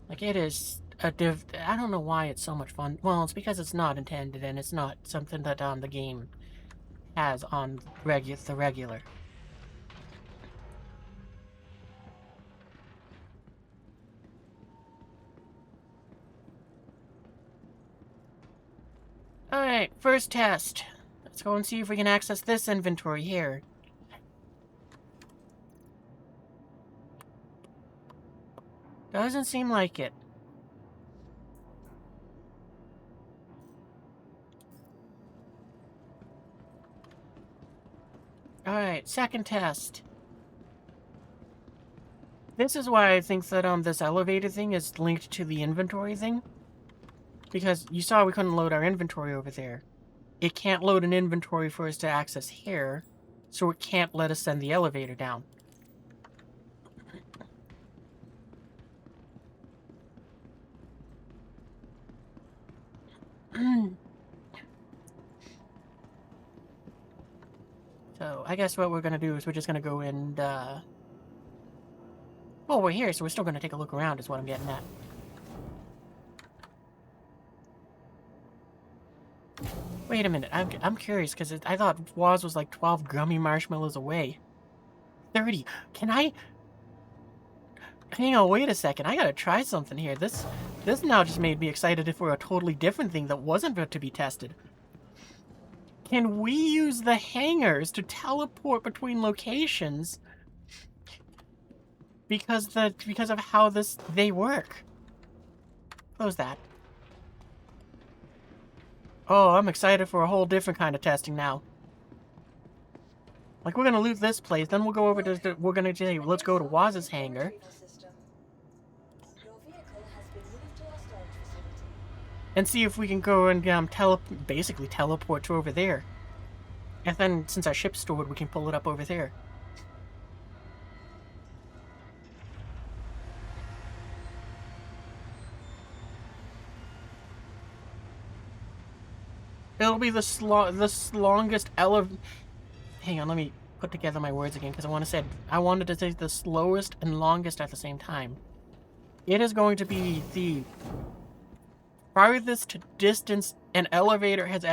Like, it is I don't know why it's so much fun. Well, it's because it's not intended, and it's not something that the game has on the regular. Alright, first test. Let's go and see if we can access this inventory here. Doesn't seem like it. Alright, second test. This is why I think that this elevator thing is linked to the inventory thing. Because you saw we couldn't load our inventory over there. It can't load an inventory for us to access here, so it can't let us send the elevator down. So, I guess what we're gonna do is we're just gonna go and, well, we're here, so we're still gonna take a look around, is what I'm getting at. Wait a minute, I'm curious, because I thought Woz was like 12 gummy marshmallows away. 30. Can I... Hang on, wait a second. I gotta try something here. This now just made me excited for a totally different thing that wasn't meant to be tested. Can we use the hangars to teleport between locations because of how they work? Close that. Oh, I'm excited for a whole different kind of testing now. Like, we're gonna loot this place, then we'll go over to we're gonna say, let's go to Woz's hangar. And see if we can go and basically teleport to over there. And then, since our ship's stored, we can pull it up over there. It'll be the longest Hang on, let me put together my words again, because I wanted to say the slowest and longest at the same time. It is going to be the farthest distance an elevator has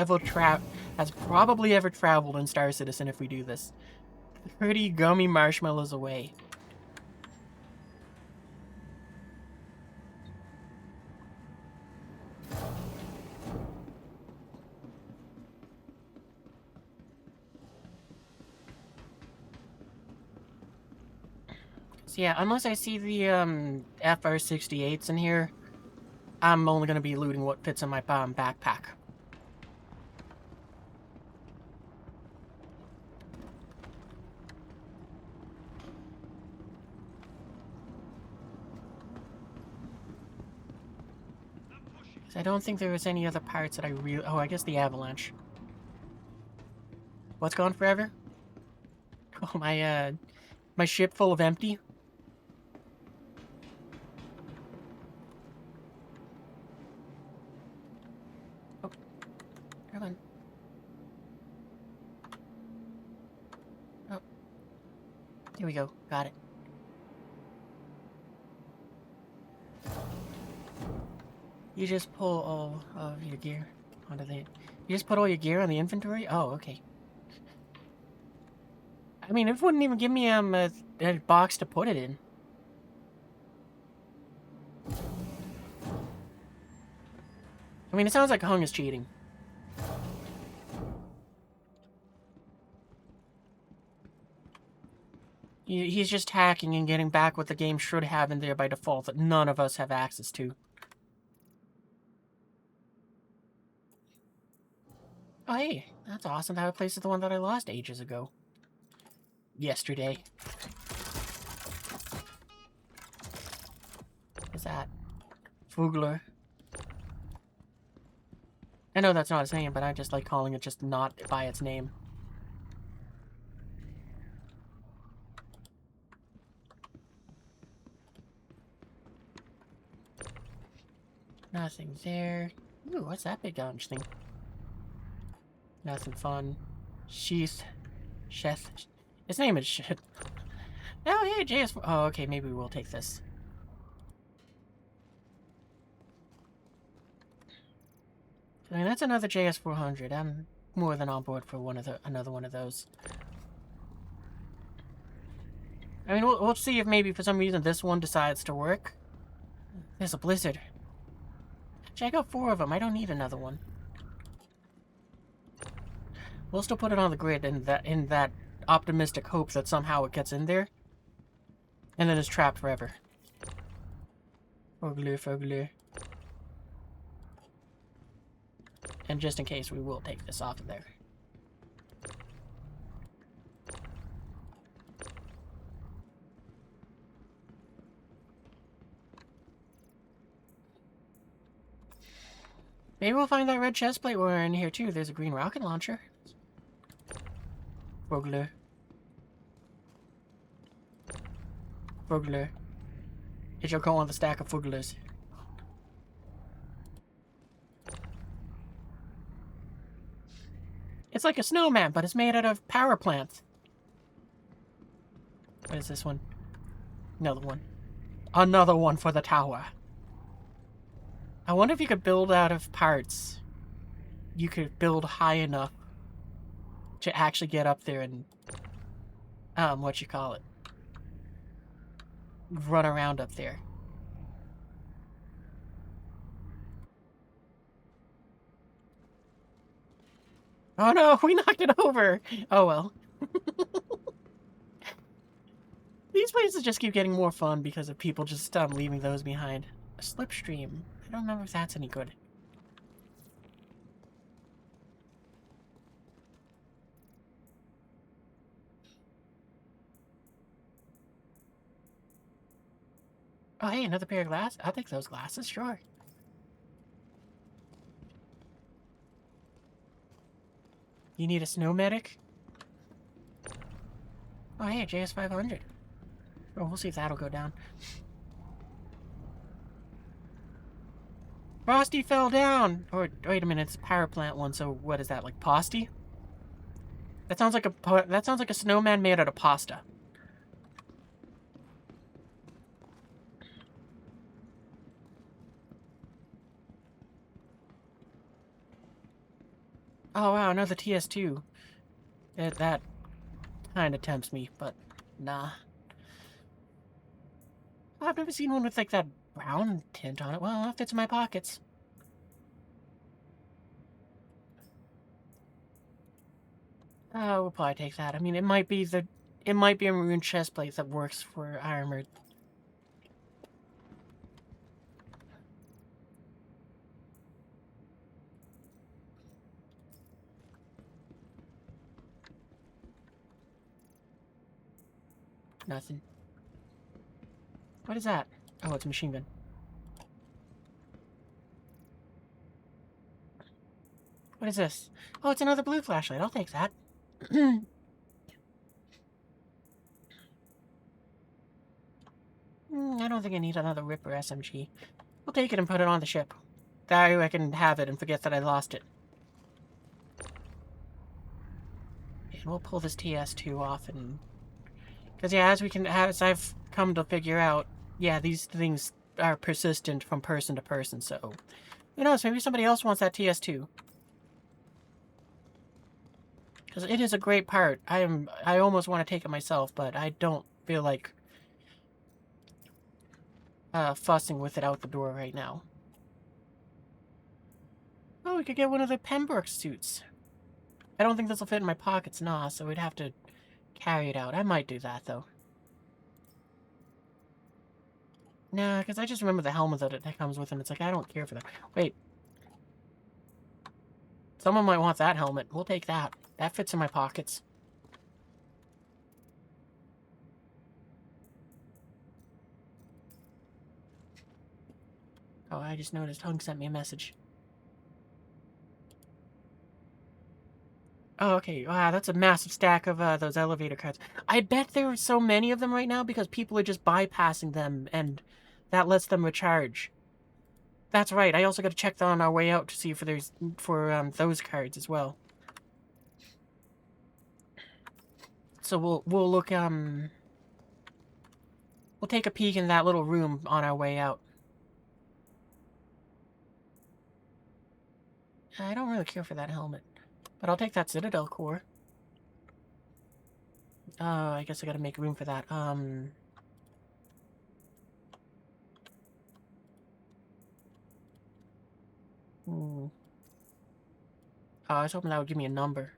probably ever traveled in Star Citizen if we do this. 30 gummy marshmallows away. So yeah, unless I see the FR68s in here, I'm only going to be looting what fits in my backpack. I don't think there was any other parts that I really... Oh, I guess the avalanche. What's gone forever? Oh, my ship full of empty? Oh, come on. Oh. Here we go. Got it. You just pull all of your gear onto the... You just put all your gear on the inventory? Oh, okay. I mean, it wouldn't even give me a box to put it in. I mean, it sounds like Hung is cheating. He's just hacking and getting back what the game should have in there by default that none of us have access to. Oh, hey, that's awesome. That place is the one that I lost ages ago. Yesterday. What's that? Fugler. I know that's not its name, but I just like calling it just not by its name. Nothing there. Ooh, what's that big orange thing? Nothing fun. Sheath. Sheth. His name is shit. Oh, hey, JS. Oh, okay, maybe we'll take this. I mean, that's another JS400. I'm more than on board for another one of those. I mean, we'll see if maybe for some reason this one decides to work. There's a blizzard. Actually, I got 4 of them. I don't need another one. We'll still put it on the grid in that optimistic hope that somehow it gets in there. And then it's trapped forever. Fogler. And just in case, we will take this off of there. Maybe we'll find that red chest plate while we're in here too. There's a green rocket launcher. Fogler. It shall go on the stack of Foglers. It's like a snowman, but it's made out of power plants. What is this one? Another one. Another one for the tower. I wonder if you could build out of parts. You could build high enough to actually get up there and, what you call it? Run around up there. Oh no, we knocked it over! Oh well. These places just keep getting more fun because of people just leaving those behind. A slipstream. I don't remember if that's any good. Oh hey, another pair of glasses? I'll take those glasses, sure. You need a snow medic? Oh hey, a JS500. Oh, we'll see if that'll go down. Frosty fell down! Or, wait a minute, it's a power plant one, so what is that, like Posty? That sounds like a snowman made out of pasta. Oh wow, another TS2. That kind of tempts me, but nah. Oh, I've never seen one with like that brown tint on it. Well, it fits in my pockets. Oh, we'll probably take that. I mean, it might be a maroon chest plate that works for armored. Nothing. What is that? Oh, it's a machine gun. What is this? Oh, it's another blue flashlight. I'll take that. I don't think I need another Ripper SMG. We'll take it and put it on the ship. That way I can have it and forget that I lost it. And we'll pull this TS2 off and... Because, yeah, as I've come to figure out, yeah, these things are persistent from person to person, so... Who knows, maybe somebody else wants that TS2. Because it is a great part. I almost want to take it myself, but I don't feel like fussing with it out the door right now. Oh, we could get one of the Pembroke suits. I don't think this will fit in my pockets, nah, so we'd have to carry it out. I might do that, though. Nah, because I just remember the helmet that comes with, and it's like, I don't care for that. Wait. Someone might want that helmet. We'll take that. That fits in my pockets. Oh, I just noticed Hunk sent me a message. Oh, okay. Wow, that's a massive stack of those elevator cards. I bet there are so many of them right now because people are just bypassing them, and that lets them recharge. That's right. I also got to check on our way out to see if there's those cards as well. So we'll look we'll take a peek in that little room on our way out. I don't really care for that helmet. But I'll take that Citadel core. I guess I gotta make room for that. Oh, I was hoping that would give me a number.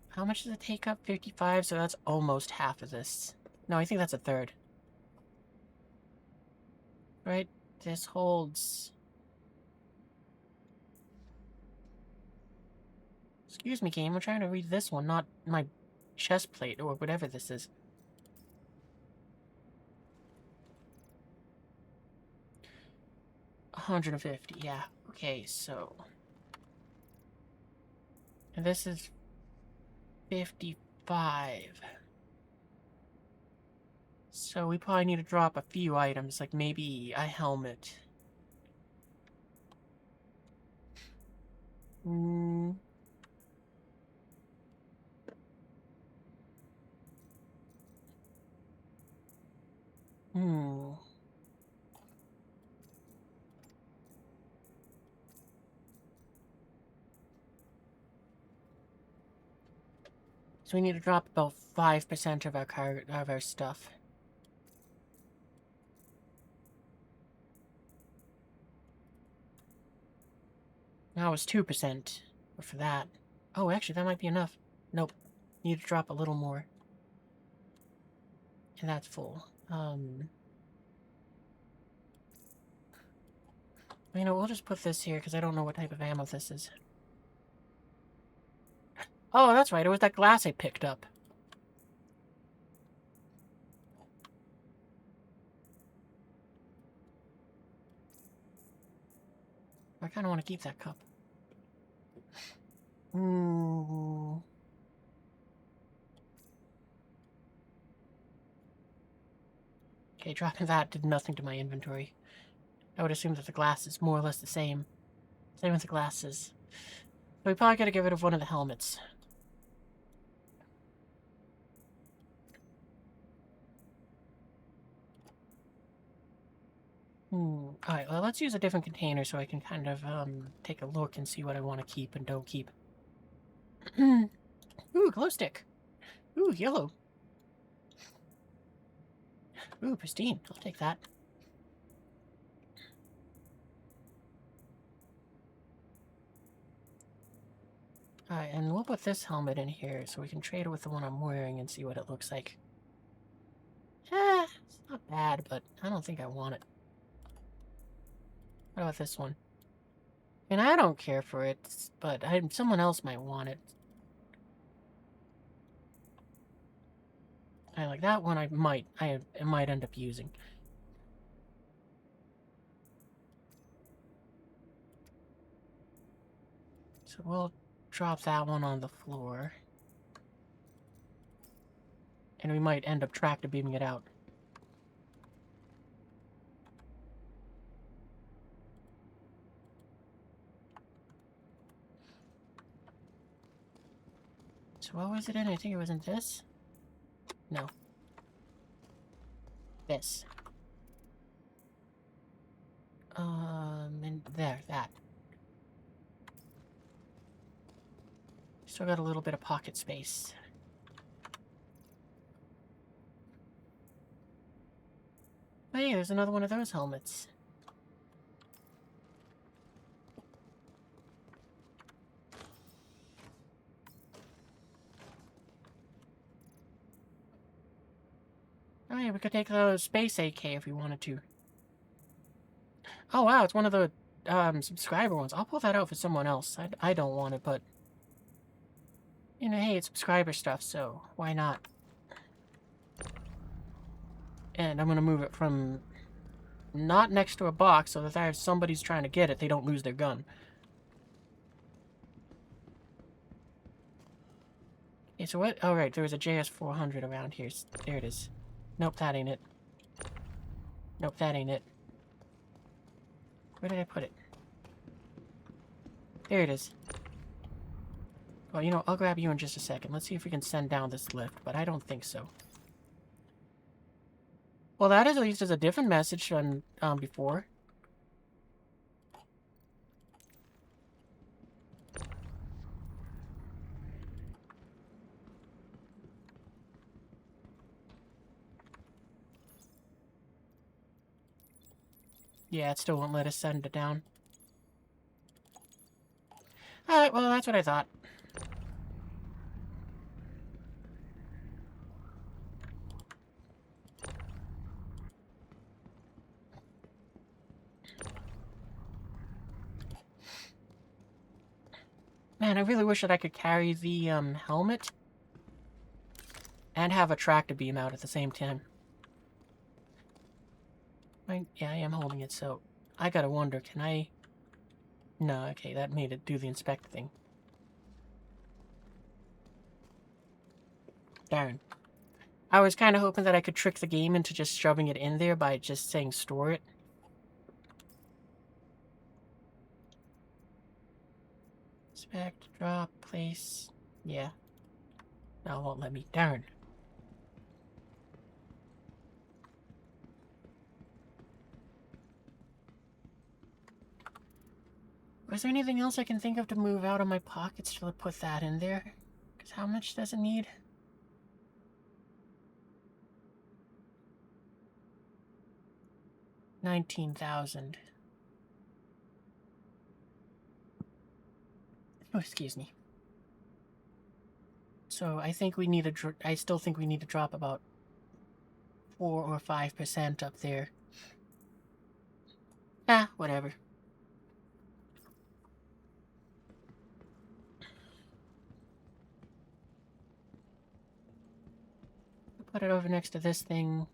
How much does it take up? 55, so that's almost half of this. No, I think that's a third. Right? This holds... Excuse me, game. I'm trying to read this one, not my chest plate or whatever this is. $150, yeah. Okay, so... And this is 55. So we probably need to drop a few items, like maybe a helmet. Hmm. So we need to drop about 5% of our stuff. Now it's 2%. But for that... Oh, actually, that might be enough. Nope. Need to drop a little more. And that's full. You know, we'll just put this here, because I don't know what type of ammo this is. Oh, that's right. It was that glass I picked up. I kind of want to keep that cup. Ooh. Okay, dropping that did nothing to my inventory. I would assume that the glass is more or less the same. Same with the glasses. So we probably gotta get rid of one of the helmets. Alright, well, let's use a different container so I can kind of, take a look and see what I want to keep and don't keep. Ooh, glow stick. Ooh, yellow. Ooh, pristine. I'll take that. Alright, and we'll put this helmet in here so we can trade it with the one I'm wearing and see what it looks like. It's not bad, but I don't think I want it. What about this one? And I don't care for it, but someone else might want it. I like that one. I might end up using. So we'll drop that one on the floor, and we might end up tractor beaming it out. So what was it in? I think it was in this? No. This. And there, that. Still got a little bit of pocket space. Oh yeah, there's another one of those helmets. Oh yeah, we could take the Space AK if we wanted to. Oh wow, it's one of the subscriber ones. I'll pull that out for someone else. I don't want it, but you know, hey, it's subscriber stuff, so why not? And I'm gonna move it from not next to a box so that if somebody's trying to get it, they don't lose their gun. Okay, so what? Oh right, there was a JS400 around here. There it is. Nope, that ain't it. Nope, that ain't it. Where did I put it? There it is. Well, you know, I'll grab you in just a second. Let's see if we can send down this lift, but I don't think so. Well, that is at least a different message than before. Yeah, it still won't let us send it down. Alright, well, that's what I thought. Man, I really wish that I could carry the, helmet and have a tractor beam out at the same time. Yeah, I am holding it, so I gotta wonder, can I... No, okay, that made it do the inspect thing. Darn. I was kind of hoping that I could trick the game into just shoving it in there by just saying store it. Inspect, drop, place. Yeah. Now it won't let me. Darn. Was there anything else I can think of to move out of my pockets to put that in there? Because how much does it need? $19,000. Oh, excuse me. So I think we need I still think we need to drop about 4 or 5% up there. Ah, whatever. Put it over next to this thing.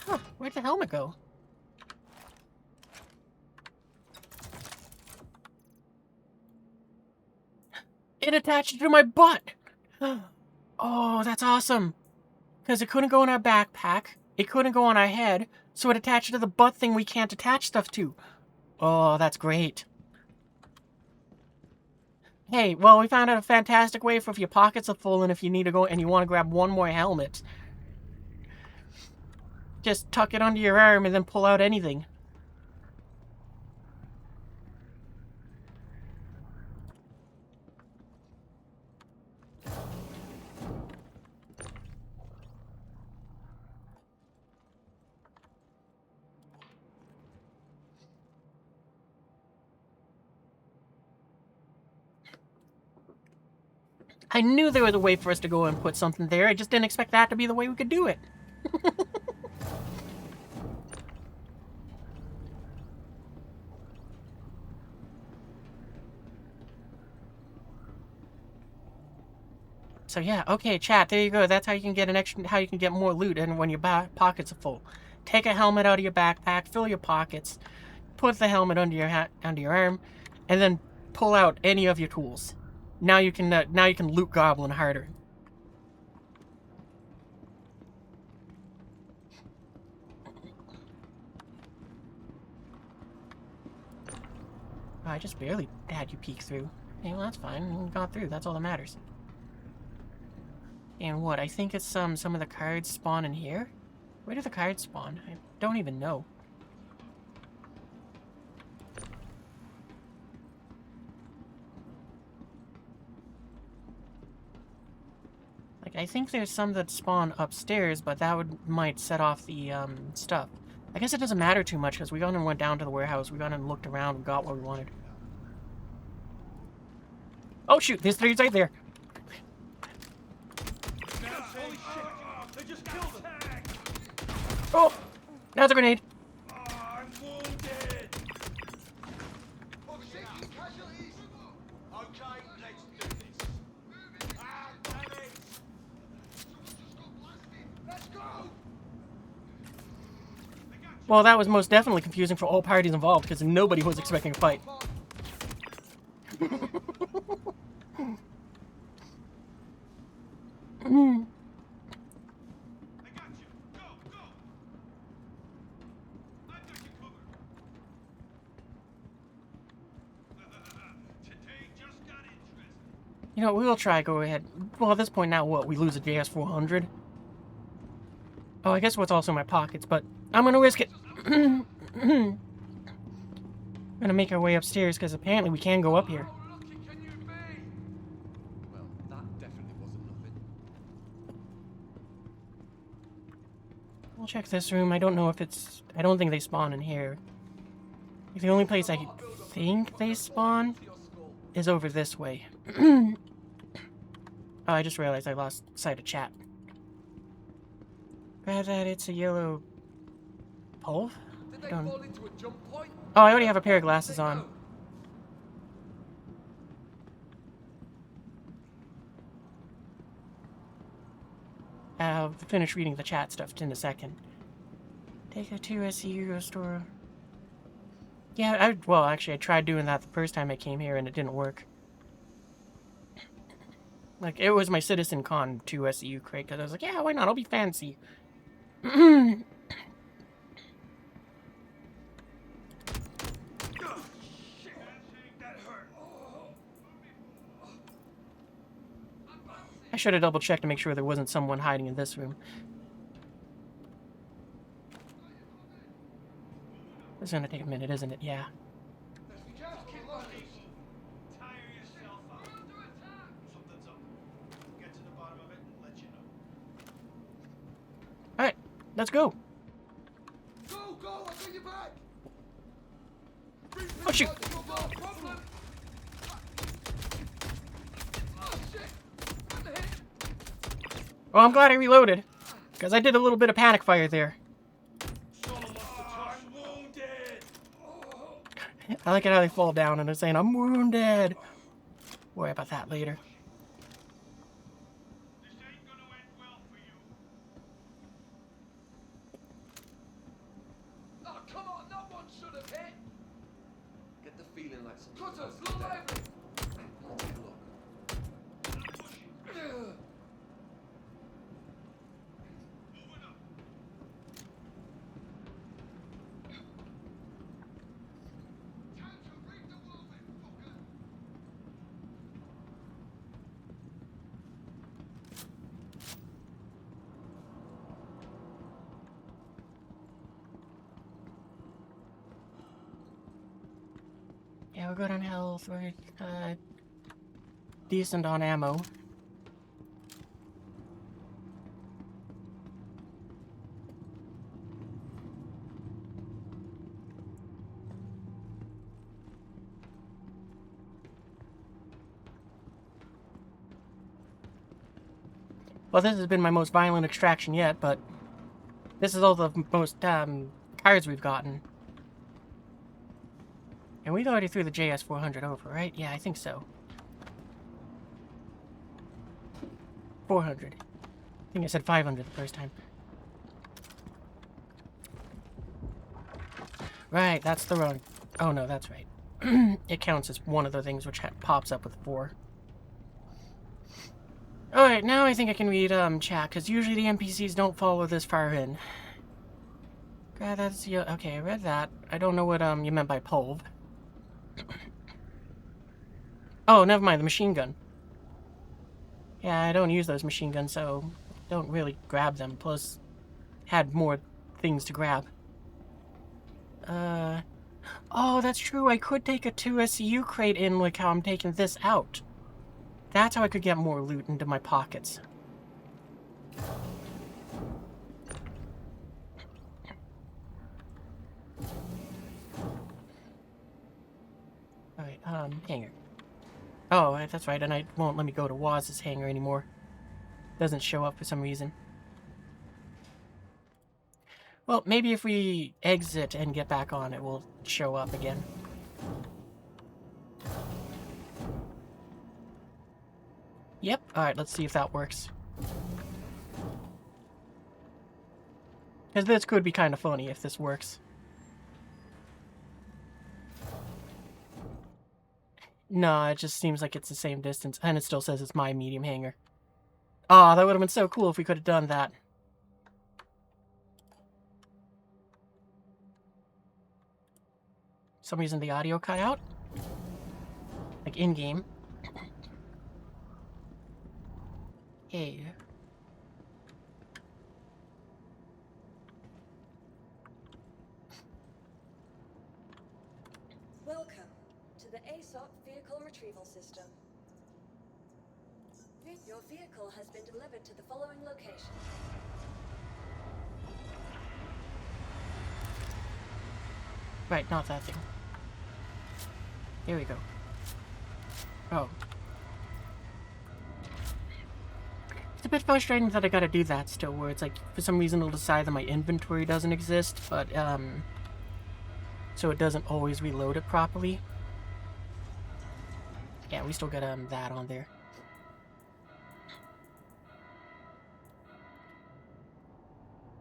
Huh, where'd the helmet go? It attached to my butt! Oh, that's awesome! Because it couldn't go in our backpack, it couldn't go on our head, so it attached to the butt thing we can't attach stuff to. Oh, that's great. Hey, well, we found out a fantastic way for if your pockets are full and if you need to go and you want to grab one more helmet. Just tuck it under your arm and then pull out anything. I knew there was a way for us to go and put something there. I just didn't expect that to be the way we could do it. So yeah, okay, chat, there you go. That's how you can get how you can get more loot and when your pockets are full. Take a helmet out of your backpack, fill your pockets, put the helmet under your arm, and then pull out any of your tools. Now you can loot goblin harder. Oh, I just barely had you peek through. Hey, well, that's fine. You got through. That's all that matters. And what? I think it's some of the cards spawn in here? Where do the cards spawn? I don't even know. Like, I think there's some that spawn upstairs, but that might set off the, stuff. I guess it doesn't matter too much, because we gone and went down to the warehouse, we gone and looked around and got what we wanted. Oh shoot, there's 3 right there! Oh! That's a grenade! I'm wounded. Okay, let's do this. Ah, damn it! Let's go! Well, that was most definitely confusing for all parties involved, because nobody was expecting a fight. You know, we'll try go ahead. Well, at this point now, what? We lose a JS400? Oh, I guess what's also in my pockets, but I'm gonna risk it. I'm gonna make our way upstairs, because apparently we can go up here. Well, that definitely We'll check this room. I don't know if it's... I don't think they spawn in here. The only place I think they spawn is over this way. Oh, I just realized I lost sight of chat. Grab that, it's a yellow... pole? I don't... Oh, I already have a pair of glasses on. I'll finish reading the chat stuff in a second. Take a 2 SCU store. Yeah, well, actually, I tried doing that the first time I came here and it didn't work. Like, it was my Citizen Con 2 SCU crate, because I was like, yeah, why not? I'll be fancy. I should have double-checked to make sure there wasn't someone hiding in this room. It's gonna take a minute, isn't it? Yeah. Alright, let's go. Go, I'll get you back. Oh, shoot. Well, I'm glad I reloaded, because I did a little bit of panic fire there. I like it how they fall down and they're saying, I'm wounded. Worry about that later. This ain't gonna end well for you. Oh, come on, no one should have hit. Get the feeling like some. Cutters, look at me. I'll take a look. Yeah, we're good on health. We're decent on ammo. Well, this has been my most violent extraction yet, but this is all the most cards we've gotten. And we already threw the JS400 over, right? Yeah, I think so. 400. I think I said 500 the first time. Right, that's the wrong... Oh, no, that's right. It counts as one of the things which pops up with 4. Alright, now I think I can read chat, because usually the NPCs don't follow this far in. God, that's... Okay, I read that. I don't know what you meant by polv. Oh, never mind, the machine gun. Yeah, I don't use those machine guns, so don't really grab them. Plus, had more things to grab. Oh, that's true. I could take a 2 SCU crate in, like how I'm taking this out. That's how I could get more loot into my pockets. Alright, hangar. Oh, that's right, and it won't let me go to Waz's hangar anymore. Doesn't show up for some reason. Well, maybe if we exit and get back on, it will show up again. Yep, alright, let's see if that works. Because this could be kind of funny if this works. No, it just seems like it's the same distance, and it still says it's my medium hangar. Aw, that would have been so cool if we could have done that. For some reason the audio cut out. Like in-game. Hey. Welcome to the ASOC vehicle retrieval system. Your vehicle has been delivered to the following location. Right, not that thing. Here we go. Oh. It's a bit frustrating that I gotta do that still, where it's like, for some reason it'll decide that my inventory doesn't exist, but, so it doesn't always reload it properly. Yeah, we still got, that on there.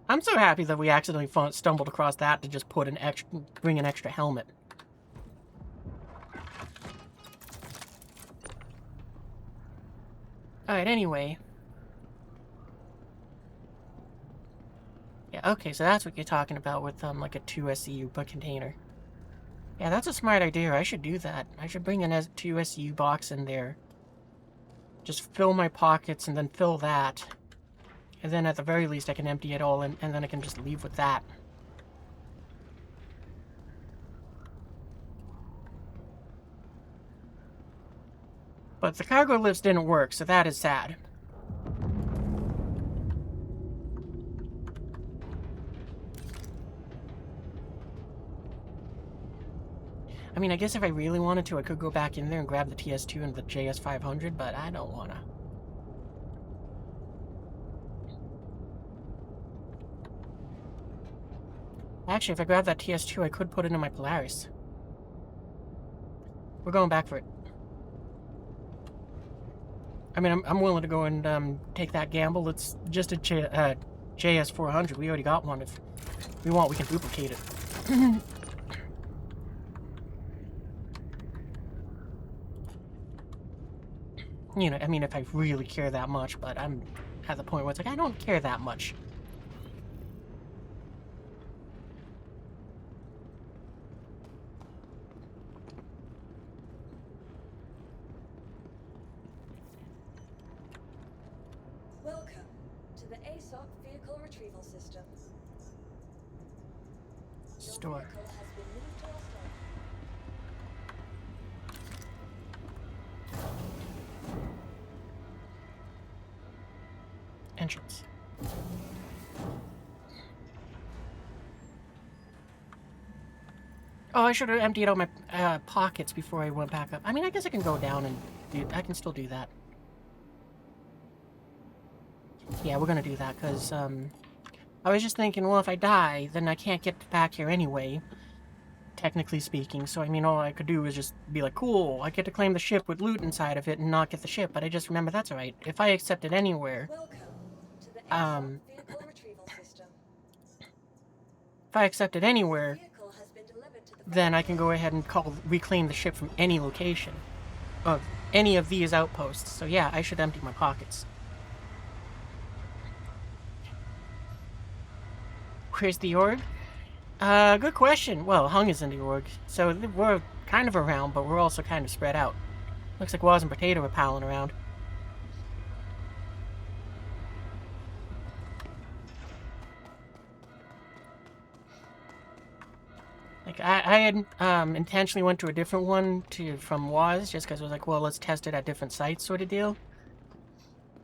I'm so happy that we accidentally stumbled across that to just put an extra, bring an extra helmet. Alright, anyway. Yeah, okay, so that's what you're talking about with, like a 2 SCU container. Yeah, that's a smart idea. I should do that. I should bring an 2 SCU box in there. Just fill my pockets and then fill that. And then at the very least I can empty it all and then I can just leave with that. But the cargo lifts didn't work, so that is sad. I mean, I guess if I really wanted to, I could go back in there and grab the TS2 and the JS500, but I don't wanna. Actually, if I grab that TS2, I could put it in my Polaris. We're going back for it. I mean, I'm willing to go and take that gamble. It's just a JS400. We already got one. If we want, we can duplicate it. You know, I mean, if I really care that much, but I'm at the point where it's like, I don't care that much. Welcome to the ASOC Vehicle Retrieval System. Your Store. vehicle has been moved to our store. Entrance. Oh, I should have emptied out my pockets before I went back up. I mean, I guess I can go down and do... I can still do that. Yeah, we're gonna do that, because, I was just thinking, well, if I die, then I can't get back here anyway, technically speaking. So, I mean, all I could do is just be like, cool, I get to claim the ship with loot inside of it and not get the ship. But I just remember, that's alright. If I accept it anywhere... Welcome to the ASOC Vehicle Retrieval System. If I accept it anywhere, Vehicle has been delivered to the then I can go ahead and reclaim the ship from any location of any of these outposts. So yeah, I should empty my pockets. Where's the org? Good question. Well, Hung is in the org, so we're kind of around, but we're also kind of spread out. Looks like Waz and Potato are palling around. Like, I had intentionally went to a different one from Waz, just because I was like, well, let's test it at different sites sort of deal.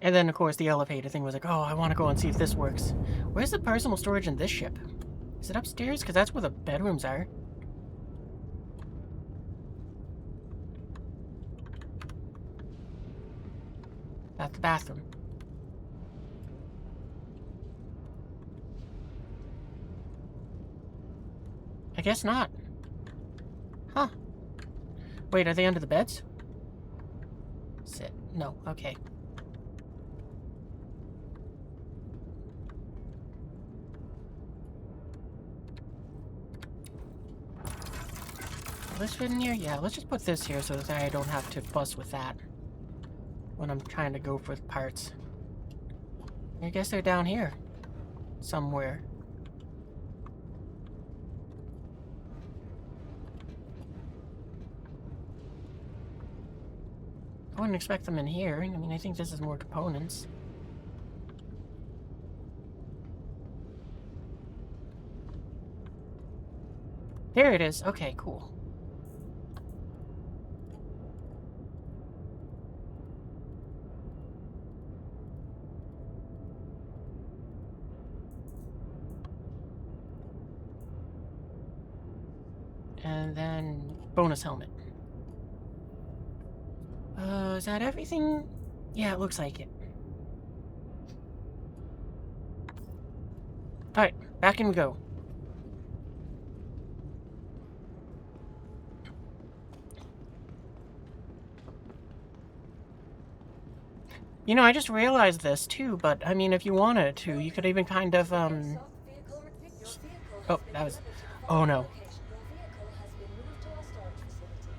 And then, of course, the elevator thing was like, oh, I want to go and see if this works. Where's the personal storage in this ship? Is it upstairs? Because that's where the bedrooms are. That's the bathroom. I guess not. Huh. Wait, are they under the beds? Sit. No, okay. Will this fit in here? Yeah, let's just put this here so that I don't have to fuss with that when I'm trying to go for parts. I guess they're down here somewhere. I wouldn't expect them in here. I mean, I think this is more components. There it is. Okay, cool. And then bonus helmet. Is that everything? Yeah, it looks like it. Alright, back in we go. You know, I just realized this too, but I mean, if you wanted to, you could even kind of, Your vehicle has Oh, been that was... delivered to the Oh following no. location. Your vehicle has been moved to our storage facility.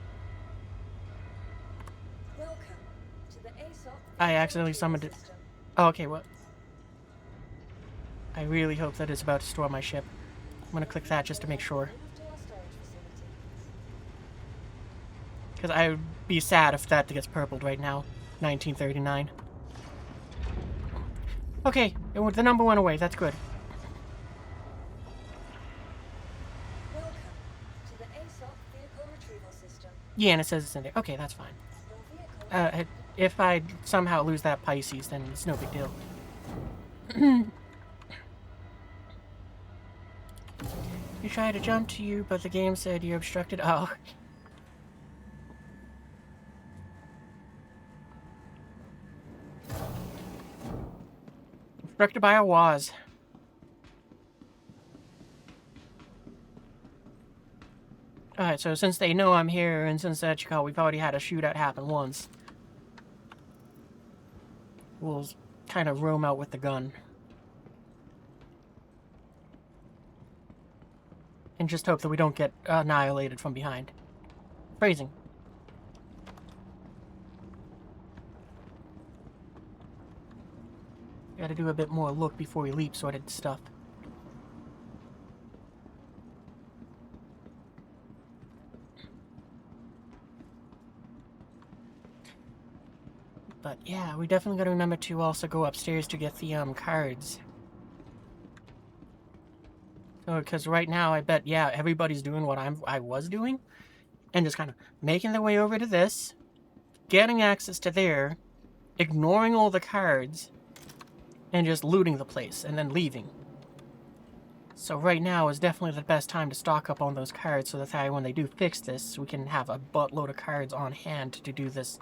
Welcome to the ASOC I vehicle accidentally retrieval summoned it. system. Oh, okay, what? I really hope that it's about to store my ship. I'm gonna click that just to make sure. Moved to our storage facility. Because I would be sad if that gets purpled right now. 1939. Okay, the number went away. That's good. Welcome to the ASOC vehicle retrieval system. Yeah, and it says it's in there. Okay, that's fine. Your vehicle If I somehow lose that Pisces, then it's no big deal. You tried to jump to you, but the game said you obstructed. Oh. Obstructed by a Waz. Alright, so since they know I'm here, and since that we've already had a shootout happen once, we'll kind of roam out with the gun. And just hope that we don't get annihilated from behind. Phrasing. Gotta do a bit more look before we leap sort of stuff. But yeah, we definitely gotta remember to also go upstairs to get the cards. So, because right now, I bet, yeah, everybody's doing what I was doing. And just kind of making their way over to this. Getting access to there. Ignoring all the cards. And just looting the place. And then leaving. So right now is definitely the best time to stock up on those cards. So that when they do fix this, we can have a buttload of cards on hand to do this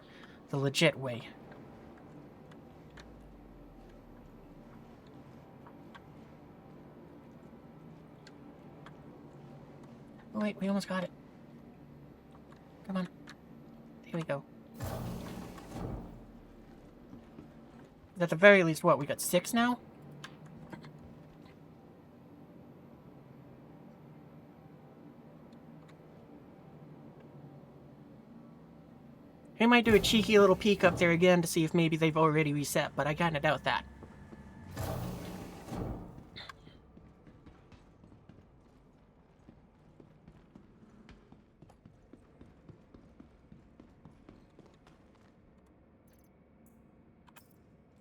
the legit way. Oh, wait, we almost got it. Come on. Here we go. At the very least, what, we got 6 now? I might do a cheeky little peek up there again to see if maybe they've already reset, but I kinda doubt that.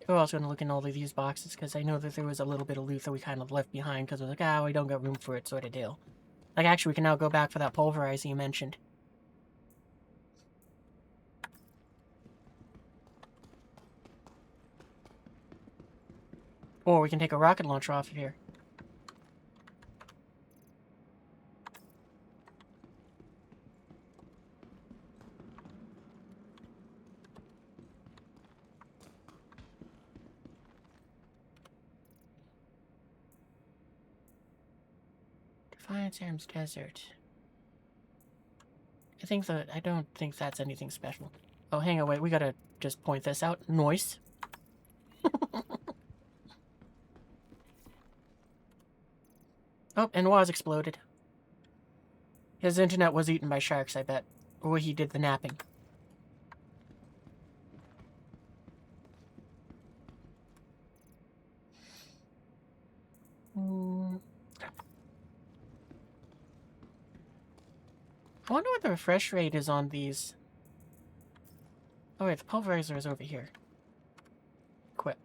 We're also going to look in all of these boxes, because I know that there was a little bit of loot that we kind of left behind, because I was like, we don't got room for it, sort of deal. Like, actually, we can now go back for that pulverizer you mentioned. Or we can take a rocket launcher off of here. Defiance Arms Desert. I don't think that's anything special. Oh, hang on, wait, we gotta just point this out. Noise. Oh, and Waz exploded. His internet was eaten by sharks, I bet. Or he did the napping. I wonder what the refresh rate is on these. Oh wait, the pulverizer is over here. Equip.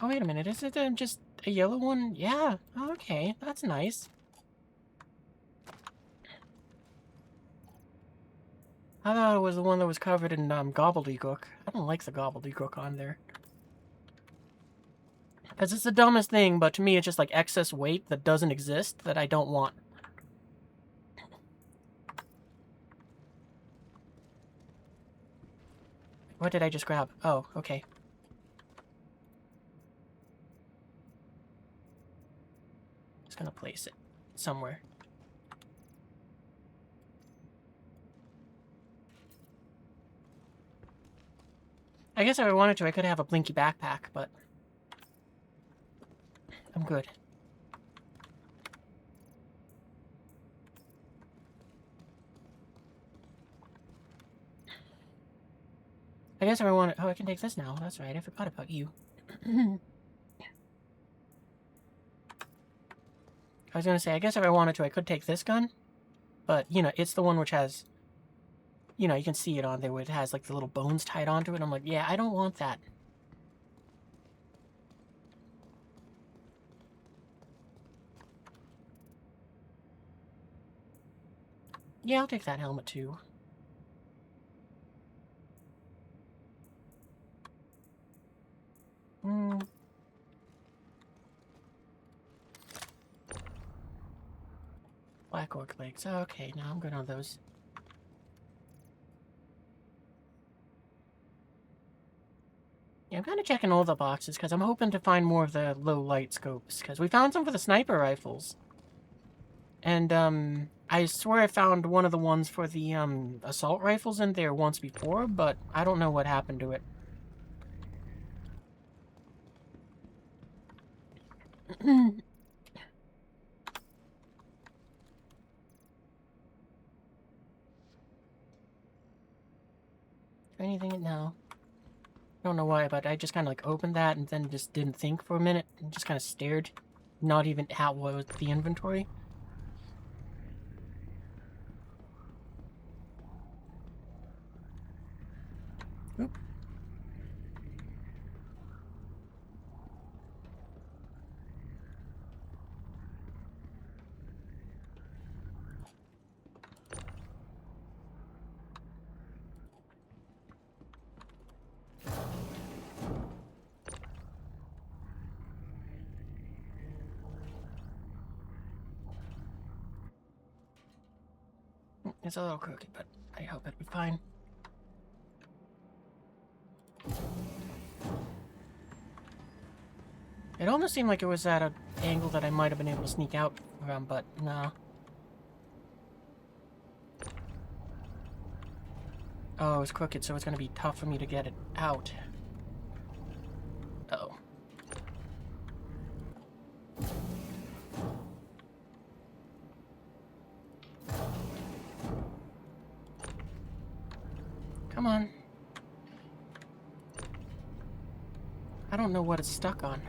Oh wait a minute, is it just a yellow one? Yeah, okay, that's nice. I thought it was the one that was covered in gobbledygook. I don't like the gobbledygook on there. Because it's the dumbest thing, but to me it's just like excess weight that doesn't exist that I don't want. What did I just grab? Oh, okay. Just gonna place it somewhere. I guess if I wanted to, I could have a blinky backpack, but I'm good. I guess if I wanted... Oh, I can take this now. That's right. I forgot about you. I was gonna say, I guess if I wanted to, I could take this gun. But, you know, it's the one which has... You know, you can see it on there where it has, like, the little bones tied onto it. I'm like, yeah, I don't want that. Yeah, I'll take that helmet, too. Black orc legs. Okay, now I'm good on those. Yeah, I'm kind of checking all the boxes, because I'm hoping to find more of the low light scopes, because we found some for the sniper rifles. And, I swear I found one of the ones for the, assault rifles in there once before, but I don't know what happened to it. Anything? No. I don't know why, but I just kind of like opened that and then just didn't think for a minute and just kind of stared. Not even how was the inventory. Oop. It's a little crooked, but I hope it'll be fine. It almost seemed like it was at an angle that I might have been able to sneak out from, but no. Oh, it's crooked, so it's gonna be tough for me to get it out. Uh-oh. Come on. I don't know what it's stuck on.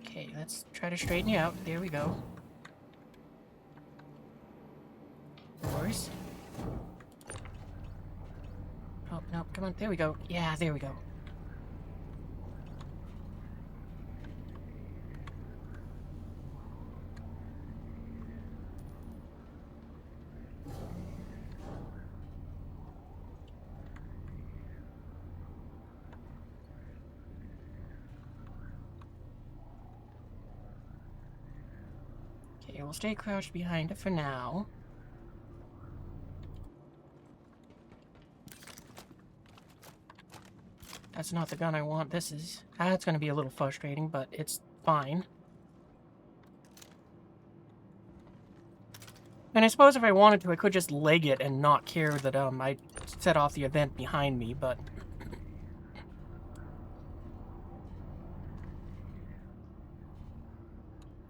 Okay, let's try to straighten you out. There we go. Doors. Oh, no, come on. There we go. Yeah, there we go. Okay, we'll stay crouched behind it for now. That's not the gun I want. This is... That's going to be a little frustrating, but it's fine. And I suppose if I wanted to, I could just leg it and not care that, I set off the event behind me, but...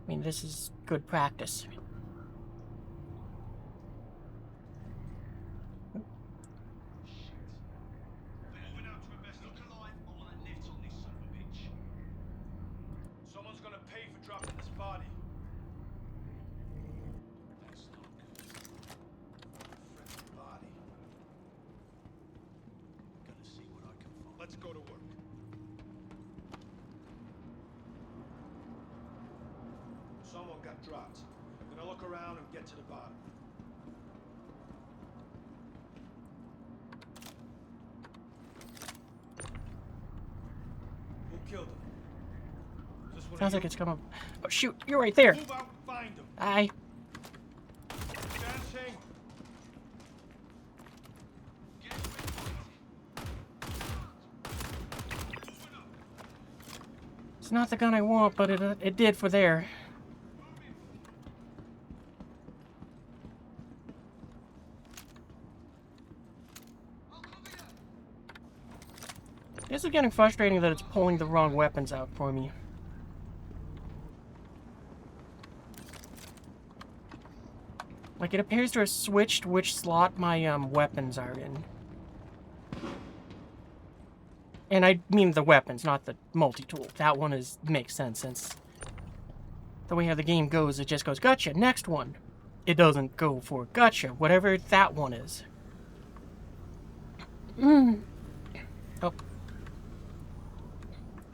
I mean, this is good practice. Someone's gonna pay for dropping this body. That's not good. Friendly body. Gonna see what I can find. Let's go to work. Someone got dropped. I'm gonna look around and get to the bottom. Sounds like it's coming. Oh, shoot. You're right there. Move out, find them. Aye. Dancing. It's not the gun I want, but it did for there. This is getting frustrating that it's pulling the wrong weapons out for me. Like, it appears to have switched which slot my weapons are in. And I mean the weapons, not the multi-tool. That one makes sense since the way how the game goes, it just goes, gotcha, next one. It doesn't go for gotcha, whatever that one is. Oh.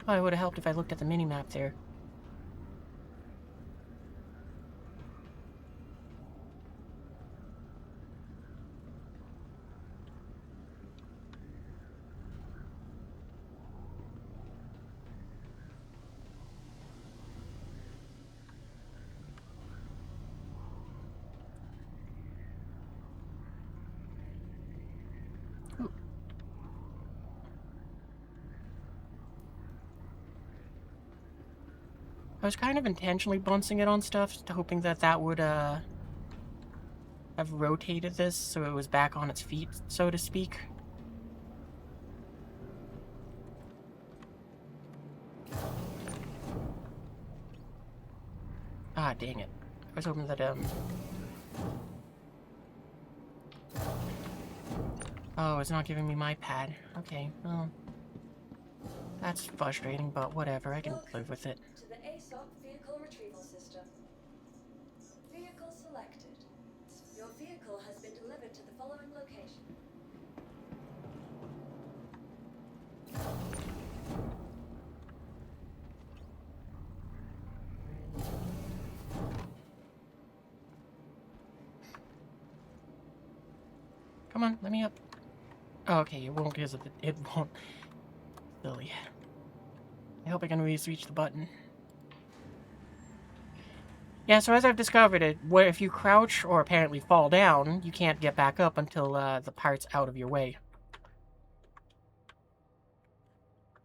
Probably would have helped if I looked at the mini-map there. I was kind of intentionally bouncing it on stuff, hoping that that would, have rotated this so it was back on its feet, so to speak. Ah, dang it. I was hoping that, Oh, it's not giving me my pad. Okay, well... That's frustrating, but whatever, I can live with it. To the ASOC vehicle retrieval system. Vehicle selected. Your vehicle has been delivered to the following location. Come on, let me up. Oh, okay, it won't because of the, it won't. Silly. I hope I can always reach the button. Yeah, so as I've discovered it, where if you crouch or apparently fall down, you can't get back up until the part's out of your way.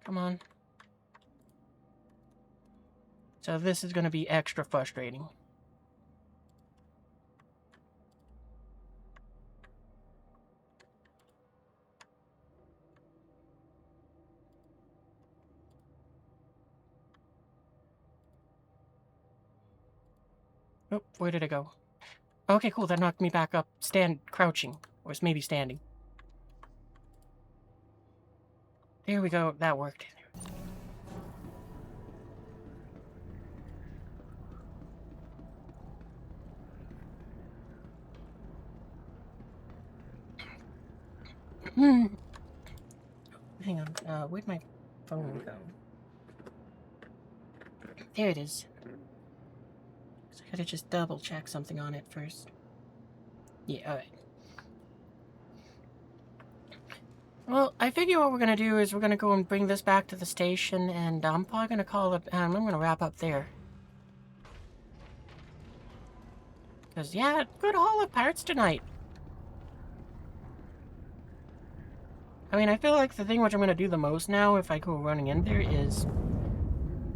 Come on. So this is going to be extra frustrating. Oh, where did it go? Okay, cool, that knocked me back up. Crouching. Or it's maybe standing. There we go, that worked. Hang on, where'd my phone go? There it is. So I gotta just double check something on it first. Yeah, alright. Well, I figure what we're gonna do is we're gonna go and bring this back to the station, and I'm probably gonna call it, I'm gonna wrap up there. Because, yeah, good haul of parts tonight. I mean, I feel like the thing which I'm gonna do the most now, if I go running in there, is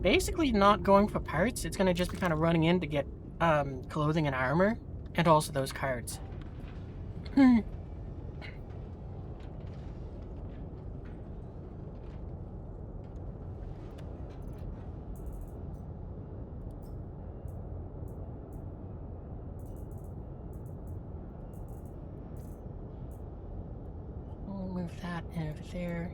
basically not going for parts. It's gonna just be kind of running in to get, clothing and armor, and also those cards. We'll move that over there.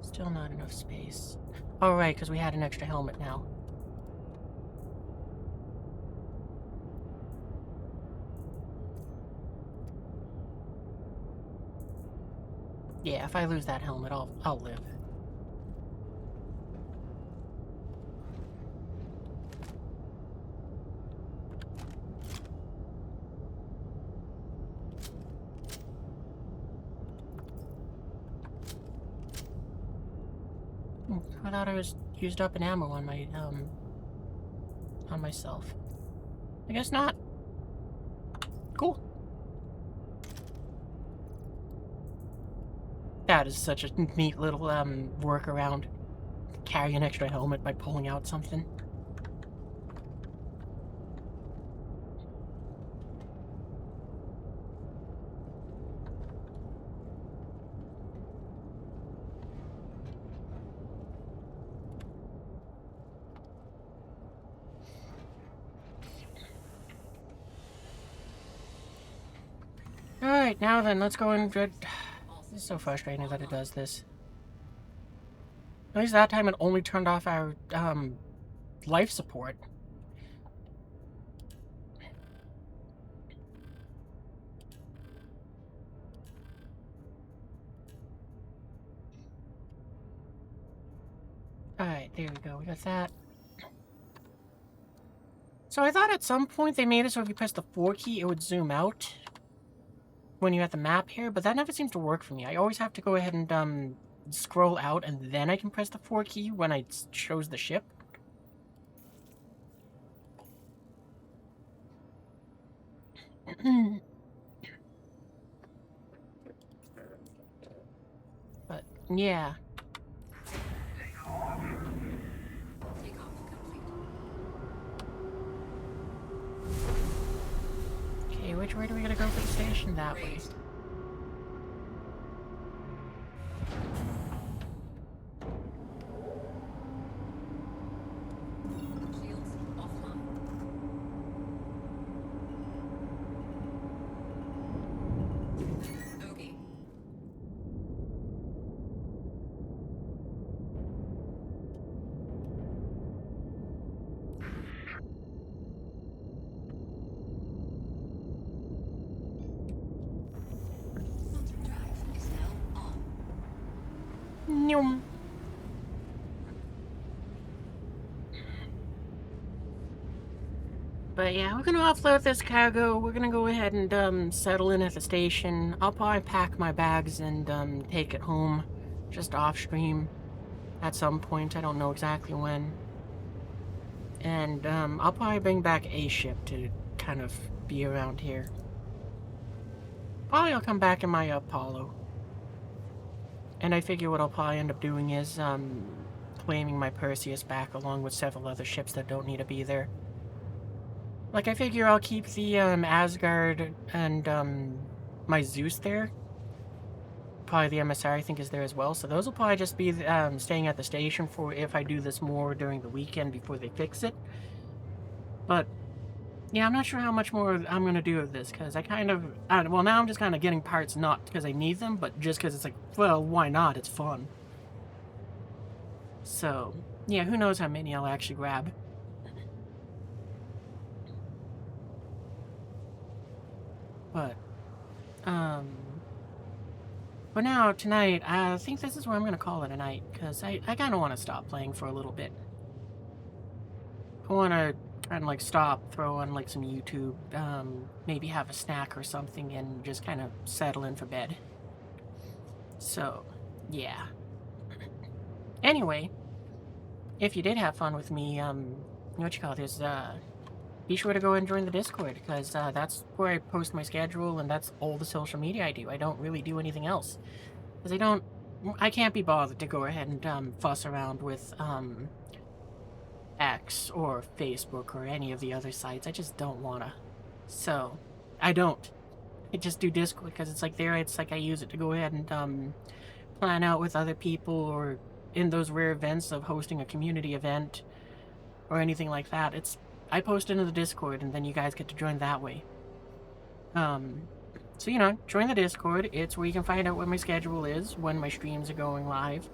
Still not enough space. Oh, right, because we had an extra helmet now. Yeah, if I lose that helmet, I'll live. I thought I was used up in ammo on my, on myself. I guess not. Cool. That is such a neat little, workaround. Carry an extra helmet by pulling out something. Alright, now then, let's go and... This is so frustrating that it does this. At least that time it only turned off our, life support. Alright, there we go. We got that. So I thought at some point they made it so if you press the 4 key, it would zoom out when you're at the map here, but that never seems to work for me. I always have to go ahead and, scroll out, and then I can press the 4 key when I chose the ship. But, yeah. Takeoff complete. Okay, which way do we gotta go for the station? That way. Raised. Shields offline. Okay. Quantum drive is now on. Nyum. But yeah, we're gonna offload this cargo. We're gonna go ahead and settle in at the station. I'll probably pack my bags and take it home, just off stream, at some point. I don't know exactly when. And I'll probably bring back a ship to kind of be around here. Probably I'll come back in my Apollo. And I figure what I'll probably end up doing is claiming my Perseus back along with several other ships that don't need to be there. Like, I figure I'll keep the Asgard and my Zeus there. Probably the MSR I think is there as well. So those will probably just be staying at the station for if I do this more during the weekend before they fix it. But yeah, I'm not sure how much more I'm going to do of this, because I kind of... well, now I'm just kind of getting parts not because I need them, but just because it's like, well, why not? It's fun. So, yeah, who knows how many I'll actually grab. But, for now, tonight, I think this is where I'm going to call it a night, because I kind of want to stop playing for a little bit. I want to kind of like stop, throw on like some YouTube, maybe have a snack or something, and just kind of settle in for bed. So, yeah. Anyway, if you did have fun with me, what you call this, be sure to go and join the Discord, because that's where I post my schedule, and that's all the social media I do. I don't really do anything else, because I can't be bothered to go ahead and fuss around with X or Facebook or any of the other sites. I just don't wanna. So, I don't. I just do Discord, because it's like there, it's like I use it to go ahead and plan out with other people, or in those rare events of hosting a community event or anything like that. I post into the Discord, and then you guys get to join that way. So, you know, join the Discord. It's where you can find out what my schedule is, when my streams are going live,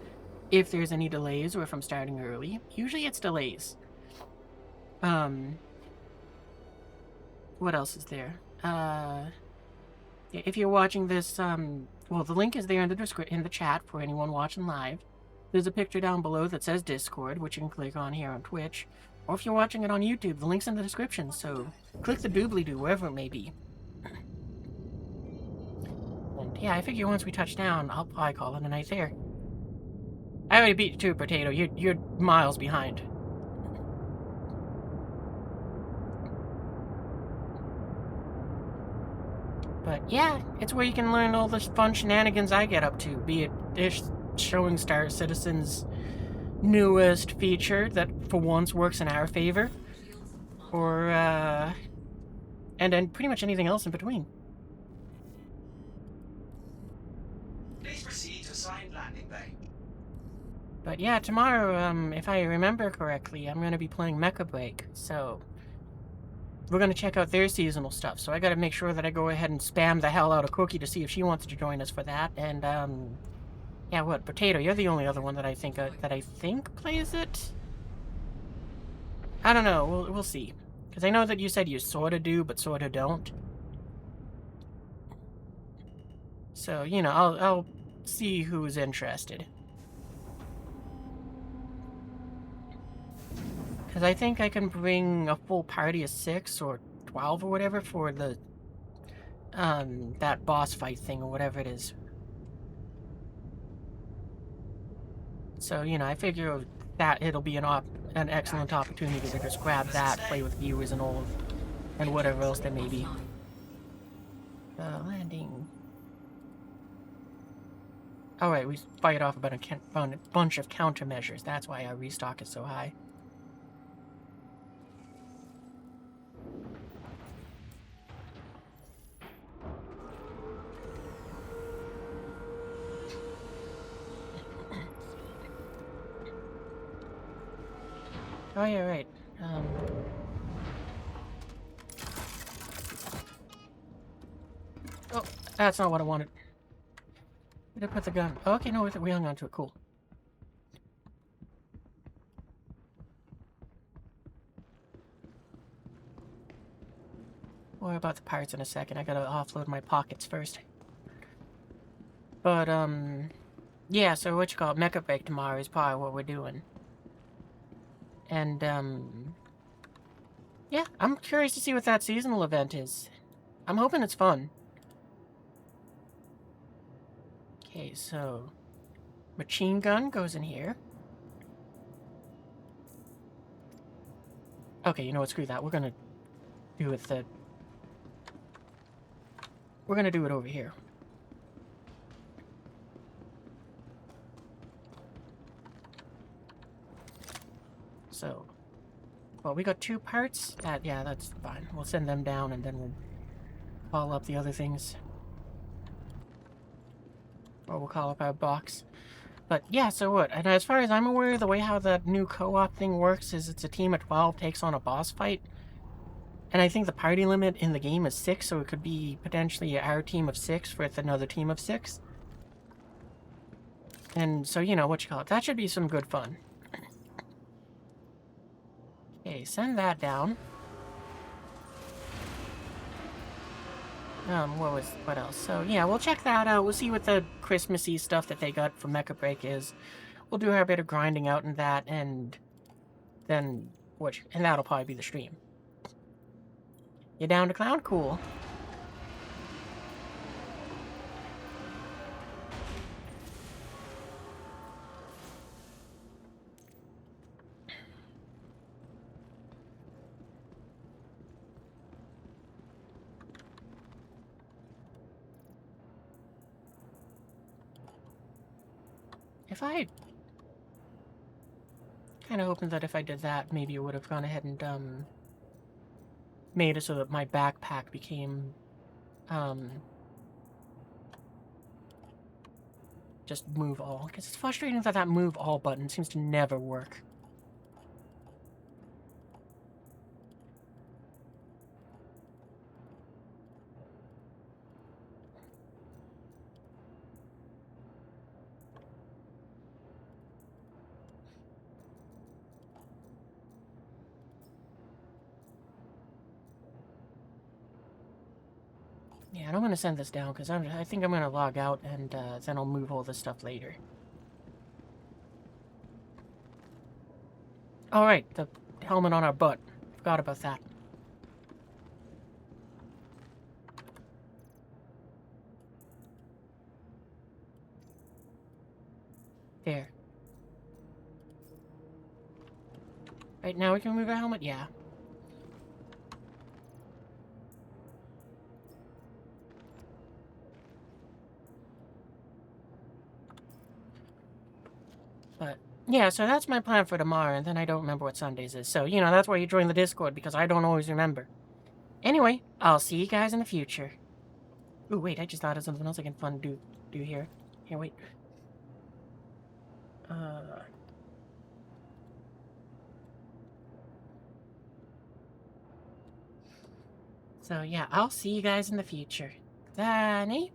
if there's any delays, or if I'm starting early. Usually it's delays. What else is there? Yeah, if you're watching this, well, the link is there in the chat for anyone watching live. There's a picture down below that says Discord, which you can click on here on Twitch. Or if you're watching it on YouTube, the link's in the description, so click the doobly-doo, wherever it may be. And yeah, I figure once we touch down, I'll probably call it a night there. I already beat you to Potato. You're miles behind. But yeah, it's where you can learn all the fun shenanigans I get up to, be it this showing Star Citizen's newest feature that for once works in our favor, Shields or and then pretty much anything else in between. Please proceed to assigned landing bay. But yeah, tomorrow, if I remember correctly, I'm gonna be playing Mecha Break, so we're gonna check out their seasonal stuff. So I gotta make sure that I go ahead and spam the hell out of Cookie to see if she wants to join us for that. And yeah, what, Potato? You're the only other one that I think plays it. I don't know. We'll see. Because I know that you said you sorta do, but sorta don't. So you know, I'll see who's interested. Because I think I can bring a full party of 6 or 12 or whatever for the that boss fight thing or whatever it is. So, you know, I figure that it'll be an excellent opportunity to just grab that, play with viewers and all of, and whatever else there may be. Landing. Alright, we fired off about a bunch of countermeasures. That's why our restock is so high. Oh yeah, right. Oh, that's not what I wanted. Where did I put the gun? Oh, okay, no, we hung on to it. Cool. More about the parts in a second. I gotta offload my pockets first. But, yeah, so what you call it, Mecha Break tomorrow is probably what we're doing. And, yeah, I'm curious to see what that seasonal event is. I'm hoping it's fun. Okay, so machine gun goes in here. Okay, you know what, screw that. We're gonna do it we're gonna do it over here. So, well, we got 2 parts. Yeah, that's fine. We'll send them down and then we'll follow up the other things. Or we'll call up our box. But yeah, so what? And as far as I'm aware, the way how that new co-op thing works is it's a team of 12 takes on a boss fight. And I think the party limit in the game is 6, so it could be potentially our team of 6 with another team of 6. And so, you know, what you call it. That should be some good fun. Okay, send that down. What else? So, yeah, we'll check that out. We'll see what the Christmassy stuff that they got for Mecha Break is. We'll do our bit of grinding out in that, and then, and that'll probably be the stream. You down to clown? Cool. If I kind of hoping that if I did that, maybe it would have gone ahead and made it so that my backpack became just move all, because it's frustrating that that move all button seems to never work. Yeah, and I'm gonna send this down because I think I'm gonna log out and then I'll move all this stuff later. All right, the helmet on our butt. Forgot about that. There. Right, now we can remove our helmet? Yeah. But, yeah, so that's my plan for tomorrow, and then I don't remember what Sundays is. So, you know, that's why you join the Discord, because I don't always remember. Anyway, I'll see you guys in the future. Ooh, wait, I just thought of something else I can fun do here. Here, wait. So, yeah, I'll see you guys in the future. Danny?